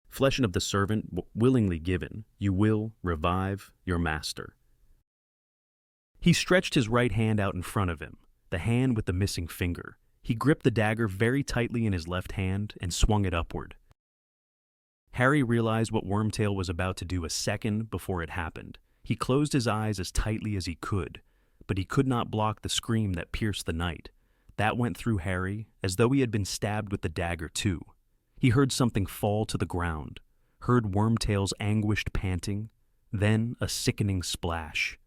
Flesh of the servant, willingly given, you will revive your master. He stretched his right hand out in front of him, the hand with the missing finger. He gripped the dagger very tightly in his left hand and swung it upward. Harry realized what Wormtail was about to do a second before it happened. He closed his eyes as tightly as he could, but he could not block the scream that pierced the night. That went through Harry as though he had been stabbed with the dagger too. He heard something fall to the ground, heard Wormtail's anguished panting, then a sickening splash.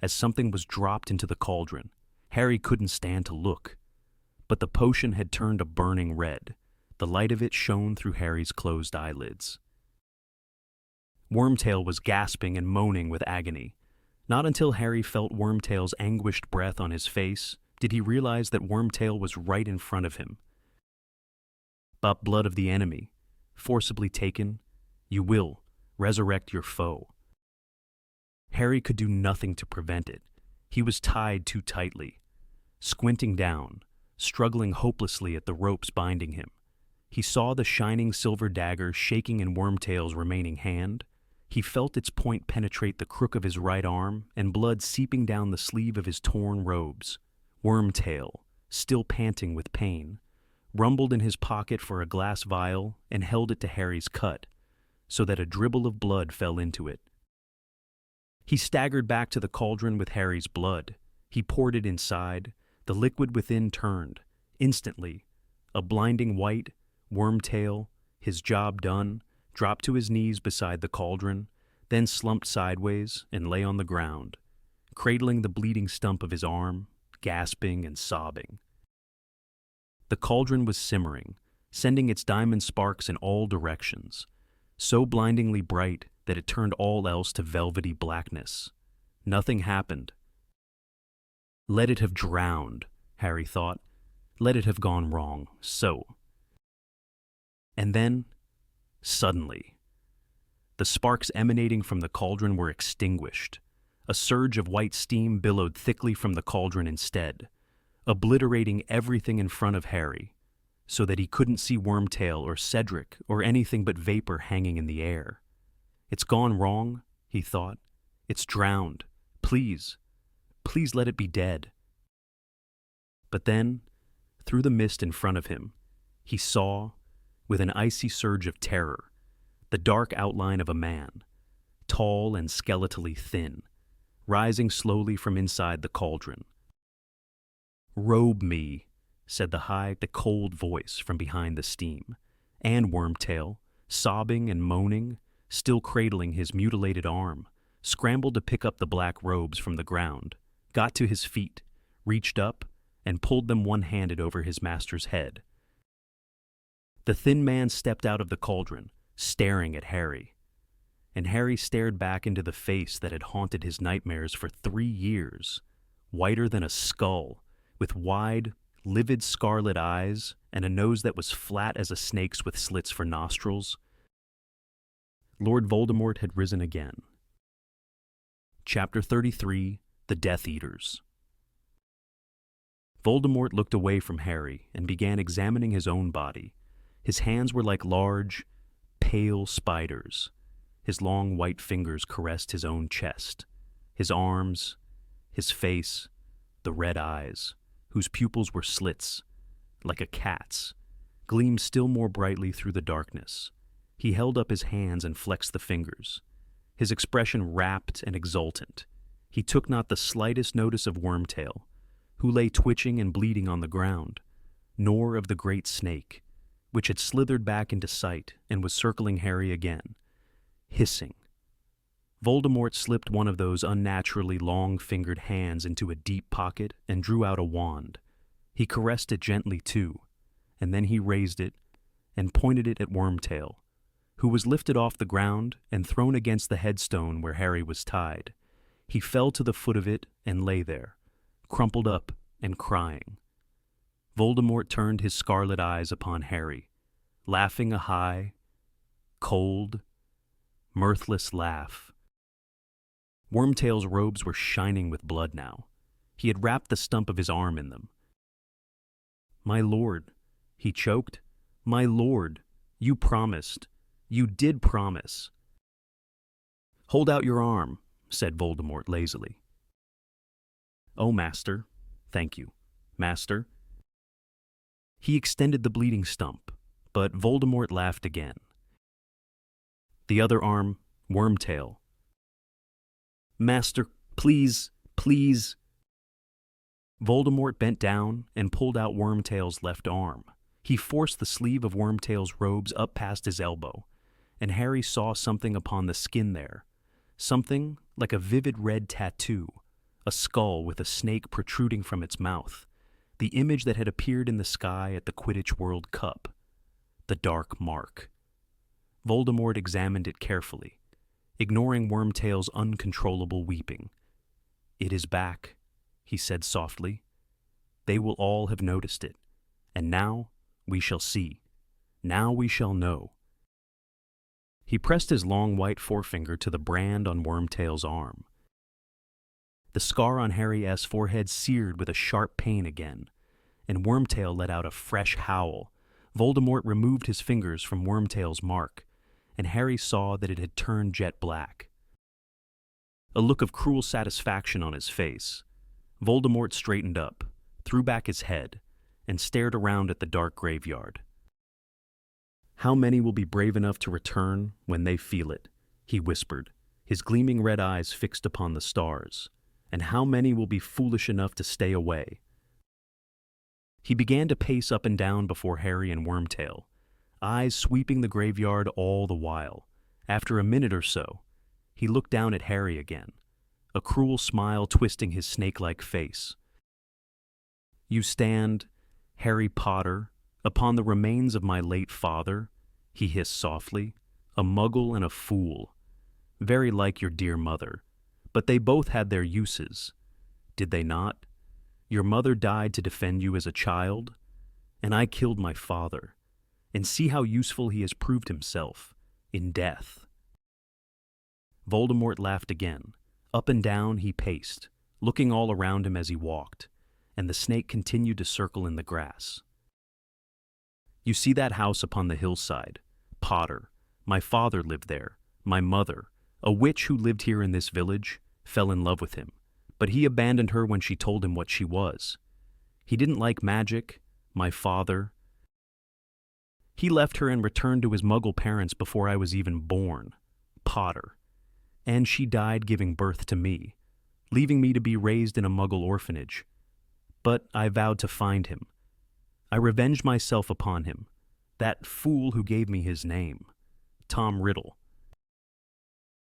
As something was dropped into the cauldron, Harry couldn't stand to look. But the potion had turned a burning red. The light of it shone through Harry's closed eyelids. Wormtail was gasping and moaning with agony. Not until Harry felt Wormtail's anguished breath on his face did he realize that Wormtail was right in front of him. But blood of the enemy, forcibly taken, you will resurrect your foe. Harry could do nothing to prevent it. He was tied too tightly. Squinting down, struggling hopelessly at the ropes binding him, he saw the shining silver dagger shaking in Wormtail's remaining hand. He felt its point penetrate the crook of his right arm and blood seeping down the sleeve of his torn robes. Wormtail, still panting with pain, rumbled in his pocket for a glass vial and held it to Harry's cut, so that a dribble of blood fell into it. He staggered back to the cauldron with Harry's blood. He poured it inside. The liquid within turned. Instantly, a blinding white, Wormtail, his job done, dropped to his knees beside the cauldron, then slumped sideways and lay on the ground, cradling the bleeding stump of his arm, gasping and sobbing. The cauldron was simmering, sending its diamond sparks in all directions, so blindingly bright that it turned all else to velvety blackness. Nothing happened. Let it have drowned, Harry thought. Let it have gone wrong, so. And then, suddenly, the sparks emanating from the cauldron were extinguished. A surge of white steam billowed thickly from the cauldron instead, obliterating everything in front of Harry, so that he couldn't see Wormtail or Cedric or anything but vapor hanging in the air. It's gone wrong, he thought. It's drowned. Please, please let it be dead. But then, through the mist in front of him, he saw, with an icy surge of terror, the dark outline of a man, tall and skeletally thin, rising slowly from inside the cauldron. "Robe me," said the cold voice from behind the steam, and Wormtail, sobbing and moaning, still cradling his mutilated arm, scrambled to pick up the black robes from the ground, got to his feet, reached up, and pulled them one-handed over his master's head. The thin man stepped out of the cauldron, staring at Harry, and Harry stared back into the face that had haunted his nightmares for 3 years, whiter than a skull, with wide, livid scarlet eyes and a nose that was flat as a snake's with slits for nostrils. Lord Voldemort had risen again. Chapter 33, The Death Eaters. Voldemort looked away from Harry and began examining his own body. His hands were like large, pale spiders. His long white fingers caressed his own chest, his arms, his face, the red eyes, whose pupils were slits, like a cat's, gleamed still more brightly through the darkness. He held up his hands and flexed the fingers, his expression rapt and exultant. He took not the slightest notice of Wormtail, who lay twitching and bleeding on the ground, nor of the great snake, which had slithered back into sight and was circling Harry again, hissing. Voldemort slipped one of those unnaturally long-fingered hands into a deep pocket and drew out a wand. He caressed it gently, too, and then he raised it and pointed it at Wormtail, who was lifted off the ground and thrown against the headstone where Harry was tied. He fell to the foot of it and lay there, crumpled up and crying. Voldemort turned his scarlet eyes upon Harry, laughing a high, cold, mirthless laugh. Wormtail's robes were shining with blood now. He had wrapped the stump of his arm in them. "My lord," he choked. "My lord, you promised. You did promise." "Hold out your arm," said Voldemort lazily. "Oh, master. Thank you, master." He extended the bleeding stump, but Voldemort laughed again. The other arm, Wormtail. "Master, please, please." Voldemort bent down and pulled out Wormtail's left arm. He forced the sleeve of Wormtail's robes up past his elbow, and Harry saw something upon the skin there, something like a vivid red tattoo, a skull with a snake protruding from its mouth, the image that had appeared in the sky at the Quidditch World Cup, the Dark Mark. Voldemort examined it carefully, ignoring Wormtail's uncontrollable weeping. "It is back," he said softly. "They will all have noticed it, and now we shall see. Now we shall know." He pressed his long white forefinger to the brand on Wormtail's arm. The scar on Harry S.'s forehead seared with a sharp pain again, and Wormtail let out a fresh howl. Voldemort removed his fingers from Wormtail's mark, and Harry saw that it had turned jet black. A look of cruel satisfaction on his face, Voldemort straightened up, threw back his head, and stared around at the dark graveyard. "How many will be brave enough to return when they feel it?" he whispered, his gleaming red eyes fixed upon the stars. "And how many will be foolish enough to stay away?" He began to pace up and down before Harry and Wormtail, eyes sweeping the graveyard all the while. After a minute or so, he looked down at Harry again, a cruel smile twisting his snake-like face. "You stand, Harry Potter, upon the remains of my late father," he hissed softly, "a muggle and a fool. Very like your dear mother. But they both had their uses. Did they not? Your mother died to defend you as a child, and I killed my father. And see how useful he has proved himself, in death." Voldemort laughed again. Up and down he paced, looking all around him as he walked, and the snake continued to circle in the grass. "You see that house upon the hillside? Potter. My father lived there. My mother, a witch who lived here in this village, fell in love with him, but he abandoned her when she told him what she was. He didn't like magic, my father. He left her and returned to his muggle parents before I was even born, Potter. And she died giving birth to me, leaving me to be raised in a muggle orphanage. But I vowed to find him. I revenged myself upon him, that fool who gave me his name, Tom Riddle."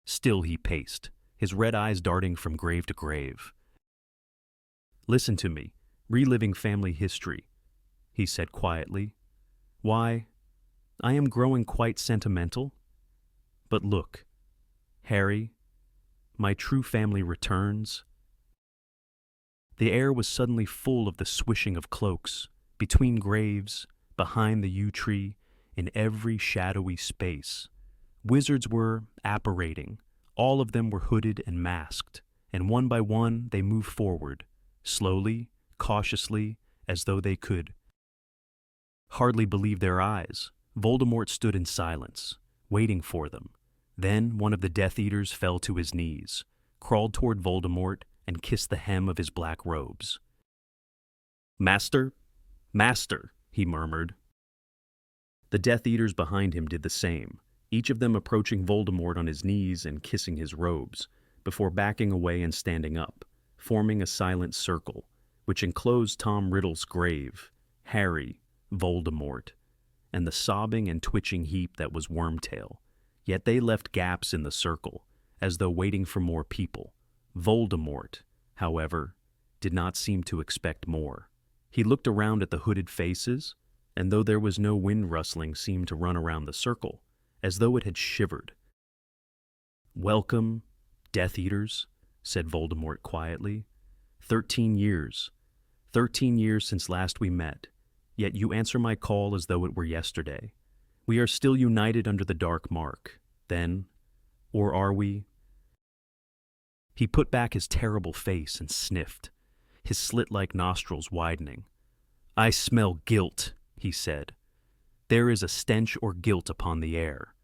Still he paced, his red eyes darting from grave to grave. "Listen to me, reliving family history," he said quietly. "Why, I am growing quite sentimental. But look, Harry, my true family returns." The air was suddenly full of the swishing of cloaks, between graves, behind the yew tree, in every shadowy space. Wizards were apparating. All of them were hooded and masked, and one by one they moved forward, slowly, cautiously, as though they could hardly believe their eyes. Voldemort stood in silence, waiting for them. Then one of the Death Eaters fell to his knees, crawled toward Voldemort, and kissed the hem of his black robes. "Master, master," he murmured. The Death Eaters behind him did the same, each of them approaching Voldemort on his knees and kissing his robes, before backing away and standing up, forming a silent circle, which enclosed Tom Riddle's grave, Harry, Voldemort, and the sobbing and twitching heap that was Wormtail. Yet they left gaps in the circle, as though waiting for more people. Voldemort, however, did not seem to expect more. He looked around at the hooded faces, and though there was no wind rustling seemed to run around the circle, as though it had shivered. "Welcome, Death Eaters," said Voldemort quietly. 13 years. 13 years since last we met, yet you answer my call as though it were yesterday. We are still united under the dark mark, then, or are we? He put back his terrible face and sniffed, his slit-like nostrils widening. "I smell guilt," he said. "There is a stench or guilt upon the air."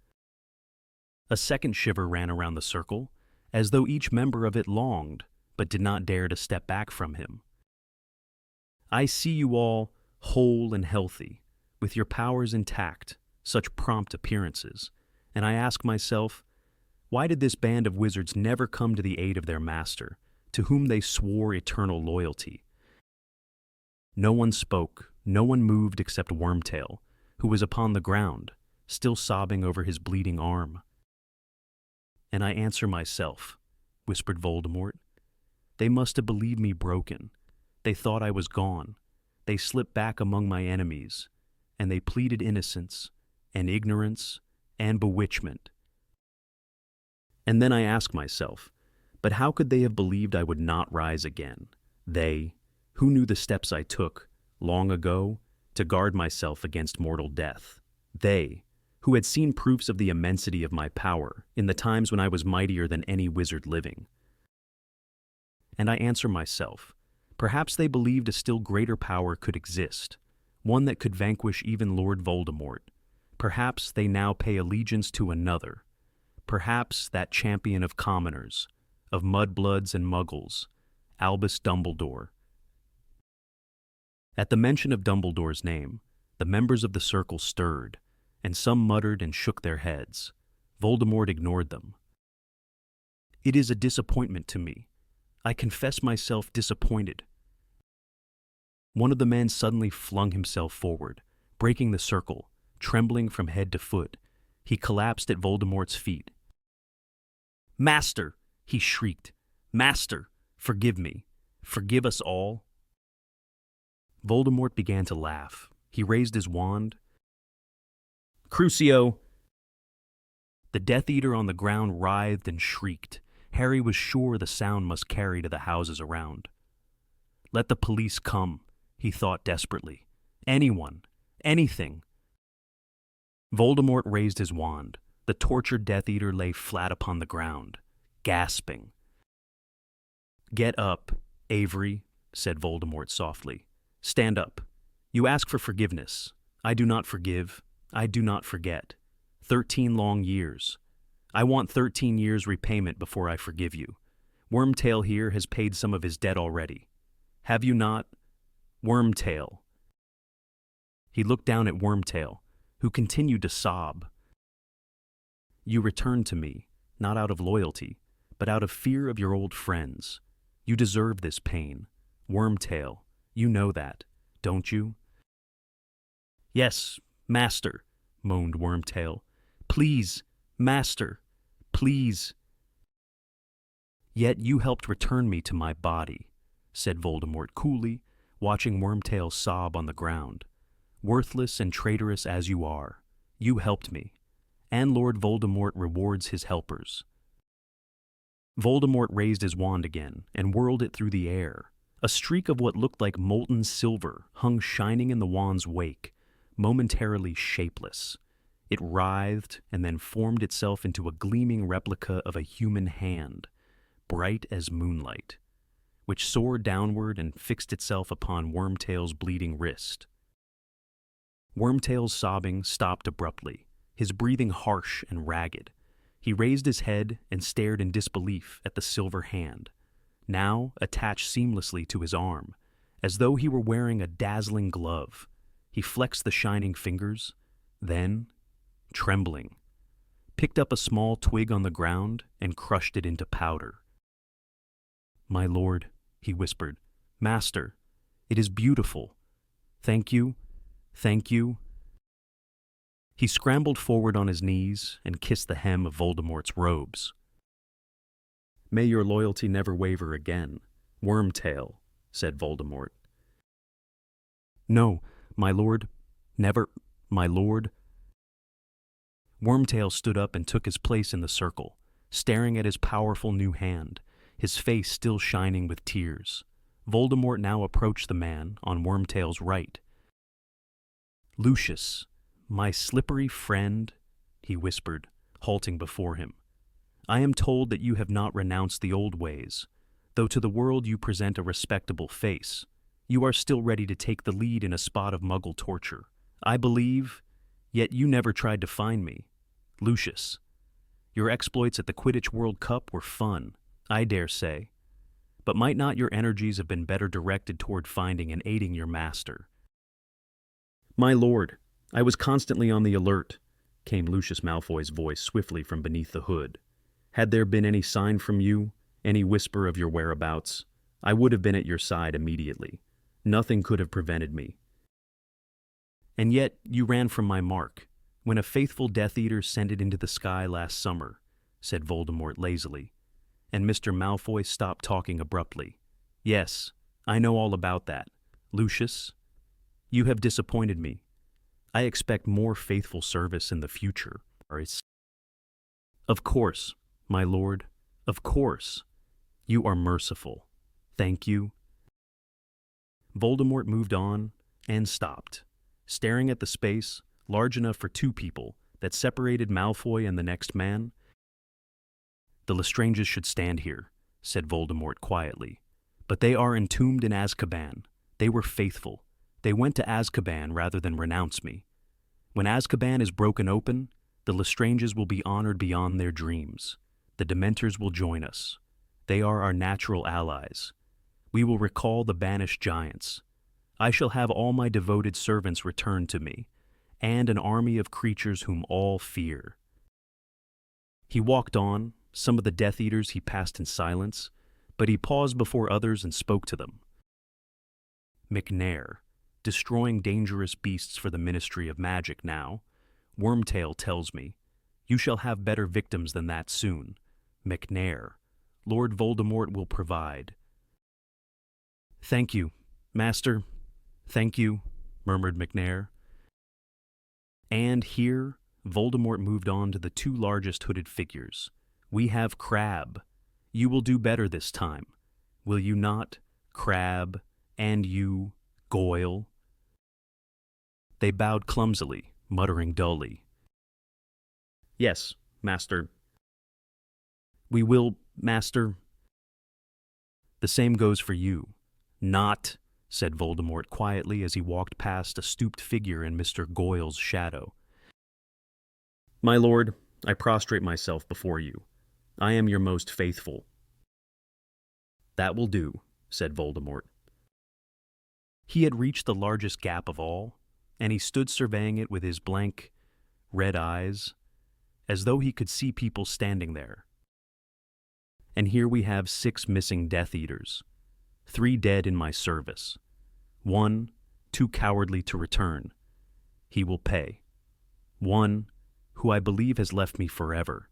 A second shiver ran around the circle, as though each member of it longed, but did not dare to step back from him. "I see you all whole and healthy, with your powers intact, such prompt appearances, and I ask myself, why did this band of wizards never come to the aid of their master, to whom they swore eternal loyalty?" No one spoke, no one moved except Wormtail, who was upon the ground, still sobbing over his bleeding arm. "And I answer myself," whispered Voldemort. "They must have believed me broken. They thought I was gone. They slipped back among my enemies, and they pleaded innocence, and ignorance, and bewitchment. And then I ask myself, but how could they have believed I would not rise again? They, who knew the steps I took, long ago, to guard myself against mortal death. They, who had seen proofs of the immensity of my power in the times when I was mightier than any wizard living. And I answer myself, perhaps they believed a still greater power could exist, one that could vanquish even Lord Voldemort. Perhaps they now pay allegiance to another. Perhaps that champion of commoners, of mudbloods and muggles, Albus Dumbledore. At the mention of Dumbledore's name, the members of the circle stirred, and some muttered and shook their heads. Voldemort ignored them. "It is a disappointment to me. I confess myself disappointed." One of the men suddenly flung himself forward, breaking the circle, trembling from head to foot. He collapsed at Voldemort's feet. "Master!" he shrieked. "Master, forgive me. Forgive us all." Voldemort began to laugh. He raised his wand. "Crucio!" The Death Eater on the ground writhed and shrieked. Harry was sure the sound must carry to the houses around. Let the police come, he thought desperately. Anyone, anything. Voldemort raised his wand. The tortured Death Eater lay flat upon the ground, gasping. "Get up, Avery," said Voldemort softly. "Stand up. You ask for forgiveness. I do not forgive. I do not forget. 13 long years. I want 13 years repayment before I forgive you. Wormtail here has paid some of his debt already. Have you not? Wormtail." He looked down at Wormtail, who continued to sob. "You returned to me, not out of loyalty, but out of fear of your old friends. You deserve this pain. Wormtail, you know that, don't you?" "Yes, Master," moaned Wormtail. "Please, Master, please." "Yet you helped return me to my body," said Voldemort coolly, watching Wormtail sob on the ground. "Worthless and traitorous as you are, you helped me, and Lord Voldemort rewards his helpers." Voldemort raised his wand again and whirled it through the air. A streak of what looked like molten silver hung shining in the wand's wake, momentarily shapeless. It writhed and then formed itself into a gleaming replica of a human hand, bright as moonlight, which soared downward and fixed itself upon Wormtail's bleeding wrist. Wormtail's sobbing stopped abruptly, his breathing harsh and ragged. He raised his head and stared in disbelief at the silver hand, now attached seamlessly to his arm, as though he were wearing a dazzling glove. He flexed the shining fingers, then, trembling, picked up a small twig on the ground and crushed it into powder. "My lord," he whispered, "Master, it is beautiful. Thank you, thank you." He scrambled forward on his knees and kissed the hem of Voldemort's robes. "May your loyalty never waver again, Wormtail," said Voldemort. "No, my lord, Never, my lord. Wormtail stood up and took his place in the circle, staring at his powerful new hand, his face still shining with tears. Voldemort now approached the man on Wormtail's right. "Lucius, my slippery friend," he whispered, halting before him. "I am told that you have not renounced the old ways. Though to the world you present a respectable face, you are still ready to take the lead in a spot of Muggle torture. I believe, yet you never tried to find me. Lucius, your exploits at the Quidditch World Cup were fun, I dare say. But might not your energies have been better directed toward finding and aiding your master?" "My lord, I was constantly on the alert," came Lucius Malfoy's voice swiftly from beneath the hood. "Had there been any sign from you, any whisper of your whereabouts, I would have been at your side immediately. Nothing could have prevented me." "And yet you ran from my mark, when a faithful Death Eater sent it into the sky last summer," said Voldemort lazily, and Mr. Malfoy stopped talking abruptly. "Yes, I know all about that. Lucius, you have disappointed me. I expect more faithful service in the future." "Of course, my lord, of course. You are merciful. Thank you." Voldemort moved on and stopped, staring at the space, large enough for two people, that separated Malfoy and the next man. "The Lestranges should stand here," said Voldemort quietly. "But they are entombed in Azkaban. They were faithful. They went to Azkaban rather than renounce me. When Azkaban is broken open, the Lestranges will be honored beyond their dreams. The Dementors will join us. They are our natural allies. We will recall the banished giants. I shall have all my devoted servants returned to me, and an army of creatures whom all fear." He walked on, some of the Death Eaters he passed in silence, but he paused before others and spoke to them. "McNair, destroying dangerous beasts for the Ministry of Magic now. Wormtail tells me. You shall have better victims than that soon. McNair, Lord Voldemort will provide." "Thank you, Master, thank you," murmured McNair. And here, Voldemort moved on to the two largest hooded figures. "We have Crabbe. You will do better this time. Will you not, Crabbe, and you, Goyle?" They bowed clumsily, muttering dully. "Yes, Master." "We will, Master." "The same goes for you." "Not," said Voldemort quietly as he walked past a stooped figure in Mr. Goyle's shadow. "My lord, I prostrate myself before you. I am your most faithful." "That will do," said Voldemort. He had reached the largest gap of all, and he stood surveying it with his blank, red eyes, as though he could see people standing there. "And here we have 6 missing Death Eaters, 3 dead in my service, 1 too cowardly to return. He will pay. 1 who I believe has left me forever.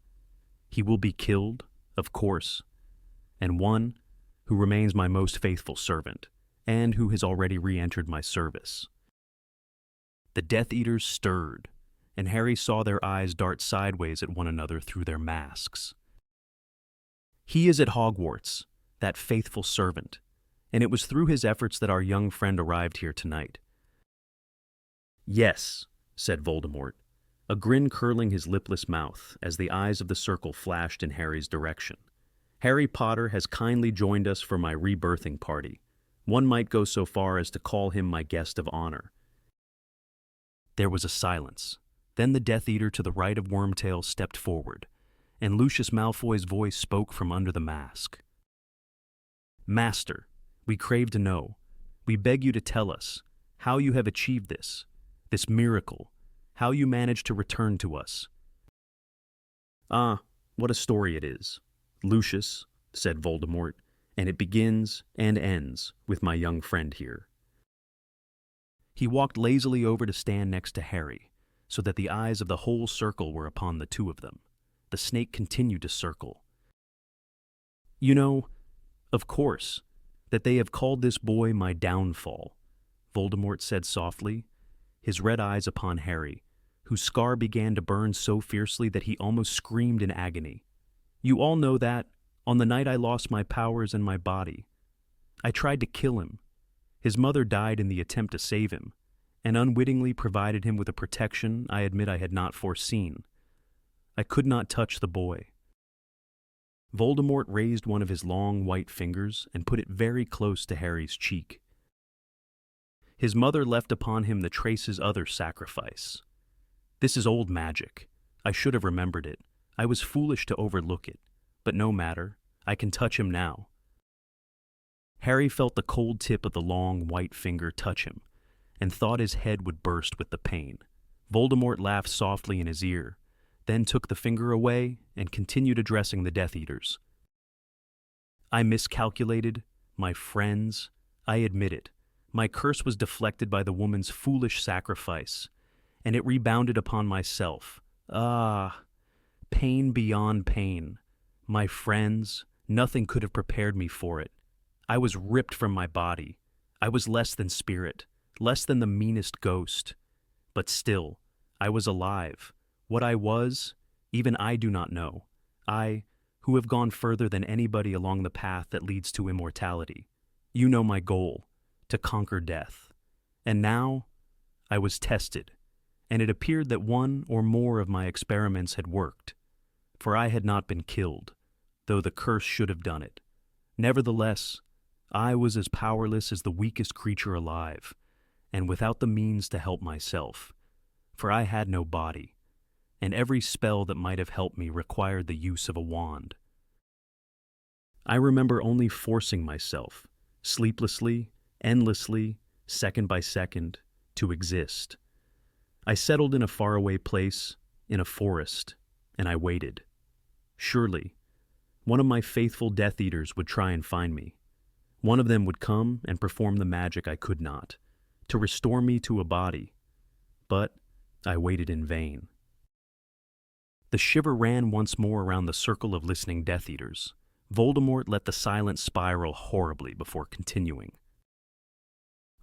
He will be killed, of course. And 1 who remains my most faithful servant, and who has already re-entered my service." The Death Eaters stirred, and Harry saw their eyes dart sideways at one another through their masks. "He is at Hogwarts, that faithful servant, and it was through his efforts that our young friend arrived here tonight." "Yes," said Voldemort, a grin curling his lipless mouth as the eyes of the circle flashed in Harry's direction. "Harry Potter has kindly joined us for my rebirthing party. One might go so far as to call him my guest of honor." There was a silence. Then the Death Eater to the right of Wormtail stepped forward, and Lucius Malfoy's voice spoke from under the mask. "Master, we crave to know. We beg you to tell us how you have achieved this miracle, how you managed to return to us." "Ah, what a story it is, Lucius," said Voldemort, "and it begins and ends with my young friend here." He walked lazily over to stand next to Harry, so that the eyes of the whole circle were upon the two of them. The snake continued to circle. "You know, of course, that they have called this boy my downfall," Voldemort said softly, his red eyes upon Harry, whose scar began to burn so fiercely that he almost screamed in agony. "You all know that, on the night I lost my powers and my body, I tried to kill him. His mother died in the attempt to save him, and unwittingly provided him with a protection I admit I had not foreseen. I could not touch the boy." Voldemort raised one of his long white fingers and put it very close to Harry's cheek. "His mother left upon him the trace's other sacrifice. This is old magic. I should have remembered it. I was foolish to overlook it. But no matter, I can touch him now." Harry felt the cold tip of the long white finger touch him, and thought his head would burst with the pain. Voldemort laughed softly in his ear, then took the finger away and continued addressing the Death Eaters. "I miscalculated, my friends. I admit it. My curse was deflected by the woman's foolish sacrifice, and it rebounded upon myself. Ah, pain beyond pain. My friends, nothing could have prepared me for it. I was ripped from my body. I was less than spirit, less than the meanest ghost. But still, I was alive. What I was, even I do not know. I, who have gone further than anybody along the path that leads to immortality. You know my goal, to conquer death. And now, I was tested, and it appeared that one or more of my experiments had worked. For I had not been killed, though the curse should have done it. Nevertheless, I was as powerless as the weakest creature alive, and without the means to help myself, for I had no body, and every spell that might have helped me required the use of a wand. I remember only forcing myself, sleeplessly, endlessly, second by second, to exist. I settled in a faraway place, in a forest, and I waited. Surely, one of my faithful Death Eaters would try and find me. One of them would come and perform the magic I could not, to restore me to a body. But I waited in vain. The shiver ran once more around the circle of listening Death Eaters. Voldemort let the silence spiral horribly before continuing.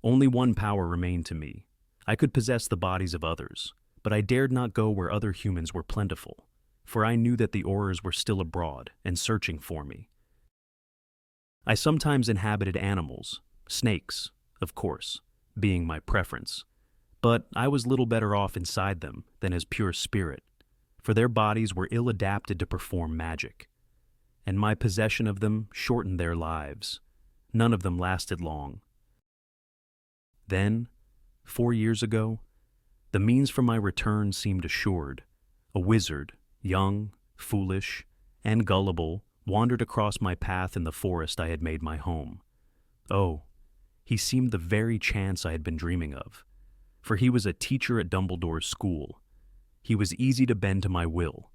"Only one power remained to me. I could possess the bodies of others, but I dared not go where other humans were plentiful, for I knew that the Aurors were still abroad and searching for me. I sometimes inhabited animals, snakes, of course, being my preference, but I was little better off inside them than as pure spirit, for their bodies were ill-adapted to perform magic, and my possession of them shortened their lives. None of them lasted long. Then, 4 years ago, the means for my return seemed assured. A wizard, young, foolish, and gullible, wandered across my path in the forest I had made my home. Oh, he seemed the very chance I had been dreaming of, for he was a teacher at Dumbledore's school. He was easy to bend to my will.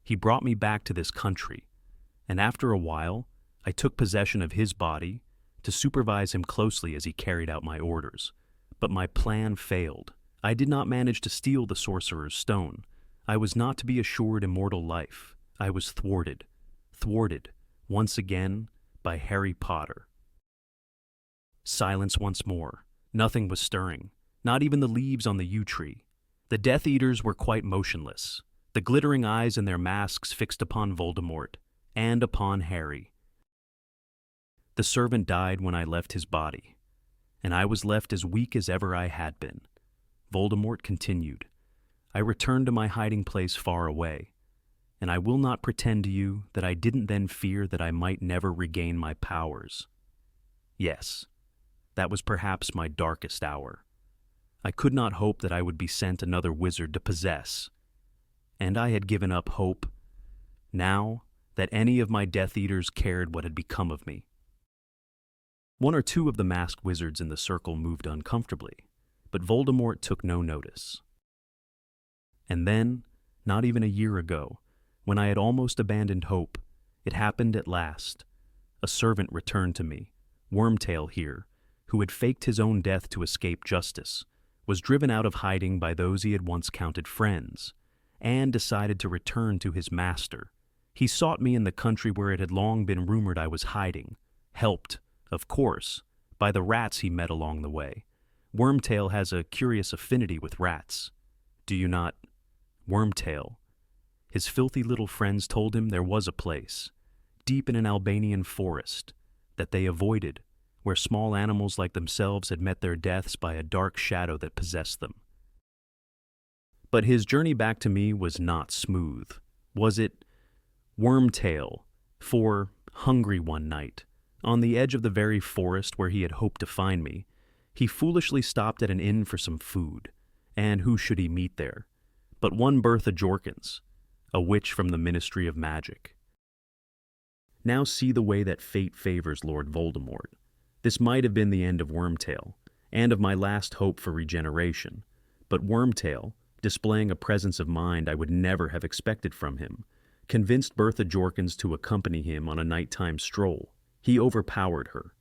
He brought me back to this country, and after a while, I took possession of his body to supervise him closely as he carried out my orders. But my plan failed. I did not manage to steal the Sorcerer's Stone. I was not to be assured immortal life. I was thwarted, once again, by Harry Potter. Silence once more. Nothing was stirring, not even the leaves on the yew tree. The Death Eaters were quite motionless, the glittering eyes in their masks fixed upon Voldemort and upon Harry. The servant died when I left his body, and I was left as weak as ever I had been. Voldemort continued. I returned to my hiding place far away, and I will not pretend to you that I didn't then fear that I might never regain my powers. Yes, that was perhaps my darkest hour. I could not hope that I would be sent another wizard to possess, and I had given up hope, now, that any of my Death Eaters cared what had become of me. One or two of the masked wizards in the circle moved uncomfortably, but Voldemort took no notice. And then, not even a year ago, when I had almost abandoned hope, it happened at last. A servant returned to me, Wormtail here, who had faked his own death to escape justice, was driven out of hiding by those he had once counted friends, and decided to return to his master. He sought me in the country where it had long been rumored I was hiding, helped, of course, by the rats he met along the way. Wormtail has a curious affinity with rats. Do you not? Wormtail. His filthy little friends told him there was a place, deep in an Albanian forest, that they avoided, where small animals like themselves had met their deaths by a dark shadow that possessed them. But his journey back to me was not smooth. Was it? Wormtail, for, hungry one night, on the edge of the very forest where he had hoped to find me, he foolishly stopped at an inn for some food, and who should he meet there but one Bertha Jorkins, a witch from the Ministry of Magic. Now see the way that fate favors Lord Voldemort. This might have been the end of Wormtail, and of my last hope for regeneration, but Wormtail, displaying a presence of mind I would never have expected from him, convinced Bertha Jorkins to accompany him on a nighttime stroll. He overpowered her.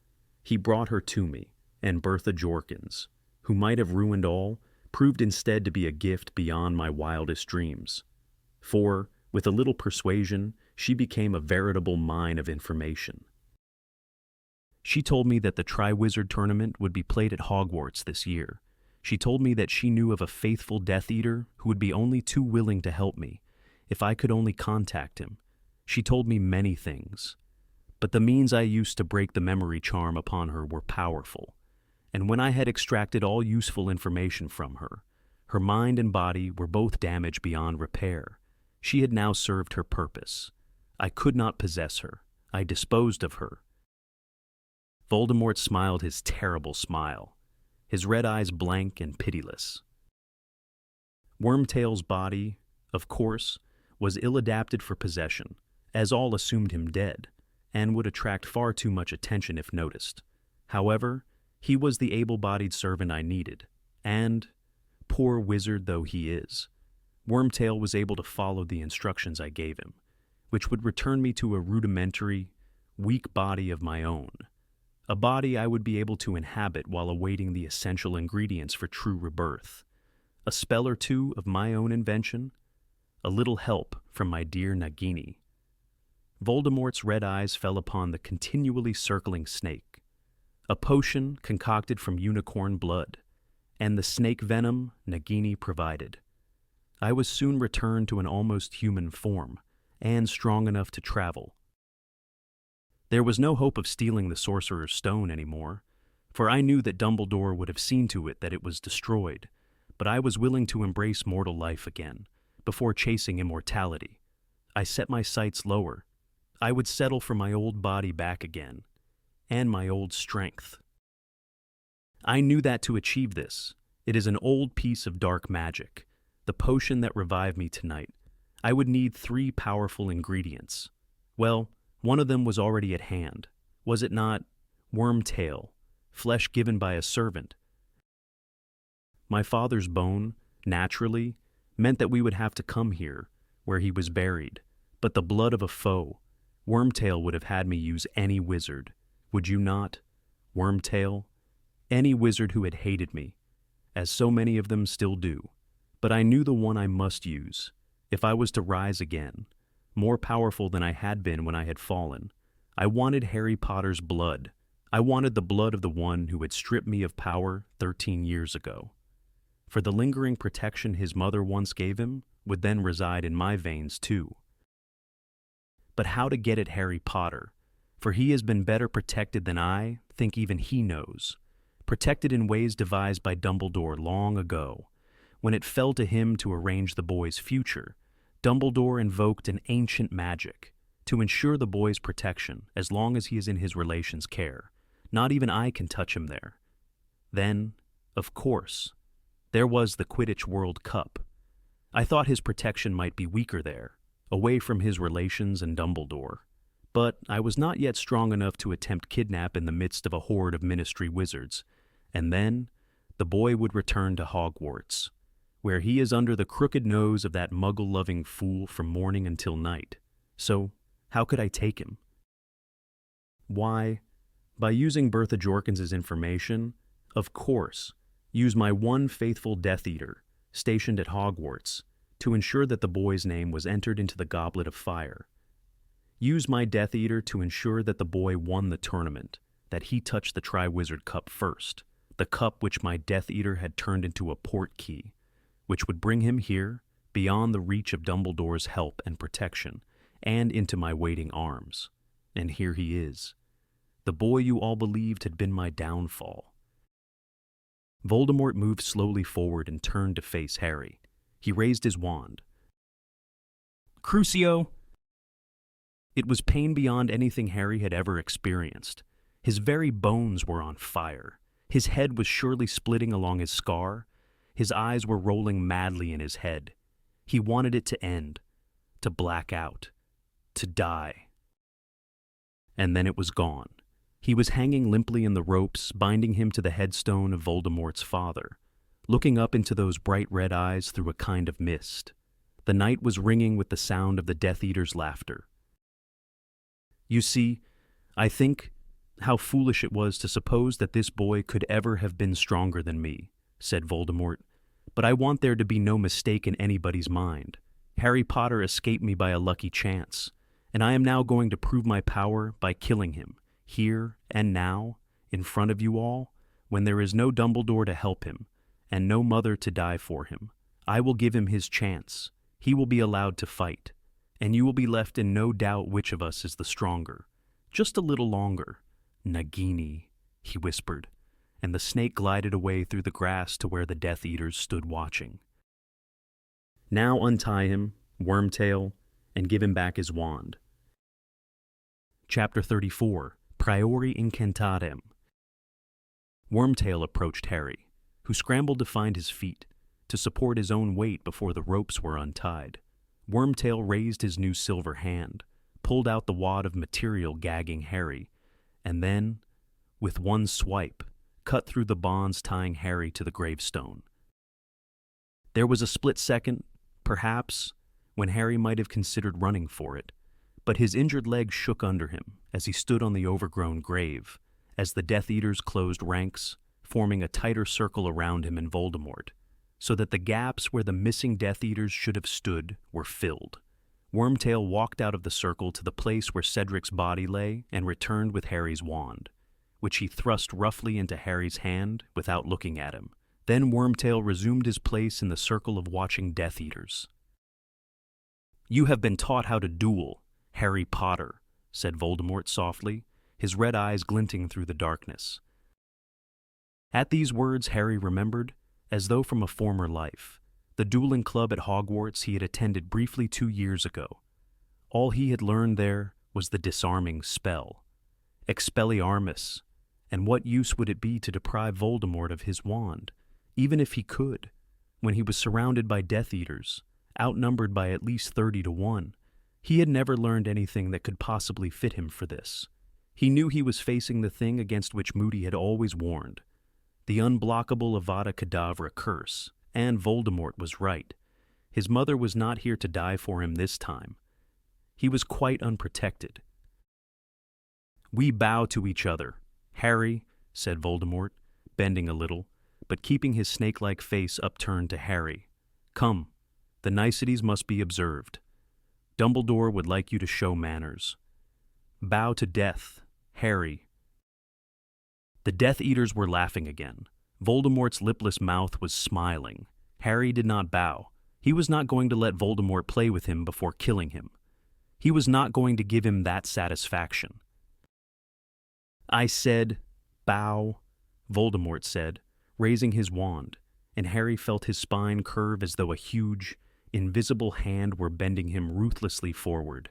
He brought her to me, and Bertha Jorkins, who might have ruined all, proved instead to be a gift beyond my wildest dreams. For, with a little persuasion, she became a veritable mine of information. She told me that the Triwizard Tournament would be played at Hogwarts this year. She told me that she knew of a faithful Death Eater who would be only too willing to help me, if I could only contact him. She told me many things. But the means I used to break the memory charm upon her were powerful, and when I had extracted all useful information from her, her mind and body were both damaged beyond repair. She had now served her purpose. I could not possess her. I disposed of her. Voldemort smiled his terrible smile, his red eyes blank and pitiless. Wormtail's body, of course, was ill-adapted for possession, as all assumed him dead, and would attract far too much attention if noticed. However, he was the able-bodied servant I needed, and, poor wizard though he is, Wormtail was able to follow the instructions I gave him, which would return me to a rudimentary, weak body of my own, a body I would be able to inhabit while awaiting the essential ingredients for true rebirth, a spell or two of my own invention, a little help from my dear Nagini. Voldemort's red eyes fell upon the continually circling snake, a potion concocted from unicorn blood, and the snake venom Nagini provided. I was soon returned to an almost human form, and strong enough to travel. There was no hope of stealing the Sorcerer's Stone anymore, for I knew that Dumbledore would have seen to it that it was destroyed, but I was willing to embrace mortal life again, before chasing immortality. I set my sights lower. I would settle for my old body back again, and my old strength. I knew that to achieve this, it is an old piece of dark magic, the potion that revived me tonight. I would need 3 powerful ingredients. Well, one of them was already at hand. Was it not? Wormtail, flesh given by a servant. My father's bone, naturally, meant that we would have to come here, where he was buried, but the blood of a foe. Wormtail would have had me use any wizard. Would you not? Wormtail? Any wizard who had hated me, as so many of them still do. But I knew the one I must use, if I was to rise again, more powerful than I had been when I had fallen. I wanted Harry Potter's blood. I wanted the blood of the one who had stripped me of power 13 years ago. For the lingering protection his mother once gave him would then reside in my veins too. But how to get at Harry Potter? For he has been better protected than I think even he knows. Protected in ways devised by Dumbledore long ago. When it fell to him to arrange the boy's future, Dumbledore invoked an ancient magic to ensure the boy's protection as long as he is in his relation's care. Not even I can touch him there. Then, of course, there was the Quidditch World Cup. I thought his protection might be weaker there, away from his relations and Dumbledore. But I was not yet strong enough to attempt kidnap in the midst of a horde of Ministry wizards. And then, the boy would return to Hogwarts, where he is under the crooked nose of that muggle-loving fool from morning until night. So, how could I take him? Why, by using Bertha Jorkins' information, of course, use my one faithful Death Eater, stationed at Hogwarts, to ensure that the boy's name was entered into the Goblet of Fire. Use my Death Eater to ensure that the boy won the tournament, that he touched the Triwizard Cup first. the cup which my Death Eater had turned into a port key, which would bring him here, beyond the reach of Dumbledore's help and protection, and into my waiting arms. And here he is. The boy you all believed had been my downfall. Voldemort moved slowly forward and turned to face Harry. He raised his wand. Crucio! It was pain beyond anything Harry had ever experienced. His very bones were on fire. His head was surely splitting along his scar. His eyes were rolling madly in his head. He wanted it to end, to black out, to die. And then it was gone. He was hanging limply in the ropes, binding him to the headstone of Voldemort's father, looking up into those bright red eyes through a kind of mist. The night was ringing with the sound of the Death Eater's laughter. You see, I think how foolish it was to suppose that this boy could ever have been stronger than me, said Voldemort. But I want there to be no mistake in anybody's mind. Harry Potter escaped me by a lucky chance, and I am now going to prove my power by killing him, here and now, in front of you all, when there is no Dumbledore to help him, and no mother to die for him. I will give him his chance. He will be allowed to fight, and you will be left in no doubt which of us is the stronger. Just a little longer. Nagini, he whispered, and the snake glided away through the grass to where the Death Eaters stood watching. Now untie him, Wormtail, and give him back his wand. Chapter 34, Priori Incantatem. Wormtail approached Harry, who scrambled to find his feet, to support his own weight before the ropes were untied. Wormtail raised his new silver hand, pulled out the wad of material gagging Harry, and then, with one swipe, cut through the bonds tying Harry to the gravestone. There was a split second, perhaps, when Harry might have considered running for it, but his injured leg shook under him as he stood on the overgrown grave, as the Death Eaters closed ranks, forming a tighter circle around him and Voldemort, so that the gaps where the missing Death Eaters should have stood were filled. Wormtail walked out of the circle to the place where Cedric's body lay and returned with Harry's wand, which he thrust roughly into Harry's hand without looking at him. Then Wormtail resumed his place in the circle of watching Death Eaters. "You have been taught how to duel, Harry Potter," said Voldemort softly, his red eyes glinting through the darkness. At these words Harry remembered, as though from a former life, the dueling club at Hogwarts he had attended briefly 2 years ago. All he had learned there was the disarming spell, Expelliarmus, and what use would it be to deprive Voldemort of his wand, even if he could, when he was surrounded by Death Eaters, outnumbered by at least 30 to 1. He had never learned anything that could possibly fit him for this. He knew he was facing the thing against which Moody had always warned, the unblockable Avada Kedavra curse, and Voldemort was right. His mother was not here to die for him this time. He was quite unprotected. "We bow to each other, Harry," said Voldemort, bending a little, but keeping his snake-like face upturned to Harry. "Come, the niceties must be observed. Dumbledore would like you to show manners. Bow to death, Harry." The Death Eaters were laughing again. Voldemort's lipless mouth was smiling. Harry did not bow. He was not going to let Voldemort play with him before killing him. He was not going to give him that satisfaction. "I said, bow," Voldemort said, raising his wand, and Harry felt his spine curve as though a huge, invisible hand were bending him ruthlessly forward,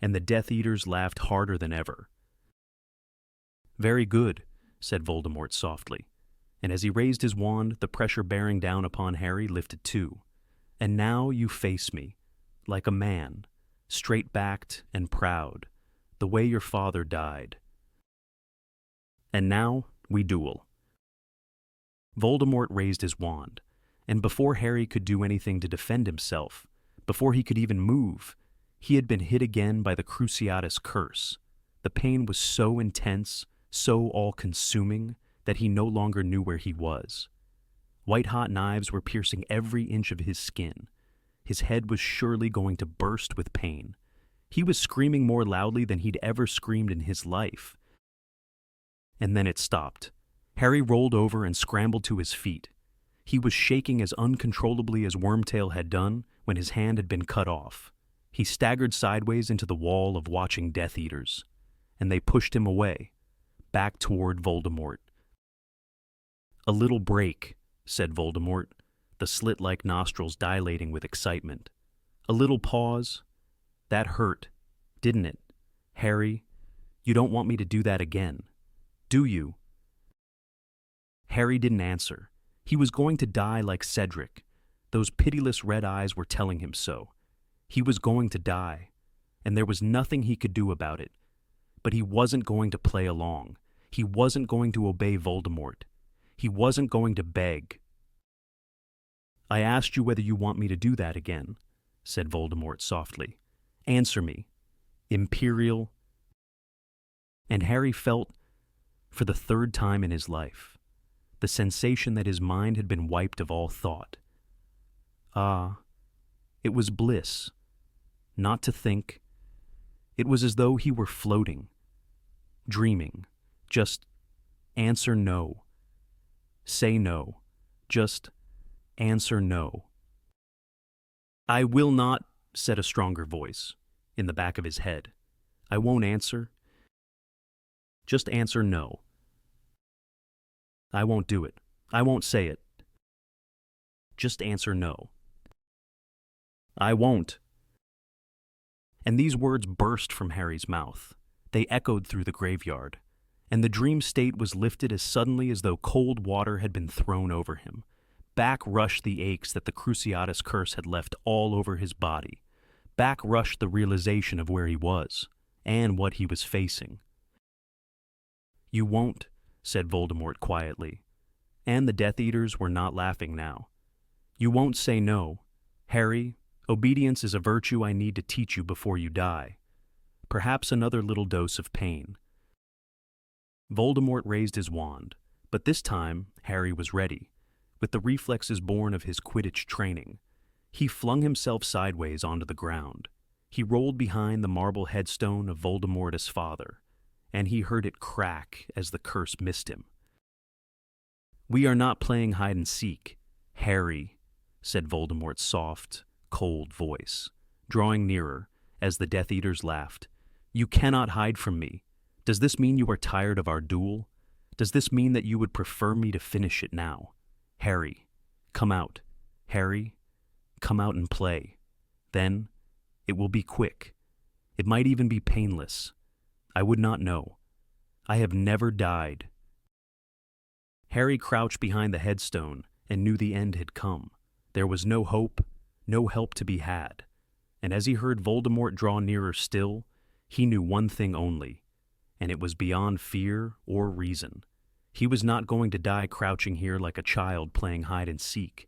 and the Death Eaters laughed harder than ever. "Very good," said Voldemort softly, and as he raised his wand, the pressure bearing down upon Harry lifted too. "And now you face me, like a man, straight-backed and proud, the way your father died. And now we duel." Voldemort raised his wand, and before Harry could do anything to defend himself, before he could even move, he had been hit again by the Cruciatus curse. The pain was so intense, so all-consuming, that he no longer knew where he was. White-hot knives were piercing every inch of his skin. His head was surely going to burst with pain. He was screaming more loudly than he'd ever screamed in his life. And then it stopped. Harry rolled over and scrambled to his feet. He was shaking as uncontrollably as Wormtail had done when his hand had been cut off. He staggered sideways into the wall of watching Death Eaters, and they pushed him away, back toward Voldemort. "A little break," said Voldemort, the slit-like nostrils dilating with excitement. "A little pause. That hurt, didn't it? Harry, you don't want me to do that again, do you?" Harry didn't answer. He was going to die like Cedric. Those pitiless red eyes were telling him so. He was going to die, and there was nothing he could do about it. But he wasn't going to play along. He wasn't going to obey Voldemort. He wasn't going to beg. "I asked you whether you want me to do that again," said Voldemort softly. "Answer me. Imperial." And Harry felt, for the third time in his life, the sensation that his mind had been wiped of all thought. It was bliss. Not to think. It was as though he were floating, dreaming. Just answer no. Say no. Just answer no. "I will not," said a stronger voice in the back of his head. "I won't answer. Just answer no. I won't do it. I won't say it. Just answer no. I won't." And these words burst from Harry's mouth. They echoed through the graveyard, and the dream state was lifted as suddenly as though cold water had been thrown over him. Back rushed the aches that the Cruciatus curse had left all over his body. Back rushed the realization of where he was, and what he was facing. "You won't," said Voldemort quietly, and the Death Eaters were not laughing now. "You won't say no. Harry, obedience is a virtue I need to teach you before you die. Perhaps another little dose of pain." Voldemort raised his wand, but this time Harry was ready. With the reflexes born of his Quidditch training, he flung himself sideways onto the ground. He rolled behind the marble headstone of Voldemort his father, and he heard it crack as the curse missed him. "We are not playing hide-and-seek, Harry," said Voldemort's soft, cold voice, drawing nearer as the Death Eaters laughed. "You cannot hide from me. Does this mean you are tired of our duel? Does this mean that you would prefer me to finish it now? Harry, come out. Harry, come out and play. Then, it will be quick. It might even be painless. I would not know. I have never died." Harry crouched behind the headstone and knew the end had come. There was no hope, no help to be had. And as he heard Voldemort draw nearer still, he knew one thing only, and it was beyond fear or reason. He was not going to die crouching here like a child playing hide-and-seek.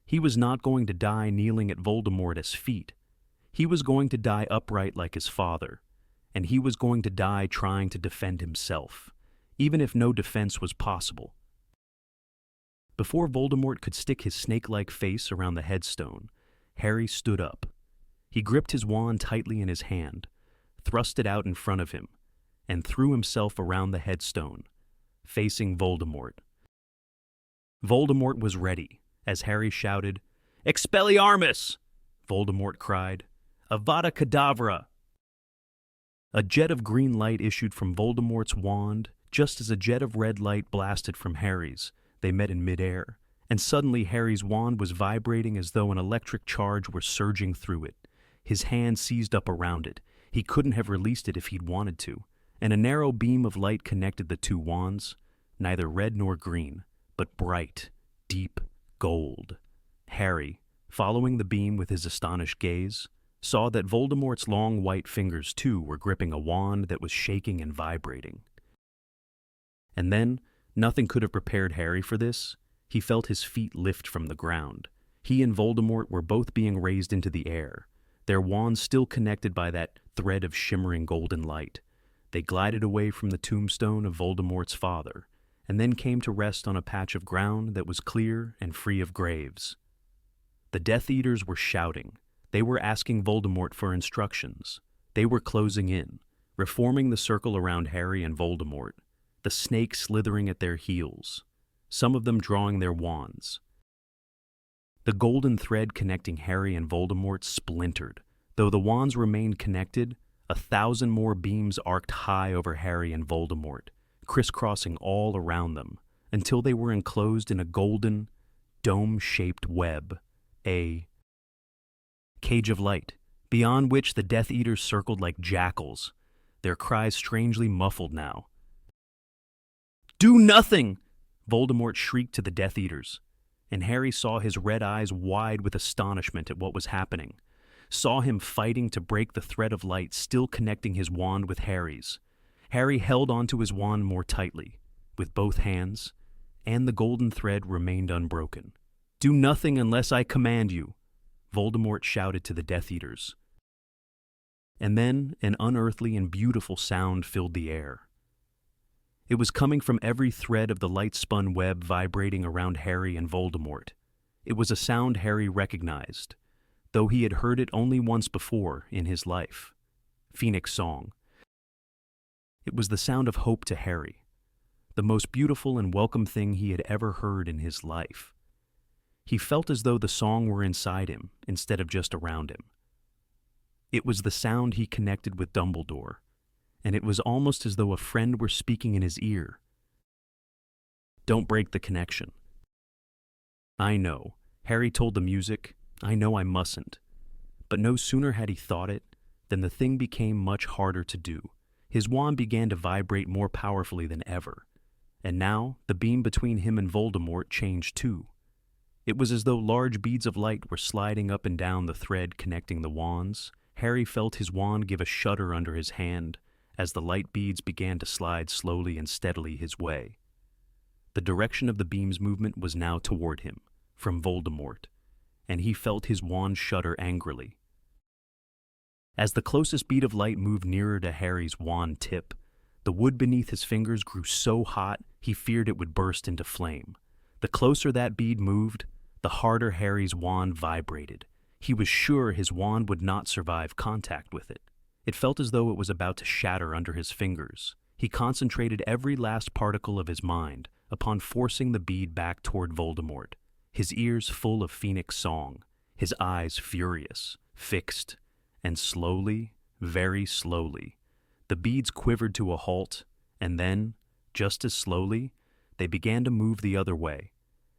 He was not going to die kneeling at Voldemort's feet. He was going to die upright like his father, and he was going to die trying to defend himself, even if no defense was possible. Before Voldemort could stick his snake-like face around the headstone, Harry stood up. He gripped his wand tightly in his hand, thrust it out in front of him, and threw himself around the headstone, facing Voldemort. Voldemort was ready, as Harry shouted, "Expelliarmus!" Voldemort cried, "Avada Kedavra!" A jet of green light issued from Voldemort's wand, just as a jet of red light blasted from Harry's. They met in midair, and suddenly Harry's wand was vibrating as though an electric charge were surging through it. His hand seized up around it. He couldn't have released it if he'd wanted to, and a narrow beam of light connected the two wands, neither red nor green, but bright, deep gold. Harry, following the beam with his astonished gaze, saw that Voldemort's long white fingers too were gripping a wand that was shaking and vibrating. And then, nothing could have prepared Harry for this. He felt his feet lift from the ground. He and Voldemort were both being raised into the air, their wands still connected by that thread of shimmering golden light. They glided away from the tombstone of Voldemort's father, and then came to rest on a patch of ground that was clear and free of graves. The Death Eaters were shouting. They were asking Voldemort for instructions. They were closing in, reforming the circle around Harry and Voldemort. the snakes slithering at their heels, some of them drawing their wands. The golden thread connecting Harry and Voldemort splintered. Though the wands remained connected, 1,000 more beams arced high over Harry and Voldemort, crisscrossing all around them, until they were enclosed in a golden, dome-shaped web, a cage of light, beyond which the Death Eaters circled like jackals, their cries strangely muffled now. "Do nothing!" Voldemort shrieked to the Death Eaters, and Harry saw his red eyes wide with astonishment at what was happening, saw him fighting to break the thread of light still connecting his wand with Harry's. Harry held onto his wand more tightly, with both hands, and the golden thread remained unbroken. "Do nothing unless I command you," Voldemort shouted to the Death Eaters. And then an unearthly and beautiful sound filled the air. It was coming from every thread of the light-spun web vibrating around Harry and Voldemort. It was a sound Harry recognized, though he had heard it only once before in his life. Phoenix Song. It was the sound of hope to Harry, the most beautiful and welcome thing he had ever heard in his life. He felt as though the song were inside him instead of just around him. It was the sound he connected with Dumbledore, and it was almost as though a friend were speaking in his ear. "Don't break the connection." "I know," Harry told the music. "I know I mustn't." But no sooner had he thought it than the thing became much harder to do. His wand began to vibrate more powerfully than ever, and now the beam between him and Voldemort changed too. It was as though large beads of light were sliding up and down the thread connecting the wands. Harry felt his wand give a shudder under his hand as the light beads began to slide slowly and steadily his way. The direction of the beam's movement was now toward him, from Voldemort, and he felt his wand shudder angrily. As the closest bead of light moved nearer to Harry's wand tip, the wood beneath his fingers grew so hot he feared it would burst into flame. The closer that bead moved, the harder Harry's wand vibrated. He was sure his wand would not survive contact with it. It felt as though it was about to shatter under his fingers. He concentrated every last particle of his mind upon forcing the bead back toward Voldemort, his ears full of Phoenix Song, his eyes furious, fixed, and slowly, very slowly, the beads quivered to a halt, and then, just as slowly, they began to move the other way,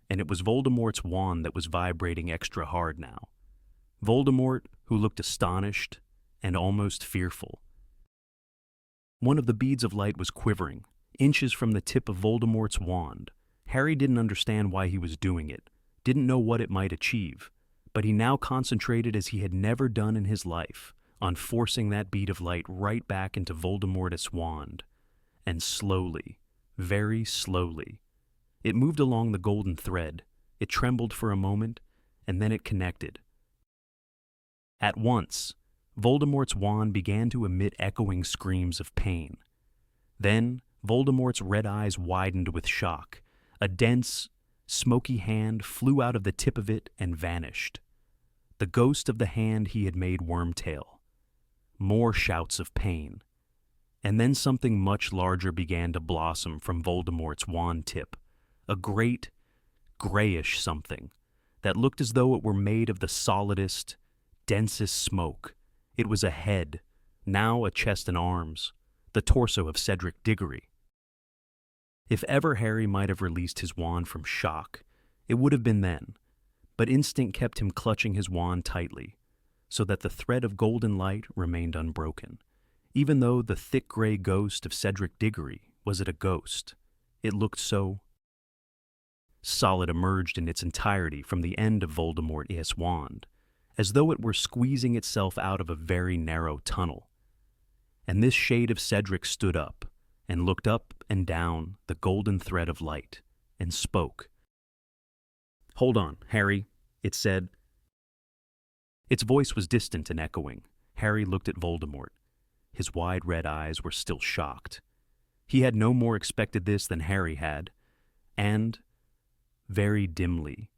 and it was Voldemort's wand that was vibrating extra hard now. Voldemort, who looked astonished and almost fearful. One of the beads of light was quivering, inches from the tip of Voldemort's wand. Harry didn't understand why he was doing it, didn't know what it might achieve, but he now concentrated as he had never done in his life on forcing that bead of light right back into Voldemort's wand. And slowly, very slowly, it moved along the golden thread. It trembled for a moment, and then it connected. At once, Voldemort's wand began to emit echoing screams of pain. Then, Voldemort's red eyes widened with shock. A dense, smoky hand flew out of the tip of it and vanished. The ghost of the hand he had made Wormtail. More shouts of pain. And then something much larger began to blossom from Voldemort's wand tip. A great, grayish something that looked as though it were made of the solidest, densest smoke. It was a head, now a chest and arms, the torso of Cedric Diggory. If ever Harry might have released his wand from shock, it would have been then, but instinct kept him clutching his wand tightly, so that the thread of golden light remained unbroken. Even though the thick gray ghost of Cedric Diggory was it a ghost, it looked so solid emerged in its entirety from the end of Voldemort's wand, as though it were squeezing itself out of a very narrow tunnel. And this shade of Cedric stood up, and looked up and down the golden thread of light, and spoke. "Hold on, Harry," it said. Its voice was distant and echoing. Harry looked at Voldemort. His wide red eyes were still shocked. He had no more expected this than Harry had, and, very dimly,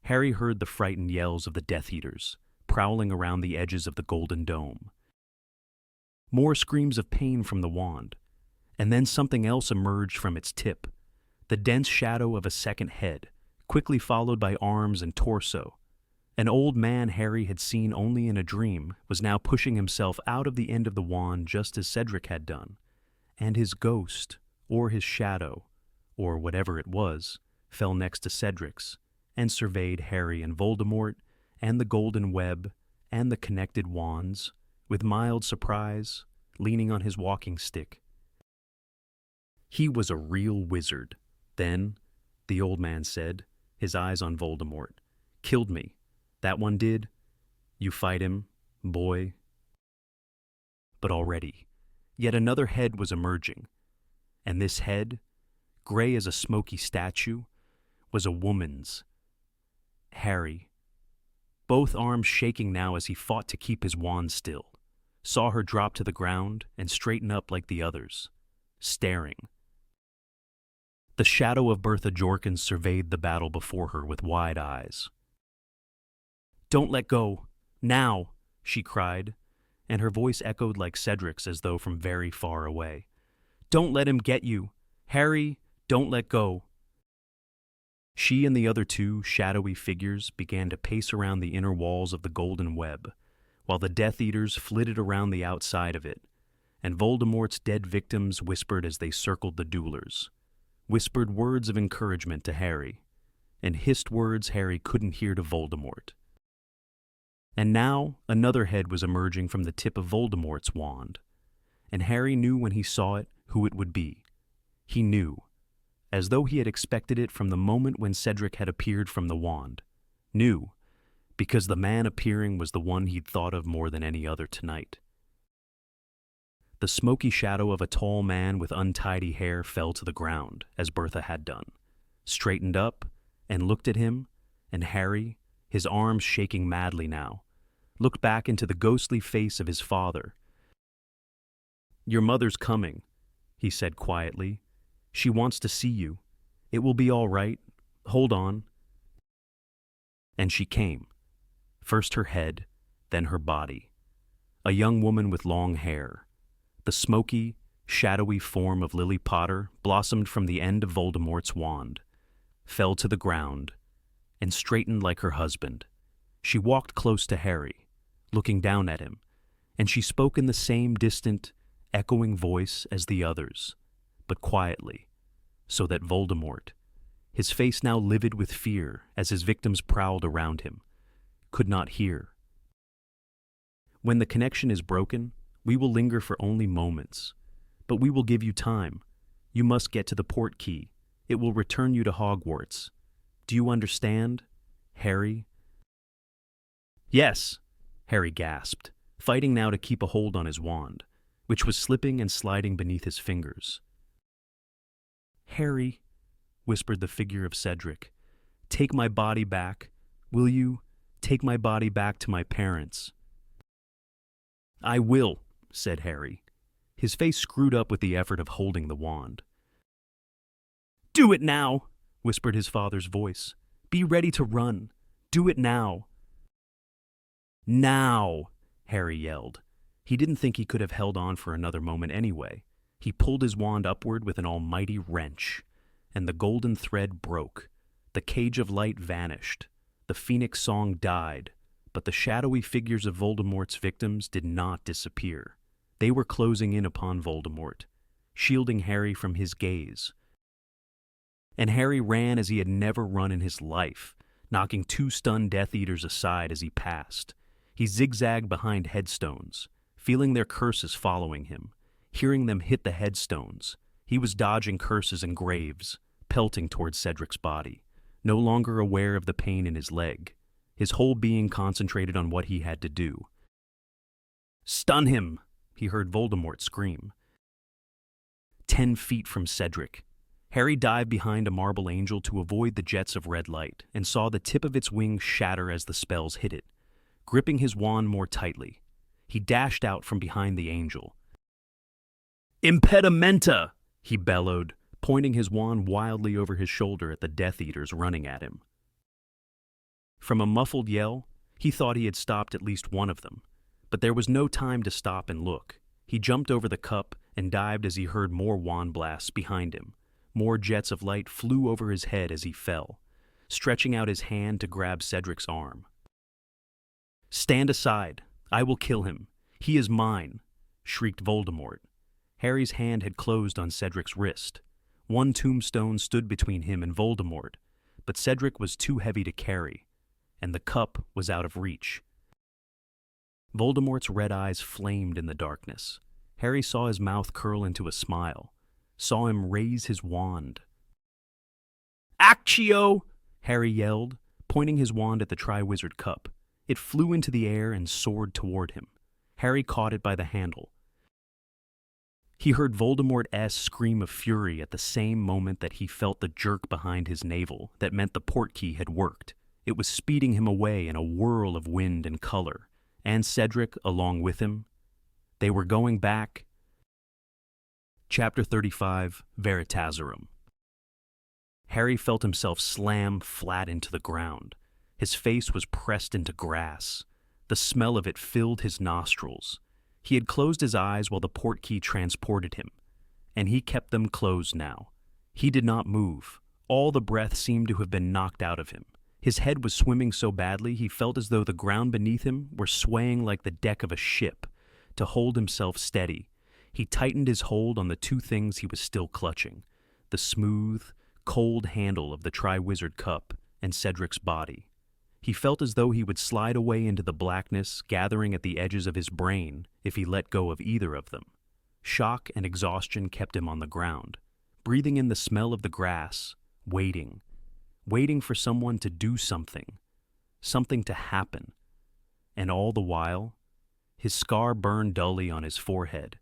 Harry heard the frightened yells of the Death Eaters, prowling around the edges of the golden dome. More screams of pain from the wand, And then something else emerged from its tip, the dense shadow of a second head, quickly followed by arms and torso. An old man Harry had seen only in a dream was now pushing himself out of the end of the wand just as Cedric had done, and his ghost, or his shadow, or whatever it was, fell next to Cedric's and surveyed Harry and Voldemort and the golden web and the connected wands with mild surprise, leaning on his walking stick. He was a real wizard. Then, the old man said, his eyes on Voldemort, "Killed me. That one did. You fight him, boy." But already, yet another head was emerging, and this head, gray as a smoky statue, was a woman's. Harry, both arms shaking now as he fought to keep his wand still, saw her drop to the ground and straighten up like the others, staring. The shadow of Bertha Jorkins surveyed the battle before her with wide eyes. "Don't let go. Now," she cried, and her voice echoed like Cedric's as though from very far away. "Don't let him get you. Harry, don't let go." She and the other two shadowy figures began to pace around the inner walls of the golden web, while the Death Eaters flitted around the outside of it, and Voldemort's dead victims whispered as they circled the duelers, whispered words of encouragement to Harry, and hissed words Harry couldn't hear to Voldemort. And now another head was emerging from the tip of Voldemort's wand, and Harry knew when he saw it who it would be. He knew, as though he had expected it from the moment when Cedric had appeared from the wand. Knew, because the man appearing was the one he'd thought of more than any other tonight. The smoky shadow of a tall man with untidy hair fell to the ground, as Bertha had done, straightened up, and looked at him, and Harry, his arms shaking madly now, looked back into the ghostly face of his father. "Your mother's coming," he said quietly. "She wants to see you. It will be all right. Hold on." And she came. First her head, then her body. A young woman with long hair. The smoky, shadowy form of Lily Potter blossomed from the end of Voldemort's wand, fell to the ground, and straightened like her husband. She walked close to Harry, looking down at him, and she spoke in the same distant, echoing voice as the others, but quietly, so that Voldemort, his face now livid with fear as his victims prowled around him, could not hear. "When the connection is broken, we will linger for only moments, but we will give you time. You must get to the port key. It will return you to Hogwarts. Do you understand, Harry?" "Yes," Harry gasped, fighting now to keep a hold on his wand, which was slipping and sliding beneath his fingers. "Harry," whispered the figure of Cedric, "take my body back. Will you? Take my body back to my parents." "I will," said Harry, his face screwed up with the effort of holding the wand. "Do it now," whispered his father's voice. "Be ready to run. Do it now." "Now," Harry yelled. He didn't think he could have held on for another moment anyway. He pulled his wand upward with an almighty wrench, and the golden thread broke. The cage of light vanished. The phoenix song died, but the shadowy figures of Voldemort's victims did not disappear. They were closing in upon Voldemort, shielding Harry from his gaze. And Harry ran as he had never run in his life, knocking two stunned Death Eaters aside as he passed. He zigzagged behind headstones, feeling their curses following him, hearing them hit the headstones. He was dodging curses and graves, pelting towards Cedric's body, no longer aware of the pain in his leg, his whole being concentrated on what he had to do. "Stun him!" he heard Voldemort scream. 10 feet from Cedric, Harry dived behind a marble angel to avoid the jets of red light and saw the tip of its wings shatter as the spells hit it. Gripping his wand more tightly, he dashed out from behind the angel. "Impedimenta!" he bellowed, pointing his wand wildly over his shoulder at the Death Eaters running at him. From a muffled yell, he thought he had stopped at least one of them, but there was no time to stop and look. He jumped over the cup and dived as he heard more wand blasts behind him. More jets of light flew over his head as he fell, stretching out his hand to grab Cedric's arm. "Stand aside! I will kill him! He is mine!" shrieked Voldemort. Harry's hand had closed on Cedric's wrist. One tombstone stood between him and Voldemort, but Cedric was too heavy to carry, and the cup was out of reach. Voldemort's red eyes flamed in the darkness. Harry saw his mouth curl into a smile, saw him raise his wand. "Accio!" Harry yelled, pointing his wand at the Triwizard Cup. It flew into the air and soared toward him. Harry caught it by the handle. He heard Voldemort scream of fury at the same moment that he felt the jerk behind his navel that meant the portkey had worked. It was speeding him away in a whirl of wind and color, and Cedric along with him. They were going back. Chapter 35, Veritaserum. Harry felt himself slam flat into the ground. His face was pressed into grass. The smell of it filled his nostrils. He had closed his eyes while the portkey transported him, and he kept them closed now. He did not move. All the breath seemed to have been knocked out of him. His head was swimming so badly he felt as though the ground beneath him were swaying like the deck of a ship. To hold himself steady, he tightened his hold on the two things he was still clutching, the smooth, cold handle of the Triwizard Cup and Cedric's body. He felt as though he would slide away into the blackness gathering at the edges of his brain if he let go of either of them. Shock and exhaustion kept him on the ground, breathing in the smell of the grass, waiting for someone to do something to happen. And all the while, his scar burned dully on his forehead.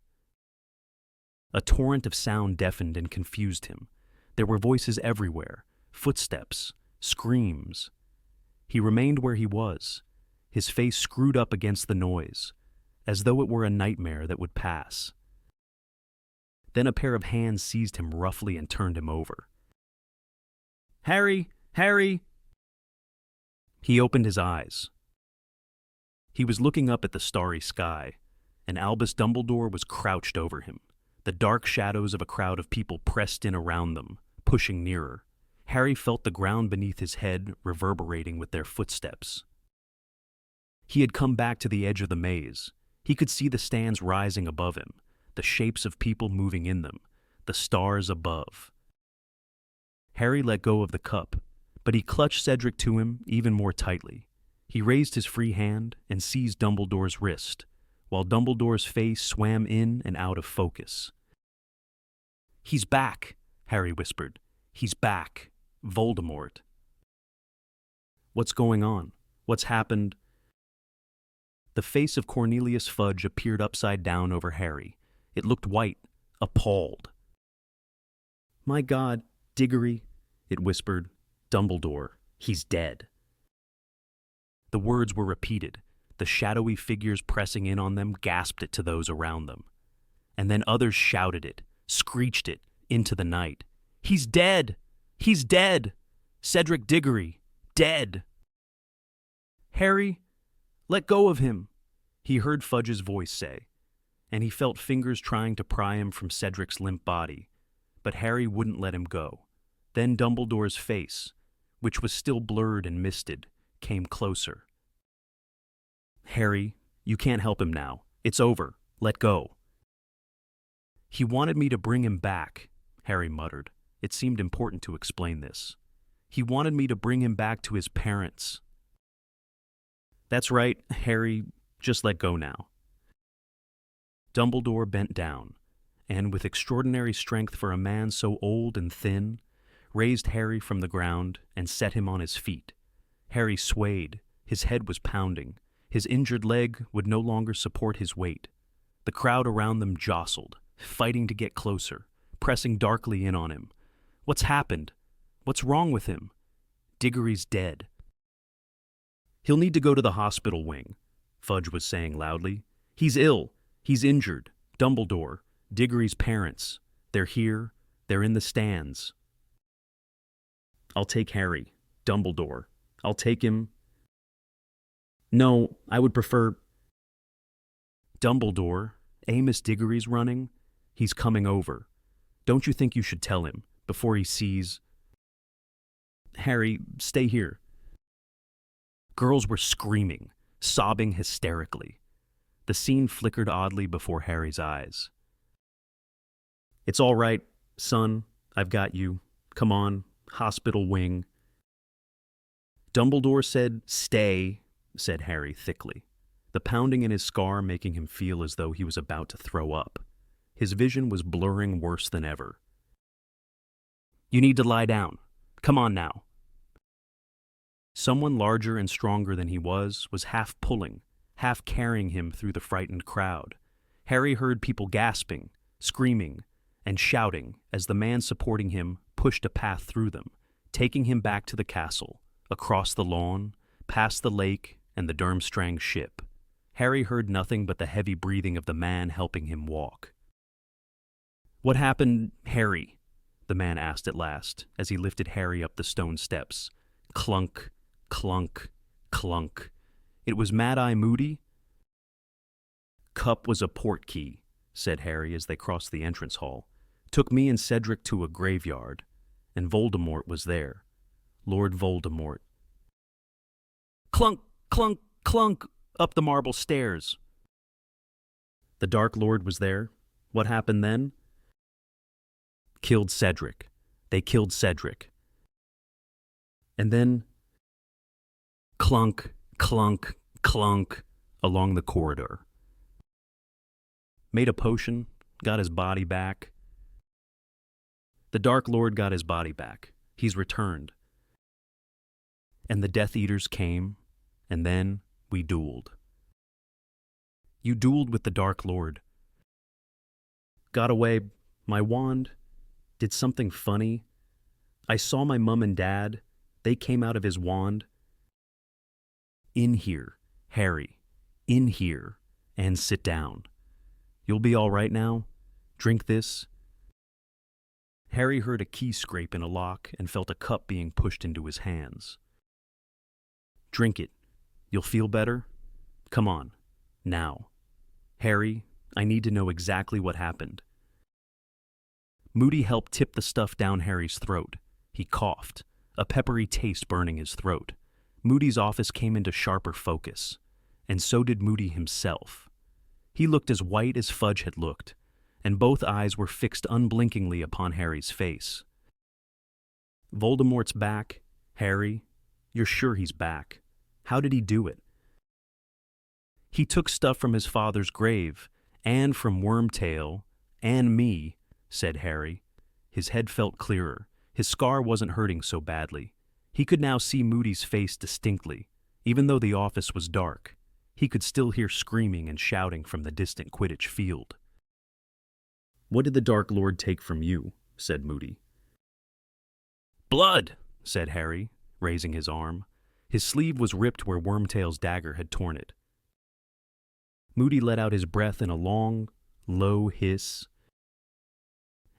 A torrent of sound deafened and confused him. There were voices everywhere, footsteps, screams. He remained where he was, his face screwed up against the noise, as though it were a nightmare that would pass. Then a pair of hands seized him roughly and turned him over. "Harry! Harry!" He opened his eyes. He was looking up at the starry sky, and Albus Dumbledore was crouched over him. The dark shadows of a crowd of people pressed in around them, pushing nearer. Harry felt the ground beneath his head reverberating with their footsteps. He had come back to the edge of the maze. He could see the stands rising above him, the shapes of people moving in them, the stars above. Harry let go of the cup, but he clutched Cedric to him even more tightly. He raised his free hand and seized Dumbledore's wrist, while Dumbledore's face swam in and out of focus. "He's back," Harry whispered. "He's back. Voldemort." "What's going on? What's happened?" The face of Cornelius Fudge appeared upside down over Harry. It looked white, appalled. "My God, Diggory," it whispered. "Dumbledore, he's dead." The words were repeated. The shadowy figures pressing in on them gasped it to those around them. And then others shouted it, screeched it, into the night. "He's dead! He's dead! Cedric Diggory, dead!" "Harry, let go of him," he heard Fudge's voice say, and he felt fingers trying to pry him from Cedric's limp body, but Harry wouldn't let him go. Then Dumbledore's face, which was still blurred and misted, came closer. "Harry, you can't help him now. It's over. Let go." "He wanted me to bring him back," Harry muttered. It seemed important to explain this. "He wanted me to bring him back to his parents." "That's right, Harry. Just let go now." Dumbledore bent down, and with extraordinary strength for a man so old and thin, raised Harry from the ground and set him on his feet. Harry swayed. His head was pounding. His injured leg would no longer support his weight. The crowd around them jostled, fighting to get closer, pressing darkly in on him. "What's happened? What's wrong with him?" "Diggory's dead." "He'll need to go to the hospital wing," Fudge was saying loudly. "He's ill. He's injured. Dumbledore, Diggory's parents. They're here. They're in the stands." "I'll take Harry. Dumbledore. I'll take him." "No, I would prefer—" "Dumbledore, Amos Diggory's running. He's coming over. Don't you think you should tell him, before he sees—" "Harry, stay here." Girls were screaming, sobbing hysterically. The scene flickered oddly before Harry's eyes. "It's all right, son. I've got you. Come on, hospital wing." "Dumbledore said, stay," said Harry thickly, the pounding in his scar making him feel as though he was about to throw up. His vision was blurring worse than ever. "You need to lie down. Come on now." Someone larger and stronger than he was half pulling, half carrying him through the frightened crowd. Harry heard people gasping, screaming, and shouting as the man supporting him pushed a path through them, taking him back to the castle, across the lawn, past the lake and the Durmstrang ship. Harry heard nothing but the heavy breathing of the man helping him walk. "What happened, Harry?" the man asked at last, as he lifted Harry up the stone steps. Clunk, clunk, clunk. It was Mad-Eye Moody? "Cup was a portkey," said Harry as they crossed the entrance hall. "Took me and Cedric to a graveyard, and Voldemort was there. Lord Voldemort." Clunk, clunk, clunk, up the marble stairs. "The Dark Lord was there? What happened then?" "Killed Cedric. They killed Cedric. And then—" Clunk, clunk, clunk, along the corridor. "Made a potion, got his body back." "The Dark Lord got his body back. He's returned. And the Death Eaters came, and then we dueled." "You dueled with the Dark Lord?" "Got away. My wand did something funny. I saw my mum and dad. They came out of his wand." "In here, Harry. In here. And sit down. You'll be all right now. Drink this." Harry heard a key scrape in a lock and felt a cup being pushed into his hands. "Drink it. You'll feel better. Come on. Now. Harry, I need to know exactly what happened." Moody helped tip the stuff down Harry's throat. He coughed, a peppery taste burning his throat. Moody's office came into sharper focus, and so did Moody himself. He looked as white as Fudge had looked, and both eyes were fixed unblinkingly upon Harry's face. "Voldemort's back, Harry. You're sure he's back? How did he do it?" "He took stuff from his father's grave, and from Wormtail, and me," said Harry. His head felt clearer. His scar wasn't hurting so badly. He could now see Moody's face distinctly. Even though the office was dark, he could still hear screaming and shouting from the distant Quidditch field. "What did the Dark Lord take from you?" said Moody. "Blood," said Harry, raising his arm. His sleeve was ripped where Wormtail's dagger had torn it. Moody let out his breath in a long, low hiss.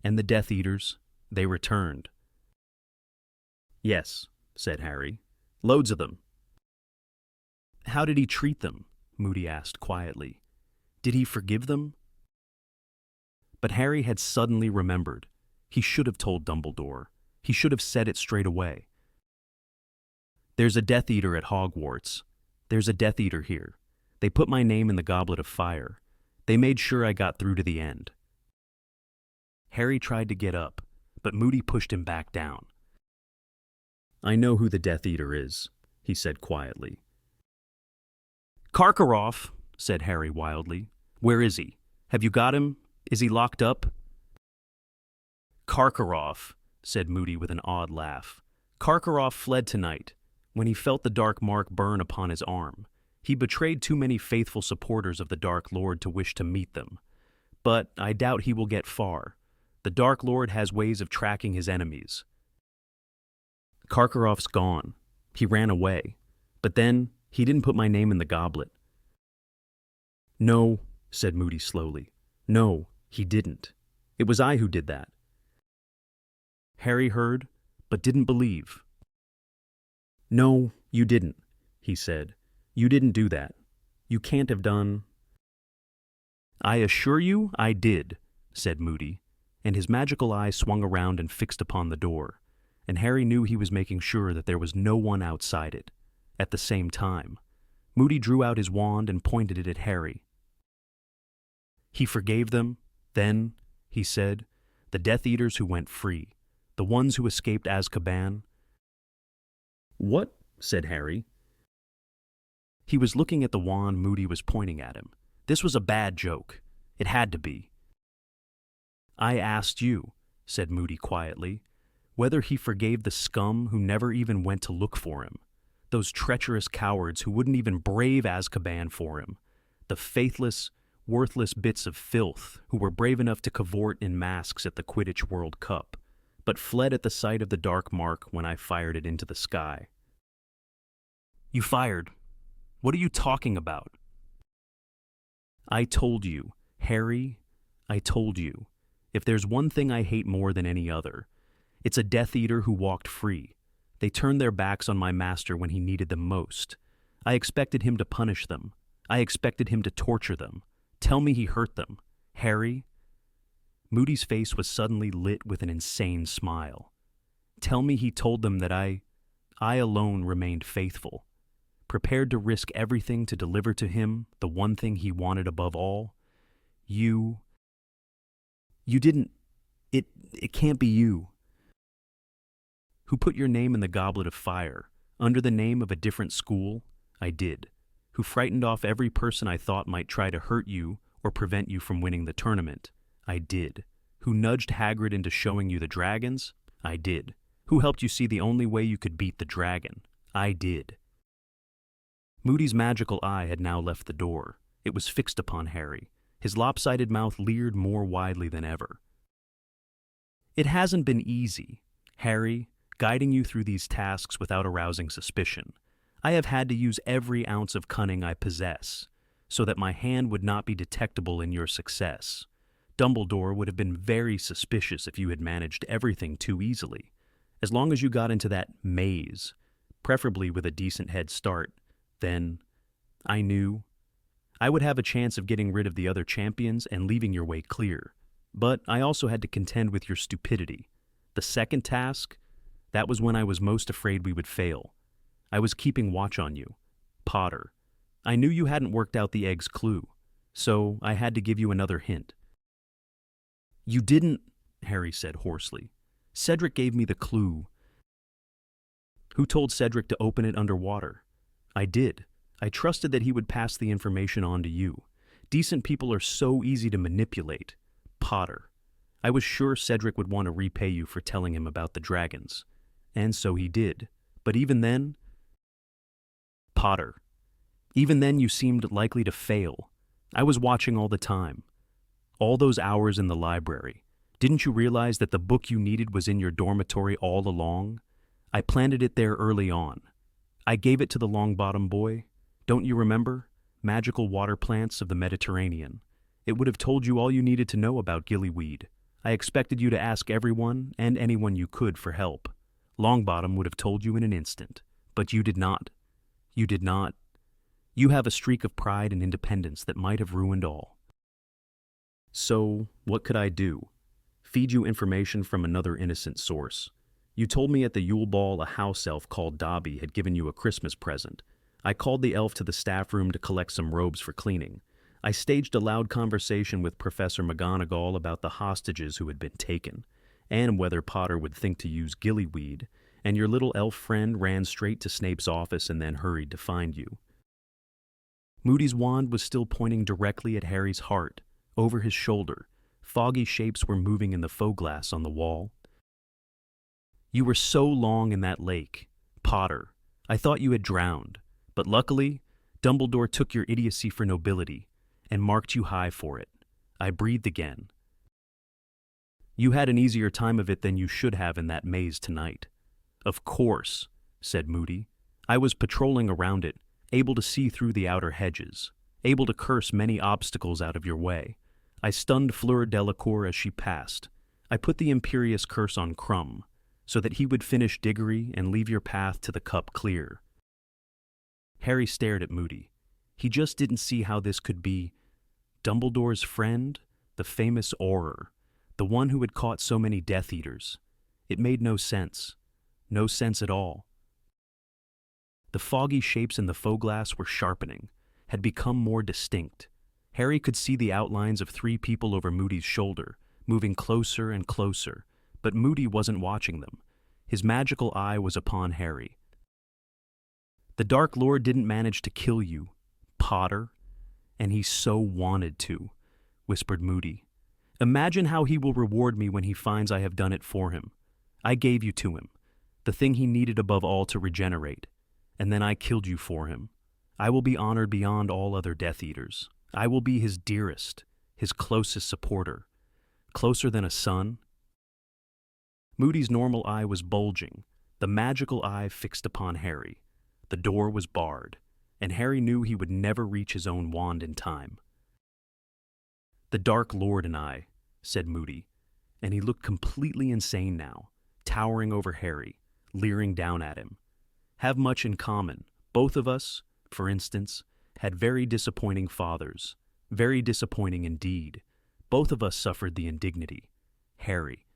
"And the Death Eaters, they returned." "Yes," said Harry. "Loads of them." "How did he treat them?" Moody asked quietly. "Did he forgive them?" But Harry had suddenly remembered. He should have told Dumbledore. He should have said it straight away. "There's a Death Eater at Hogwarts. There's a Death Eater here. They put my name in the Goblet of Fire. They made sure I got through to the end." Harry tried to get up, but Moody pushed him back down. "I know who the Death Eater is," he said quietly. "Karkaroff," said Harry wildly. "Where is he? Have you got him? Is he locked up?" "Karkaroff," said Moody with an odd laugh. "Karkaroff fled tonight, when he felt the dark mark burn upon his arm. He betrayed too many faithful supporters of the Dark Lord to wish to meet them. But I doubt he will get far. The Dark Lord has ways of tracking his enemies. Karkaroff's gone. He ran away. But then, he didn't put my name in the goblet." "No," said Moody slowly. "No, he didn't. It was I who did that." Harry heard, but didn't believe. "No, you didn't," he said. "You didn't do that. You can't have done—" "I assure you I did," said Moody, and his magical eye swung around and fixed upon the door, and Harry knew he was making sure that there was no one outside it. At the same time, Moody drew out his wand and pointed it at Harry. "He forgave them, then," he said, "the Death Eaters who went free, the ones who escaped Azkaban." "What?" said Harry. He was looking at the wand Moody was pointing at him. This was a bad joke. It had to be. "I asked you," said Moody quietly, "whether he forgave the scum who never even went to look for him, those treacherous cowards who wouldn't even brave Azkaban for him, the faithless, worthless bits of filth who were brave enough to cavort in masks at the Quidditch World Cup, but fled at the sight of the dark mark when I fired it into the sky." "You fired? What are you talking about?" "I told you, Harry, I told you. If there's one thing I hate more than any other, it's a Death Eater who walked free. They turned their backs on my master when he needed them most. I expected him to punish them. I expected him to torture them. Tell me he hurt them. Harry?" Moody's face was suddenly lit with an insane smile. "Tell me he told them that I alone remained faithful, prepared to risk everything to deliver to him the one thing he wanted above all. You didn't, it can't be you. Who put your name in the Goblet of Fire, under the name of a different school? I did. Who frightened off every person I thought might try to hurt you or prevent you from winning the tournament? I did. Who nudged Hagrid into showing you the dragons? I did. Who helped you see the only way you could beat the dragon? I did." Moody's magical eye had now left the door. It was fixed upon Harry. His lopsided mouth leered more widely than ever. "It hasn't been easy, Harry, guiding you through these tasks without arousing suspicion. I have had to use every ounce of cunning I possess, so that my hand would not be detectable in your success. Dumbledore would have been very suspicious if you had managed everything too easily. As long as you got into that maze, preferably with a decent head start, then I knew I would have a chance of getting rid of the other champions and leaving your way clear. But I also had to contend with your stupidity. The second task, that was when I was most afraid we would fail. I was keeping watch on you, Potter. I knew you hadn't worked out the egg's clue, so I had to give you another hint." "You didn't," Harry said hoarsely. "Cedric gave me the clue." "Who told Cedric to open it underwater?" "I did. I trusted that he would pass the information on to you. Decent people are so easy to manipulate. Potter. I was sure Cedric would want to repay you for telling him about the dragons. And so he did. But even then..." "Potter. Even then you seemed likely to fail. I was watching all the time. All those hours in the library. Didn't you realize that the book you needed was in your dormitory all along? I planted it there early on. I gave it to the Longbottom boy. Don't you remember? Magical water plants of the Mediterranean. It would have told you all you needed to know about gillyweed. I expected you to ask everyone and anyone you could for help. Longbottom would have told you in an instant. But you did not. You did not. You have a streak of pride and independence that might have ruined all. So, what could I do? Feed you information from another innocent source. You told me at the Yule Ball a house elf called Dobby had given you a Christmas present. I called the elf to the staff room to collect some robes for cleaning. I staged a loud conversation with Professor McGonagall about the hostages who had been taken, and whether Potter would think to use gillyweed, and your little elf friend ran straight to Snape's office and then hurried to find you." Moody's wand was still pointing directly at Harry's heart. Over his shoulder, foggy shapes were moving in the faux glass on the wall. "You were so long in that lake, Potter. I thought you had drowned. But luckily, Dumbledore took your idiocy for nobility and marked you high for it. I breathed again. You had an easier time of it than you should have in that maze tonight." "Of course," said Moody. "I was patrolling around it, able to see through the outer hedges, able to curse many obstacles out of your way. I stunned Fleur Delacour as she passed. I put the imperious curse on Crumb, so that he would finish Diggory and leave your path to the cup clear." Harry stared at Moody. He just didn't see how this could be Dumbledore's friend the famous Auror, the one who had caught so many Death Eaters. It made no sense. No sense at all. The foggy shapes in the faux glass were sharpening, had become more distinct. Harry could see the outlines of 3 people over Moody's shoulder, moving closer and closer, but Moody wasn't watching them. His magical eye was upon Harry. "The Dark Lord didn't manage to kill you, Potter, and he so wanted to," whispered Moody. "Imagine how he will reward me when he finds I have done it for him. I gave you to him, the thing he needed above all to regenerate, and then I killed you for him. I will be honored beyond all other Death Eaters. I will be his dearest, his closest supporter, closer than a son." Moody's normal eye was bulging, the magical eye fixed upon Harry. The door was barred, and Harry knew he would never reach his own wand in time. "The Dark Lord and I," said Moody, and he looked completely insane now, towering over Harry, leering down at him. "Have much in common. Both of us, for instance, had very disappointing fathers, very disappointing indeed. Both of us suffered the indignity, Harry,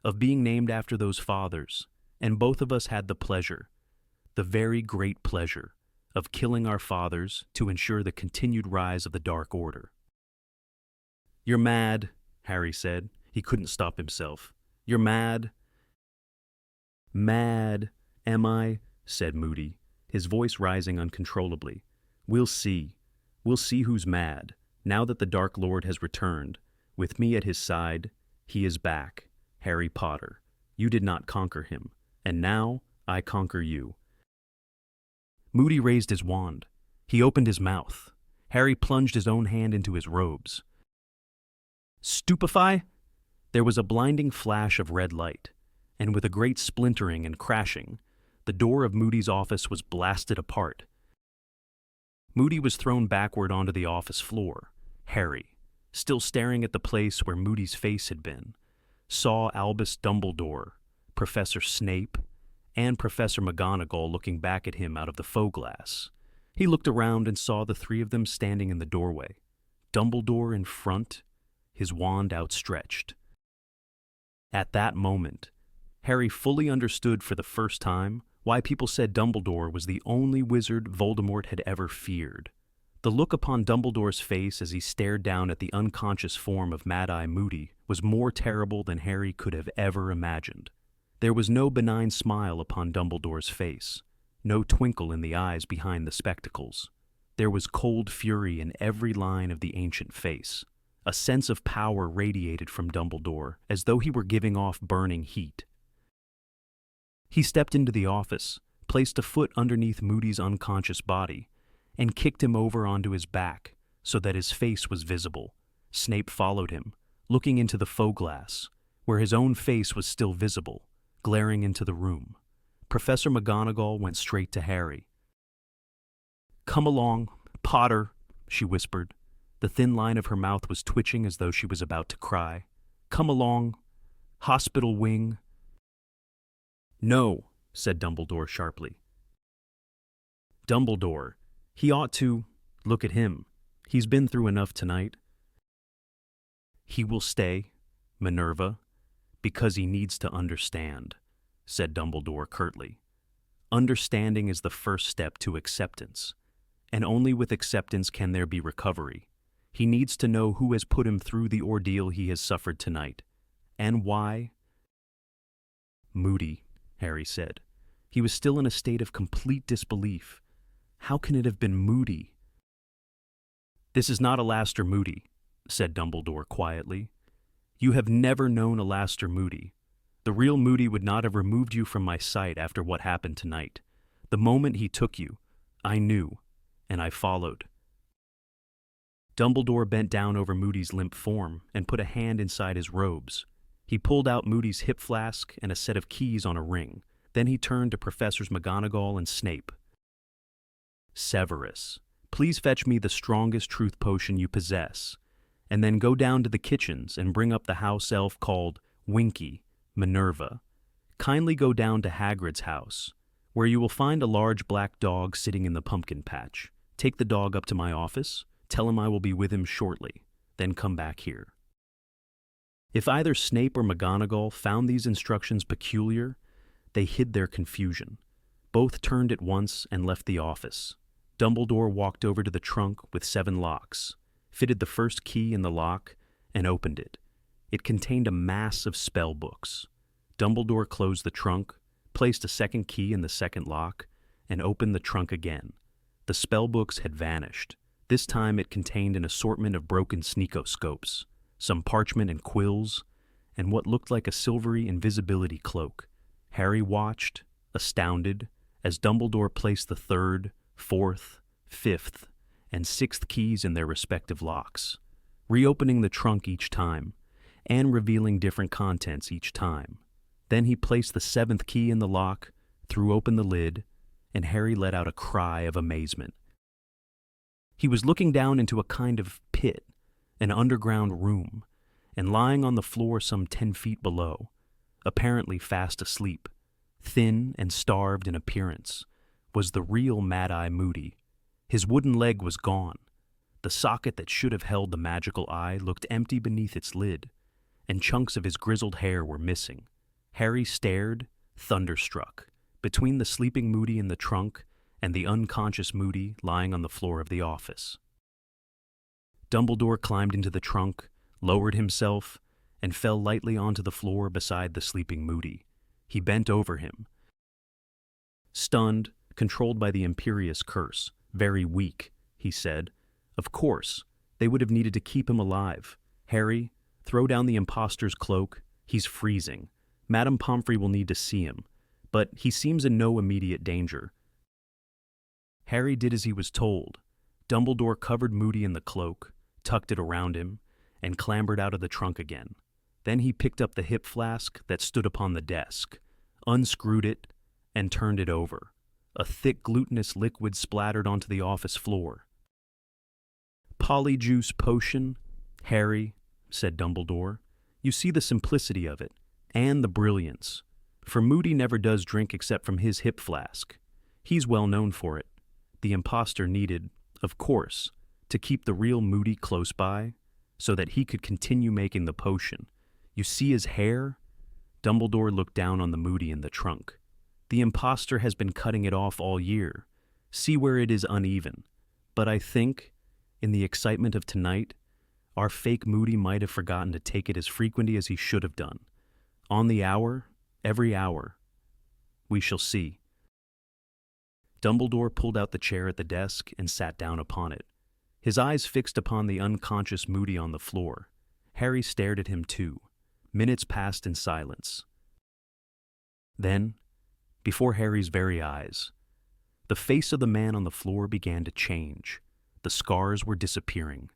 of being named after those fathers, and both of us had the pleasure, the very great pleasure, of killing our fathers to ensure the continued rise of the Dark Order." "You're mad," Harry said. He couldn't stop himself. "You're mad." "Mad, am I?" said Moody, his voice rising uncontrollably. "We'll see. We'll see who's mad. Now that the Dark Lord has returned, with me at his side, he is back. Harry Potter, you did not conquer him, and now I conquer you." Moody raised his wand. He opened his mouth. Harry plunged his own hand into his robes. "Stupefy?" There was a blinding flash of red light, and with a great splintering and crashing, the door of Moody's office was blasted apart. Moody was thrown backward onto the office floor. Harry, still staring at the place where Moody's face had been, saw Albus Dumbledore, Professor Snape, and Professor McGonagall looking back at him out of the faux glass. He looked around and saw the 3 of them standing in the doorway, Dumbledore in front, his wand outstretched. At that moment, Harry fully understood for the first time why people said Dumbledore was the only wizard Voldemort had ever feared. The look upon Dumbledore's face as he stared down at the unconscious form of Mad-Eye Moody was more terrible than Harry could have ever imagined. There was no benign smile upon Dumbledore's face, no twinkle in the eyes behind the spectacles. There was cold fury in every line of the ancient face. A sense of power radiated from Dumbledore, as though he were giving off burning heat. He stepped into the office, placed a foot underneath Moody's unconscious body, and kicked him over onto his back so that his face was visible. Snape followed him, looking into the faux glass, where his own face was still visible, glaring into the room. Professor McGonagall went straight to Harry. "Come along, Potter," she whispered. The thin line of her mouth was twitching as though she was about to cry. "Come along, hospital wing." "No," said Dumbledore sharply. "Dumbledore, he ought to. Look at him. He's been through enough tonight." "He will stay, Minerva, because he needs to understand," said Dumbledore curtly. "Understanding is the first step to acceptance, and only with acceptance can there be recovery. He needs to know who has put him through the ordeal he has suffered tonight, and why." "Moody," Harry said. He was still in a state of complete disbelief. How can it have been Moody? "This is not Alastor Moody," said Dumbledore quietly. "You have never known Alastor Moody. The real Moody would not have removed you from my sight after what happened tonight. The moment he took you, I knew, and I followed." Dumbledore bent down over Moody's limp form and put a hand inside his robes. He pulled out Moody's hip flask and a set of keys on a ring. Then he turned to Professors McGonagall and Snape. "Severus, please fetch me the strongest truth potion you possess, and then go down to the kitchens and bring up the house elf called Winky, Minerva. Kindly go down to Hagrid's house, where you will find a large black dog sitting in the pumpkin patch. Take the dog up to my office, tell him I will be with him shortly, then come back here." If either Snape or McGonagall found these instructions peculiar, they hid their confusion. Both turned at once and left the office. Dumbledore walked over to the trunk with 7 locks, fitted the first key in the lock, and opened it. It contained a mass of spell books. Dumbledore closed the trunk, placed a second key in the second lock, and opened the trunk again. The spell books had vanished. This time it contained an assortment of broken sneakoscopes, some parchment and quills, and what looked like a silvery invisibility cloak. Harry watched, astounded, as Dumbledore placed the 3rd, 4th, 5th, and 6th keys in their respective locks, reopening the trunk each time, and revealing different contents each time. Then he placed the 7th key in the lock, threw open the lid, and Harry let out a cry of amazement. He was looking down into a kind of pit, an underground room, and lying on the floor some 10 feet below, apparently fast asleep, thin and starved in appearance, was the real Mad-Eye Moody. His wooden leg was gone. The socket that should have held the magical eye looked empty beneath its lid, and chunks of his grizzled hair were missing. Harry stared, thunderstruck, between the sleeping Moody in the trunk and the unconscious Moody lying on the floor of the office. Dumbledore climbed into the trunk, lowered himself, and fell lightly onto the floor beside the sleeping Moody. He bent over him. Stunned, controlled by the imperious curse, very weak, he said, "Of course, they would have needed to keep him alive. Harry, throw down the impostor's cloak. He's freezing. Madame Pomfrey will need to see him, but he seems in no immediate danger." Harry did as he was told. Dumbledore covered Moody in the cloak, tucked it around him, and clambered out of the trunk again. Then he picked up the hip flask that stood upon the desk, unscrewed it, and turned it over. A thick glutinous liquid splattered onto the office floor. "Polyjuice potion, Harry," said Dumbledore. "You see the simplicity of it, and the brilliance. For Moody never does drink except from his hip flask. He's well known for it. The impostor needed, of course, to keep the real Moody close by, so that he could continue making the potion. You see his hair?" Dumbledore looked down on the Moody in the trunk. "The impostor has been cutting it off all year. See where it is uneven. But I think, in the excitement of tonight, our fake Moody might have forgotten to take it as frequently as he should have done. On the hour, every hour. We shall see." Dumbledore pulled out the chair at the desk and sat down upon it, his eyes fixed upon the unconscious Moody on the floor. Harry stared at him too. Minutes passed in silence. Then, before Harry's very eyes, the face of the man on the floor began to change. The scars were disappearing.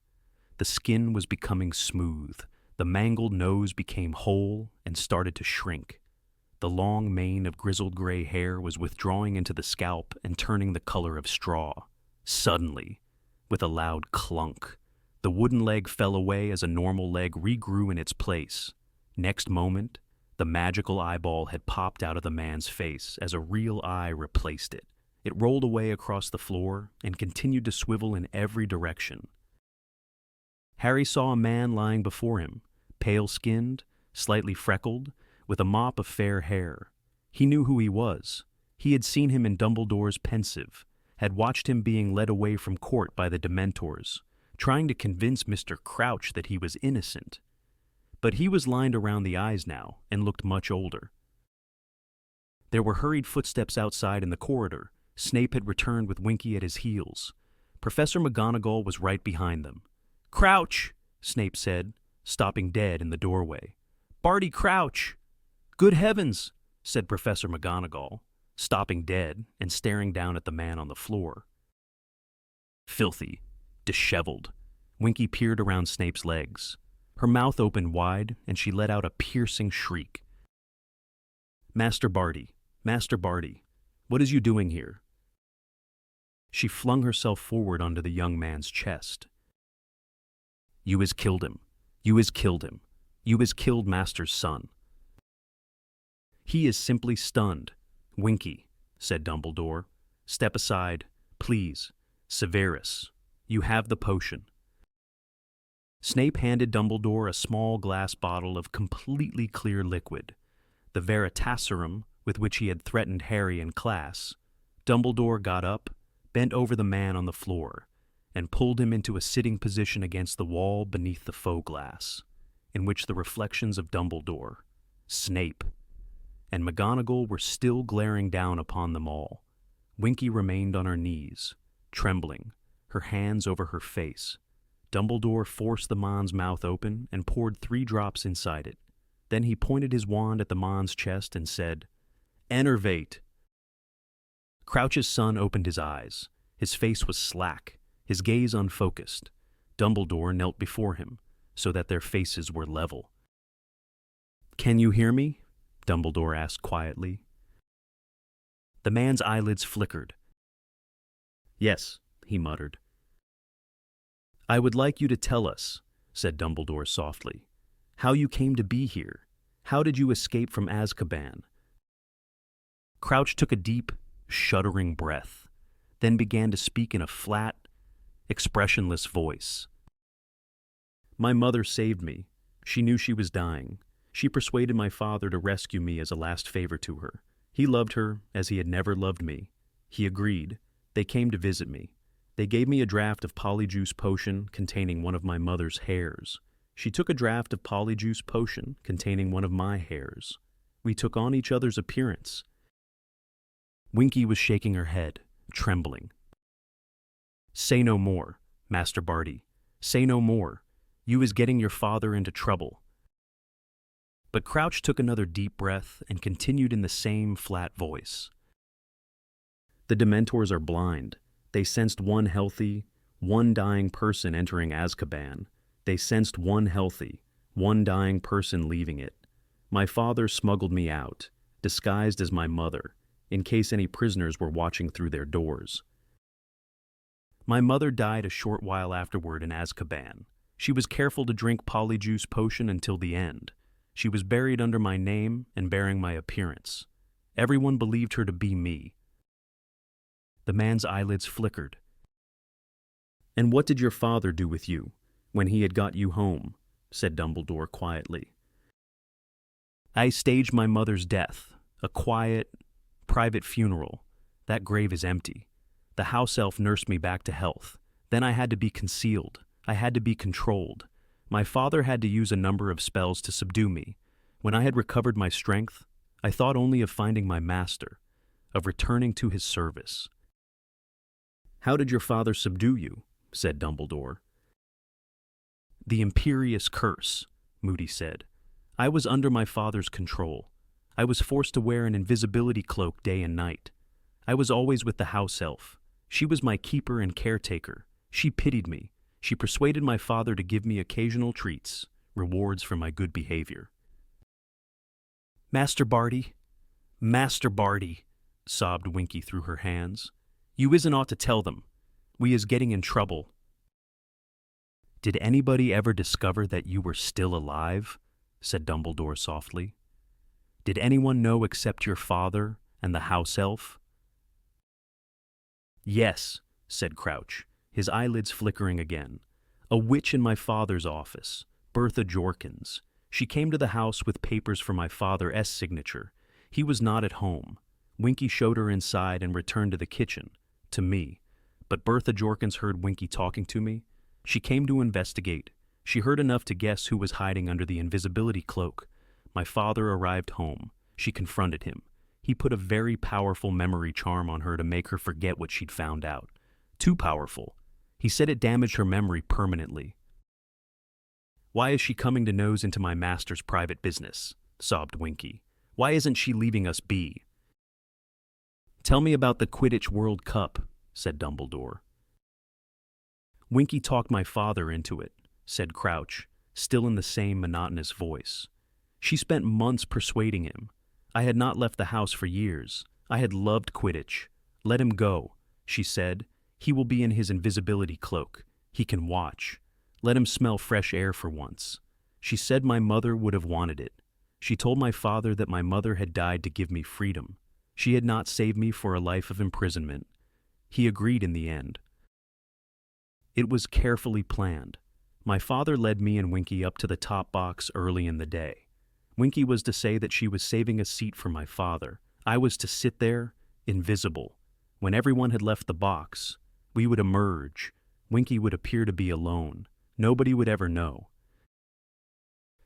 The skin was becoming smooth. The mangled nose became whole and started to shrink. The long mane of grizzled gray hair was withdrawing into the scalp and turning the color of straw. Suddenly, with a loud clunk, the wooden leg fell away as a normal leg regrew in its place. Next moment, the magical eyeball had popped out of the man's face as a real eye replaced it. It rolled away across the floor and continued to swivel in every direction. Harry saw a man lying before him, pale-skinned, slightly freckled, with a mop of fair hair. He knew who he was. He had seen him in Dumbledore's Pensive, had watched him being led away from court by the Dementors, trying to convince Mr. Crouch that he was innocent. But he was lined around the eyes now and looked much older. There were hurried footsteps outside in the corridor. Snape had returned with Winky at his heels. Professor McGonagall was right behind them. "Crouch!" Snape said, stopping dead in the doorway. "Barty Crouch!" "Good heavens!" said Professor McGonagall, stopping dead and staring down at the man on the floor. Filthy, disheveled, Winky peered around Snape's legs. Her mouth opened wide, and she let out a piercing shriek. Master Barty, what is you doing here?" She flung herself forward onto the young man's chest. "You has killed him. You has killed him. You has killed Master's son." "He is simply stunned. Winky," said Dumbledore. "Step aside, please. Severus, you have the potion." Snape handed Dumbledore a small glass bottle of completely clear liquid, the Veritaserum with which he had threatened Harry in class. Dumbledore got up, bent over the man on the floor, and pulled him into a sitting position against the wall beneath the faux glass, in which the reflections of Dumbledore, Snape, and McGonagall were still glaring down upon them all. Winky remained on her knees, trembling, her hands over her face. Dumbledore forced the Mon's mouth open and poured 3 drops inside it. Then he pointed his wand at the Mon's chest and said, "Enervate." Crouch's son opened his eyes. His face was slack, his gaze unfocused. Dumbledore knelt before him, so that their faces were level. "Can you hear me?" Dumbledore asked quietly. The man's eyelids flickered. "Yes," he muttered. "I would like you to tell us," said Dumbledore softly, "how you came to be here. How did you escape from Azkaban?" Crouch took a deep, shuddering breath, then began to speak in a flat, expressionless voice. "My mother saved me. She knew she was dying. She persuaded my father to rescue me as a last favor to her. He loved her as he had never loved me. He agreed. They came to visit me. They gave me a draft of Polyjuice Potion containing one of my mother's hairs. She took a draft of Polyjuice Potion containing one of my hairs. We took on each other's appearance." Winky was shaking her head, trembling. "Say no more, Master Barty. Say no more. You is getting your father into trouble." But Crouch took another deep breath and continued in the same flat voice. "The Dementors are blind. They sensed one healthy, one dying person entering Azkaban. They sensed one healthy, one dying person leaving it. My father smuggled me out, disguised as my mother, in case any prisoners were watching through their doors. My mother died a short while afterward in Azkaban. She was careful to drink Polyjuice Potion until the end. She was buried under my name and bearing my appearance. Everyone believed her to be me." The man's eyelids flickered. "And what did your father do with you when he had got you home?" said Dumbledore quietly. "I staged my mother's death, a quiet, private funeral. That grave is empty. The house elf nursed me back to health. Then I had to be concealed. I had to be controlled. My father had to use a number of spells to subdue me. When I had recovered my strength, I thought only of finding my master, of returning to his service." "How did your father subdue you?" said Dumbledore. "The imperious curse," Moody said. "I was under my father's control. I was forced to wear an invisibility cloak day and night. I was always with the house elf. She was my keeper and caretaker. She pitied me. She persuaded my father to give me occasional treats, rewards for my good behavior." "Master Barty, Master Barty," sobbed Winky through her hands. "You isn't ought to tell them. We is getting in trouble." "Did anybody ever discover that you were still alive?" said Dumbledore softly. "Did anyone know except your father and the house elf?" "Yes," said Crouch, his eyelids flickering again. "A witch in my father's office, Bertha Jorkins. She came to the house with papers for my father's signature. He was not at home. Winky showed her inside and returned to the kitchen, to me. But Bertha Jorkins heard Winky talking to me. She came to investigate. She heard enough to guess who was hiding under the invisibility cloak. My father arrived home. She confronted him. He put a very powerful memory charm on her to make her forget what she'd found out. Too powerful. He said it damaged her memory permanently." "Why is she coming to nose into my master's private business?" sobbed Winky. "Why isn't she leaving us be?" "Tell me about the Quidditch World Cup," said Dumbledore. "Winky talked my father into it," said Crouch, still in the same monotonous voice. "She spent months persuading him. I had not left the house for years. I had loved Quidditch. Let him go, she said. He will be in his invisibility cloak. He can watch. Let him smell fresh air for once. She said my mother would have wanted it. She told my father that my mother had died to give me freedom. She had not saved me for a life of imprisonment. He agreed in the end. It was carefully planned. My father led me and Winky up to the top box early in the day. Winky was to say that she was saving a seat for my father. I was to sit there, invisible. When everyone had left the box, we would emerge. Winky would appear to be alone. Nobody would ever know.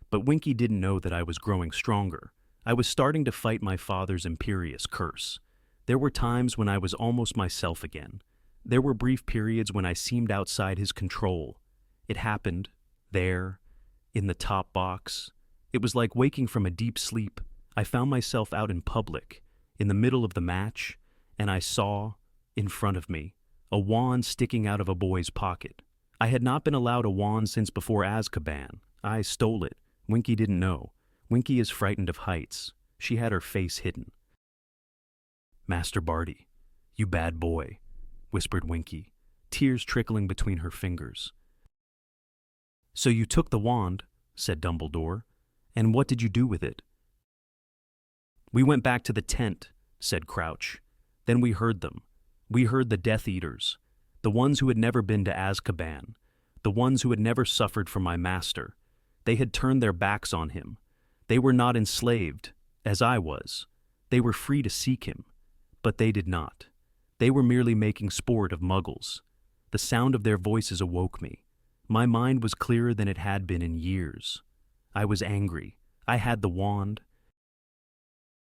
But Winky didn't know that I was growing stronger. I was starting to fight my father's imperious curse. There were times when I was almost myself again. There were brief periods when I seemed outside his control. It happened, there, in the top box. It was like waking from a deep sleep. I found myself out in public, in the middle of the match, and I saw, in front of me, a wand sticking out of a boy's pocket. I had not been allowed a wand since before Azkaban. I stole it. Winky didn't know. Winky is frightened of heights. She had her face hidden. "Master Barty, you bad boy," whispered Winky, tears trickling between her fingers. "So you took the wand," said Dumbledore, "and what did you do with it?" "We went back to the tent," said Crouch. "Then we heard them. We heard the Death Eaters, the ones who had never been to Azkaban, the ones who had never suffered from my master. They had turned their backs on him. They were not enslaved, as I was. They were free to seek him, but they did not. They were merely making sport of Muggles. The sound of their voices awoke me. My mind was clearer than it had been in years. I was angry. I had the wand.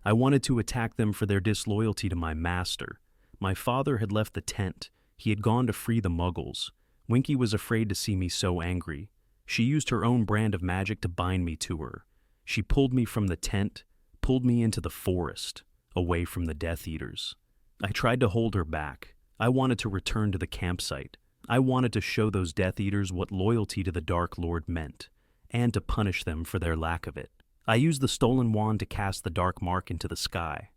I wanted to attack them for their disloyalty to my master. My father had left the tent. He had gone to free the Muggles. Winky was afraid to see me so angry. She used her own brand of magic to bind me to her. She pulled me from the tent, pulled me into the forest, away from the Death Eaters. I tried to hold her back. I wanted to return to the campsite. I wanted to show those Death Eaters what loyalty to the Dark Lord meant, and to punish them for their lack of it. I used the stolen wand to cast the dark mark into the sky.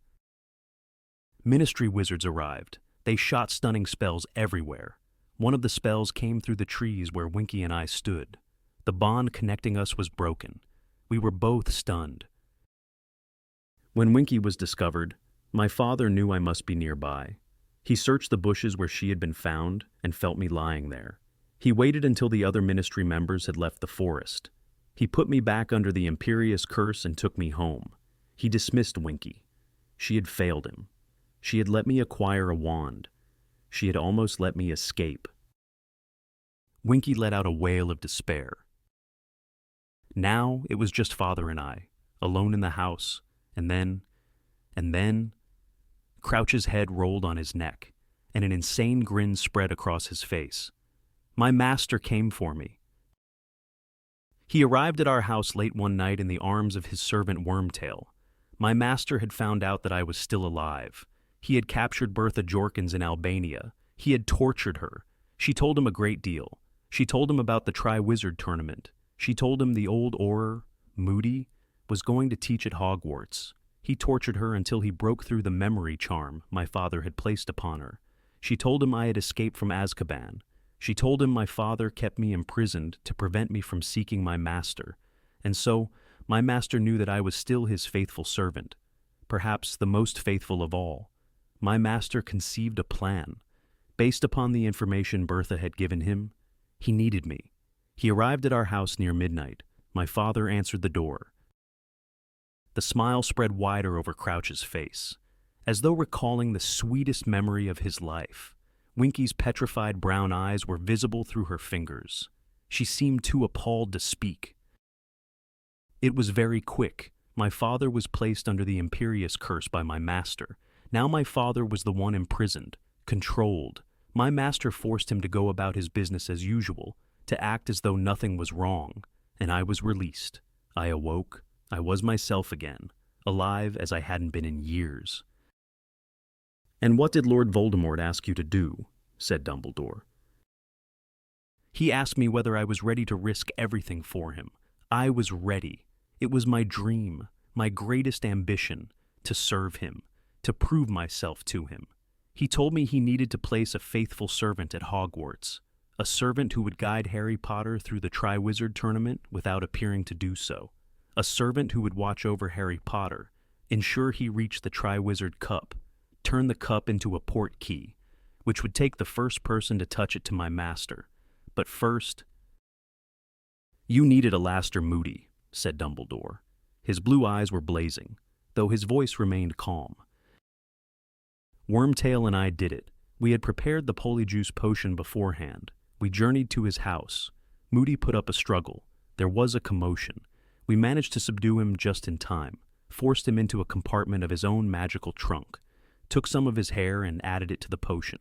Ministry wizards arrived. They shot stunning spells everywhere. One of the spells came through the trees where Winky and I stood. The bond connecting us was broken. We were both stunned. When Winky was discovered, my father knew I must be nearby. He searched the bushes where she had been found and felt me lying there. He waited until the other ministry members had left the forest. He put me back under the imperious curse and took me home. He dismissed Winky. She had failed him. She had let me acquire a wand. She had almost let me escape. Winky let out a wail of despair. Now it was just Father and I, alone in the house, and then... Crouch's head rolled on his neck, and an insane grin spread across his face. My master came for me. He arrived at our house late one night in the arms of his servant Wormtail. My master had found out that I was still alive. He had captured Bertha Jorkins in Albania. He had tortured her. She told him a great deal. She told him about the Triwizard Tournament. She told him the old Auror, Moody, was going to teach at Hogwarts. He tortured her until he broke through the memory charm my father had placed upon her. She told him I had escaped from Azkaban. She told him my father kept me imprisoned to prevent me from seeking my master. And so, my master knew that I was still his faithful servant, perhaps the most faithful of all. My master conceived a plan. Based upon the information Bertha had given him, he needed me. He arrived at our house near midnight. My father answered the door. The smile spread wider over Crouch's face, as though recalling the sweetest memory of his life. Winky's petrified brown eyes were visible through her fingers. She seemed too appalled to speak. It was very quick. My father was placed under the imperious curse by my master. Now my father was the one imprisoned, controlled. My master forced him to go about his business as usual, to act as though nothing was wrong, and I was released. I awoke. I was myself again, alive as I hadn't been in years. "And what did Lord Voldemort ask you to do?" said Dumbledore. "He asked me whether I was ready to risk everything for him. I was ready. It was my dream, my greatest ambition, to serve him, to prove myself to him. He told me he needed to place a faithful servant at Hogwarts, a servant who would guide Harry Potter through the Triwizard Tournament without appearing to do so, a servant who would watch over Harry Potter, ensure he reached the Triwizard Cup, turn the cup into a port key, which would take the first person to touch it to my master. But first, "You needed Alastair Moody," said Dumbledore. His blue eyes were blazing, though his voice remained calm. "Wormtail and I did it. We had prepared the polyjuice potion beforehand. We journeyed to his house. Moody put up a struggle. There was a commotion. We managed to subdue him just in time, forced him into a compartment of his own magical trunk, took some of his hair and added it to the potion.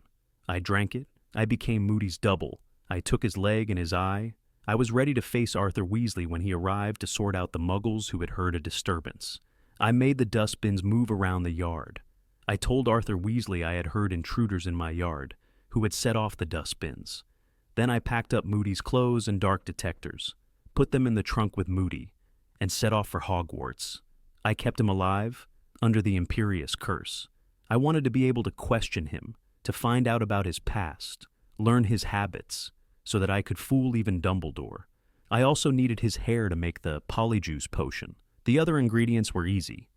I drank it. I became Moody's double. I took his leg and his eye. I was ready to face Arthur Weasley when he arrived to sort out the muggles who had heard a disturbance. I made the dustbins move around the yard. I told Arthur Weasley I had heard intruders in my yard, who had set off the dustbins. Then I packed up Moody's clothes and dark detectors, put them in the trunk with Moody, and set off for Hogwarts. I kept him alive, under the Imperious Curse. I wanted to be able to question him, to find out about his past, learn his habits, so that I could fool even Dumbledore. I also needed his hair to make the polyjuice potion. The other ingredients were easy.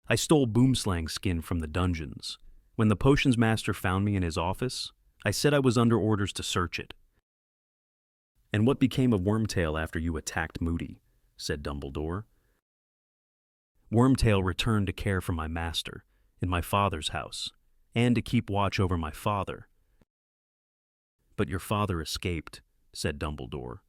I stole Boomslang's skin from the dungeons. When the potions master found me in his office, I said I was under orders to search it. "And what became of Wormtail after you attacked Moody?" said Dumbledore. "Wormtail returned to care for my master, in my father's house, and to keep watch over my father." "But your father escaped," said Dumbledore.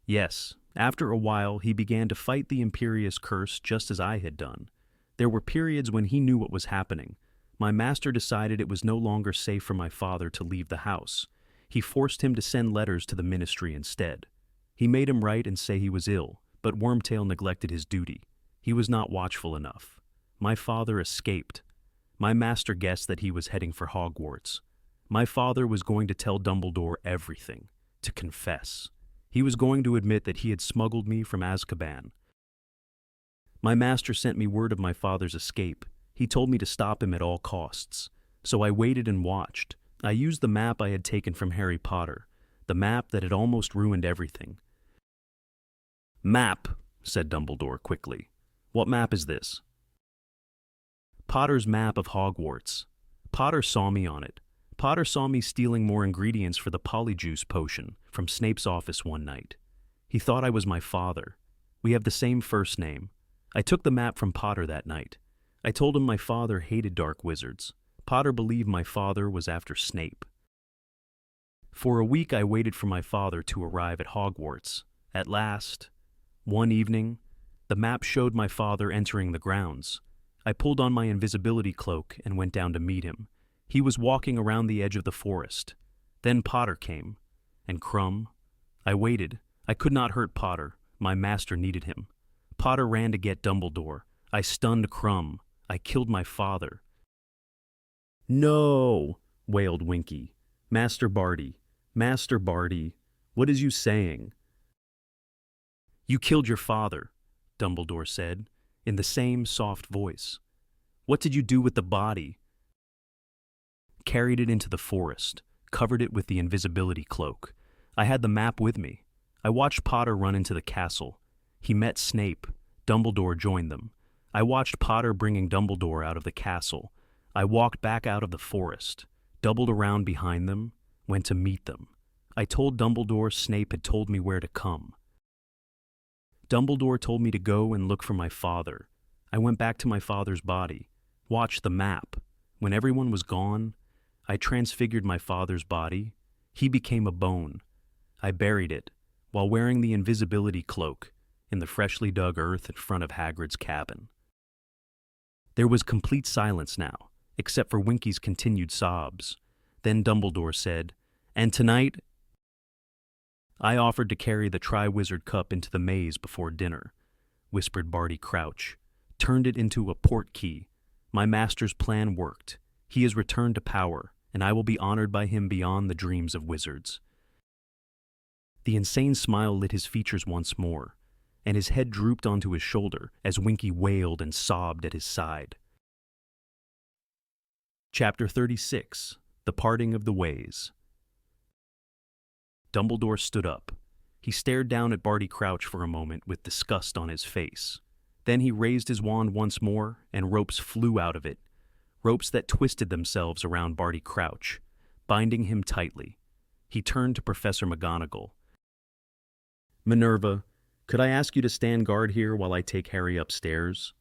"Yes, after a while he began to fight the Imperious Curse just as I had done. There were periods when he knew what was happening. My master decided it was no longer safe for my father to leave the house. He forced him to send letters to the ministry instead. He made him write and say he was ill, but Wormtail neglected his duty. He was not watchful enough. My father escaped. My master guessed that he was heading for Hogwarts. My father was going to tell Dumbledore everything, to confess. He was going to admit that he had smuggled me from Azkaban. My master sent me word of my father's escape. He told me to stop him at all costs. So I waited and watched. I used the map I had taken from Harry Potter, the map that had almost ruined everything. "Map," said Dumbledore quickly. "What map is this?" "Potter's map of Hogwarts. Potter saw me on it. Potter saw me stealing more ingredients for the polyjuice potion from Snape's office one night. He thought I was my father. We have the same first name. I took the map from Potter that night. I told him my father hated dark wizards. Potter believed my father was after Snape. For a week I waited for my father to arrive at Hogwarts. At last, one evening, the map showed my father entering the grounds. I pulled on my invisibility cloak and went down to meet him. He was walking around the edge of the forest. Then Potter came. And Crumb. I waited. I could not hurt Potter. My master needed him. Potter ran to get Dumbledore. I stunned Crumb. I killed my father." "No!" wailed Winky. Master Barty, what is you saying?" "You killed your father," Dumbledore said, in the same soft voice. "What did you do with the body?" "Carried it into the forest, covered it with the invisibility cloak. I had the map with me. I watched Potter run into the castle. He met Snape. Dumbledore joined them. I watched Potter bringing Dumbledore out of the castle. I walked back out of the forest, doubled around behind them, went to meet them. I told Dumbledore Snape had told me where to come. Dumbledore told me to go and look for my father. I went back to my father's body, watched the map. When everyone was gone, I transfigured my father's body. He became a bone. I buried it, while wearing the invisibility cloak, in the freshly dug earth in front of Hagrid's cabin. There was complete silence now, except for Winky's continued sobs. Then Dumbledore said, "And tonight, I offered to carry the Triwizard Cup into the maze before dinner," whispered Barty Crouch. "Turned it into a portkey. My master's plan worked. He has returned to power, and I will be honored by him beyond the dreams of wizards." The insane smile lit his features once more, and his head drooped onto his shoulder as Winky wailed and sobbed at his side. Chapter 36. The Parting of the Ways. Dumbledore stood up. He stared down at Barty Crouch for a moment with disgust on his face. Then he raised his wand once more, and ropes flew out of it. Ropes that twisted themselves around Barty Crouch, binding him tightly. He turned to Professor McGonagall. Minerva, could I ask you to stand guard here while I take Harry upstairs?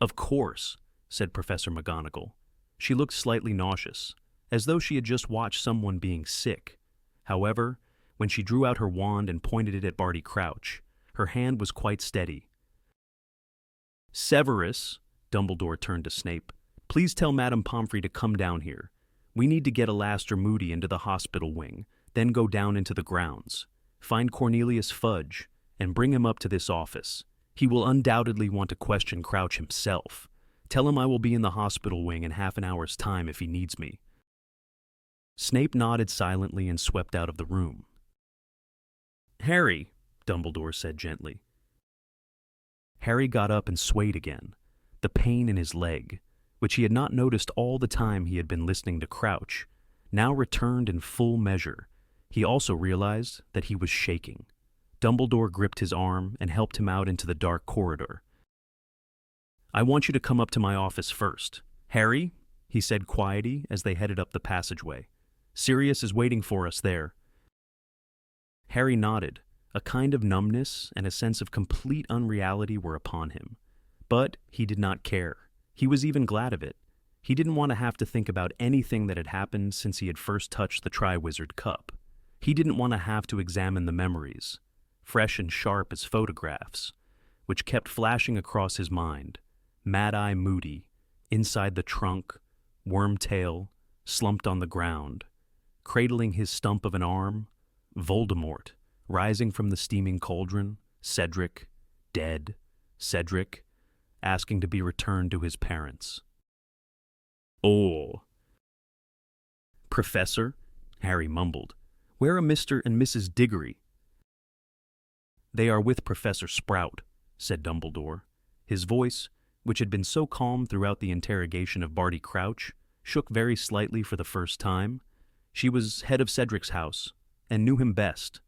Of course, said Professor McGonagall. She looked slightly nauseous, as though she had just watched someone being sick. However, when she drew out her wand and pointed it at Barty Crouch, her hand was quite steady. Severus, Dumbledore turned to Snape, please tell Madame Pomfrey to come down here. We need to get Alastor Moody into the hospital wing, then go down into the grounds. Find Cornelius Fudge, and bring him up to this office. He will undoubtedly want to question Crouch himself. Tell him I will be in the hospital wing in half an hour's time if he needs me. Snape nodded silently and swept out of the room. Harry, Dumbledore said gently. Harry got up and swayed again. The pain in his leg, which he had not noticed all the time he had been listening to Crouch, now returned in full measure. He also realized that he was shaking. Dumbledore gripped his arm and helped him out into the dark corridor. I want you to come up to my office first. Harry, he said quietly as they headed up the passageway. Sirius is waiting for us there. Harry nodded. A kind of numbness and a sense of complete unreality were upon him. But he did not care. He was even glad of it. He didn't want to have to think about anything that had happened since he had first touched the Triwizard Cup. He didn't want to have to examine the memories, fresh and sharp as photographs, which kept flashing across his mind. Mad-Eye Moody, inside the trunk, Wormtail, slumped on the ground, cradling his stump of an arm, Voldemort, rising from the steaming cauldron, Cedric, dead, Cedric, asking to be returned to his parents. Oh. Professor, Harry mumbled, where are Mr. and Mrs. Diggory? They are with Professor Sprout, said Dumbledore. His voice, which had been so calm throughout the interrogation of Barty Crouch, shook very slightly for the first time. She was head of Cedric's house, and knew him best.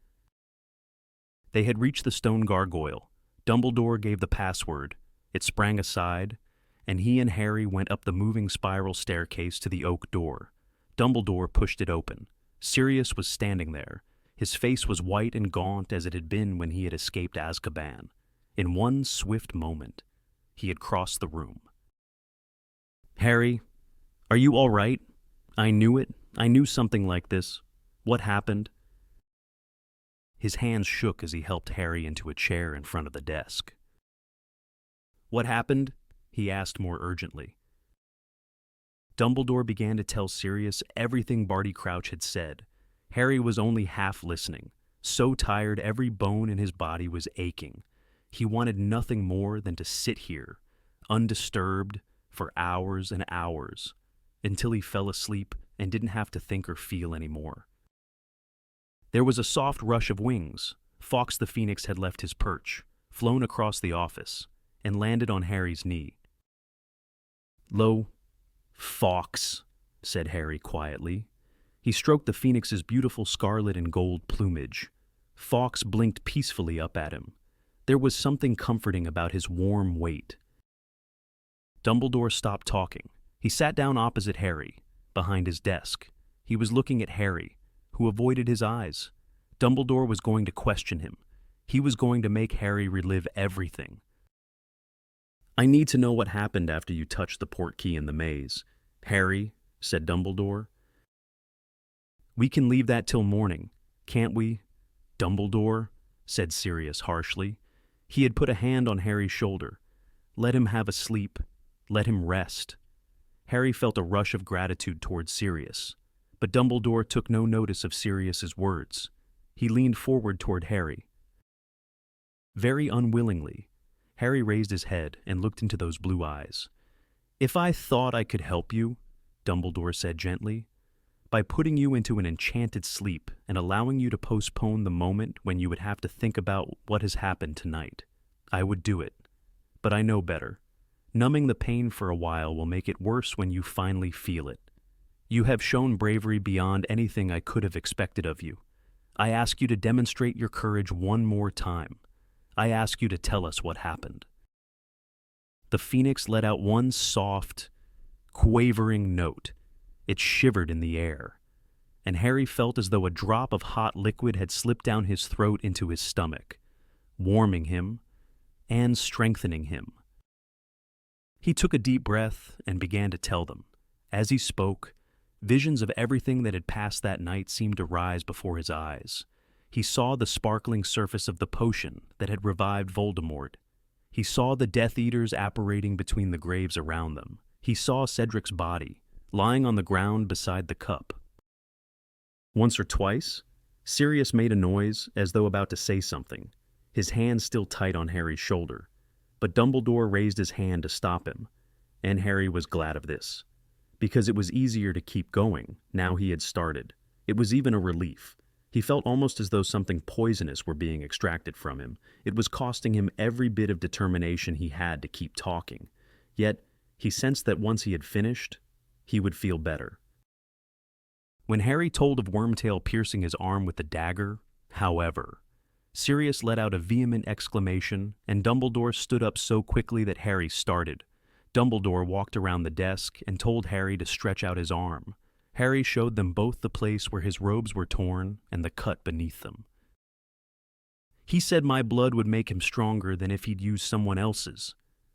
They had reached the stone gargoyle. Dumbledore gave the password. It sprang aside, and he and Harry went up the moving spiral staircase to the oak door. Dumbledore pushed it open. Sirius was standing there. His face was white and gaunt as it had been when he had escaped Azkaban. In one swift moment, he had crossed the room. Harry, are you all right? I knew it. I knew something like this. What happened? His hands shook as he helped Harry into a chair in front of the desk. What happened? He asked more urgently. Dumbledore began to tell Sirius everything Barty Crouch had said. Harry was only half listening, so tired every bone in his body was aching. He wanted nothing more than to sit here, undisturbed, for hours and hours, until he fell asleep and didn't have to think or feel anymore. There was a soft rush of wings. Fawkes the Phoenix had left his perch, flown across the office, and landed on Harry's knee. Lo, Fawkes, said Harry quietly. He stroked the Phoenix's beautiful scarlet and gold plumage. Fawkes blinked peacefully up at him. There was something comforting about his warm weight. Dumbledore stopped talking. He sat down opposite Harry, behind his desk. He was looking at Harry, who avoided his eyes. Dumbledore was going to question him. He was going to make Harry relive everything. I need to know what happened after you touched the portkey in the maze, Harry, said Dumbledore. We can leave that till morning, can't we, Dumbledore? Said Sirius harshly. He had put a hand on Harry's shoulder. Let him have a sleep. Let him rest. Harry felt a rush of gratitude towards Sirius, but Dumbledore took no notice of Sirius's words. He leaned forward toward Harry. Very unwillingly, Harry raised his head and looked into those blue eyes. If I thought I could help you, Dumbledore said gently, by putting you into an enchanted sleep and allowing you to postpone the moment when you would have to think about what has happened tonight, I would do it. But I know better. Numbing the pain for a while will make it worse when you finally feel it. You have shown bravery beyond anything I could have expected of you. I ask you to demonstrate your courage one more time. I ask you to tell us what happened. The Phoenix let out one soft, quavering note. It shivered in the air. and Harry felt as though a drop of hot liquid had slipped down his throat into his stomach, warming him and strengthening him. He took a deep breath and began to tell them. As he spoke, visions of everything that had passed that night seemed to rise before his eyes. He saw the sparkling surface of the potion that had revived Voldemort. He saw the Death Eaters apparating between the graves around them. He saw Cedric's body, lying on the ground beside the cup. Once or twice, Sirius made a noise as though about to say something, his hand still tight on Harry's shoulder. But Dumbledore raised his hand to stop him, and Harry was glad of this, because it was easier to keep going now he had started. It was even a relief. He felt almost as though something poisonous were being extracted from him. It was costing him every bit of determination he had to keep talking. Yet, he sensed that once he had finished, he would feel better. When Harry told of Wormtail piercing his arm with the dagger, however, Sirius let out a vehement exclamation, and Dumbledore stood up so quickly that Harry started. Dumbledore walked around the desk and told Harry to stretch out his arm. Harry showed them both the place where his robes were torn and the cut beneath them. "He said my blood would make him stronger than if he'd used someone else's,"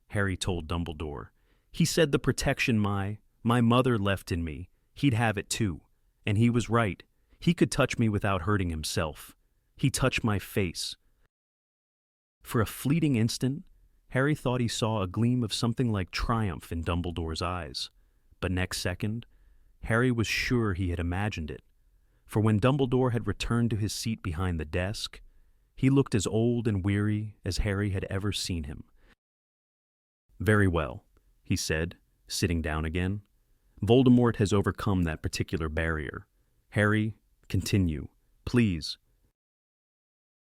Harry told Dumbledore. "He said the protection my mother left in me, he'd have it too. And he was right. He could touch me without hurting himself. He touched my face." For a fleeting instant, Harry thought he saw a gleam of something like triumph in Dumbledore's eyes. But next second, Harry was sure he had imagined it. For when Dumbledore had returned to his seat behind the desk, he looked as old and weary as Harry had ever seen him. "Very well," he said, sitting down again. "Voldemort has overcome that particular barrier. Harry, continue, please."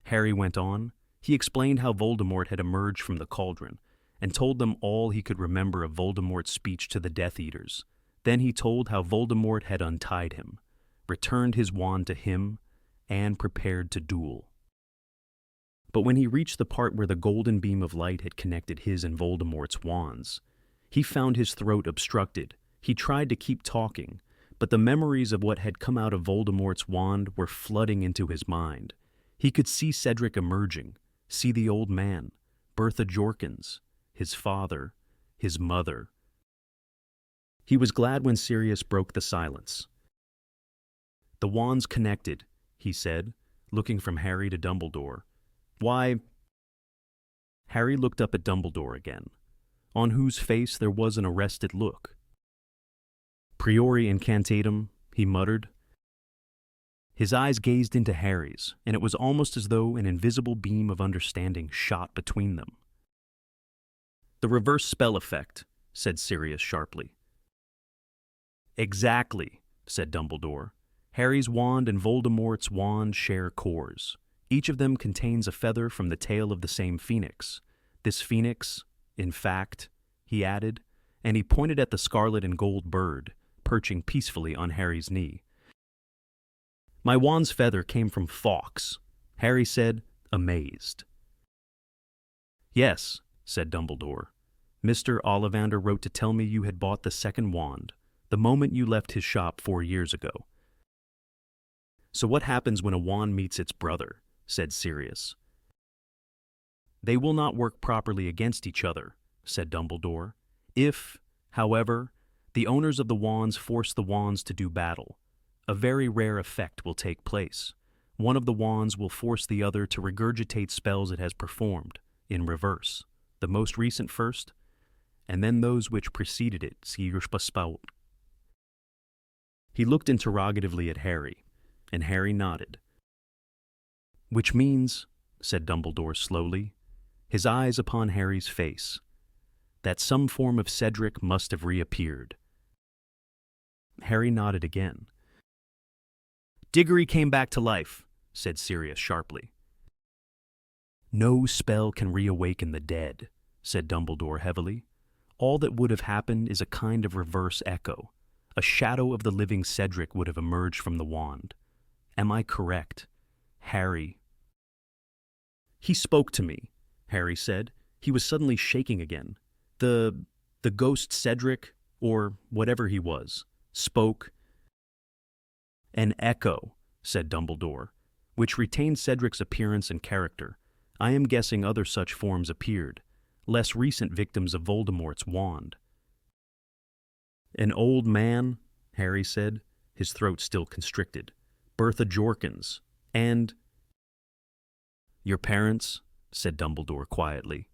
Harry went on. He explained how Voldemort had emerged from the cauldron, and told them all he could remember of Voldemort's speech to the Death Eaters. Then he told how Voldemort had untied him, returned his wand to him, and prepared to duel. But when he reached the part where the golden beam of light had connected his and Voldemort's wands, he found his throat obstructed. He tried to keep talking, but the memories of what had come out of Voldemort's wand were flooding into his mind. He could see Cedric emerging, see the old man, Bertha Jorkins, his father, his mother. He was glad when Sirius broke the silence. "The wands connected," he said, looking from Harry to Dumbledore. "Why—" Harry looked up at Dumbledore again, on whose face there was an arrested look. "Priori incantatem," he muttered. His eyes gazed into Harry's, and it was almost as though an invisible beam of understanding shot between them. "The reverse spell effect," said Sirius sharply. "Exactly," said Dumbledore. "Harry's wand and Voldemort's wand share cores. Each of them contains a feather from the tail of the same phoenix. This phoenix, in fact," he added, and he pointed at the scarlet and gold bird, perching peacefully on Harry's knee. "My wand's feather came from Fawkes," Harry said, amazed. "Yes," said Dumbledore. "Mr. Ollivander wrote to tell me you had bought the second wand the moment you left his shop 4 years ago." "So what happens when a wand meets its brother?" said Sirius. "They will not work properly against each other," said Dumbledore. "If, however, the owners of the wands force the wands to do battle, a very rare effect will take place. One of the wands will force the other to regurgitate spells it has performed, in reverse, the most recent first, and then those which preceded it." He looked interrogatively at Harry, and Harry nodded. "Which means," said Dumbledore slowly, his eyes upon Harry's face, "that some form of Cedric must have reappeared." Harry nodded again. "Diggory came back to life," said Sirius sharply. "No spell can reawaken the dead," said Dumbledore heavily. "All that would have happened is a kind of reverse echo. A shadow of the living Cedric would have emerged from the wand. Am I correct, Harry?" "He spoke to me," Harry said. He was suddenly shaking again. The ghost Cedric, or whatever he was, spoke. An echo, said Dumbledore, which retained Cedric's appearance and character. I am guessing other such forms appeared, less recent victims of Voldemort's wand. An old man, Harry said, his throat still constricted. Bertha Jorkins. And... Your parents, said Dumbledore quietly.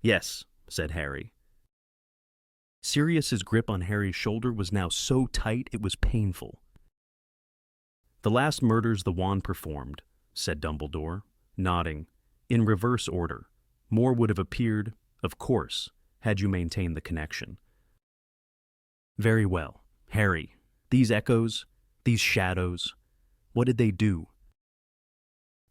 Yes, said Harry. Sirius's grip on Harry's shoulder was now so tight it was painful. The last murders the wand performed, said Dumbledore, nodding, in reverse order. More would have appeared, of course, had you maintained the connection. Very well, Harry. These echoes, these shadows, what did they do?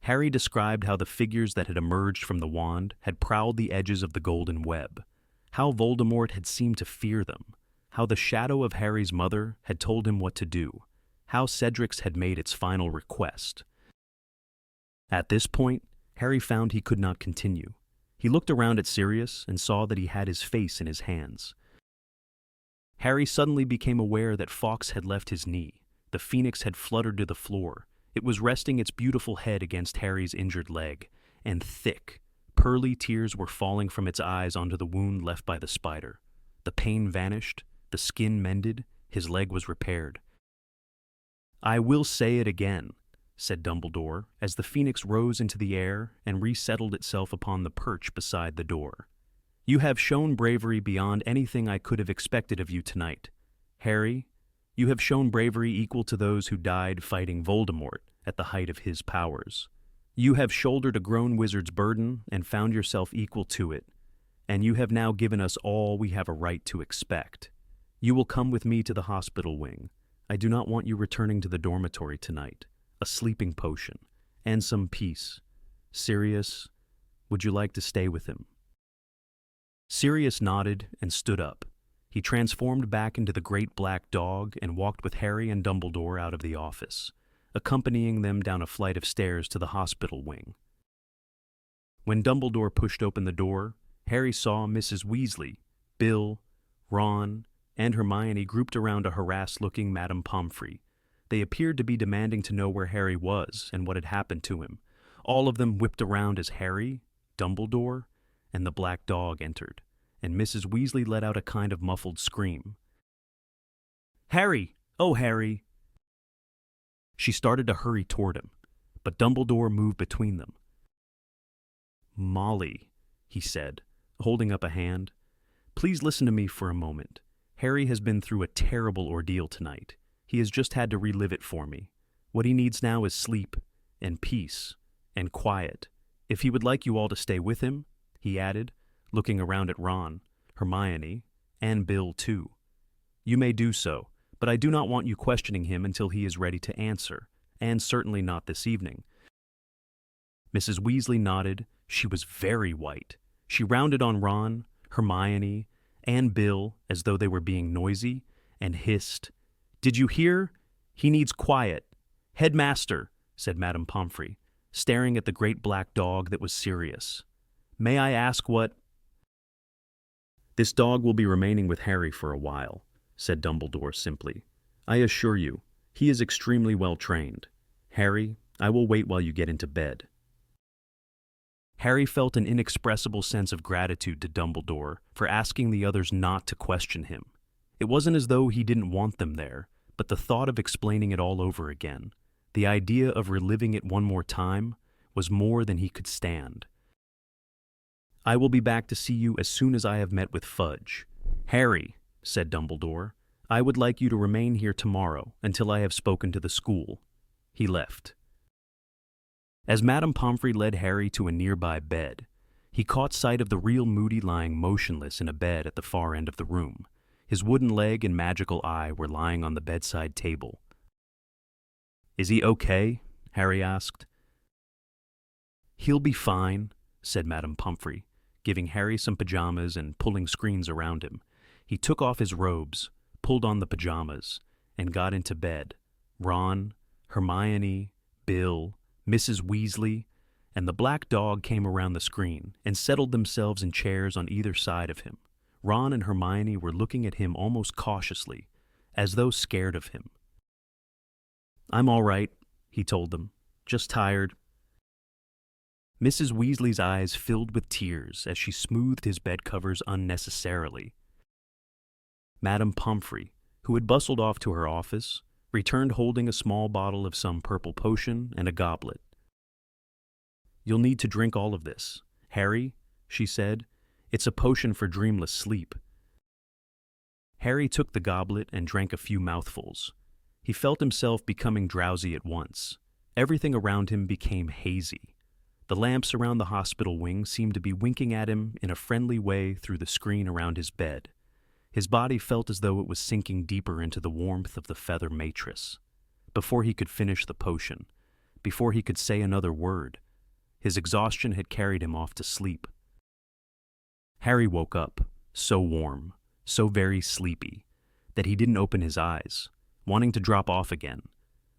Harry described how the figures that had emerged from the wand had prowled the edges of the golden web, how Voldemort had seemed to fear them, how the shadow of Harry's mother had told him what to do, how Cedric's had made its final request. At this point, Harry found he could not continue. He looked around at Sirius and saw that he had his face in his hands. Harry suddenly became aware that Fawkes had left his knee. The phoenix had fluttered to the floor. It was resting its beautiful head against Harry's injured leg, and thick, pearly tears were falling from its eyes onto the wound left by the spider. The pain vanished, the skin mended, his leg was repaired. I will say it again, said Dumbledore, as the phoenix rose into the air and resettled itself upon the perch beside the door. You have shown bravery beyond anything I could have expected of you tonight. Harry, you have shown bravery equal to those who died fighting Voldemort at the height of his powers. You have shouldered a grown wizard's burden and found yourself equal to it, and you have now given us all we have a right to expect. You will come with me to the hospital wing. I do not want you returning to the dormitory tonight. A sleeping potion, and some peace. Sirius, would you like to stay with him? Sirius nodded and stood up. He transformed back into the great black dog and walked with Harry and Dumbledore out of the office, accompanying them down a flight of stairs to the hospital wing. When Dumbledore pushed open the door, Harry saw Mrs. Weasley, Bill, Ron, and Hermione grouped around a harassed-looking Madame Pomfrey. They appeared to be demanding to know where Harry was and what had happened to him. All of them whipped around as Harry, Dumbledore, and the black dog entered, and Mrs. Weasley let out a kind of muffled scream. Harry! Oh, Harry! She started to hurry toward him, but Dumbledore moved between them. Molly, he said, holding up a hand, please listen to me for a moment. Harry has been through a terrible ordeal tonight. He has just had to relive it for me. What he needs now is sleep, and peace, and quiet. If he would like you all to stay with him, he added, looking around at Ron, Hermione, and Bill too. You may do so, but I do not want you questioning him until he is ready to answer, and certainly not this evening. Mrs. Weasley nodded. She was very white. She rounded on Ron, Hermione, and Bill as though they were being noisy, and hissed, Did you hear? He needs quiet. Headmaster, said Madame Pomfrey, staring at the great black dog that was Sirius. May I ask what? This dog will be remaining with Harry for a while, said Dumbledore simply. I assure you, he is extremely well trained. Harry, I will wait while you get into bed. Harry felt an inexpressible sense of gratitude to Dumbledore for asking the others not to question him. It wasn't as though he didn't want them there, but the thought of explaining it all over again, the idea of reliving it one more time, was more than he could stand. I will be back to see you as soon as I have met with Fudge. Harry, said Dumbledore, I would like you to remain here tomorrow until I have spoken to the school. He left. As Madame Pomfrey led Harry to a nearby bed, he caught sight of the real Moody lying motionless in a bed at the far end of the room. His wooden leg and magical eye were lying on the bedside table. Is he okay? Harry asked. He'll be fine, said Madame Pomfrey, giving Harry some pajamas and pulling screens around him. He took off his robes, pulled on the pajamas, and got into bed. Ron, Hermione, Bill, Mrs. Weasley, and the black dog came around the screen and settled themselves in chairs on either side of him. Ron and Hermione were looking at him almost cautiously, as though scared of him. "I'm all right," he told them. "Just tired." Mrs. Weasley's eyes filled with tears as she smoothed his bed covers unnecessarily. Madame Pomfrey, who had bustled off to her office, returned holding a small bottle of some purple potion and a goblet. "You'll need to drink all of this. Harry," she said, "it's a potion for dreamless sleep." Harry took the goblet and drank a few mouthfuls. He felt himself becoming drowsy at once. Everything around him became hazy. The lamps around the hospital wing seemed to be winking at him in a friendly way through the screen around his bed. His body felt as though it was sinking deeper into the warmth of the feather mattress. Before he could finish the potion, before he could say another word, his exhaustion had carried him off to sleep. Harry woke up, so warm, so very sleepy, that he didn't open his eyes, wanting to drop off again.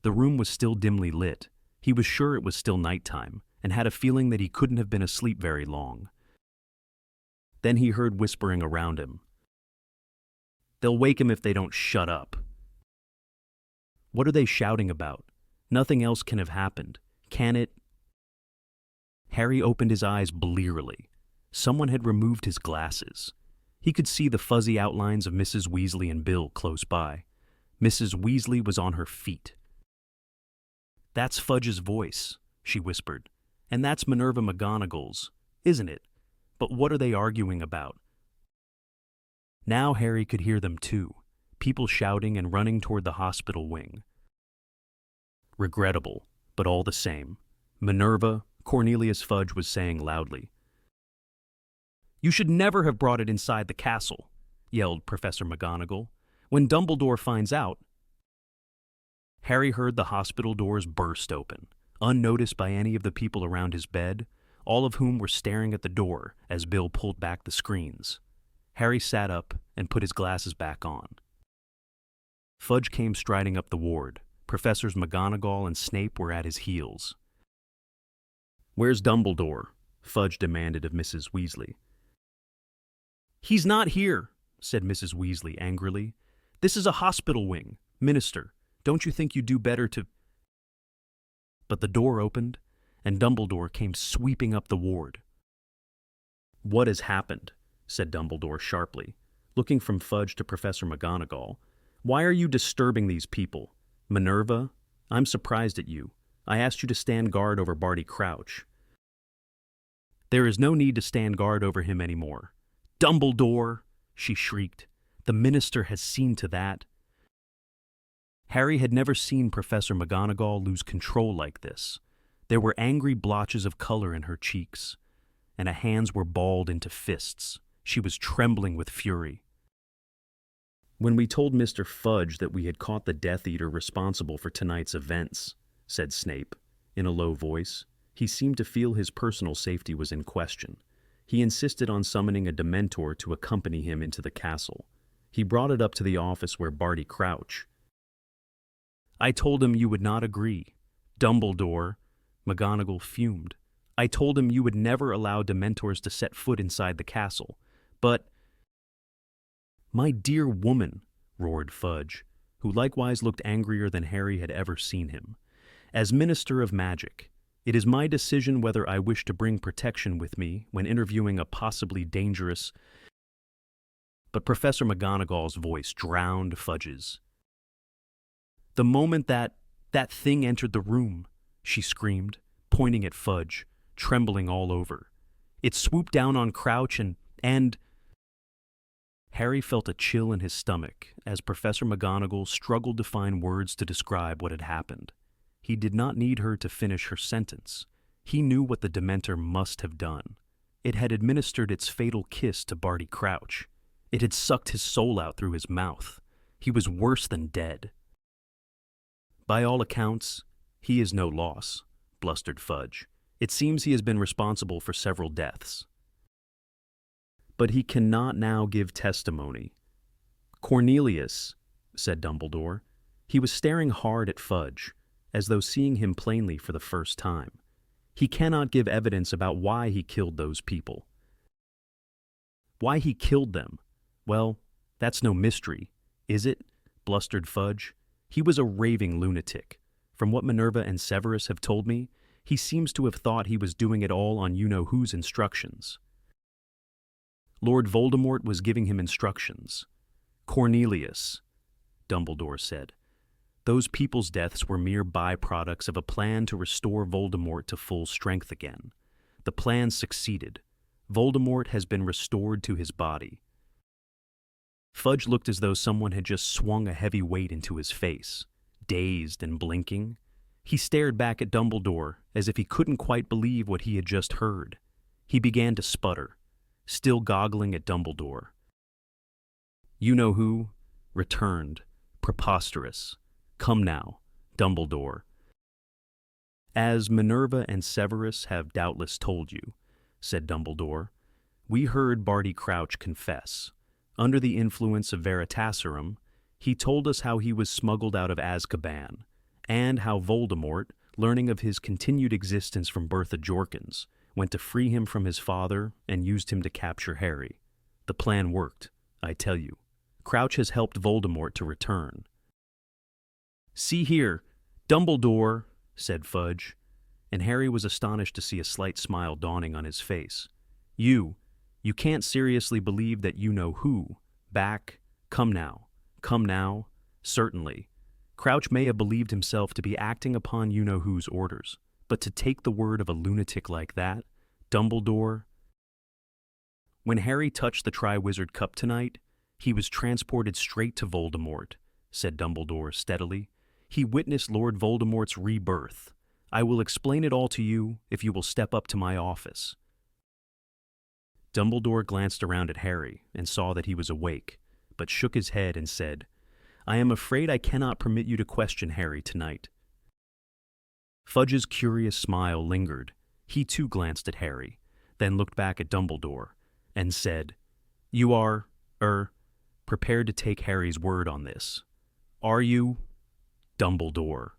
The room was still dimly lit. He was sure it was still nighttime, and had a feeling that he couldn't have been asleep very long. Then he heard whispering around him. "They'll wake him if they don't shut up." What are they shouting about? Nothing else can have happened. Can it? Harry opened his eyes blearily. Someone had removed his glasses. He could see the fuzzy outlines of Mrs. Weasley and Bill close by. Mrs. Weasley was on her feet. "That's Fudge's voice," she whispered. "And that's Minerva McGonagall's, isn't it? But what are they arguing about?" Now Harry could hear them too, people shouting and running toward the hospital wing. "Regrettable, but all the same. Minerva," Cornelius Fudge was saying loudly. "You should never have brought it inside the castle," yelled Professor McGonagall. "When Dumbledore finds out—" Harry heard the hospital doors burst open, unnoticed by any of the people around his bed, all of whom were staring at the door as Bill pulled back the screens. Harry sat up and put his glasses back on. Fudge came striding up the ward. Professors McGonagall and Snape were at his heels. "Where's Dumbledore?" Fudge demanded of Mrs. Weasley. "He's not here," said Mrs. Weasley angrily. "This is a hospital wing. Minister, don't you think you'd do better to—" But the door opened, and Dumbledore came sweeping up the ward. "What has happened?" said Dumbledore sharply, looking from Fudge to Professor McGonagall. "Why are you disturbing these people? Minerva, I'm surprised at you. I asked you to stand guard over Barty Crouch." "There is no need to stand guard over him anymore." "Dumbledore!" she shrieked. "The minister has seen to that." Harry had never seen Professor McGonagall lose control like this. There were angry blotches of color in her cheeks, and her hands were balled into fists. She was trembling with fury. "When we told Mr. Fudge that we had caught the Death Eater responsible for tonight's events," said Snape, in a low voice, he seemed to feel his personal safety was in question. He insisted on summoning a Dementor to accompany him into the castle. He brought it up to the office where Barty Crouch. "I told him you would not agree." "Dumbledore," McGonagall fumed. "I told him you would never allow Dementors to set foot inside the castle. But—" "My dear woman," roared Fudge, who likewise looked angrier than Harry had ever seen him. "As Minister of Magic, it is my decision whether I wish to bring protection with me when interviewing a possibly dangerous—" But Professor McGonagall's voice drowned Fudge's. "The moment that thing entered the room," she screamed, pointing at Fudge, trembling all over. "It swooped down on Crouch and—" Harry felt a chill in his stomach as Professor McGonagall struggled to find words to describe what had happened. He did not need her to finish her sentence. He knew what the Dementor must have done. It had administered its fatal kiss to Barty Crouch. It had sucked his soul out through his mouth. He was worse than dead. "By all accounts, he is no loss," blustered Fudge. "It seems he has been responsible for several deaths. But he cannot now give testimony." "Cornelius," said Dumbledore. He was staring hard at Fudge, as though seeing him plainly for the first time. "He cannot give evidence about why he killed those people." "Why he killed them? Well, that's no mystery, is it?" blustered Fudge. "He was a raving lunatic. From what Minerva and Severus have told me, he seems to have thought he was doing it all on you-know-who's instructions. Lord Voldemort was giving him instructions. Cornelius, Dumbledore said. Those people's deaths were mere byproducts of a plan to restore Voldemort to full strength again. The plan succeeded. Voldemort has been restored to his body. Fudge looked as though someone had just swung a heavy weight into his face. Dazed and blinking, he stared back at Dumbledore as if he couldn't quite believe what he had just heard. He began to sputter, still goggling at Dumbledore. You-know-who returned. Preposterous. Come now, Dumbledore. As Minerva and Severus have doubtless told you, said Dumbledore, we heard Barty Crouch confess. Under the influence of Veritaserum, he told us how he was smuggled out of Azkaban, and how Voldemort, learning of his continued existence from Bertha Jorkins, went to free him from his father and used him to capture Harry. The plan worked, I tell you. Crouch has helped Voldemort to return. See here, Dumbledore, said Fudge, and Harry was astonished to see a slight smile dawning on his face. You can't seriously believe that you-know-who. Back, come now, certainly. Crouch may have believed himself to be acting upon you-know-who's orders, but to take the word of a lunatic like that, Dumbledore... When Harry touched the Triwizard Cup tonight, he was transported straight to Voldemort, said Dumbledore steadily. He witnessed Lord Voldemort's rebirth. I will explain it all to you if you will step up to my office. Dumbledore glanced around at Harry and saw that he was awake, but shook his head and said, I am afraid I cannot permit you to question Harry tonight. Fudge's curious smile lingered. He too glanced at Harry, then looked back at Dumbledore, and said, You are, prepared to take Harry's word on this. Are you, Dumbledore?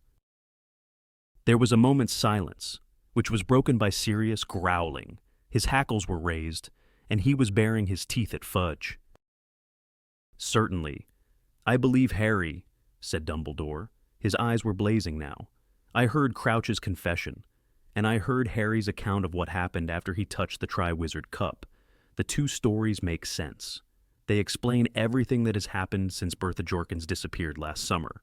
There was a moment's silence, which was broken by Sirius growling. His hackles were raised, and he was baring his teeth at Fudge. Certainly. I believe Harry, said Dumbledore. His eyes were blazing now. I heard Crouch's confession, and I heard Harry's account of what happened after he touched the Triwizard Cup. The two stories make sense. They explain everything that has happened since Bertha Jorkins disappeared last summer.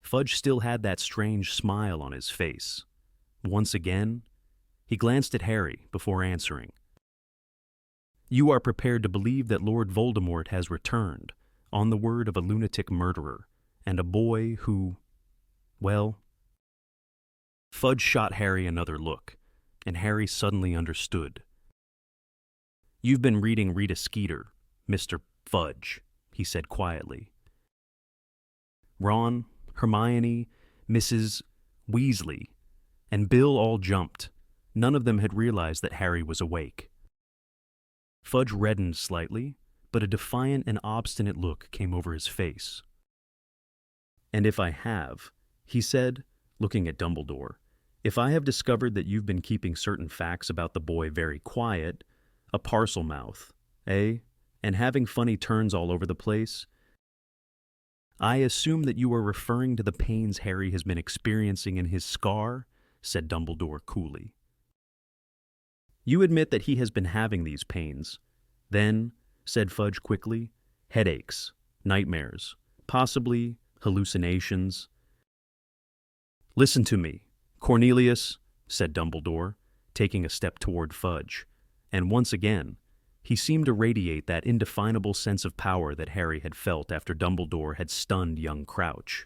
Fudge still had that strange smile on his face. Once again, he glanced at Harry before answering. You are prepared to believe that Lord Voldemort has returned, on the word of a lunatic murderer, and a boy who, well... Fudge shot Harry another look, and Harry suddenly understood. You've been reading Rita Skeeter, Mr. Fudge, he said quietly. Ron, Hermione, Mrs. Weasley, and Bill all jumped. None of them had realized that Harry was awake. Fudge reddened slightly, but a defiant and obstinate look came over his face. And if I have, he said, looking at Dumbledore, if I have discovered that you've been keeping certain facts about the boy very quiet, a parcel mouth, eh, and having funny turns all over the place, I assume that you are referring to the pains Harry has been experiencing in his scar, said Dumbledore coolly. You admit that he has been having these pains. Then, said Fudge quickly, headaches, nightmares, possibly hallucinations. Listen to me, Cornelius, said Dumbledore, taking a step toward Fudge, and once again, he seemed to radiate that indefinable sense of power that Harry had felt after Dumbledore had stunned young Crouch.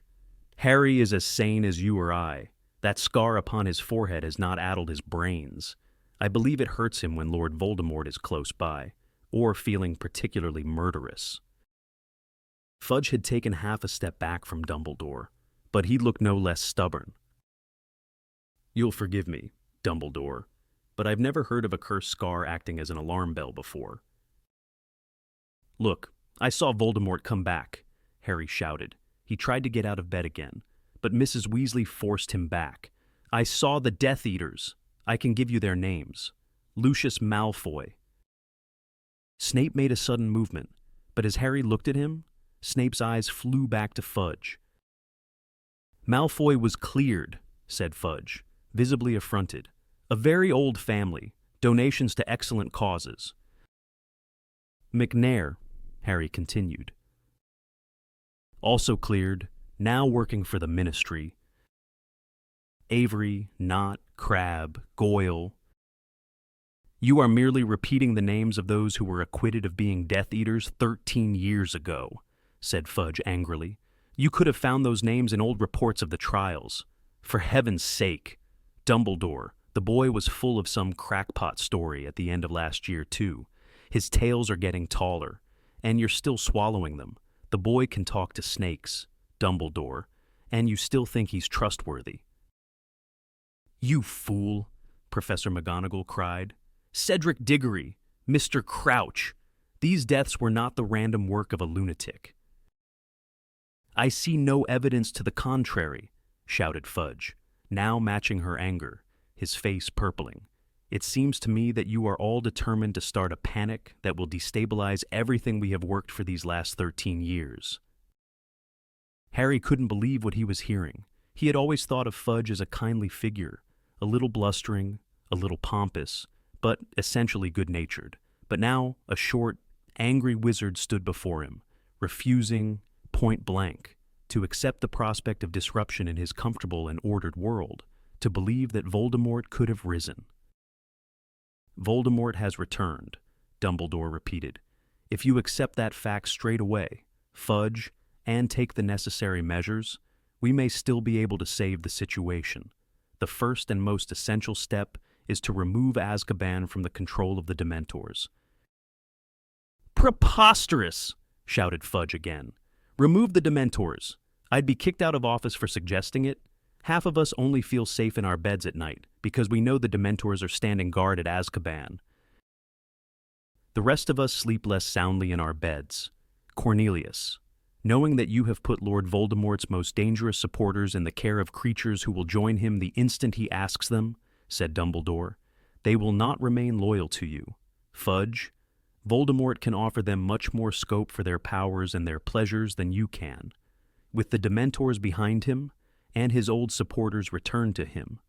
Harry is as sane as you or I. That scar upon his forehead has not addled his brains. I believe it hurts him when Lord Voldemort is close by, or feeling particularly murderous. Fudge had taken half a step back from Dumbledore, but he looked no less stubborn. You'll forgive me, Dumbledore, but I've never heard of a cursed scar acting as an alarm bell before. Look, I saw Voldemort come back, Harry shouted. He tried to get out of bed again, but Mrs. Weasley forced him back. I saw the Death Eaters. I can give you their names. Lucius Malfoy. Snape made a sudden movement, but as Harry looked at him, Snape's eyes flew back to Fudge. Malfoy was cleared, said Fudge, visibly affronted. A very old family, donations to excellent causes. McNair, Harry continued. Also cleared, now working for the Ministry. Avery, Knott, Crabbe, Goyle. You are merely repeating the names of those who were acquitted of being Death Eaters 13 years ago, said Fudge angrily. You could have found those names in old reports of the trials. For heaven's sake. Dumbledore, the boy was full of some crackpot story at the end of last year, too. His tales are getting taller, and you're still swallowing them. The boy can talk to snakes, Dumbledore, and you still think he's trustworthy. You fool, Professor McGonagall cried. Cedric Diggory, Mr. Crouch. These deaths were not the random work of a lunatic. I see no evidence to the contrary, shouted Fudge, now matching her anger, his face purpling. It seems to me that you are all determined to start a panic that will destabilize everything we have worked for these last 13 years. Harry couldn't believe what he was hearing. He had always thought of Fudge as a kindly figure, a little blustering, a little pompous, but essentially good-natured. But now a short, angry wizard stood before him, refusing, point blank, to accept the prospect of disruption in his comfortable and ordered world, to believe that Voldemort could have risen. Voldemort has returned, Dumbledore repeated. If you accept that fact straight away, Fudge, and take the necessary measures, we may still be able to save the situation. The first and most essential step is to remove Azkaban from the control of the Dementors. Preposterous, shouted Fudge again. Remove the Dementors. I'd be kicked out of office for suggesting it. Half of us only feel safe in our beds at night because we know the Dementors are standing guard at Azkaban. The rest of us sleep less soundly in our beds. Cornelius, knowing that you have put Lord Voldemort's most dangerous supporters in the care of creatures who will join him the instant he asks them, said Dumbledore, they will not remain loyal to you. Fudge, Voldemort can offer them much more scope for their powers and their pleasures than you can. With the Dementors behind him, and his old supporters returned to him,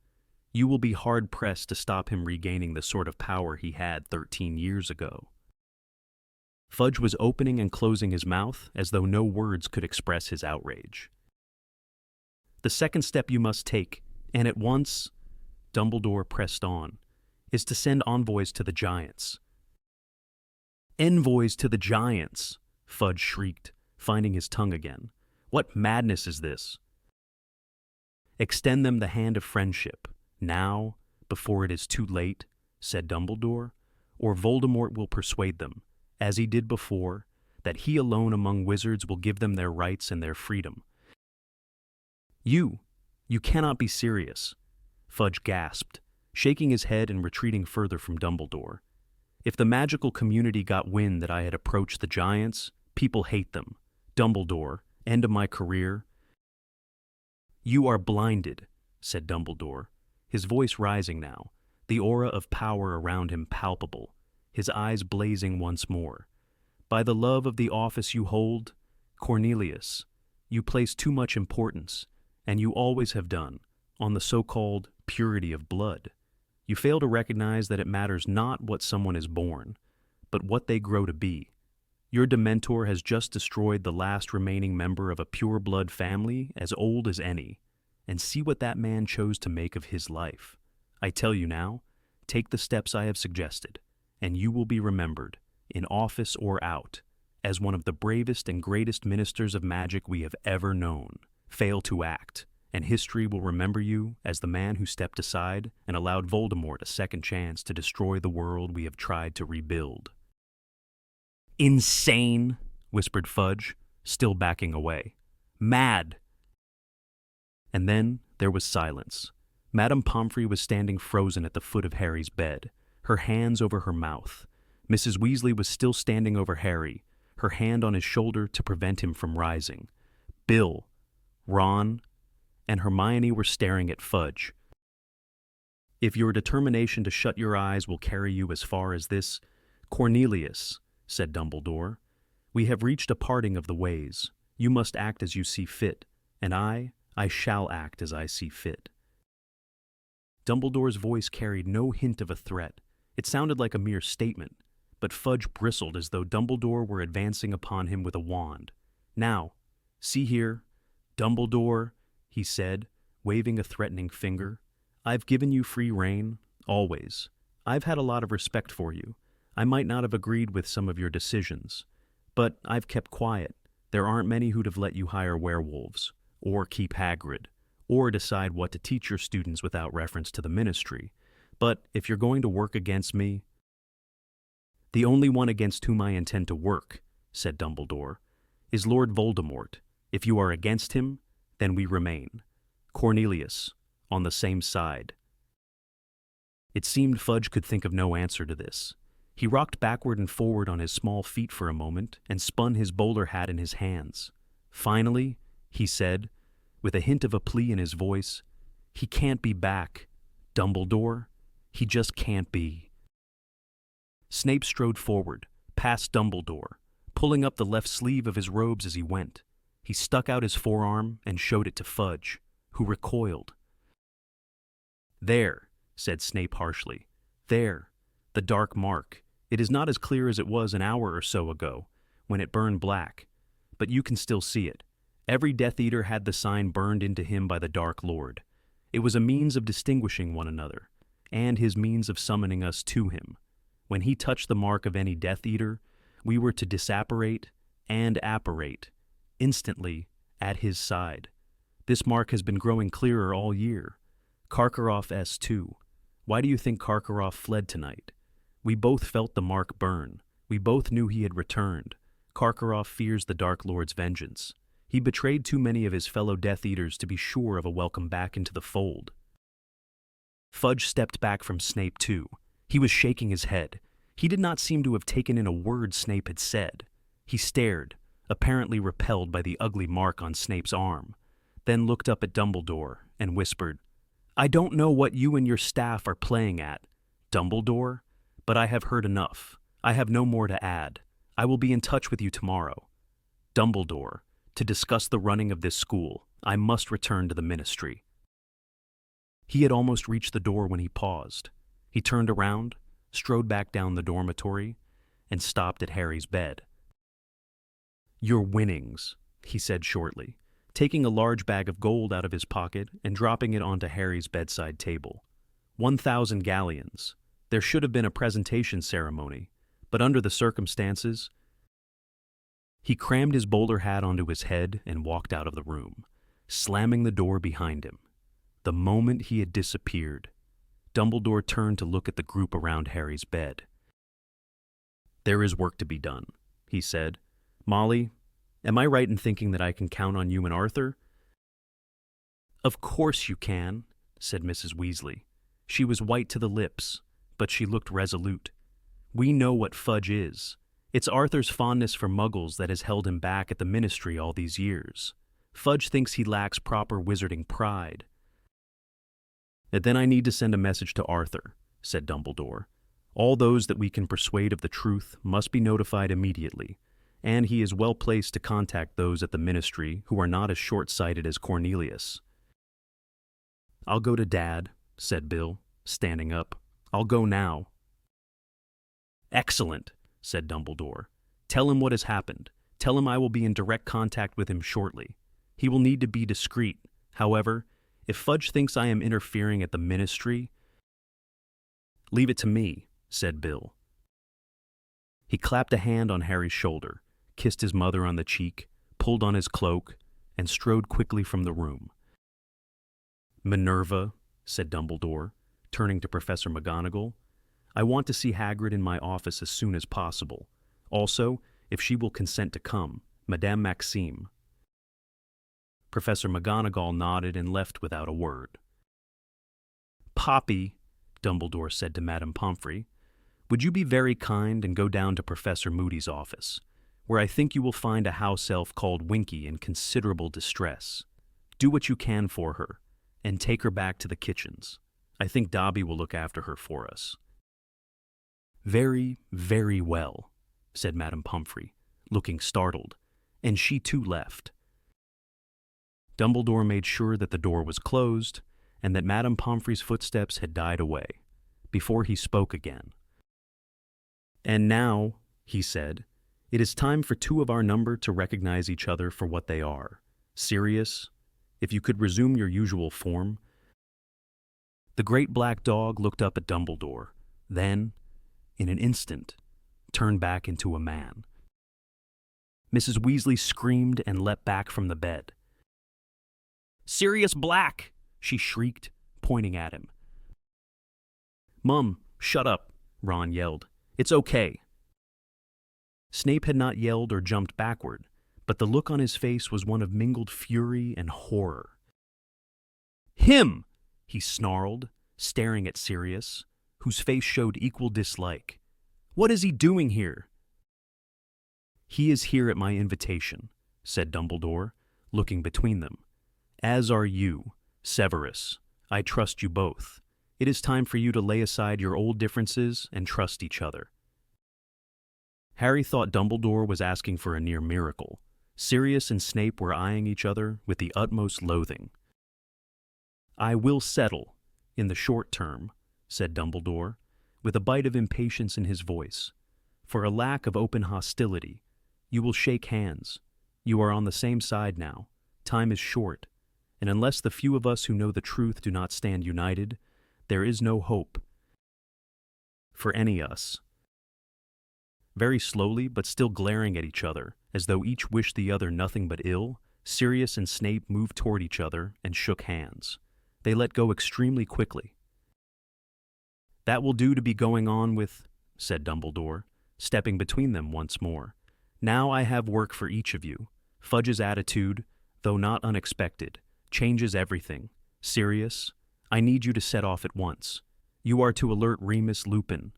you will be hard-pressed to stop him regaining the sort of power he had 13 years ago. Fudge was opening and closing his mouth as though no words could express his outrage. The second step you must take, and at once, Dumbledore pressed on, is to send envoys to the Giants. Envoys to the Giants, Fudge shrieked, finding his tongue again. What madness is this? Extend them the hand of friendship, now, before it is too late, said Dumbledore, or Voldemort will persuade them, as he did before, that he alone among wizards will give them their rights and their freedom. You cannot be serious, Fudge gasped, shaking his head and retreating further from Dumbledore. If the magical community got wind that I had approached the Giants, people hate them. Dumbledore, end of my career. You are blinded, said Dumbledore, his voice rising now, the aura of power around him palpable, his eyes blazing once more. By the love of the office you hold, Cornelius, you place too much importance, and you always have done, on the so-called purity of blood. You fail to recognize that it matters not what someone is born, but what they grow to be. Your Dementor has just destroyed the last remaining member of a pure-blood family as old as any, and see what that man chose to make of his life. I tell you now, take the steps I have suggested, and you will be remembered, in office or out, as one of the bravest and greatest ministers of magic we have ever known. Fail to act, and history will remember you as the man who stepped aside and allowed Voldemort a second chance to destroy the world we have tried to rebuild. Insane, whispered Fudge, still backing away. Mad. And then there was silence. Madame Pomfrey was standing frozen at the foot of Harry's bed, her hands over her mouth. Mrs. Weasley was still standing over Harry, her hand on his shoulder to prevent him from rising. Bill, Ron, and Hermione were staring at Fudge. If your determination to shut your eyes will carry you as far as this, Cornelius, said Dumbledore, we have reached a parting of the ways. You must act as you see fit, and I I shall act as I see fit." Dumbledore's voice carried no hint of a threat. It sounded like a mere statement, but Fudge bristled as though Dumbledore were advancing upon him with a wand. "Now, see here, Dumbledore," he said, waving a threatening finger. "I've given you free rein, always. I've had a lot of respect for you. I might not have agreed with some of your decisions, but I've kept quiet. There aren't many who'd have let you hire werewolves, or keep Hagrid, or decide what to teach your students without reference to the Ministry. But if you're going to work against me—" "The only one against whom I intend to work," said Dumbledore, "is Lord Voldemort. If you are against him, then we remain. Cornelius, on the same side." It seemed Fudge could think of no answer to this. He rocked backward and forward on his small feet for a moment and spun his bowler hat in his hands. Finally, he said, with a hint of a plea in his voice, "He can't be back, Dumbledore. He just can't be." Snape strode forward, past Dumbledore, pulling up the left sleeve of his robes as he went. He stuck out his forearm and showed it to Fudge, who recoiled. "There," said Snape harshly. "There, the dark mark. It is not as clear as it was an hour or so ago, when it burned black, but you can still see it. Every Death Eater had the sign burned into him by the Dark Lord. It was a means of distinguishing one another, and his means of summoning us to him. When he touched the mark of any Death Eater, we were to disapparate and apparate, instantly at his side. This mark has been growing clearer all year. Karkaroff S2. Why do you think Karkaroff fled tonight? We both felt the mark burn. We both knew he had returned. Karkaroff fears the Dark Lord's vengeance. He betrayed too many of his fellow Death Eaters to be sure of a welcome back into the fold." Fudge stepped back from Snape too. He was shaking his head. He did not seem to have taken in a word Snape had said. He stared, apparently repelled by the ugly mark on Snape's arm, then looked up at Dumbledore and whispered, "I don't know what you and your staff are playing at, Dumbledore, but I have heard enough. I have no more to add. I will be in touch with you tomorrow. Dumbledore, to discuss the running of this school, I must return to the Ministry." He had almost reached the door when he paused. He turned around, strode back down the dormitory, and stopped at Harry's bed. "Your winnings," he said shortly, taking a large bag of gold out of his pocket and dropping it onto Harry's bedside table. 1,000 galleons. There should have been a presentation ceremony, but under the circumstances— He crammed his bowler hat onto his head and walked out of the room, slamming the door behind him. The moment he had disappeared, Dumbledore turned to look at the group around Harry's bed. "There is work to be done," he said. "Molly, am I right in thinking that I can count on you and Arthur?" "Of course you can," said Mrs. Weasley. She was white to the lips, but she looked resolute. "We know what Fudge is. It's Arthur's fondness for muggles that has held him back at the Ministry all these years. Fudge thinks he lacks proper wizarding pride." "And then I need to send a message to Arthur," said Dumbledore. "All those that we can persuade of the truth must be notified immediately, and he is well placed to contact those at the Ministry who are not as short-sighted as Cornelius." "I'll go to Dad," said Bill, standing up. "I'll go now." "Excellent," said Dumbledore. "Tell him what has happened. Tell him I will be in direct contact with him shortly. He will need to be discreet. However, if Fudge thinks I am interfering at the Ministry—" "Leave it to me," said Bill. He clapped a hand on Harry's shoulder, kissed his mother on the cheek, pulled on his cloak, and strode quickly from the room. "Minerva," said Dumbledore, turning to Professor McGonagall, "I want to see Hagrid in my office as soon as possible. Also, if she will consent to come, Madame Maxime." Professor McGonagall nodded and left without a word. "Poppy," Dumbledore said to Madame Pomfrey, "would you be very kind and go down to Professor Moody's office, where I think you will find a house elf called Winky in considerable distress. Do what you can for her, and take her back to the kitchens. I think Dobby will look after her for us." "Very, very well," said Madame Pomfrey, looking startled, and she too left. Dumbledore made sure that the door was closed and that Madame Pomfrey's footsteps had died away, before he spoke again. "And now," he said, "it is time for two of our number to recognize each other for what they are. Sirius, if you could resume your usual form." The great black dog looked up at Dumbledore, then, in an instant, turned back into a man. Mrs. Weasley screamed and leapt back from the bed. "Sirius Black!" she shrieked, pointing at him. "Mum, shut up," Ron yelled. "It's okay." Snape had not yelled or jumped backward, but the look on his face was one of mingled fury and horror. "Him!" he snarled, staring at Sirius, whose face showed equal dislike. "What is he doing here?" "He is here at my invitation," said Dumbledore, looking between them. "As are you, Severus. I trust you both. It is time for you to lay aside your old differences and trust each other." Harry thought Dumbledore was asking for a near miracle. Sirius and Snape were eyeing each other with the utmost loathing. "I will settle, in the short term," said Dumbledore, with a bite of impatience in his voice. "For a lack of open hostility, you will shake hands. You are on the same side now. Time is short, and unless the few of us who know the truth do not stand united, there is no hope for any us." Very slowly, but still glaring at each other, as though each wished the other nothing but ill, Sirius and Snape moved toward each other and shook hands. They let go extremely quickly. "That will do to be going on with," said Dumbledore, stepping between them once more. "Now I have work for each of you." Fudge's attitude, though not unexpected, changes everything. "Sirius, I need you to set off at once. You are to alert Remus Lupin,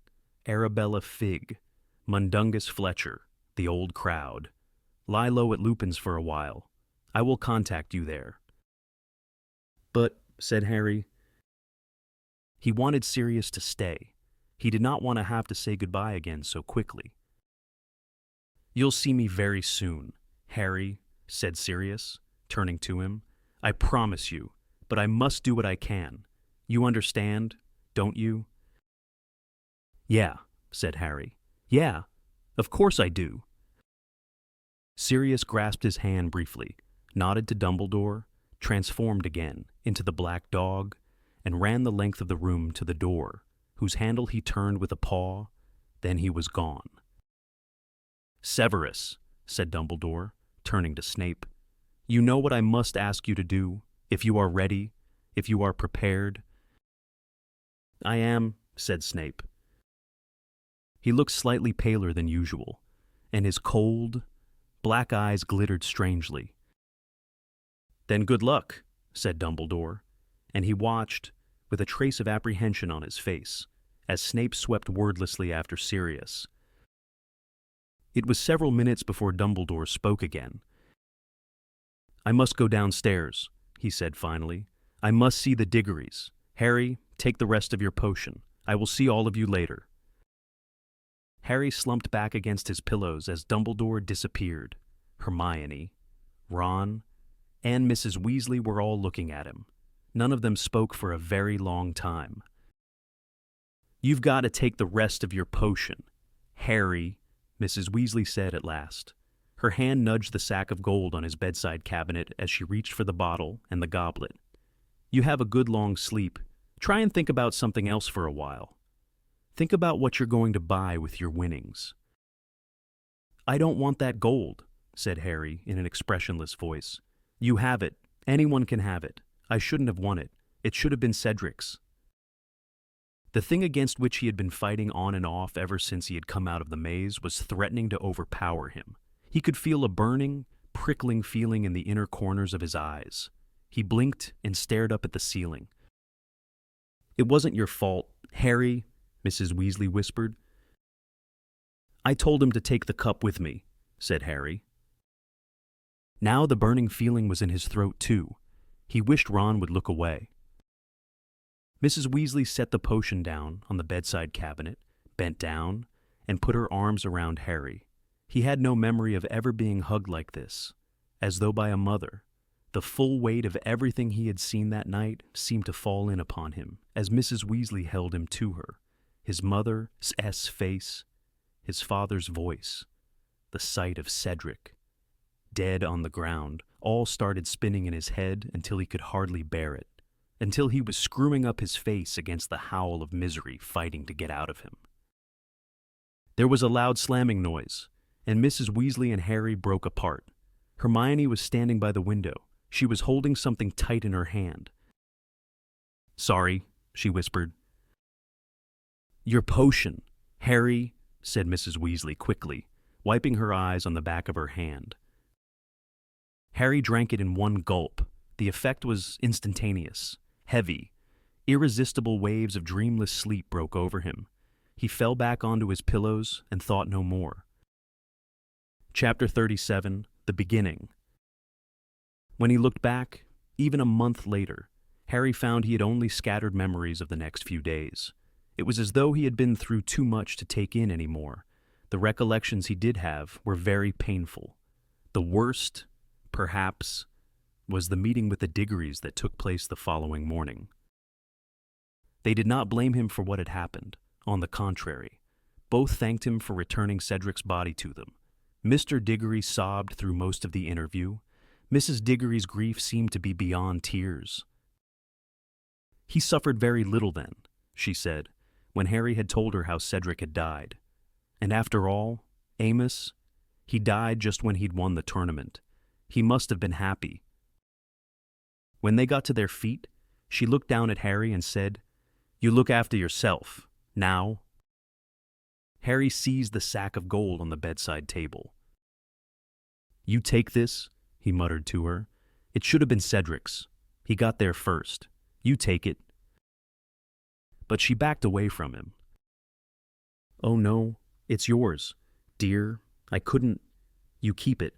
Arabella Figg, Mundungus Fletcher, the old crowd. Lie low at Lupin's for a while. I will contact you there." "But," said Harry. He wanted Sirius to stay. He did not want to have to say goodbye again so quickly. "You'll see me very soon, Harry," said Sirius, turning to him. "I promise you, but I must do what I can. You understand, don't you?" "Yeah," said Harry. "Yeah, of course I do." Sirius grasped his hand briefly, nodded to Dumbledore, transformed again into the black dog, and ran the length of the room to the door, whose handle he turned with a paw. Then he was gone. "Severus," said Dumbledore, turning to Snape, "you know what I must ask you to do, if you are ready, if you are prepared." "I am," said Snape. He looked slightly paler than usual, and his cold, black eyes glittered strangely. "Then good luck," said Dumbledore, and he watched, with a trace of apprehension on his face, as Snape swept wordlessly after Sirius. It was several minutes before Dumbledore spoke again. "I must go downstairs," he said finally. "I must see the Diggories. Harry, take the rest of your potion. I will see all of you later." Harry slumped back against his pillows as Dumbledore disappeared. Hermione, Ron, and Mrs. Weasley were all looking at him. None of them spoke for a very long time. "You've got to take the rest of your potion, Harry," Mrs. Weasley said at last. Her hand nudged the sack of gold on his bedside cabinet as she reached for the bottle and the goblet. "You have a good long sleep. Try and think about something else for a while. Think about what you're going to buy with your winnings." "I don't want that gold," said Harry in an expressionless voice. "You have it. Anyone can have it. I shouldn't have won it. It should have been Cedric's." The thing against which he had been fighting on and off ever since he had come out of the maze was threatening to overpower him. He could feel a burning, prickling feeling in the inner corners of his eyes. He blinked and stared up at the ceiling. "It wasn't your fault, Harry," Mrs. Weasley whispered. "I told him to take the cup with me," said Harry. Now the burning feeling was in his throat too. He wished Ron would look away. Mrs. Weasley set the potion down on the bedside cabinet, bent down, and put her arms around Harry. He had no memory of ever being hugged like this, as though by a mother. The full weight of everything he had seen that night seemed to fall in upon him as Mrs. Weasley held him to her. His mother's face, his father's voice, the sight of Cedric, dead on the ground, all started spinning in his head until he could hardly bear it, until he was screwing up his face against the howl of misery fighting to get out of him. There was a loud slamming noise, and Mrs. Weasley and Harry broke apart. Hermione was standing by the window. She was holding something tight in her hand. "Sorry," she whispered. "Your potion, Harry," said Mrs. Weasley quickly, wiping her eyes on the back of her hand. Harry drank it in one gulp. The effect was instantaneous, heavy. Irresistible waves of dreamless sleep broke over him. He fell back onto his pillows and thought no more. Chapter 37, The Beginning. When he looked back, even a month later, Harry found he had only scattered memories of the next few days. It was as though he had been through too much to take in anymore. The recollections he did have were very painful. The worst, perhaps, was the meeting with the Diggories that took place the following morning. They did not blame him for what had happened. On the contrary, both thanked him for returning Cedric's body to them. Mr. Diggory sobbed through most of the interview. Mrs. Diggory's grief seemed to be beyond tears. "He suffered very little then," she said, when Harry had told her how Cedric had died. "And after all, Amos, he died just when he'd won the tournament. He must have been happy." When they got to their feet, she looked down at Harry and said, "You look after yourself, now." Harry seized the sack of gold on the bedside table. "You take this," he muttered to her. "It should have been Cedric's. He got there first. You take it." But she backed away from him. "Oh no, it's yours. Dear, I couldn't. You keep it."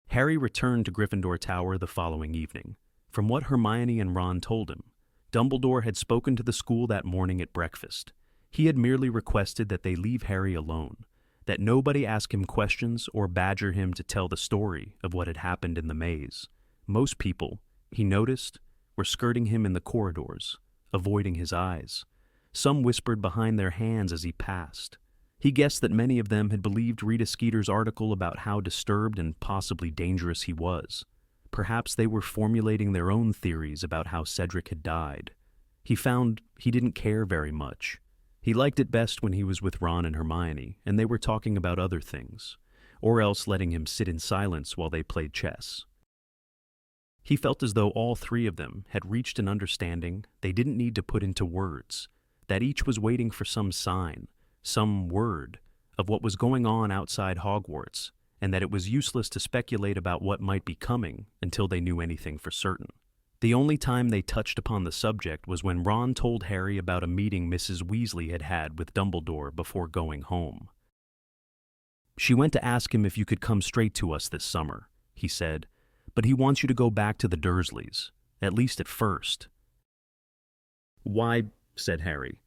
Harry returned to Gryffindor Tower the following evening. From what Hermione and Ron told him, Dumbledore had spoken to the school that morning at breakfast. He had merely requested that they leave Harry alone, that nobody ask him questions or badger him to tell the story of what had happened in the maze. Most people, he noticed, were skirting him in the corridors, avoiding his eyes. Some whispered behind their hands as he passed. He guessed that many of them had believed Rita Skeeter's article about how disturbed and possibly dangerous he was. Perhaps they were formulating their own theories about how Cedric had died. He found he didn't care very much. He liked it best when he was with Ron and Hermione, and they were talking about other things, or else letting him sit in silence while they played chess. He felt as though all three of them had reached an understanding they didn't need to put into words, that each was waiting for some sign, some word, of what was going on outside Hogwarts, and that it was useless to speculate about what might be coming until they knew anything for certain. The only time they touched upon the subject was when Ron told Harry about a meeting Mrs. Weasley had had with Dumbledore before going home. "She went to ask him if you could come straight to us this summer," he said, "but he wants you to go back to the Dursleys, at least at first." "Why?" said Harry.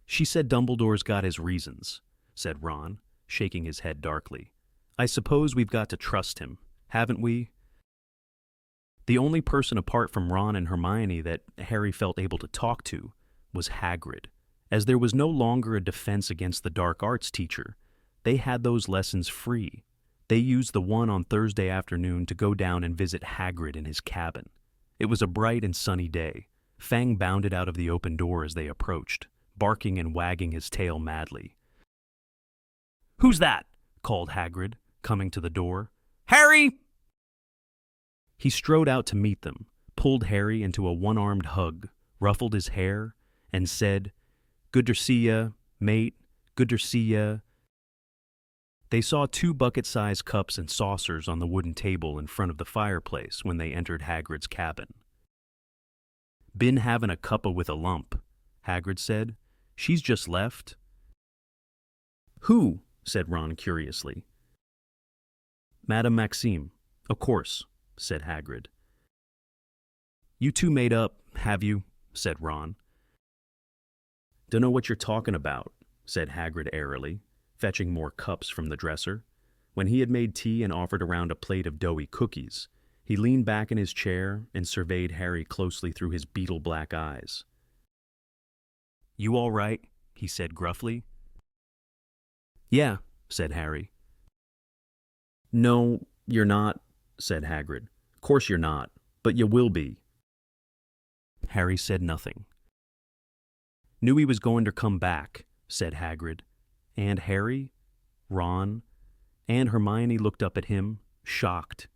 "She said Dumbledore's got his reasons," said Ron, shaking his head darkly. "I suppose we've got to trust him, haven't we?" The only person apart from Ron and Hermione that Harry felt able to talk to was Hagrid. As there was no longer a defense against the dark arts teacher, they had those lessons free. They used the one on Thursday afternoon to go down and visit Hagrid in his cabin. It was a bright and sunny day. Fang bounded out of the open door as they approached, barking and wagging his tail madly. "Who's that?" called Hagrid, coming to the door. "Harry!" He strode out to meet them, pulled Harry into a one-armed hug, ruffled his hair, and said, "Good to see ya, mate, good to see ya." They saw 2 bucket-sized cups and saucers on the wooden table in front of the fireplace when they entered Hagrid's cabin. "Been having a cuppa with a lump," Hagrid said. "She's just left." "Who?" said Ron curiously. "Madame Maxime, of course," said Hagrid. "You two made up, have you?" said Ron. "Dunno what you're talking about," said Hagrid airily, fetching more cups from the dresser. When he had made tea and offered around a plate of doughy cookies, he leaned back in his chair and surveyed Harry closely through his beetle-black eyes. "You all right?" he said gruffly. "Yeah," said Harry. "No, you're not," said Hagrid. "Course you're not, but you will be." Harry said nothing. "Knew he was going to come back," said Hagrid. And Harry, Ron, and Hermione looked up at him, shocked.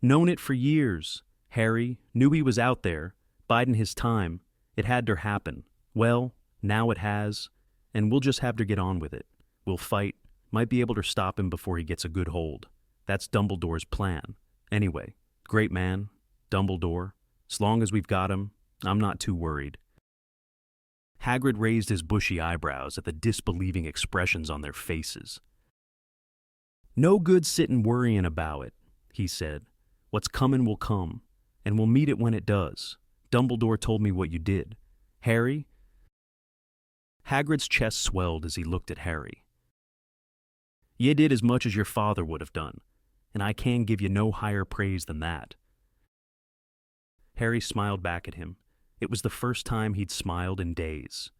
"Known it for years. Harry, knew he was out there, biding his time. It had to happen. Well, now it has, and we'll just have to get on with it. We'll fight, might be able to stop him before he gets a good hold. That's Dumbledore's plan. Anyway, great man, Dumbledore. As long as we've got him, I'm not too worried." Hagrid raised his bushy eyebrows at the disbelieving expressions on their faces. "No good sitting worrying about it," he said. "What's coming will come, and we'll meet it when it does. Dumbledore told me what you did. Harry?" Hagrid's chest swelled as he looked at Harry. "You did as much as your father would have done, and I can give you no higher praise than that." Harry smiled back at him. It was the first time he'd smiled in days.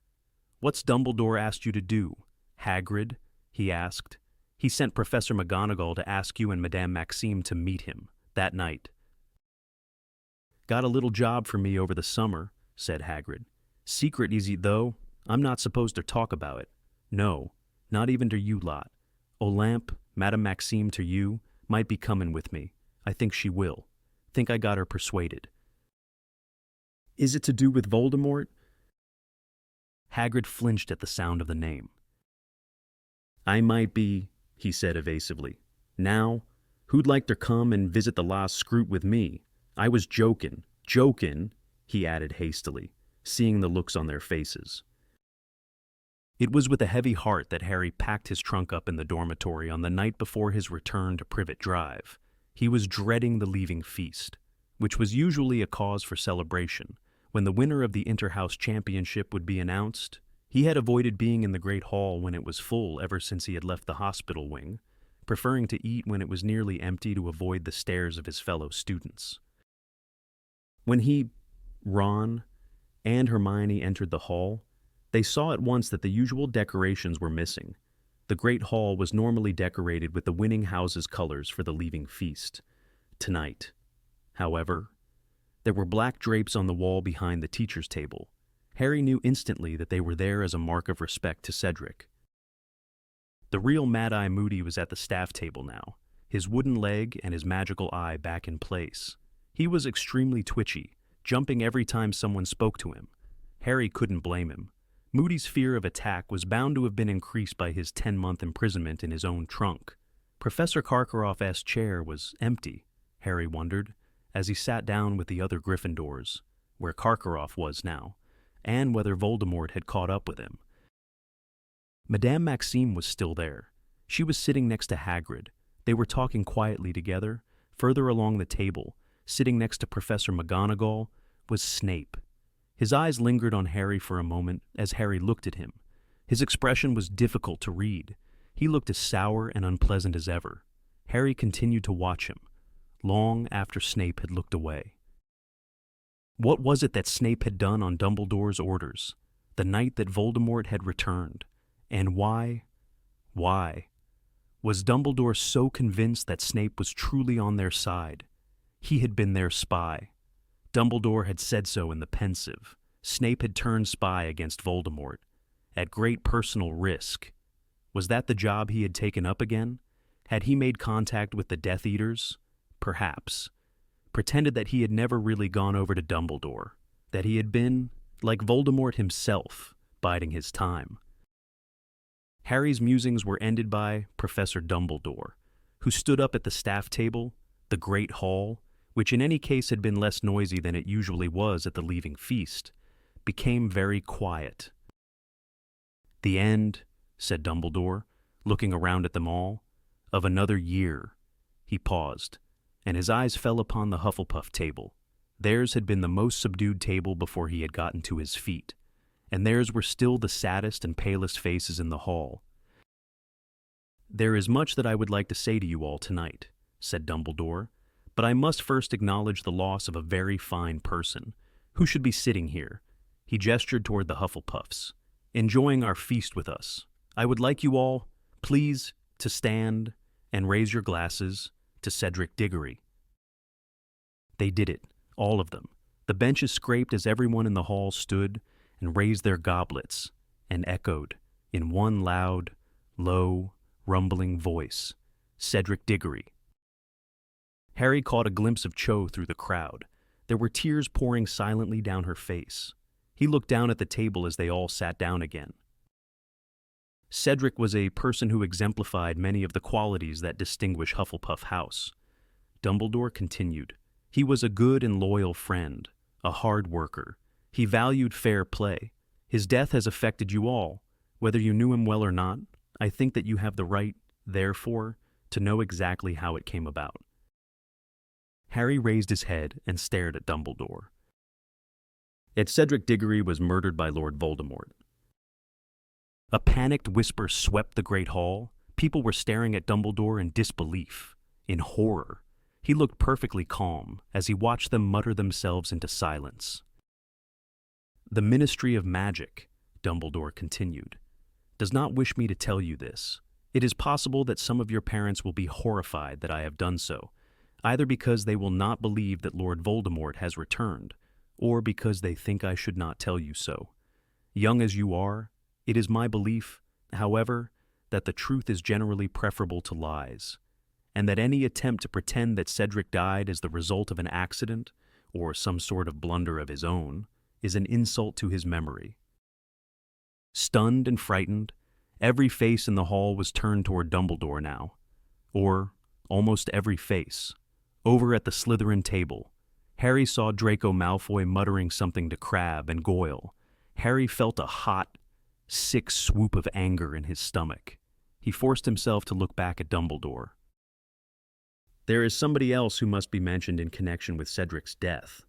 "What's Dumbledore asked you to do, Hagrid?" he asked. "He sent Professor McGonagall to ask you and Madame Maxime to meet him that night." "Got a little job for me over the summer," said Hagrid. "Secret easy, though. I'm not supposed to talk about it. No, not even to you lot. Olympe, Madame Maxime to you, might be coming with me. I think she will. Think I got her persuaded." "Is it to do with Voldemort?" Hagrid flinched at the sound of the name. "I might be," he said evasively. "Now, who'd like to come and visit the last Scroot with me? I was jokin', he added hastily, seeing the looks on their faces. It was with a heavy heart that Harry packed his trunk up in the dormitory on the night before his return to Privet Drive. He was dreading the leaving feast, which was usually a cause for celebration, when the winner of the Inter-House Championship would be announced. He had avoided being in the Great Hall when it was full ever since he had left the hospital wing, preferring to eat when it was nearly empty to avoid the stares of his fellow students. When he, Ron, and Hermione entered the hall, they saw at once that the usual decorations were missing. The Great Hall was normally decorated with the winning house's colors for the leaving feast. Tonight, however, there were black drapes on the wall behind the teacher's table. Harry knew instantly that they were there as a mark of respect to Cedric. The real Mad-Eye Moody was at the staff table now, his wooden leg and his magical eye back in place. He was extremely twitchy, jumping every time someone spoke to him. Harry couldn't blame him. Moody's fear of attack was bound to have been increased by his 10-month imprisonment in his own trunk. Professor Karkaroff's chair was empty, Harry wondered, as he sat down with the other Gryffindors, where Karkaroff was now, and whether Voldemort had caught up with him. Madame Maxime was still there. She was sitting next to Hagrid. They were talking quietly together. Further along the table, sitting next to Professor McGonagall, was Snape. His eyes lingered on Harry for a moment as Harry looked at him. His expression was difficult to read. He looked as sour and unpleasant as ever. Harry continued to watch him, long after Snape had looked away. What was it that Snape had done on Dumbledore's orders, the night that Voldemort had returned? And why? Why? Was Dumbledore so convinced that Snape was truly on their side? He had been their spy. Dumbledore had said so in the Pensive. Snape had turned spy against Voldemort, at great personal risk. Was that the job he had taken up again? Had he made contact with the Death Eaters? Perhaps. Pretended that he had never really gone over to Dumbledore, that he had been, like Voldemort himself, biding his time. Harry's musings were ended by Professor Dumbledore, who stood up at the staff table, the Great Hall, which in any case had been less noisy than it usually was at the leaving feast, became very quiet. "The end," said Dumbledore, looking around at them all, "of another year." He paused, and his eyes fell upon the Hufflepuff table. Theirs had been the most subdued table before he had gotten to his feet, and theirs were still the saddest and palest faces in the hall. "There is much that I would like to say to you all tonight," said Dumbledore, "but I must first acknowledge the loss of a very fine person, who should be sitting here." He gestured toward the Hufflepuffs, "enjoying our feast with us. I would like you all, please, to stand and raise your glasses to Cedric Diggory." They did it, all of them. The benches scraped as everyone in the hall stood and raised their goblets and echoed, in one loud, low, rumbling voice, "Cedric Diggory." Harry caught a glimpse of Cho through the crowd. There were tears pouring silently down her face. He looked down at the table as they all sat down again. Cedric was a person who exemplified many of the qualities that distinguish Hufflepuff House. Dumbledore continued, "He was a good and loyal friend, a hard worker. He valued fair play. His death has affected you all. Whether you knew him well or not, I think that you have the right, therefore, to know exactly how it came about." Harry raised his head and stared at Dumbledore. Yet Cedric Diggory was murdered by Lord Voldemort. A panicked whisper swept the great hall. People were staring at Dumbledore in disbelief, in horror. He looked perfectly calm as he watched them mutter themselves into silence. "The Ministry of Magic," Dumbledore continued, "does not wish me to tell you this. It is possible that some of your parents will be horrified that I have done so, either because they will not believe that Lord Voldemort has returned, or because they think I should not tell you so. Young as you are, it is my belief, however, that the truth is generally preferable to lies, and that any attempt to pretend that Cedric died as the result of an accident or some sort of blunder of his own is an insult to his memory." Stunned and frightened, every face in the hall was turned toward Dumbledore now, or almost every face. Over at the Slytherin table, Harry saw Draco Malfoy muttering something to Crabbe and Goyle. Harry felt a hot, sick swoop of anger in his stomach. He forced himself to look back at Dumbledore. "There is somebody else who must be mentioned in connection with Cedric's death,"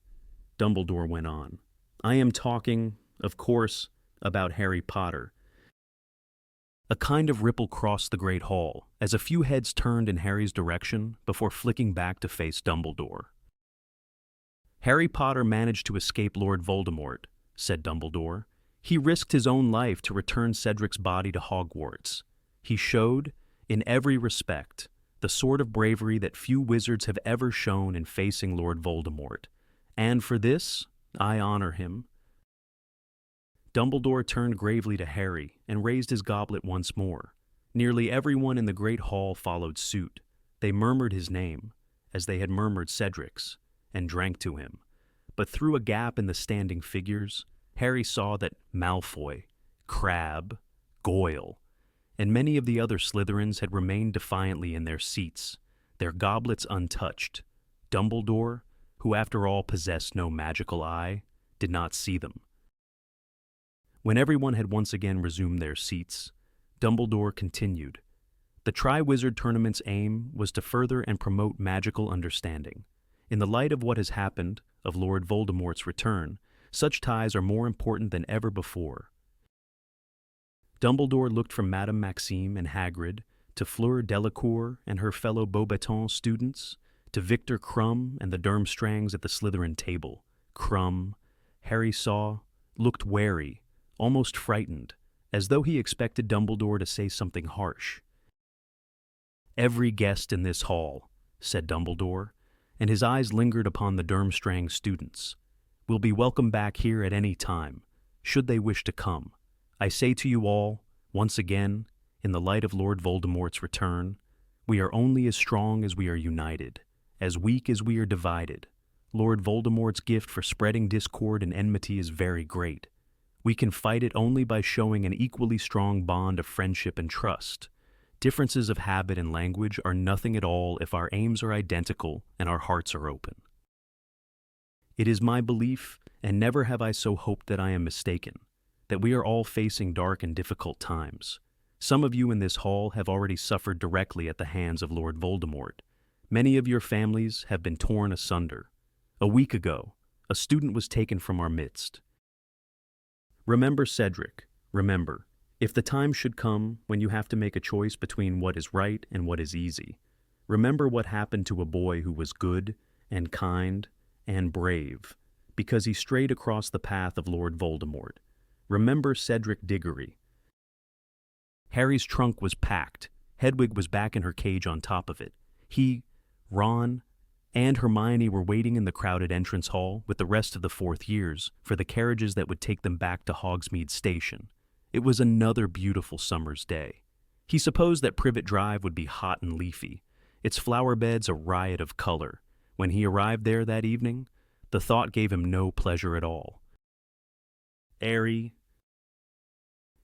Dumbledore went on. "I am talking, of course, about Harry Potter." A kind of ripple crossed the great hall as a few heads turned in Harry's direction before flicking back to face Dumbledore. "Harry Potter managed to escape Lord Voldemort," said Dumbledore. "He risked his own life to return Cedric's body to Hogwarts. He showed, in every respect, the sort of bravery that few wizards have ever shown in facing Lord Voldemort. And for this, I honor him." Dumbledore turned gravely to Harry and raised his goblet once more. Nearly everyone in the great hall followed suit. They murmured his name, as they had murmured Cedric's, and drank to him. But through a gap in the standing figures, Harry saw that Malfoy, Crabbe, Goyle, and many of the other Slytherins had remained defiantly in their seats, their goblets untouched. Dumbledore, who after all possessed no magical eye, did not see them. When everyone had once again resumed their seats, Dumbledore continued, "The Triwizard Tournament's aim was to further and promote magical understanding. In the light of what has happened, of Lord Voldemort's return, such ties are more important than ever before." Dumbledore looked from Madame Maxime and Hagrid to Fleur Delacour and her fellow Beauxbatons students, to Victor Krum and the Durmstrangs at the Slytherin table. Krum, Harry saw, looked wary, almost frightened, as though he expected Dumbledore to say something harsh. "Every guest in this hall," said Dumbledore, and his eyes lingered upon the Durmstrang students, "will be welcome back here at any time, should they wish to come. I say to you all, once again, in the light of Lord Voldemort's return, we are only as strong as we are united, as weak as we are divided. Lord Voldemort's gift for spreading discord and enmity is very great. We can fight it only by showing an equally strong bond of friendship and trust. Differences of habit and language are nothing at all if our aims are identical and our hearts are open. It is my belief, and never have I so hoped that I am mistaken, that we are all facing dark and difficult times. Some of you in this hall have already suffered directly at the hands of Lord Voldemort. Many of your families have been torn asunder. A week ago, a student was taken from our midst. Remember Cedric, remember, If the time should come when you have to make a choice between what is right and what is easy, remember what happened to a boy who was good and kind and brave because he strayed across the path of Lord Voldemort. Remember Cedric Diggory. Harry's trunk was packed. Hedwig was back in her cage on top of it. He, Ron, and Hermione were waiting in the crowded entrance hall with the rest of the fourth years for the carriages that would take them back to Hogsmeade Station. It was another beautiful summer's day. He supposed that Privet Drive would be hot and leafy, its flower beds a riot of color. When he arrived there that evening, the thought gave him no pleasure at all. Airy.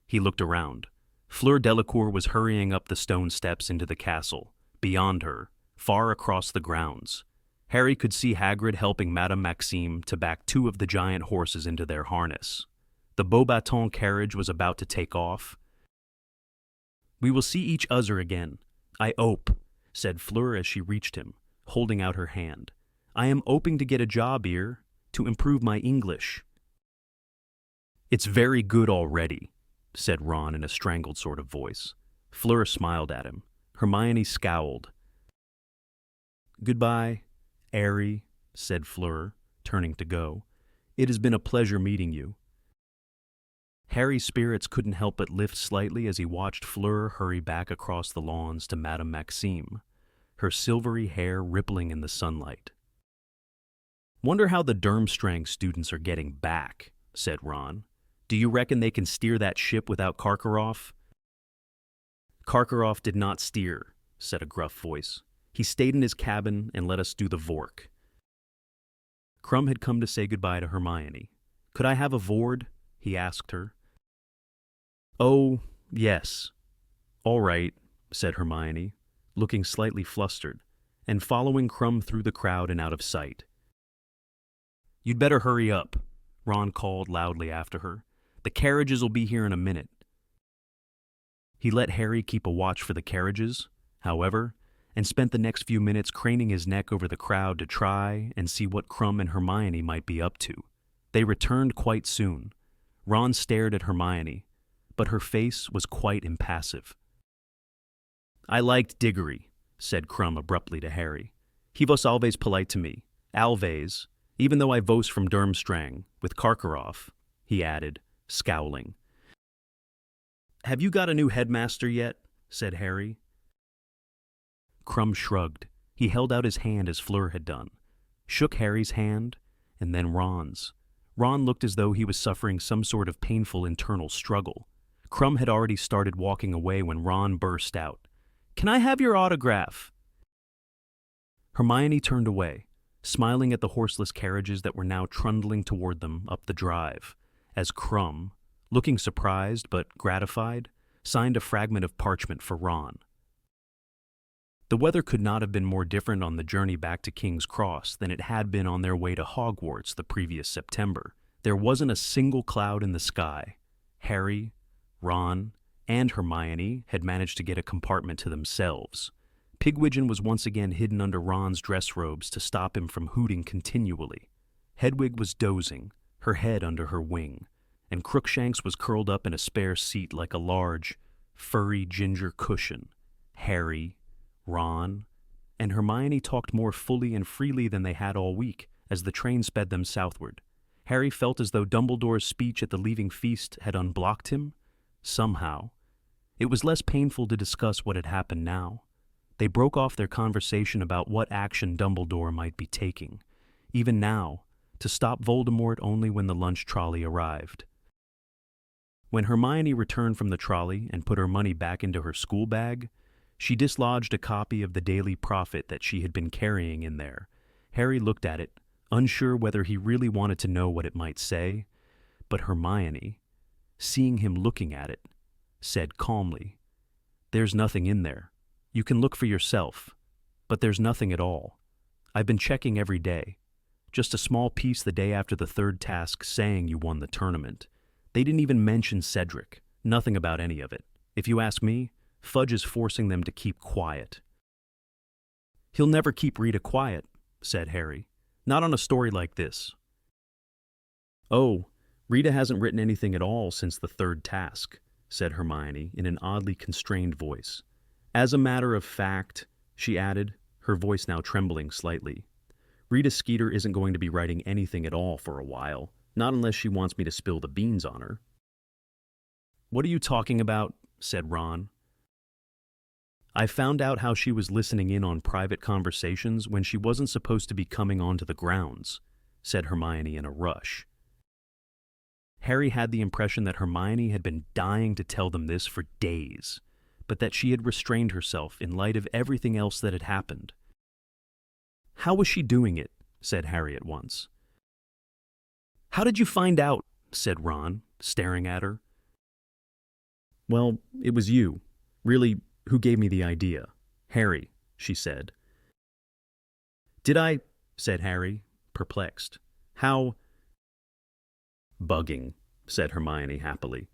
He looked around. Fleur Delacour was hurrying up the stone steps into the castle. Beyond her, far across the grounds, Harry could see Hagrid helping Madame Maxime to back two of the giant horses into their harness. The Beauxbatons carriage was about to take off. "We will see each other again, I hope," said Fleur as she reached him, holding out her hand. "I am hoping to get a job here, to improve my English." "It's very good already," said Ron in a strangled sort of voice. Fleur smiled at him. Hermione scowled. "Goodbye, Harry," said Fleur, turning to go. "It has been a pleasure meeting you." Harry's spirits couldn't help but lift slightly as he watched Fleur hurry back across the lawns to Madame Maxime, her silvery hair rippling in the sunlight. "Wonder how the Durmstrang students are getting back," said Ron. "Do you reckon they can steer that ship without Karkaroff?" "Karkaroff did not steer," said a gruff voice. "He stayed in his cabin and let us do the vork." Krum had come to say goodbye to Hermione. "Could I have a Vord?" he asked her. "Oh, yes. All right," said Hermione, looking slightly flustered, and following Krum through the crowd and out of sight. "You'd better hurry up," Ron called loudly after her. "The carriages will be here in a minute." He let Harry keep a watch for the carriages, however, and spent the next few minutes craning his neck over the crowd to try and see what Krum and Hermione might be up to. They returned quite soon. Ron stared at Hermione, but her face was quite impassive. "I liked Diggory," said Krum abruptly to Harry. "He was always polite to me. Always, even though I vos from Durmstrang, with Karkaroff," he added, scowling. "Have you got a new headmaster yet?" said Harry. Krum shrugged. He held out his hand as Fleur had done, shook Harry's hand, and then Ron's. Ron looked as though he was suffering some sort of painful internal struggle. Krum had already started walking away when Ron burst out. "Can I have your autograph?" Hermione turned away, smiling at the horseless carriages that were now trundling toward them up the drive, as Krum, looking surprised but gratified, signed a fragment of parchment for Ron. The weather could not have been more different on the journey back to King's Cross than it had been on their way to Hogwarts the previous September. There wasn't a single cloud in the sky. Harry, Ron, and Hermione had managed to get a compartment to themselves. Pigwidgeon was once again hidden under Ron's dress robes to stop him from hooting continually. Hedwig was dozing, her head under her wing, and Crookshanks was curled up in a spare seat like a large, furry ginger cushion. Harry, Ron, and Hermione talked more fully and freely than they had all week as the train sped them southward. Harry felt as though Dumbledore's speech at the leaving feast had unblocked him. Somehow, it was less painful to discuss what had happened now. They broke off their conversation about what action Dumbledore might be taking, even now, to stop Voldemort only when the lunch trolley arrived. When Hermione returned from the trolley and put her money back into her school bag, she dislodged a copy of the Daily Prophet that she had been carrying in there. Harry looked at it, unsure whether he really wanted to know what it might say, but Hermione, seeing him looking at it, said calmly, "There's nothing in there. You can look for yourself, but there's nothing at all. I've been checking every day. Just a small piece the day after the third task saying you won the tournament. They didn't even mention Cedric. Nothing about any of it. If you ask me, Fudge is forcing them to keep quiet." "He'll never keep Rita quiet," said Harry. "Not on a story like this." "Oh, Rita hasn't written anything at all since the third task," said Hermione in an oddly constrained voice. As a matter of fact, she added, her voice now trembling slightly, Rita Skeeter isn't going to be writing anything at all for a while, not unless she wants me to spill the beans on her. What are you talking about? Said Ron. I found out how she was listening in on private conversations when she wasn't supposed to be coming onto the grounds, said Hermione in a rush. Harry had the impression that Hermione had been dying to tell them this for days, but that she had restrained herself in light of everything else that had happened. How was she doing it? Said Harry at once. How did you find out? Said Ron, staring at her. Well, it was you. Really, who gave me the idea? Harry, she said. Did I? Said Harry, perplexed. How? Bugging, said Hermione happily.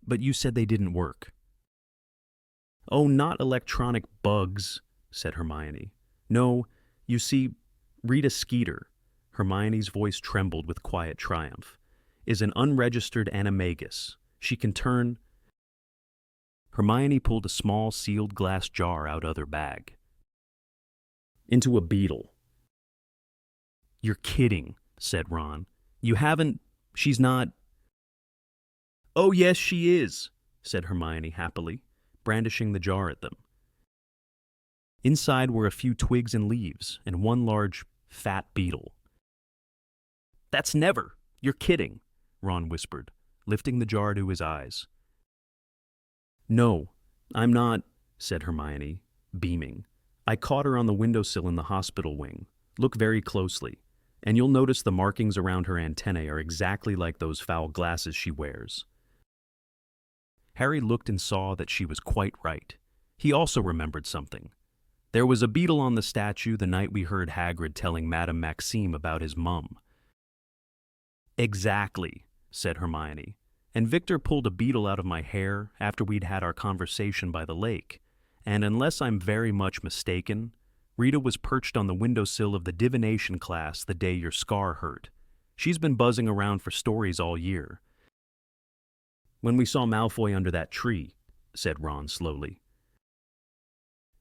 But you said they didn't work. Oh, not electronic bugs, said Hermione. No, you see, Rita Skeeter, Hermione's voice trembled with quiet triumph, is an unregistered animagus. She can turn... Hermione pulled a small sealed glass jar out of her bag. Into a beetle. You're kidding, said Ron. You haven't... She's not... Oh, yes, she is, said Hermione happily, brandishing the jar at them. Inside were a few twigs and leaves and one large, fat beetle. That's never. You're kidding, Ron whispered, lifting the jar to his eyes. No, I'm not, said Hermione, beaming. I caught her on the windowsill in the hospital wing. Look very closely, and you'll notice the markings around her antennae are exactly like those foul glasses she wears. Harry looked and saw that she was quite right. He also remembered something. There was a beetle on the statue the night we heard Hagrid telling Madame Maxime about his mum. Exactly, said Hermione, and Victor pulled a beetle out of my hair after we'd had our conversation by the lake, and unless I'm very much mistaken, Rita was perched on the windowsill of the divination class the day your scar hurt. She's been buzzing around for stories all year. When we saw Malfoy under that tree, said Ron slowly.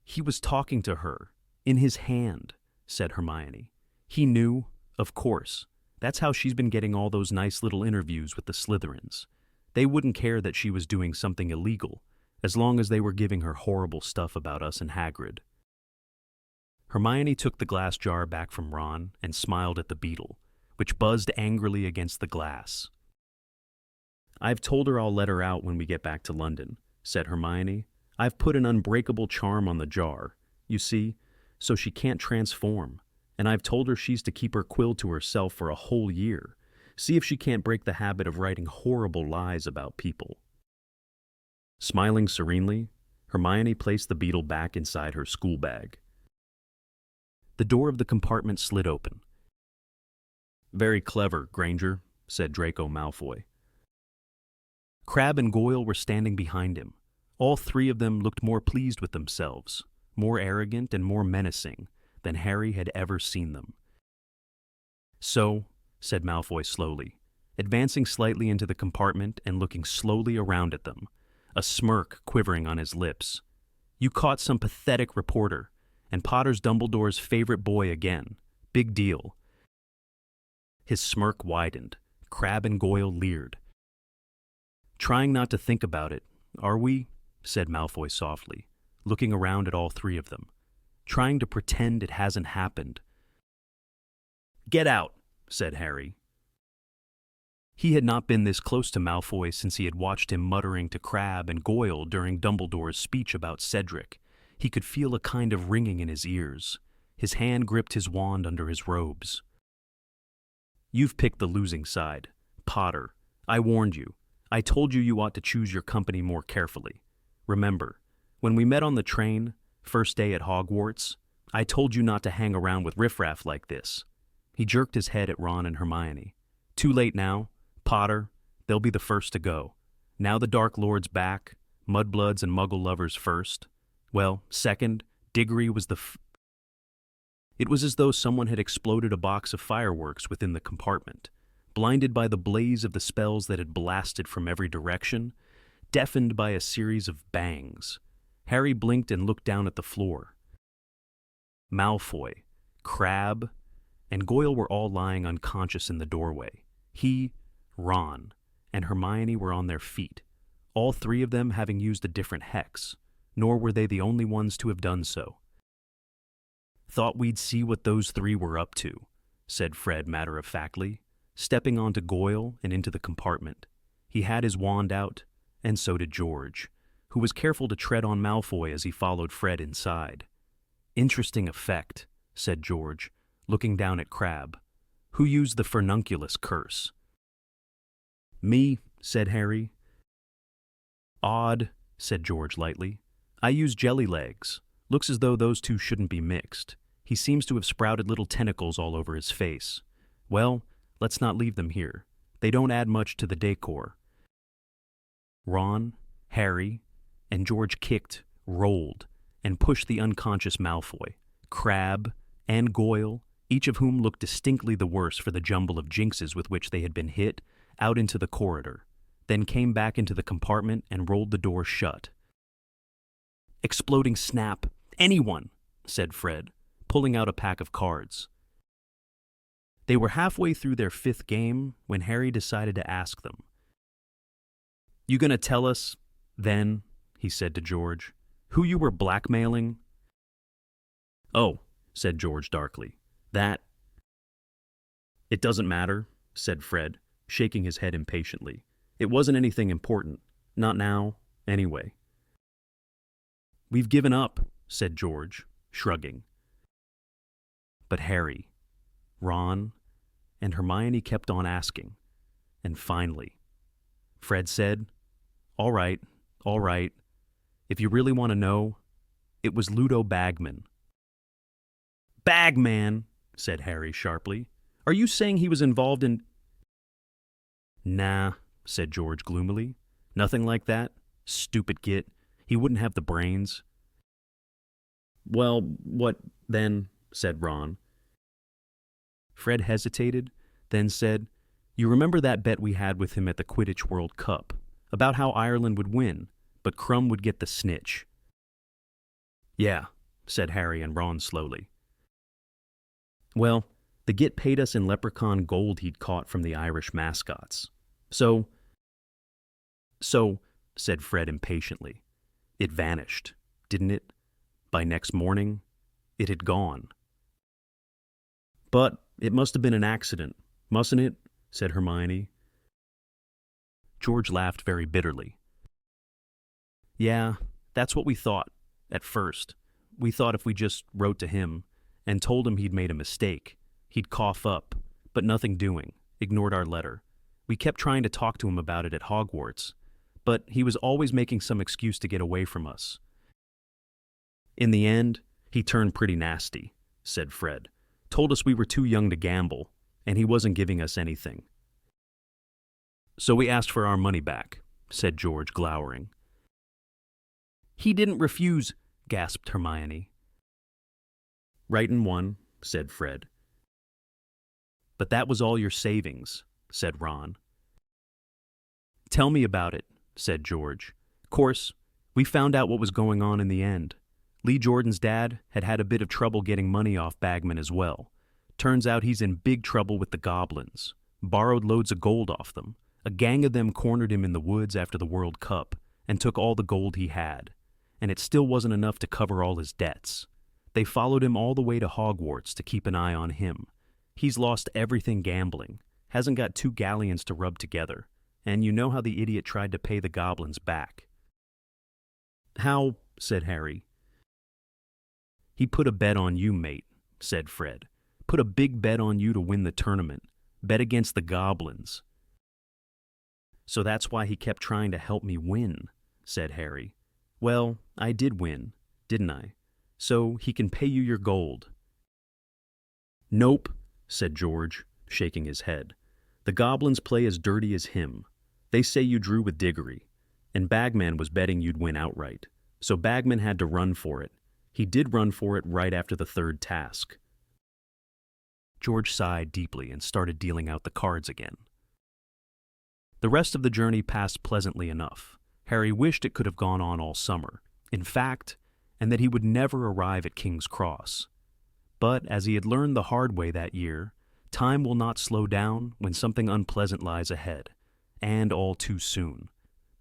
He was talking to her, in his hand, said Hermione. He knew, of course. That's how she's been getting all those nice little interviews with the Slytherins. They wouldn't care that she was doing something illegal, as long as they were giving her horrible stuff about us and Hagrid. Hermione took the glass jar back from Ron and smiled at the beetle, which buzzed angrily against the glass. I've told her I'll let her out when we get back to London, said Hermione. I've put an unbreakable charm on the jar, you see, so she can't transform, and I've told her she's to keep her quill to herself for a whole year. See if she can't break the habit of writing horrible lies about people. Smiling serenely, Hermione placed the beetle back inside her school bag. The door of the compartment slid open. Very clever, Granger, said Draco Malfoy. Crabbe and Goyle were standing behind him. All three of them looked more pleased with themselves, more arrogant and more menacing than Harry had ever seen them. So, said Malfoy slowly, advancing slightly into the compartment and looking slowly around at them, a smirk quivering on his lips. You caught some pathetic reporter, and Potter's Dumbledore's favorite boy again. Big deal. His smirk widened. Crabbe and Goyle leered. Trying not to think about it, are we? Said Malfoy softly, looking around at all three of them. Trying to pretend it hasn't happened. Get out, said Harry. He had not been this close to Malfoy since he had watched him muttering to Crabbe and Goyle during Dumbledore's speech about Cedric. He could feel a kind of ringing in his ears. His hand gripped his wand under his robes. You've picked the losing side. Potter, I warned you. I told you you ought to choose your company more carefully. Remember, when we met on the train, first day at Hogwarts, I told you not to hang around with riffraff like this. He jerked his head at Ron and Hermione. Too late now. Potter, they'll be the first to go. Now the Dark Lord's back, mudbloods and muggle lovers first. Well, second, Diggory was the It was as though someone had exploded a box of fireworks within the compartment. blinded by the blaze of the spells that had blasted from every direction, deafened by a series of bangs. Harry blinked and looked down at the floor. Malfoy, Crabbe, and Goyle were all lying unconscious in the doorway. He, Ron, and Hermione were on their feet, all three of them having used a different hex, nor were they the only ones to have done so. "Thought we'd see what those three were up to," said Fred matter-of-factly, stepping onto Goyle and into the compartment. He had his wand out, and so did George, who was careful to tread on Malfoy as he followed Fred inside. "Interesting effect," said George, looking down at Crabbe. "Who used the Furnunculus curse?" "Me," said Harry. "Odd," said George lightly. "I use jelly legs. Looks as though those two shouldn't be mixed. He seems to have sprouted little tentacles all over his face. Well, let's not leave them here. They don't add much to the decor." Ron, Harry, and George kicked, rolled, and pushed the unconscious Malfoy, Crabbe, and Goyle, each of whom looked distinctly the worse for the jumble of jinxes with which they had been hit, out into the corridor, then came back into the compartment and rolled the door shut. "Exploding snap! Anyone!" said Fred, pulling out a pack of cards. They were halfway through their fifth game when Harry decided to ask them. "You gonna tell us, then," he said to George, "who you were blackmailing?" "Oh," said George darkly, "that—" "It doesn't matter," said Fred, shaking his head impatiently. "It wasn't anything important. Not now, anyway." "We've given up," said George, shrugging. But Harry, Ron, and Hermione kept on asking, and finally, Fred said, all right. If you really want to know, it was Ludo Bagman." "Bagman," said Harry sharply. "Are you saying he was involved in—" "Nah," said George gloomily. "Nothing like that. Stupid git. He wouldn't have the brains." "Well, what, then?" said Ron. Fred hesitated, then said, "You remember that bet we had with him at the Quidditch World Cup, about how Ireland would win, but Crumb would get the snitch?" "Yeah," said Harry and Ron slowly. "Well, the git paid us in leprechaun gold he'd caught from the Irish mascots. So, said Fred impatiently. "It vanished, didn't it? By next morning, it had gone." "But it must have been an accident, mustn't it?" said Hermione. George laughed very bitterly. "Yeah, that's what we thought, at first. We thought if we just wrote to him and told him he'd made a mistake, he'd cough up, but nothing doing, ignored our letter. We kept trying to talk to him about it at Hogwarts, but he was always making some excuse to get away from us. In the end, he turned pretty nasty," said Fred. "Told us we were too young to gamble, and he wasn't giving us anything." "So we asked for our money back," said George, glowering. "He didn't refuse," gasped Hermione. "Writin' one," said Fred. "But that was all your savings," said Ron. "Tell me about it," said George. "Course, we found out what was going on in the end. Lee Jordan's dad had had a bit of trouble getting money off Bagman as well. Turns out he's in big trouble with the goblins. Borrowed loads of gold off them. A gang of them cornered him in the woods after the World Cup and took all the gold he had. And it still wasn't enough to cover all his debts. They followed him all the way to Hogwarts to keep an eye on him. He's lost everything gambling, hasn't got 2 galleons to rub together, and you know how the idiot tried to pay the goblins back." "How?" said Harry. "He put a bet on you, mate," said Fred. "Put a big bet on you to win the tournament. Bet against the goblins." "So that's why he kept trying to help me win," said Harry. "Well, I did win, didn't I? So he can pay you your gold." "Nope," said George, shaking his head. "The goblins play as dirty as him. They say you drew with Diggory, and Bagman was betting you'd win outright. So Bagman had to run for it. He did run for it right after the 3rd task." George sighed deeply and started dealing out the cards again. The rest of the journey passed pleasantly enough. Harry wished it could have gone on all summer, in fact, and that he would never arrive at King's Cross. But, as he had learned the hard way that year, time will not slow down when something unpleasant lies ahead, and all too soon.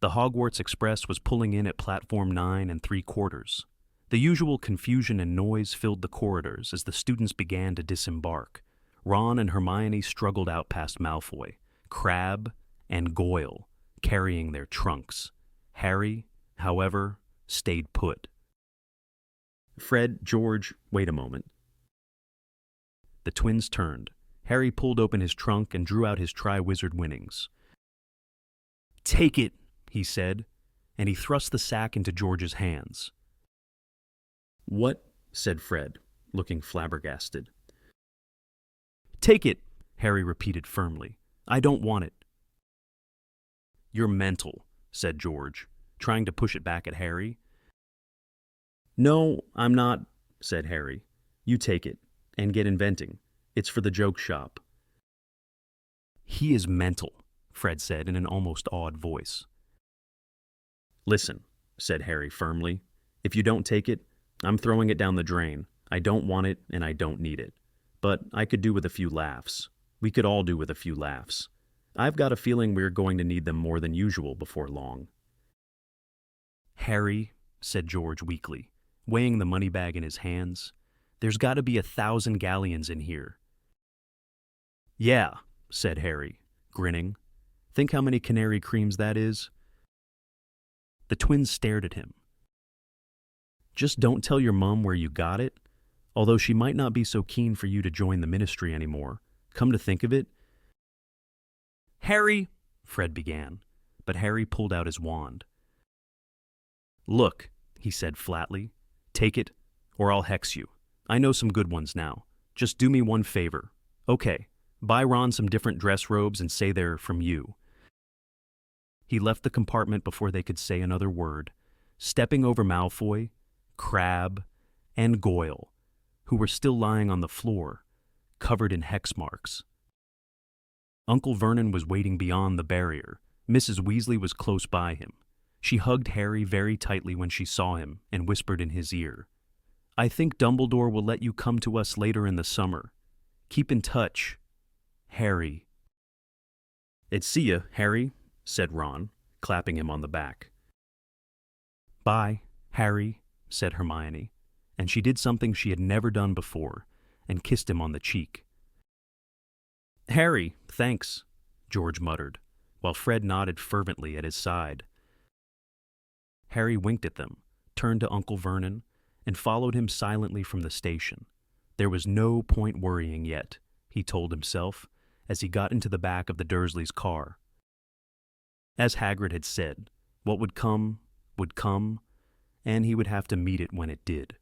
The Hogwarts Express was pulling in at platform 9 3/4. The usual confusion and noise filled the corridors as the students began to disembark. Ron and Hermione struggled out past Malfoy, Crabbe, and Goyle, carrying their trunks. Harry, however, stayed put. Fred, George, wait a moment. The twins turned. Harry pulled open his trunk and drew out his Triwizard Winnings. "Take it," he said, and he thrust the sack into George's hands. "What?" said Fred, looking flabbergasted. "Take it," Harry repeated firmly. "I don't want it." "You're mental," said George, trying to push it back at Harry. "No, I'm not," said Harry. "You take it, and get inventing. It's for the joke shop." "He is mental," Fred said in an almost awed voice. "Listen," said Harry firmly. "If you don't take it, I'm throwing it down the drain. I don't want it, and I don't need it. But I could do with a few laughs. We could all do with a few laughs. I've got a feeling we're going to need them more than usual before long." "Harry," said George weakly, weighing the money bag in his hands, "there's got to be 1,000 galleons in here." "Yeah," said Harry, grinning. "Think how many canary creams that is?" The twins stared at him. "Just don't tell your mum where you got it, although she might not be so keen for you to join the ministry anymore. Come to think of it." "Harry," Fred began, but Harry pulled out his wand. "Look," he said flatly, "take it, or I'll hex you. I know some good ones now. Just do me one favor. Okay, buy Ron some different dress robes and say they're from you." He left the compartment before they could say another word, stepping over Malfoy, Crabbe, and Goyle, who were still lying on the floor, covered in hex marks. Uncle Vernon was waiting beyond the barrier. Mrs. Weasley was close by him. She hugged Harry very tightly when she saw him and whispered in his ear, "I think Dumbledore will let you come to us later in the summer. Keep in touch, Harry." "See ya, Harry," said Ron, clapping him on the back. "Bye, Harry," said Hermione, and she did something she had never done before, and kissed him on the cheek. "Harry, thanks," George muttered, while Fred nodded fervently at his side. Harry winked at them, turned to Uncle Vernon, and followed him silently from the station. There was no point worrying yet, he told himself, as he got into the back of the Dursleys' car. As Hagrid had said, what would come, and he would have to meet it when it did.